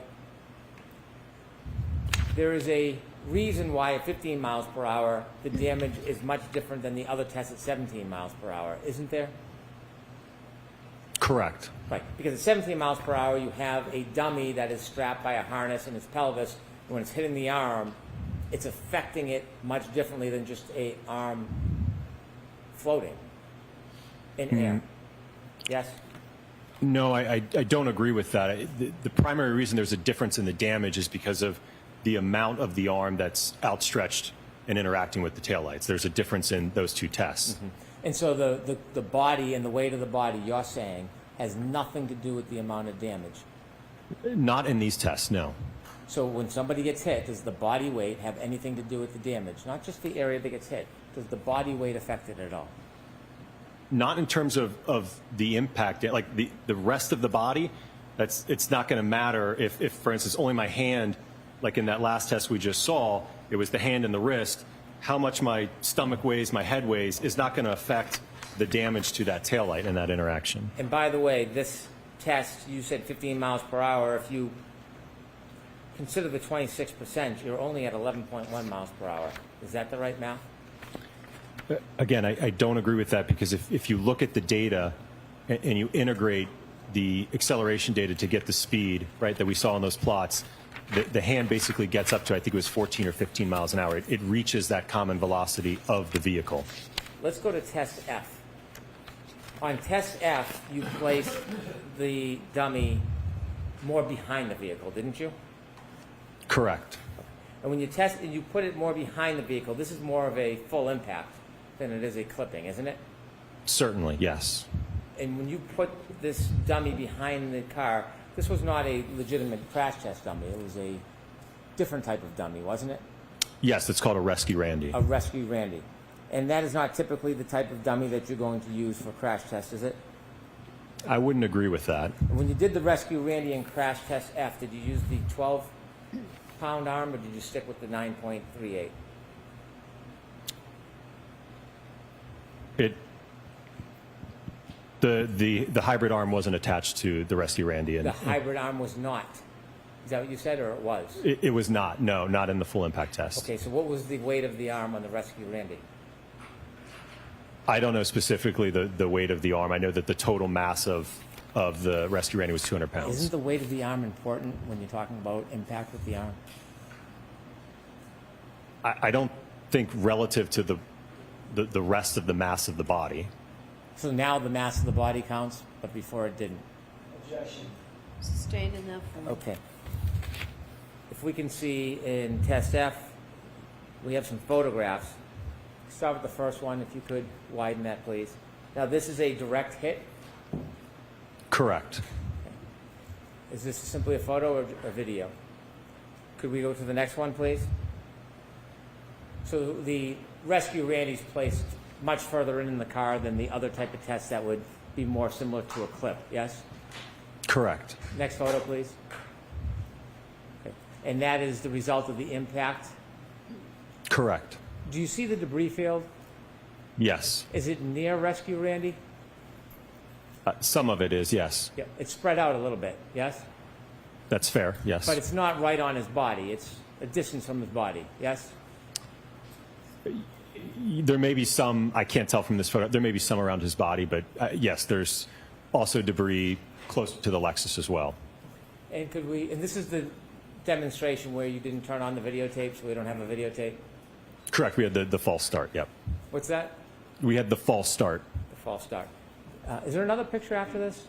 There is a reason why at 15 miles per hour the damage is much different than the other tests at 17 miles per hour, isn't there? Correct. Right, because at 17 miles per hour you have a dummy that is strapped by a harness in its pelvis, and when it's hitting the arm, it's affecting it much differently than just a arm floating in air. Yes? No, I don't agree with that. The primary reason there's a difference in the damage is because of the amount of the arm that's outstretched and interacting with the taillights. There's a difference in those two tests. And so the body and the weight of the body, you're saying, has nothing to do with the amount of damage. Not in these tests, no. So when somebody gets hit, does the body weight have anything to do with the damage? Not just the area that gets hit. Does the body weight affect it at all? Not in terms of the impact, like the rest of the body. It's not going to matter if, for instance, only my hand, like in that last test we just saw, it was the hand and the wrist. How much my stomach weighs, my head weighs, is not going to affect the damage to that taillight in that interaction. And by the way, this test, you said 15 miles per hour. If you consider the 26%, you're only at 11.1 miles per hour. Is that the right math? Again, I don't agree with that, because if you look at the data and you integrate the acceleration data to get the speed, right, that we saw in those plots, the hand basically gets up to, I think it was 14 or 15 miles an hour. It reaches that common velocity of the vehicle. Let's go to test F. On test F, you placed the dummy more behind the vehicle, didn't you? Correct. And when you test it, you put it more behind the vehicle. This is more of a full impact than it is a clipping, isn't it? Certainly, yes. And when you put this dummy behind the car, this was not a legitimate crash test dummy. It was a different type of dummy, wasn't it? Yes, it's called a Rescue Randy. A Rescue Randy. And that is not typically the type of dummy that you're going to use for crash tests, is it? I wouldn't agree with that. And when you did the Rescue Randy in crash test F, did you use the 12-pound arm, or did you stick with the 9.38? The hybrid arm wasn't attached to the Rescue Randy. The hybrid arm was not. Is that what you said, or it was? It was not. No, not in the full impact test. Okay, so what was the weight of the arm on the Rescue Randy? I don't know specifically the weight of the arm. I know that the total mass of the Rescue Randy was 200 pounds. Isn't the weight of the arm important when you're talking about impact with the arm? I don't think relative to the rest of the mass of the body. So now the mass of the body counts, but before it didn't. Objection. Sustained enough. Okay. If we can see in test F, we have some photographs. Start with the first one, if you could widen that, please. Now, this is a direct hit. Correct. Is this simply a photo or a video? Could we go to the next one, please? So the Rescue Randy's placed much further in the car than the other type of test that would be more similar to a clip, yes? Correct. Next photo, please. Okay. And that is the result of the impact? Correct. Do you see the debris field? Yes. Is it near Rescue Randy? Some of it is, yes. Yep. It's spread out a little bit, yes? That's fair, yes. But it's not right on his body. It's a distance from his body, yes? There may be some, I can't tell from this photo, there may be some around his body, but yes, there's also debris close to the Lexus as well. And could we, and this is the demonstration where you didn't turn on the videotape, so we don't have a videotape? Correct, we had the false start, yep. What's that? We had the false start. The false start. Is there another picture after this?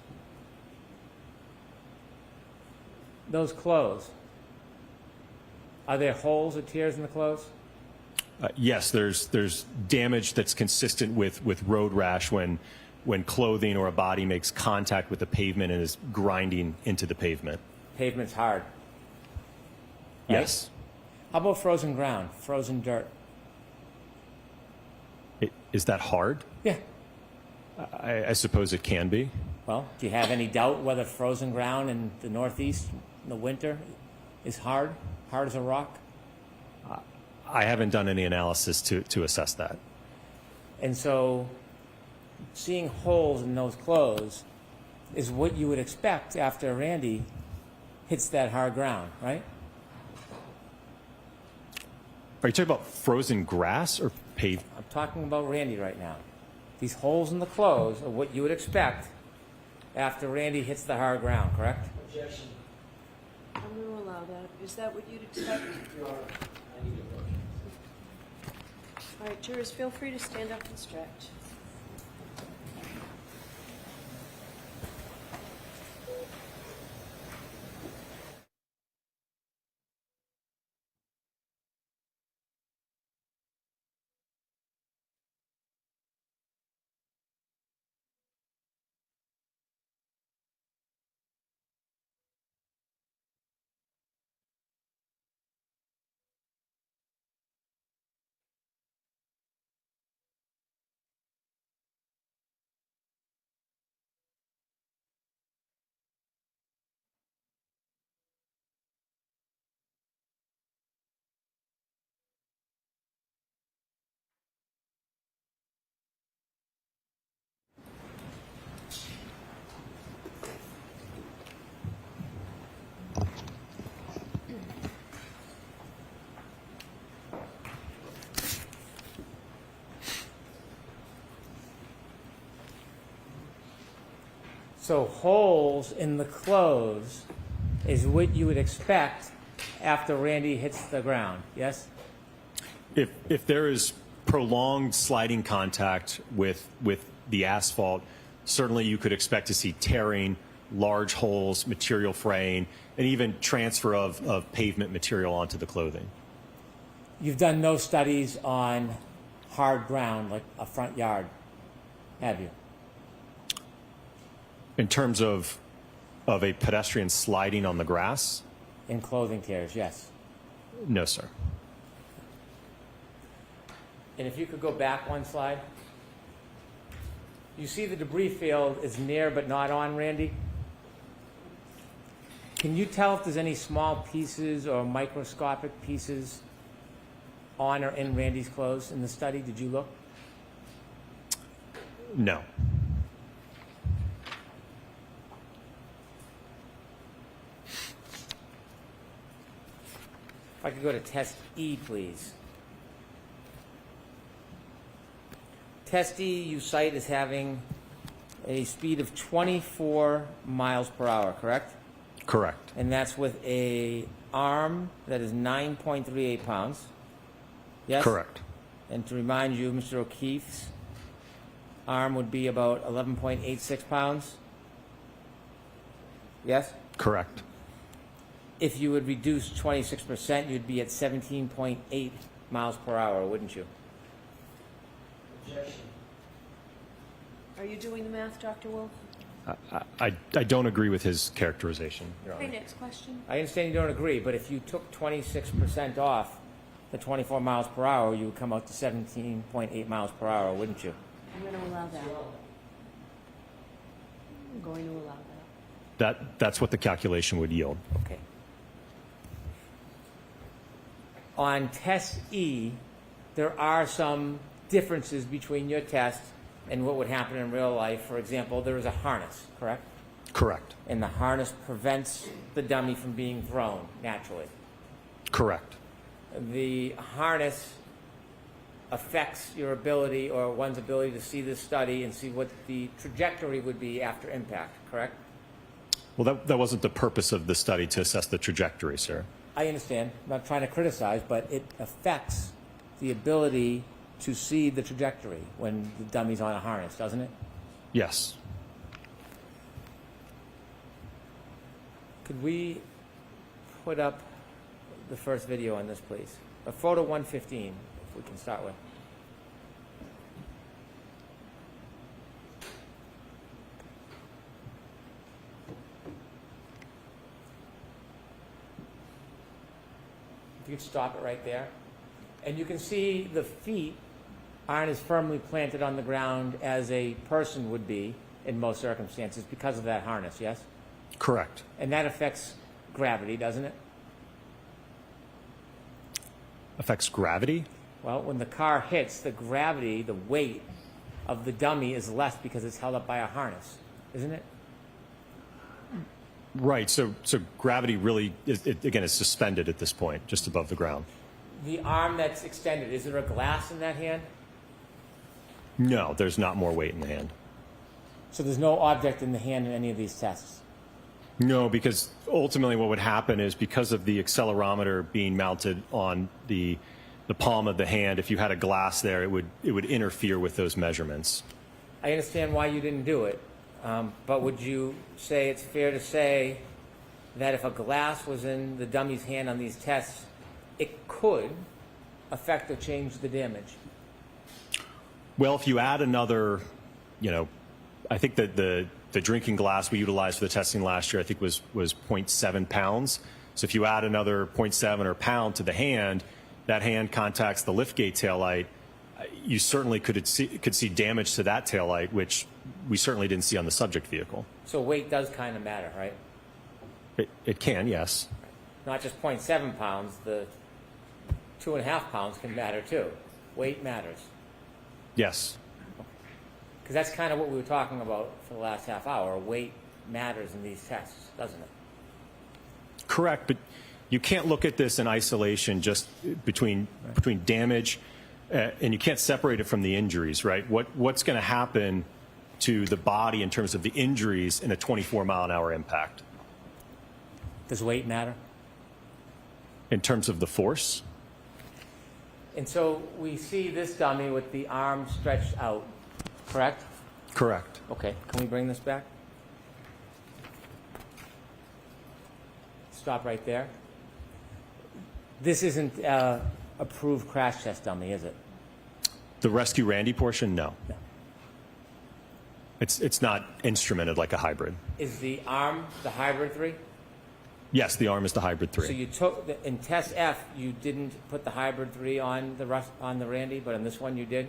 Those clothes. Are there holes or tears in the clothes? Yes, there's damage that's consistent with road rash when clothing or a body makes contact with the pavement and is grinding into the pavement. Pavement's hard. Right? Yes. How about frozen ground, frozen dirt? Is that hard? Yeah. I suppose it can be. Well, do you have any doubt whether frozen ground in the Northeast in the winter is hard as a rock? I haven't done any analysis to assess that. And so seeing holes in those clothes is what you would expect after Randy hits that hard ground, right? Are you talking about frozen grass or paved? I'm talking about Randy right now. These holes in the clothes are what you would expect after Randy hits the hard ground, correct? Objection. I'm going to allow that. Is that what you'd expect? Your Honor, I need a motion. All right, jurors, feel free to stand up and stretch. So holes in the clothes is what you would expect after Randy hits the ground, yes? If there is prolonged sliding contact with the asphalt, certainly you could expect to see tearing, large holes, material fraying, and even transfer of pavement material onto the clothing. You've done no studies on hard ground like a front yard, have you? In terms of a pedestrian sliding on the grass? In clothing tears, yes. No, sir. And if you could go back one slide. You see the debris field is near but not on, Randy? Can you tell if there's any small pieces or microscopic pieces on or in Randy's clothes in the study? Did you look? No. If I could go to test E, please. Test E you cite as having a speed of 24 miles per hour, correct? Correct. And that's with a arm that is 9.38 pounds. Yes? Correct. And to remind you, Mr. O'Keefe's arm would be about 11.86 pounds. Yes? Correct. If you would reduce 26%, you'd be at 17.8 miles per hour, wouldn't you? Objection. Are you doing the math, Dr. Wolf? I don't agree with his characterization, Your Okay, Honor. next question. I understand you don't agree, but if you took 26% off the 24 miles per hour, you would come out to 17.8 miles per hour, wouldn't you? I'm going to allow that. I'm going to allow that. That's what the calculation would yield. Okay. On test E, there are some differences between your test and what would happen in real life. For example, there is a harness, correct? Correct. And the harness prevents the dummy from being thrown naturally. Correct. The harness affects your ability or one's ability to see this study and see what the trajectory would be after impact, correct? Well, that wasn't the purpose of the study, to assess the trajectory, sir. I understand. I'm not trying to criticize, but it affects the ability to see the trajectory when the dummy's on a harness, doesn't it? Yes. Could we put up the first video on this, please? A photo 115, if we can start with. If you could stop it right there. And you can see the feet aren't as firmly planted on the ground as a person would be in most circumstances because of that harness, yes? Correct. And that affects gravity, doesn't it? Affects gravity? Well, when the car hits, the gravity, the weight of the dummy is less because it's held up by a harness, isn't it? Right. So gravity really, again, is suspended at this point, just above the ground. The arm that's extended, is there a glass in that hand? No, there's not more weight in the hand. So there's no object in the hand in any of these tests? No, because ultimately what would happen is, because of the accelerometer being mounted on the palm of the hand, if you had a glass there, it would interfere with those measurements. I understand why you didn't do it, but would you say it's fair to say that if a glass was in the dummy's hand on these tests, it could affect or change the damage? Well, if you add another, I think that the drinking glass we utilized for the testing last year, I think was 0.7 pounds. So if you add another 0.7 or pound to the hand, that hand contacts the liftgate taillight, you certainly could see damage to that taillight, which we certainly didn't see on the subject vehicle. So weight does kind of matter, right? It can, yes. Not just 0.7 pounds, the 2.5 pounds can matter too. Weight matters. Yes. Because that's kind of what we were talking about for the last half hour. Weight matters in these tests, doesn't it? Correct, but you can't look at this in isolation, just between damage, and you can't separate it from the injuries, right? What's going to happen to the body in terms of the injuries in a 24-mile-an-hour impact. Does weight matter? In terms of the force, And so we see this dummy with the arm stretched out, correct? correct. Okay, can we bring this back? Stop right there. This isn't approved crash test dummy, is it? The Rescue Randy portion, no. No. It's not instrumented like a hybrid. Is the arm the hybrid 3? Yes, the arm is the hybrid 3. So you took, in test F, you didn't put the hybrid 3 on the Randy, but in this one you did?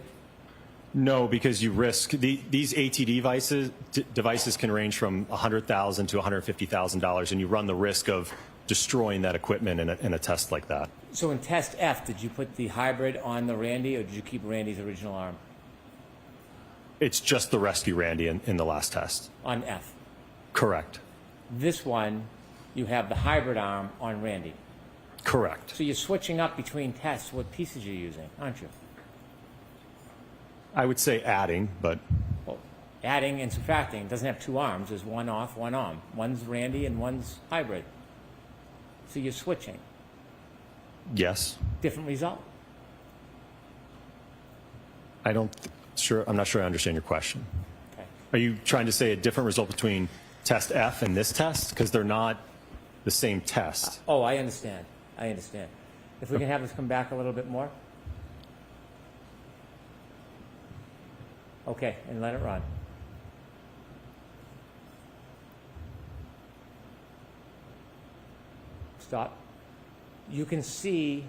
No, because you risk these ATD devices can range from $100,000 to $150,000, and you run the risk of destroying that equipment in a test like that. So in test F, did you put the hybrid on the Randy, or did you keep Randy's original arm It's just the Rescue Randy in the last test. on F? Correct. This one, you have the hybrid arm on Randy. Correct. So you're switching up between tests what pieces you're using, aren't you? I would say adding, but Well, adding and subtracting doesn't have two arms. There's one off, one on. One's Randy and one's hybrid. So you're switching. yes. Different result. I'm not sure I understand your question. Okay. Are you trying to say a different result between test F and this test? Because they're not the same test. Oh, I understand. I understand. If we can have this come back a little bit more. Okay, and let it run. Stop. You can see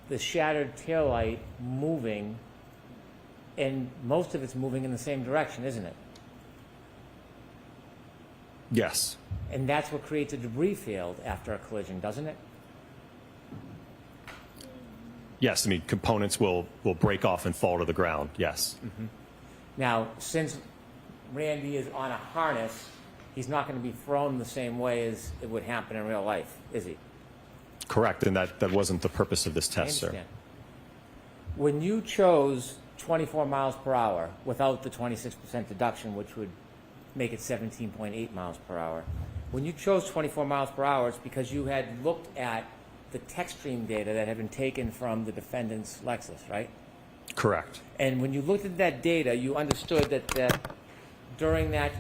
the shattered taillight moving, and most of it's moving in the same direction, isn't it? Yes. And that's what creates a debris field after a collision, doesn't it? Yes, I mean, components will break off and fall to the ground, yes. Now, since Randy is on a harness, he's not going to be thrown the same way as it would happen in real life, is he? Correct, and that wasn't the purpose of this I test, sir. understand. When you chose 24 miles per hour without the 26% deduction, which would make it 17.8 miles per hour, when you chose 24 miles per hour, it's because you had looked at the tech stream data that had been taken from the defendant's Lexus, right? Correct. And when you looked at that data, you understood that during that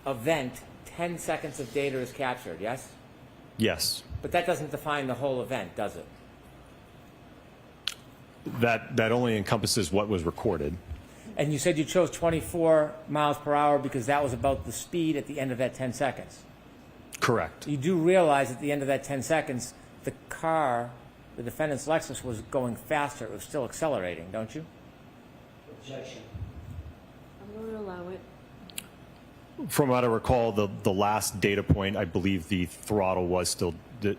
event, 10 seconds of data is captured, yes? Yes. But that doesn't define the whole event, does it? That only encompasses what was recorded. And you said you chose 24 miles per hour because that was about the speed at the end of that 10 seconds. Correct. You do realize at the end of that 10 seconds, the car, the defendant's Lexus, was going faster. It was still accelerating, don't you? Objection. I'm going to allow it. From what I recall, the last data point, I believe the throttle was still at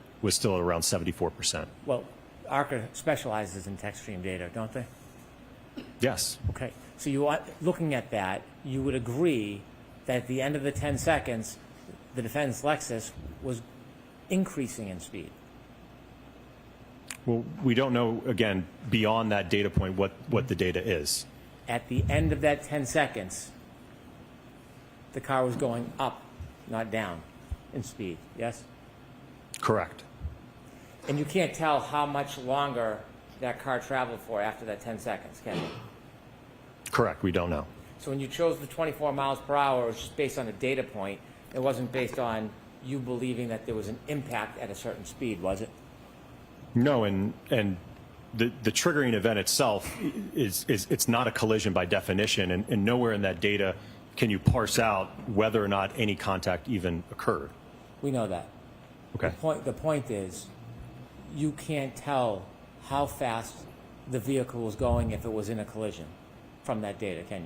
around 74%. Well, ARCA specializes in tech stream data, don't they? Yes. Okay. So you are looking at that, you would agree that at the end of the 10 seconds, the defendant's Lexus was increasing in speed. Well, we don't know, again, beyond that data point what the data is. At the end of that 10 seconds, the car was going up, not down, in speed, yes? Correct. And you can't tell how much longer that car traveled for after that 10 seconds, can you? Correct. We don't know. So when you chose the 24 miles per hour, it was just based on a data point. It wasn't based on you believing that there was an impact at a certain speed, was it? No, and the triggering event itself it's not a collision by definition, and nowhere in that data can you parse out whether or not any contact even occurred. We know that. Okay. The point is, you can't tell how fast the vehicle was going if it was in a collision from that data, can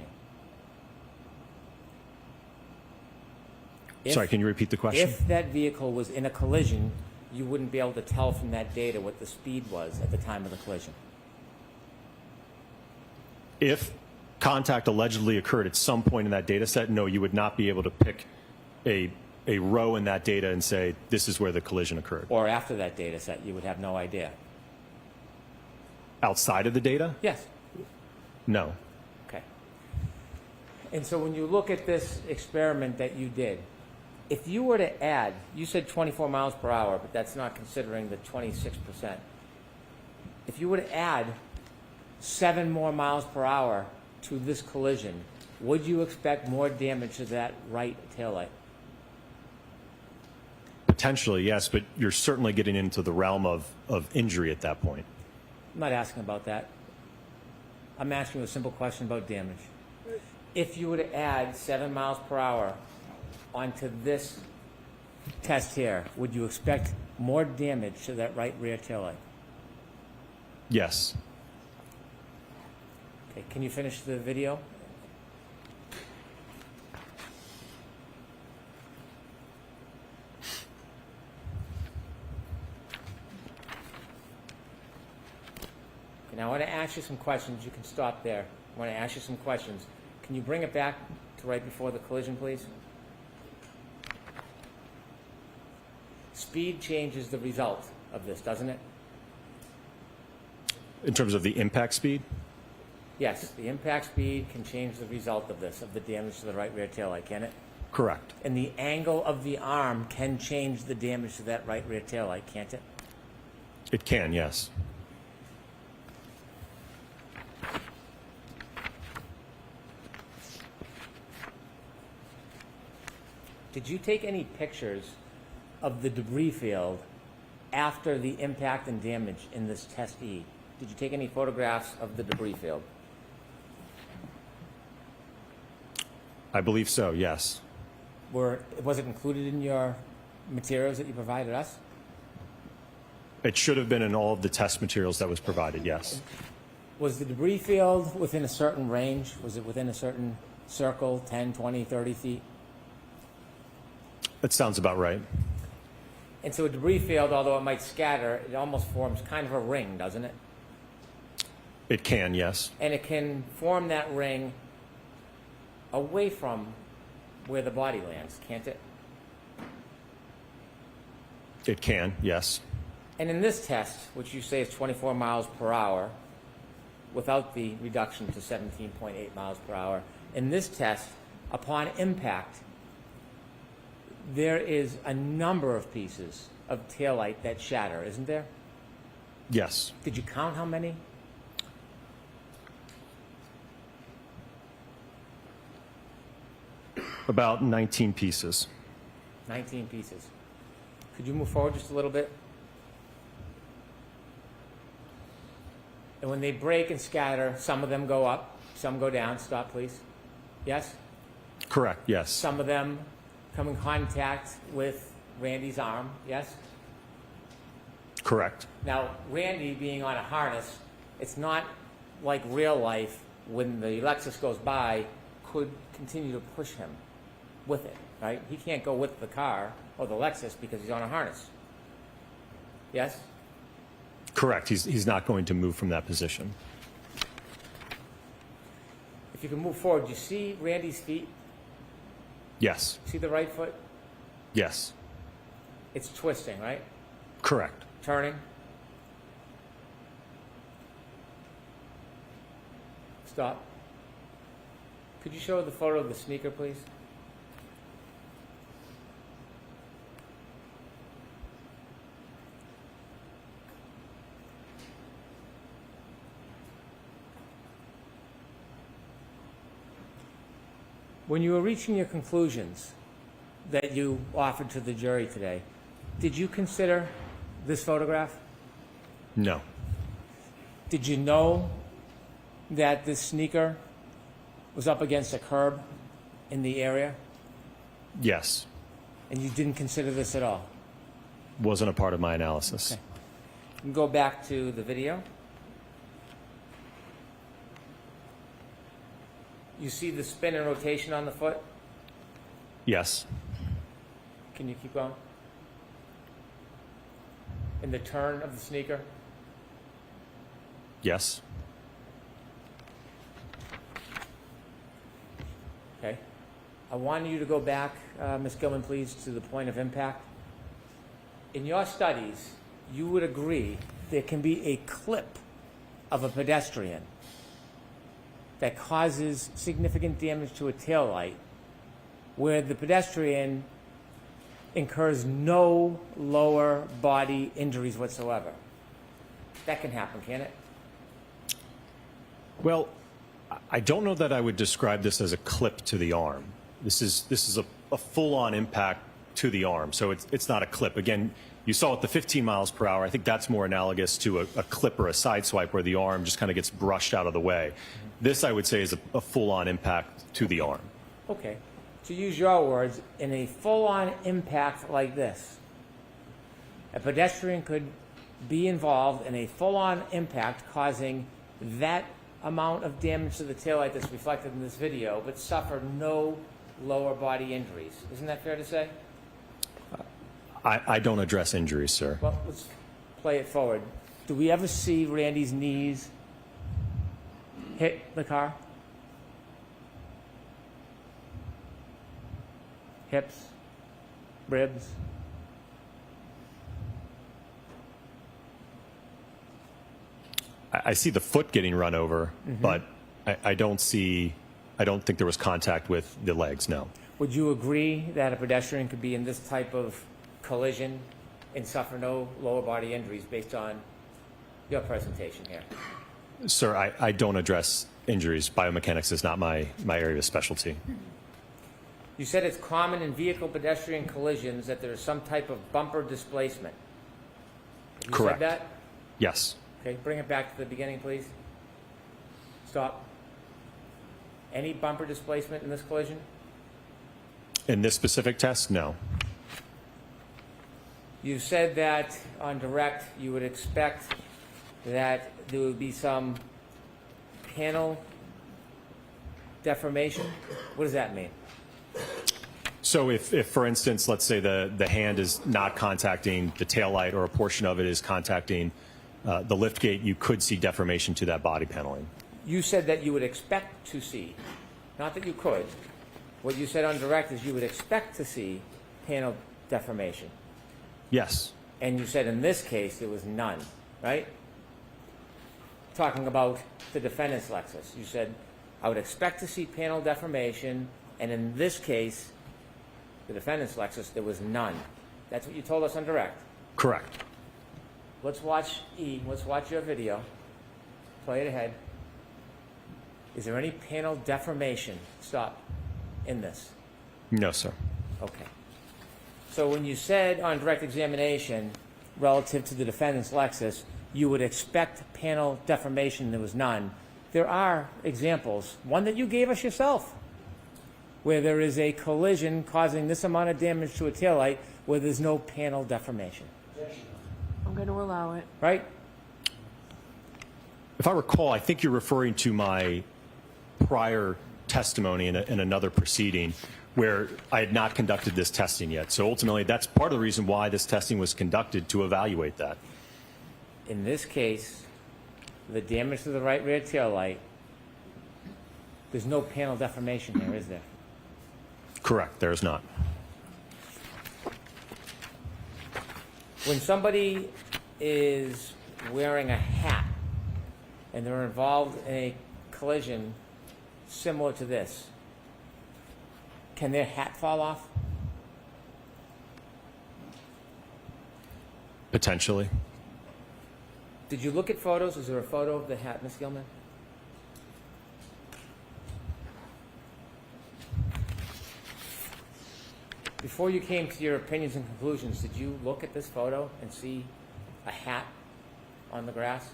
you? Sorry, can you repeat the question? If that vehicle was in a collision, you wouldn't be able to tell from that data what the speed was at the time of the collision. If contact allegedly occurred at some point in that data set, no, you would not be able to pick a row in that data and say, this is where the collision occurred. Or after that data set, you would have no idea. Outside of the data? Yes. No. Okay. And so when you look at this experiment that you did, if you were to add, you said 24 miles per hour, but that's not considering the 26%. If you were to add 7 more miles per hour to this collision, would you expect more damage to that right taillight? Potentially, yes, but you're certainly getting into the realm of injury at that point. I'm not asking about that. I'm asking you a simple question about damage. If you were to add 7 miles per hour onto this test here, would you expect more damage to that right rear taillight? Yes. Okay, can you finish the video? Okay, now I want to ask you some questions. You can stop there. I want to ask you some questions. Can you bring it back to right before the collision, please? Speed changes the result of this, doesn't it? In terms of the impact speed? Yes, the impact speed can change the result of this, of the damage to the right rear taillight, can it? Correct. And the angle of the arm can change the damage to that right rear taillight, can't it? It can, yes. Did you take any pictures of the debris field after the impact and damage in this test E? Did you take any photographs of the debris field? I believe so, yes. Was it included in your materials that you provided us? It should have been in all of the test materials that was provided, yes. Was the debris field within a certain range? Was it within a certain circle, 10, 20, 30 feet? That sounds about right. And so a debris field, although it might scatter, it almost forms kind of a ring, doesn't it? It can, yes. And it can form that ring away from where the body lands, can't it? It can, yes. And in this test, which you say is 24 miles per hour, without the reduction to 17.8 miles per hour, in this test, upon impact, there is a number of pieces of taillight that shatter, isn't there? Yes. Did you count how many? About 19 pieces. 19 pieces. Could you move forward just a little bit? And when they break and scatter, some of them go up, some go down. Stop, please. Yes? Correct, yes. Some of them come in contact with Randy's arm. Yes? Correct. Now, Randy being on a harness, it's not like real life when the Lexus goes by, could continue to push him with it, right? He can't go with the car or the Lexus because he's on a harness. Yes? Correct. He's not going to move from that position. If you can move forward, do you see Randy's feet? Yes. See the right foot? Yes. It's twisting, right? Correct. Turning. Stop. Could you show the photo of the sneaker, please? When you were reaching your conclusions that you offered to the jury today, did you consider this photograph? No. Did you know that this sneaker was up against a curb in the area? Yes. And you didn't consider this at all? Wasn't a part of my analysis. Okay. You can go back to the video. You see the spin and rotation on the foot? Yes. Can you keep going? And the turn of the sneaker? Yes. Okay. I want you to go back, Ms. Gilman, please, to the point of impact. In your studies, you would agree there can be a clip of a pedestrian that causes significant damage to a taillight where the pedestrian incurs no lower body injuries whatsoever. That can happen, can it? Well, I don't know that I would describe this as a clip to the arm. This is a full-on impact to the arm, so it's not a clip. Again, you saw at the 15 miles per hour. I think that's more analogous to a clip or a side swipe where the arm just kind of gets brushed out of the way. This, I would say, is a full-on impact to the arm. Okay. To use your words, in a full-on impact like this, a pedestrian could be involved in a full-on impact causing that amount of damage to the taillight that's reflected in this video, but suffer no lower body injuries. Isn't that fair to say? I don't address injuries, sir. Well, let's play it forward. Do we ever see Randy's knees hit the car? Hips? Ribs? I see the foot getting run over, but I don't think there was contact with the legs, no. Would you agree that a pedestrian could be in this type of collision and suffer no lower body injuries based on your presentation here? Sir, I don't address injuries. Biomechanics is not my area of specialty. You said it's common in vehicle-pedestrian collisions that there is some type of bumper displacement. Have you Correct. said that? Yes. Okay, bring it back to the beginning, please. Stop. Any bumper displacement in this collision? In this specific test, no. You said that on direct you would expect that there would be some panel deformation. What does that mean? So if for instance, let's say the hand is not contacting the taillight or a portion of it is contacting the lift gate, you could see deformation to that body paneling. You said that you would expect to see, not that you could. What you said on direct is you would expect to see panel deformation. Yes. And you said in this case there was none, right? Talking about the defendant's Lexus. You said, I would expect to see panel deformation, and in this case, the defendant's Lexus, there was none. That's what you told us on direct. Correct. Let's watch E. Let's watch your video. Play it ahead. Is there any panel deformation, stop, in this? No, sir. Okay. So when you said on direct examination, relative to the defendant's Lexus, you would expect panel deformation, there was none. There are examples, one that you gave us yourself, where there is a collision causing this amount of damage to a taillight where there's no panel deformation. I'm going to allow it. Right? If I recall, I think you're referring to my prior testimony in another proceeding where I had not conducted this testing yet. So ultimately, that's part of the reason why this testing was conducted, to evaluate that. In this case, the damage to the right rear taillight, there's no panel deformation here, is there? Correct, there is not. When somebody is wearing a hat and they're involved in a collision similar to this, can their hat fall off? Potentially. Did you look at photos? Is there a photo of the hat, Ms. Gilman? Before you came to your opinions and conclusions, did you look at this photo and see a hat on the grass?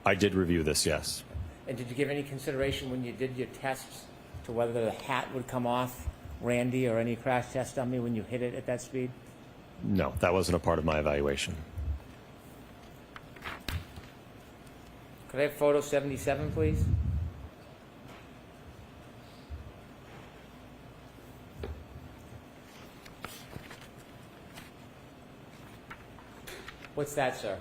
I did review this, yes. And did you give any consideration when you did your tests to whether the hat would come off Randy or any crash test dummy when you hit it at that speed? No, that wasn't a part of my evaluation. Could I have photo 77, please? What's that, sir?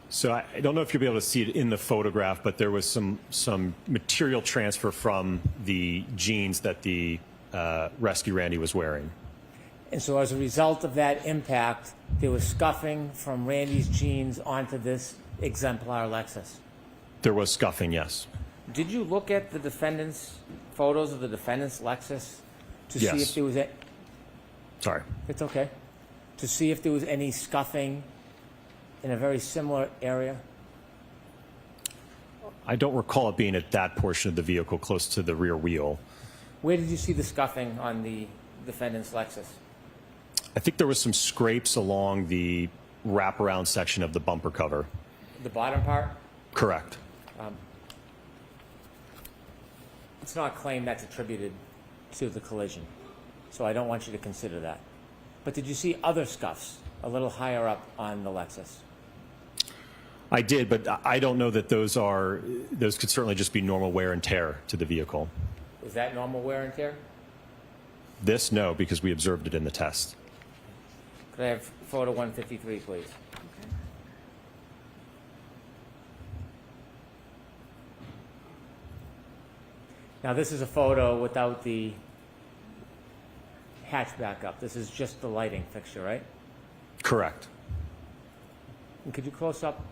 So I don't know if you'll be able to see it in the photograph, but there was some material transfer from the jeans that the rescue Randy was wearing. And so as a result of that impact, there was scuffing from Randy's jeans onto this exemplar Lexus. There was scuffing, yes. Did you look at the defendant's photos of the defendant's Lexus to see Yes. if there was a, Sorry. it's okay, to see if there was any scuffing in a very similar area? I don't recall it being at that portion of the vehicle close to the rear wheel. Where did you see the scuffing on the defendant's Lexus? I think there was some scrapes along the wraparound section of the bumper cover. The bottom part? Correct. It's not a claim that's attributed to the collision, so I don't want you to consider that. But did you see other scuffs a little higher up on the Lexus? I did, but I don't know that those could certainly just be normal wear and tear to the vehicle. Was that normal wear and tear? This, no, because we observed it in the test. Could I have photo 153, please? Now, this is a photo without the hatchback up. This is just the lighting fixture, right? Correct. And could you close up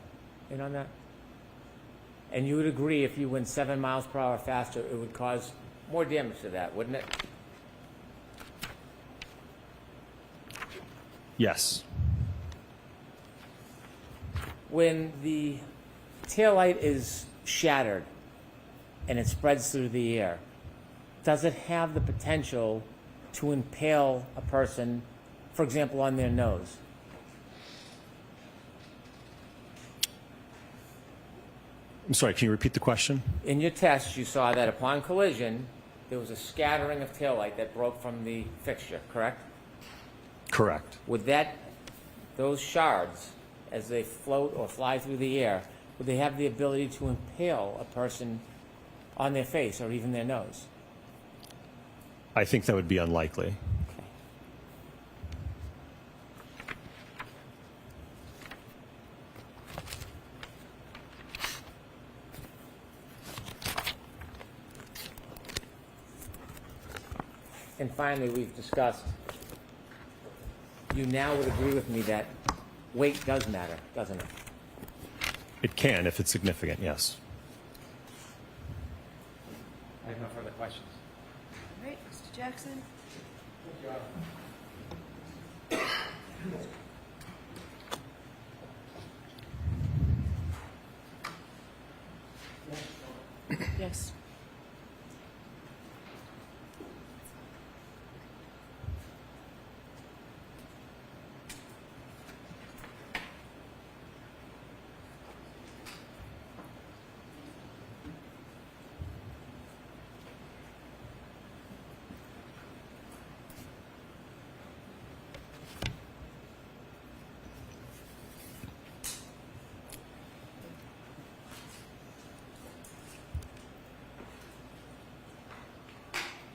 in on that? And you would agree if you went 7 miles per hour faster, it would cause more damage to that, wouldn't it? Yes. When the taillight is shattered and it spreads through the air, does it have the potential to impale a person, for example, on their nose? I'm sorry, can you repeat the question? In your test, you saw that upon collision, there was a scattering of taillight that broke from the fixture, correct? Correct. Would those shards, as they float or fly through the air, would they have the ability to impale a person on their face or even their nose? I think that would be unlikely. Okay. And finally, we've discussed, you now would agree with me that weight does matter, doesn't it? It can if it's significant, yes. I have no further questions. All right, Mr. Jackson? Yes.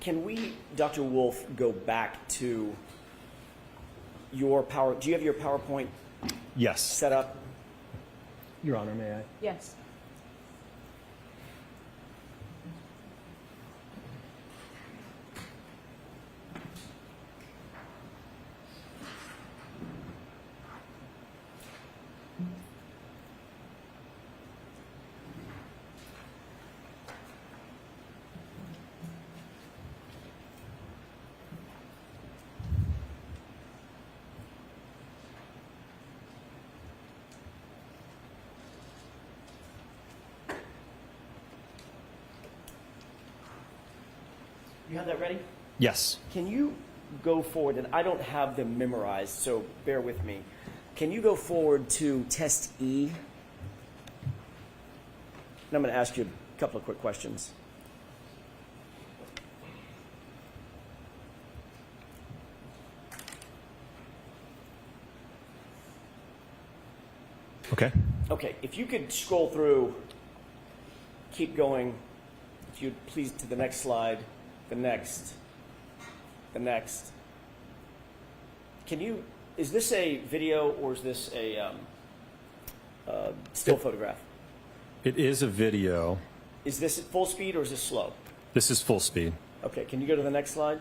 Can we, Dr. Wolf, go back to your do you have your PowerPoint Yes. set up? Your Honor, may I? Yes. You have that ready? Yes. Can you go forward, and I don't have them memorized, so bear with me. Can you go forward to test E? And I'm going to ask you a couple of quick questions. Okay. Okay, if you could scroll through, keep going, if you'd please to the next slide, the next. Can you, is this a video or is this a still photograph? It is a video. Is this at full speed or is this slow? This is full speed. Okay, can you go to the next slide?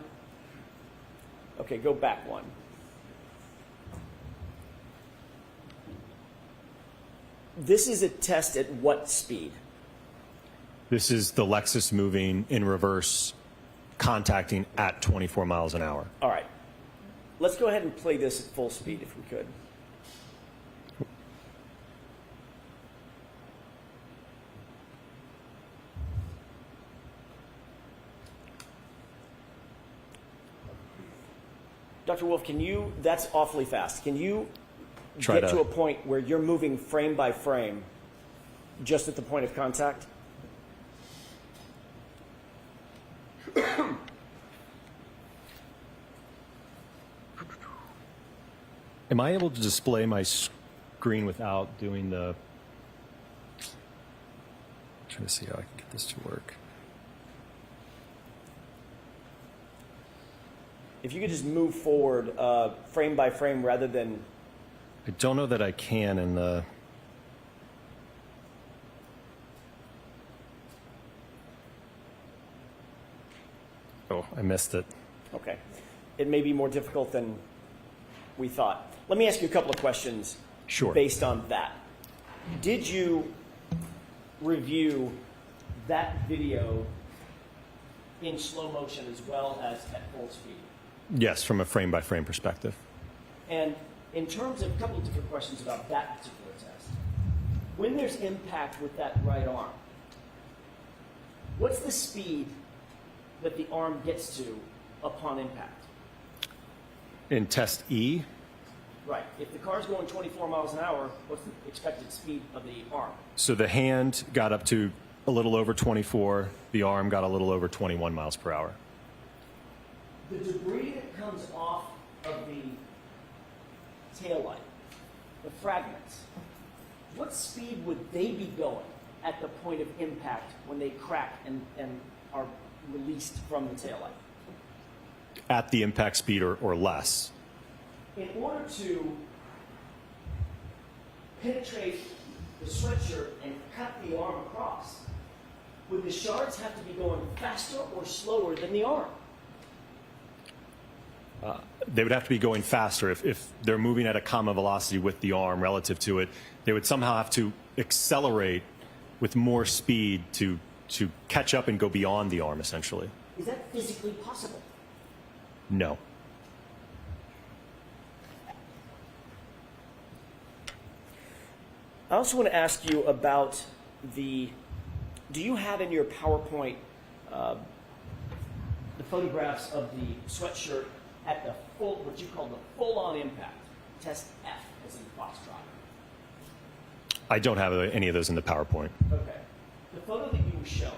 Okay, go back one. This is a test at what speed? This is the Lexus moving in reverse, contacting at 24 miles an hour. All right. Let's go ahead and play this at full speed if we could. Dr. Wolf, that's awfully fast. Can you Try get to- to a point where you're moving frame by frame just at the point of contact? Am I able to display my screen without doing the... I'm trying to see how I can get this to work. If you could just move forward frame by frame rather than... I don't know that I can in the... Oh, I missed it. Okay. It may be more difficult than we thought. Let me ask you a couple of questions Sure. based on that. Did you review that video in slow motion as well as at full speed? Yes, from a frame-by-frame perspective. And in terms of a couple of different questions about that particular test, when there's impact with that right arm, what's the speed that the arm gets to upon impact? In test E, Right. If the car's going 24 miles an hour, what's the expected speed of the arm? so the hand got up to a little over 24, the arm got a little over 21 miles per hour. The debris that comes off of the taillight, the fragments, what speed would they be going at the point of impact when they crack and are released from the taillight? At the impact speed or less. In order to penetrate the sweatshirt and cut the arm across, would the shards have to be going faster or slower than the arm? They would have to be going faster. If they're moving at a common velocity with the arm relative to it, they would somehow have to accelerate with more speed to catch up and go beyond the arm, essentially. Is that physically possible? No. I also want to ask you about do you have in your PowerPoint the photographs of the sweatshirt at the what you call the full-on impact, test F as in Foxtrot? I don't have any of those in the PowerPoint. Okay. The photo that you were shown,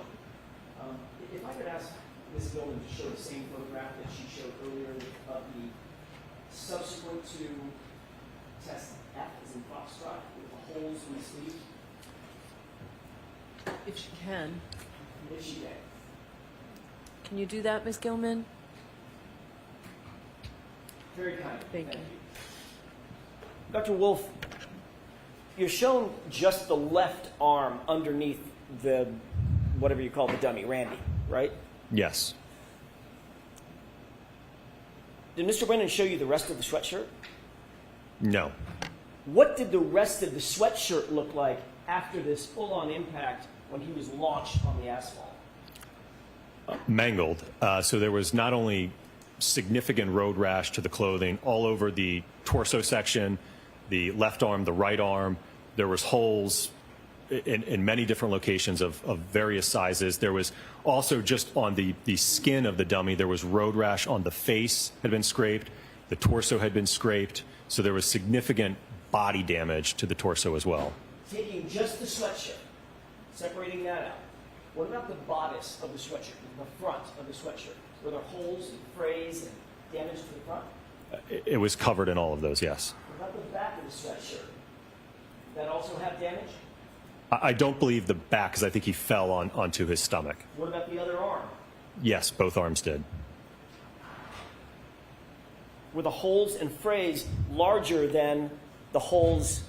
if I could ask Ms. Gilman to show the same photograph that she showed earlier of the subsequent to test F as in Foxtrot with the holes in the sleeve. If she can. If she can. Can you do that, Ms. Gilman? Very kind. Thank you. Dr. Wolf, you're shown just the left arm underneath the, whatever you call the dummy, Randy, right? Yes. Did Mr. Brennan show you the rest of the sweatshirt? No. What did the rest of the sweatshirt look like after this full-on impact when he was launched on the asphalt? Mangled. So there was not only significant road rash to the clothing all over the torso section, the left arm, the right arm. There was holes in many different locations of various sizes. There was also just on the skin of the dummy, there was road rash on the face had been scraped. The torso had been scraped. So there was significant body damage to the torso as well. Taking just the sweatshirt, separating that out, what about the bodice of the sweatshirt, the front of the sweatshirt? Were there holes and frays and damage to the front? It was covered in all of those, yes. What about the back of the sweatshirt? Did that also have damage? I don't believe the back, because I think he fell onto his stomach. What about the other arm? Yes, both arms did. Were the holes and frays larger than the holes,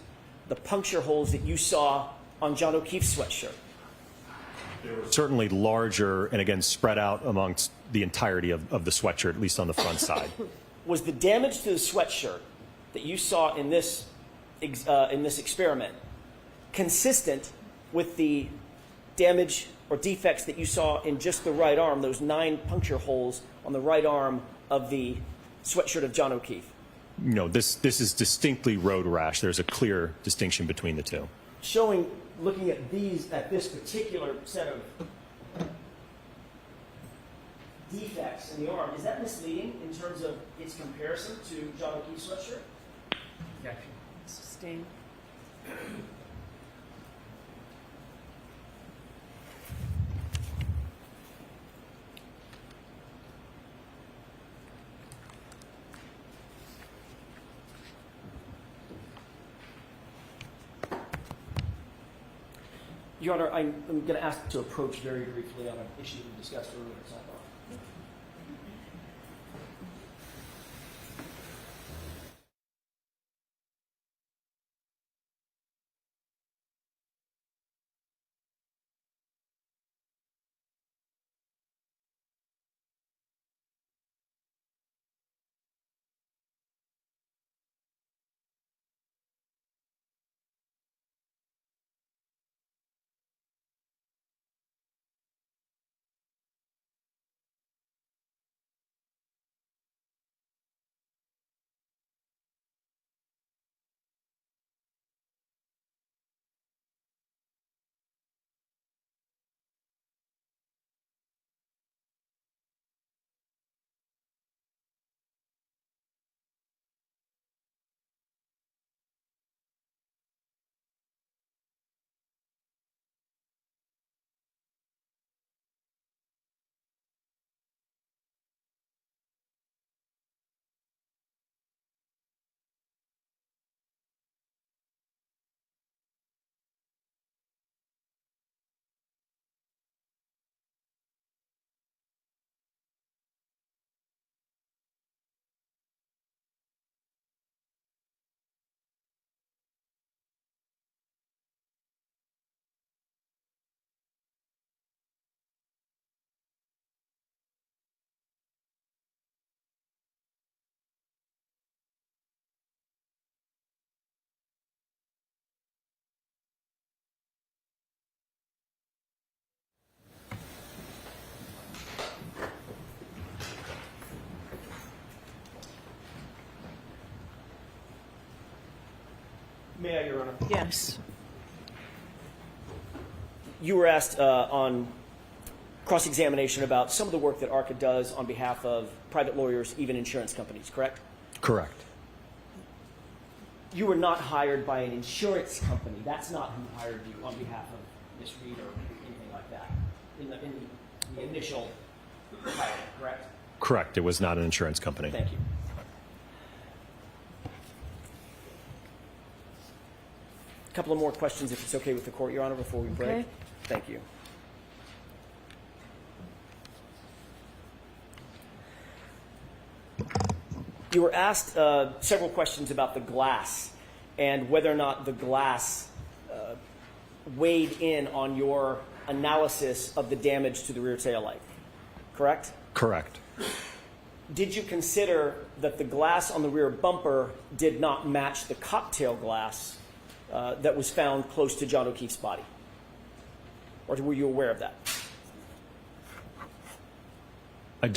the puncture holes that you saw on John O'Keefe's sweatshirt? Certainly larger and, again, spread out amongst the entirety of the sweatshirt, at least on the front side. Was the damage to the sweatshirt that you saw in this experiment consistent with the damage or defects that you saw in just the right arm, those 9 puncture holes on the right arm of the sweatshirt of John O'Keefe? No, this is distinctly road rash. There's a clear distinction between the two. Showing, looking at this particular set of defects in the arm, is that misleading in terms of its comparison to John O'Keefe's sweatshirt? Objection. Sustain. Your Honor, I'm going to ask to approach very briefly on an issue we discussed earlier. May I, Your Honor? Yes. You were asked on cross-examination about some of the work that ARCA does on behalf of private lawyers, even insurance companies, correct? Correct. You were not hired by an insurance company. That's not who hired you on behalf of Ms. Reed or anything like that in the initial hiring, correct? Correct. It was not an insurance company. Thank you. A couple of more questions, if it's okay with the court, Your Honor, before we break. Okay. Thank you. You were asked several questions about the glass and whether or not the glass weighed in on your analysis of the damage to the rear tail light, correct? Correct. Did you consider that the glass on the rear bumper did not match the cocktail glass that was found close to John O'Keefe's body? Or were you aware of that? I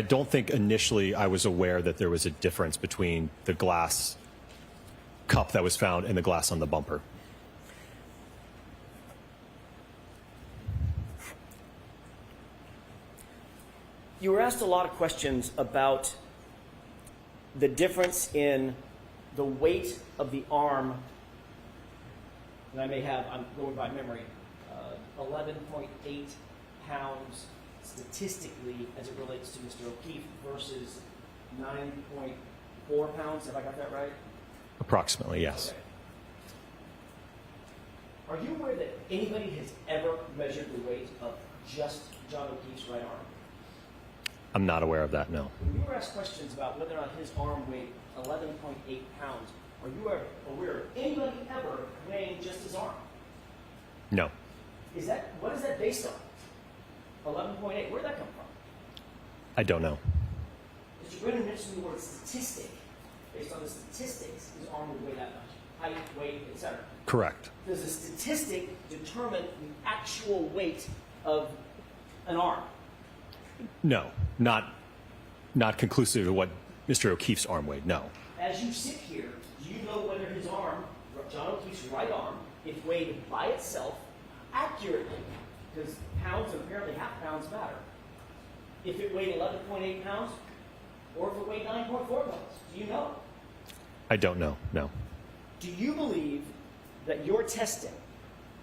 don't think initially I was aware that there was a difference between the glass cup that was found and the glass on the bumper. You were asked a lot of questions about the difference in the weight of the arm, and I may have, I'm going by memory, 11.8 pounds statistically as it relates to Mr. O'Keefe versus 9.4 pounds. Have I got that right? Approximately, yes. Okay. Are you aware that anybody has ever measured the weight of just John O'Keefe's right arm? I'm not aware of that, no. When you were asked questions about whether or not his arm weighed 11.8 pounds, are you aware of anybody ever weighing just his arm? No. What is that based on? 11.8. Where did that come from? I don't know. Mr. Brennan mentioned the word statistic. Based on the statistics, his arm would weigh that much. Height, weight, etc. Correct. Does the statistic determine the actual weight of an arm. No, not conclusive to what Mr. O'Keefe's arm weighed. No. As you sit here, do you know whether his arm, John O'Keefe's right arm, if weighed by itself accurately, because pounds and apparently half pounds matter, if it weighed 11.8 pounds or if it weighed 9.4 pounds? Do you know? I don't know. No. Do you believe that your testing,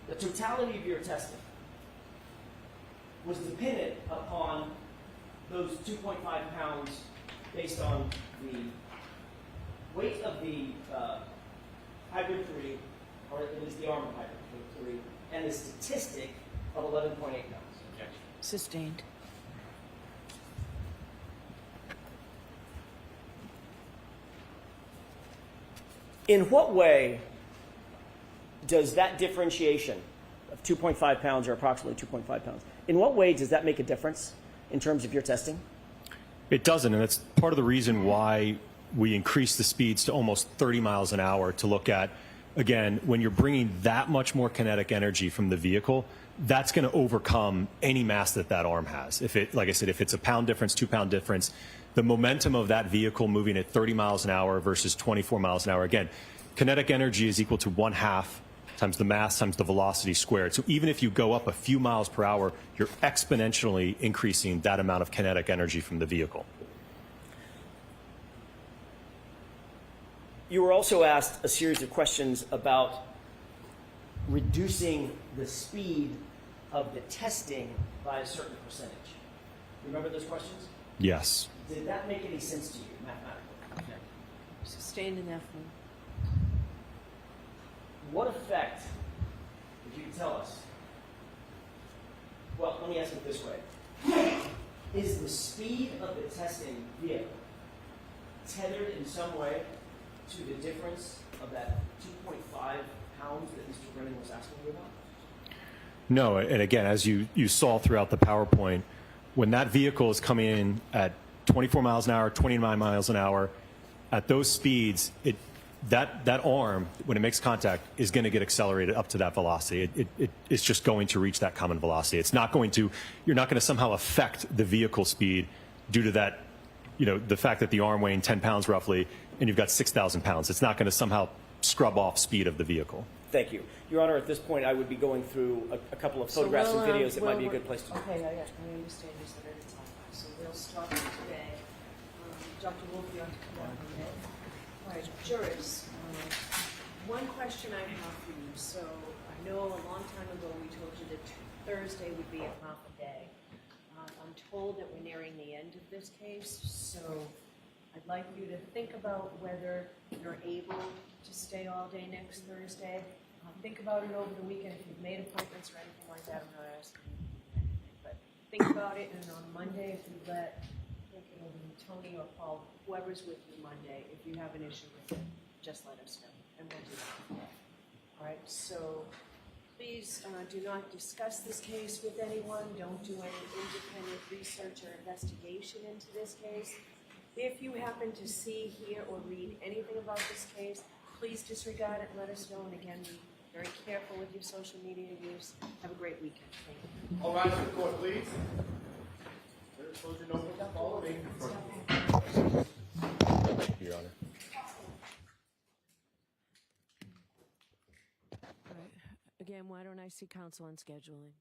the totality of your testing, was dependent upon those 2.5 pounds based on the weight of the hybrid 3, or at least the arm of hybrid 3, and the statistic of 11.8 pounds? Objection. Sustained. In what way does that differentiation of 2.5 pounds or approximately 2.5 pounds, in what way does that make a difference in terms of your testing? It doesn't, and that's part of the reason why we increase the speeds to almost 30 miles an hour to look at, again, when you're bringing that much more kinetic energy from the vehicle, that's going to overcome any mass that that arm has. If it, like I said, if it's a pound difference, 2 pound difference, the momentum of that vehicle moving at 30 miles an hour versus 24 miles an hour, again, kinetic energy is equal to 1/2 times the mass times the velocity squared. So even if you go up a few miles per hour, you're exponentially increasing that amount of kinetic energy from the vehicle. You were also asked a series of questions about reducing the speed of the testing by a certain percentage. Remember those questions? Yes. Did that make any sense to you mathematically? Sustained in that form. What effect, if you could tell us, well, let me ask it this way. Is the speed of the testing vehicle tethered in some way to the difference of that 2.5 pounds that Mr. Brennan was asking you about? No, and again, as you saw throughout the PowerPoint, when that vehicle is coming in at 24 miles an hour, 29 miles an hour, at those speeds, that arm, when it makes contact, is going to get accelerated up to that velocity. It's just going to reach that common velocity. It's not going to, you're not going to somehow affect the vehicle speed due to that, the fact that the arm weighing 10 pounds roughly, and you've got 6,000 pounds. It's not going to somehow scrub off speed of the vehicle. Thank you. Your Honor, at this point, I would be going through a couple of photographs and videos that might be a good place to. Okay, I understand you said it. So we'll start with today. Dr. Wolf, you have to come out Monday. All right, jurors. One question I have for you. So I know a long time ago we told you that Thursday would be a half a day. I'm told that we're nearing the end of this case, so I'd like you to think about whether you're able to stay all day next Thursday. Think about it over the weekend. If you've made appointments or anything like that, I'm not asking you anything, but think about it. And on Monday, if you think it'll be Tony or Paul, whoever's with you Monday, if you have an issue with it, just let us know, and we'll do that. All right. So please do not discuss this case with anyone. Don't do any independent research or investigation into this case. If you happen to see, hear, or read anything about this case, please disregard it. Let us know. And again, be very careful with your social media use. Have a great weekend. Thank you. All rise for the court, please. Close your notebook. Follow me. Your Honor. All right. Again, why don't I see counsel on scheduling?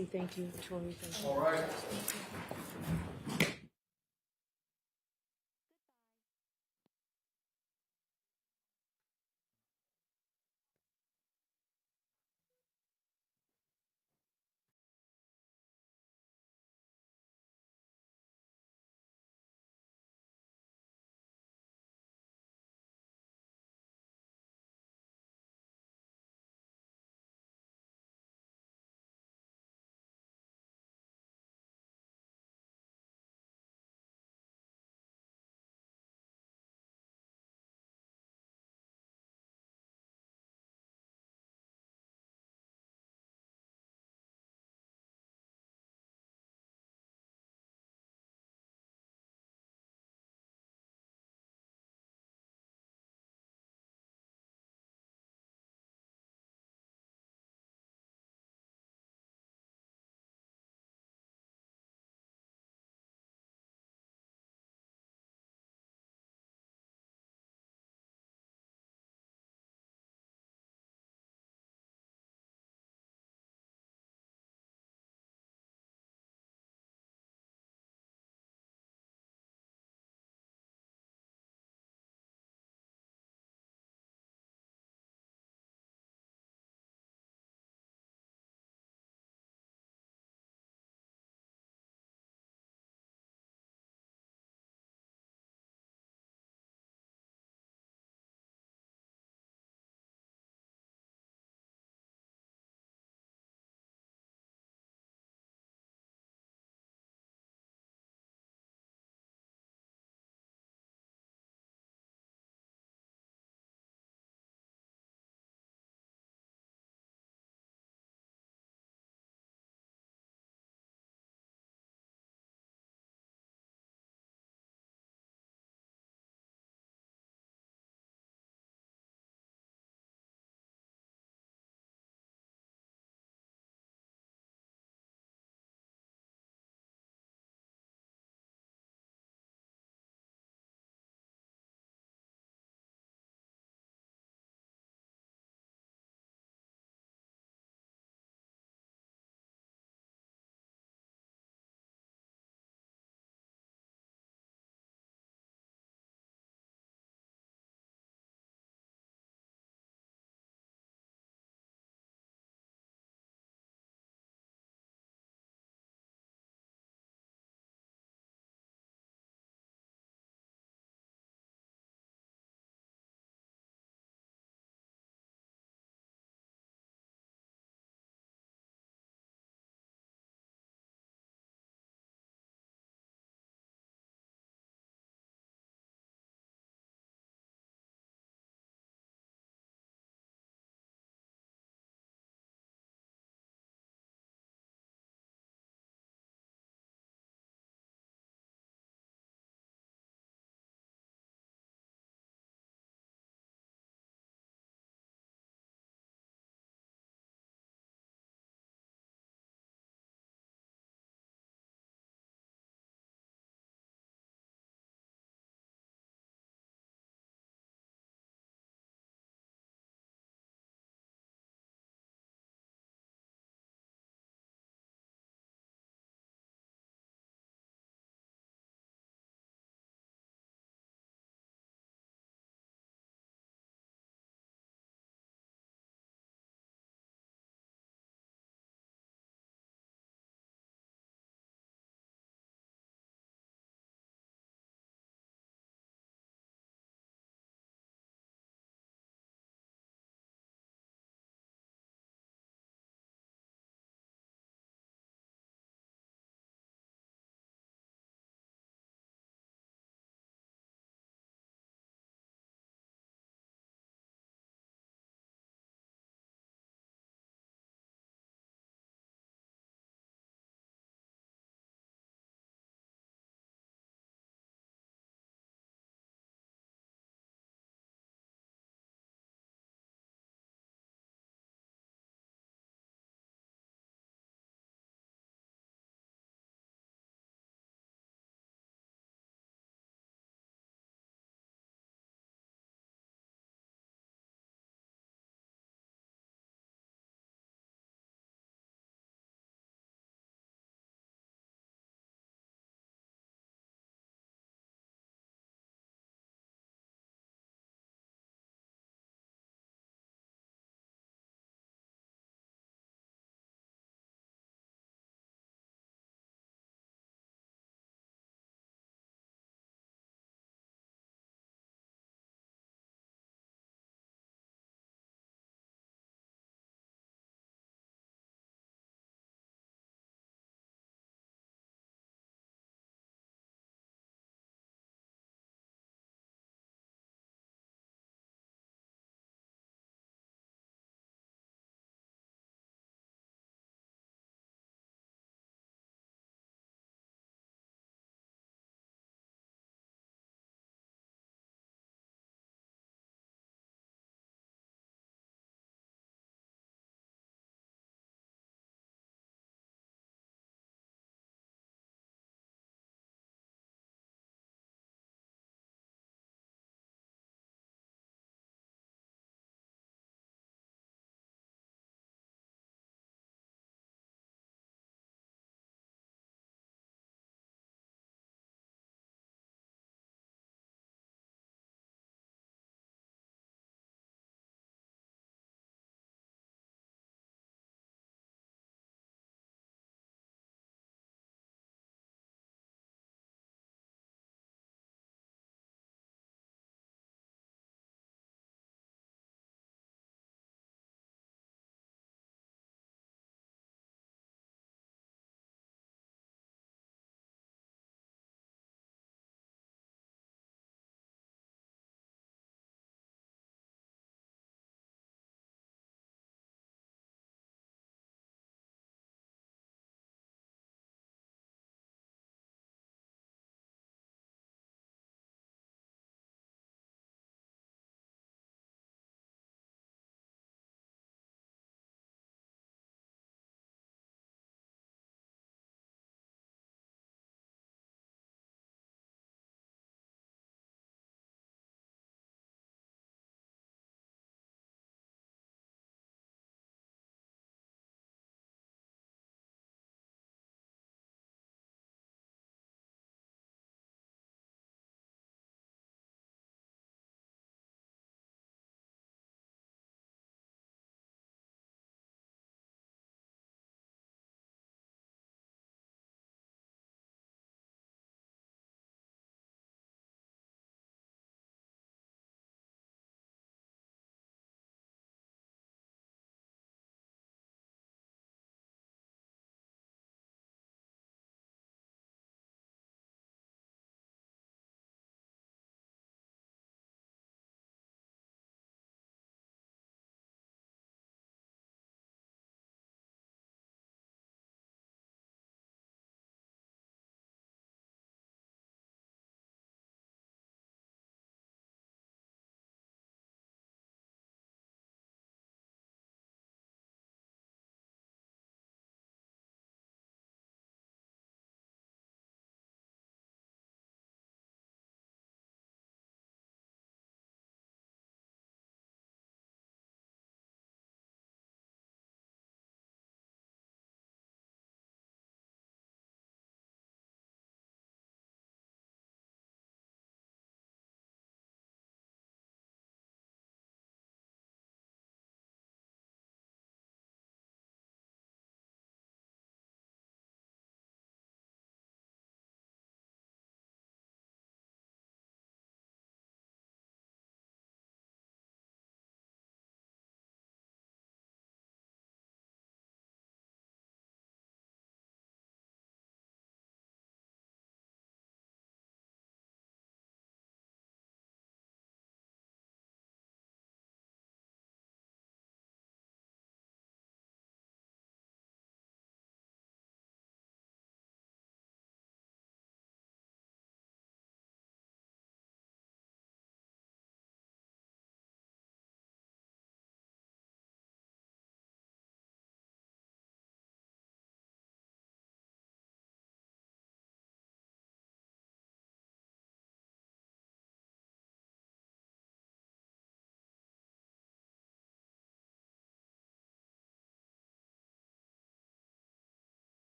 Trustee, thank you. Tori, thank you. All right.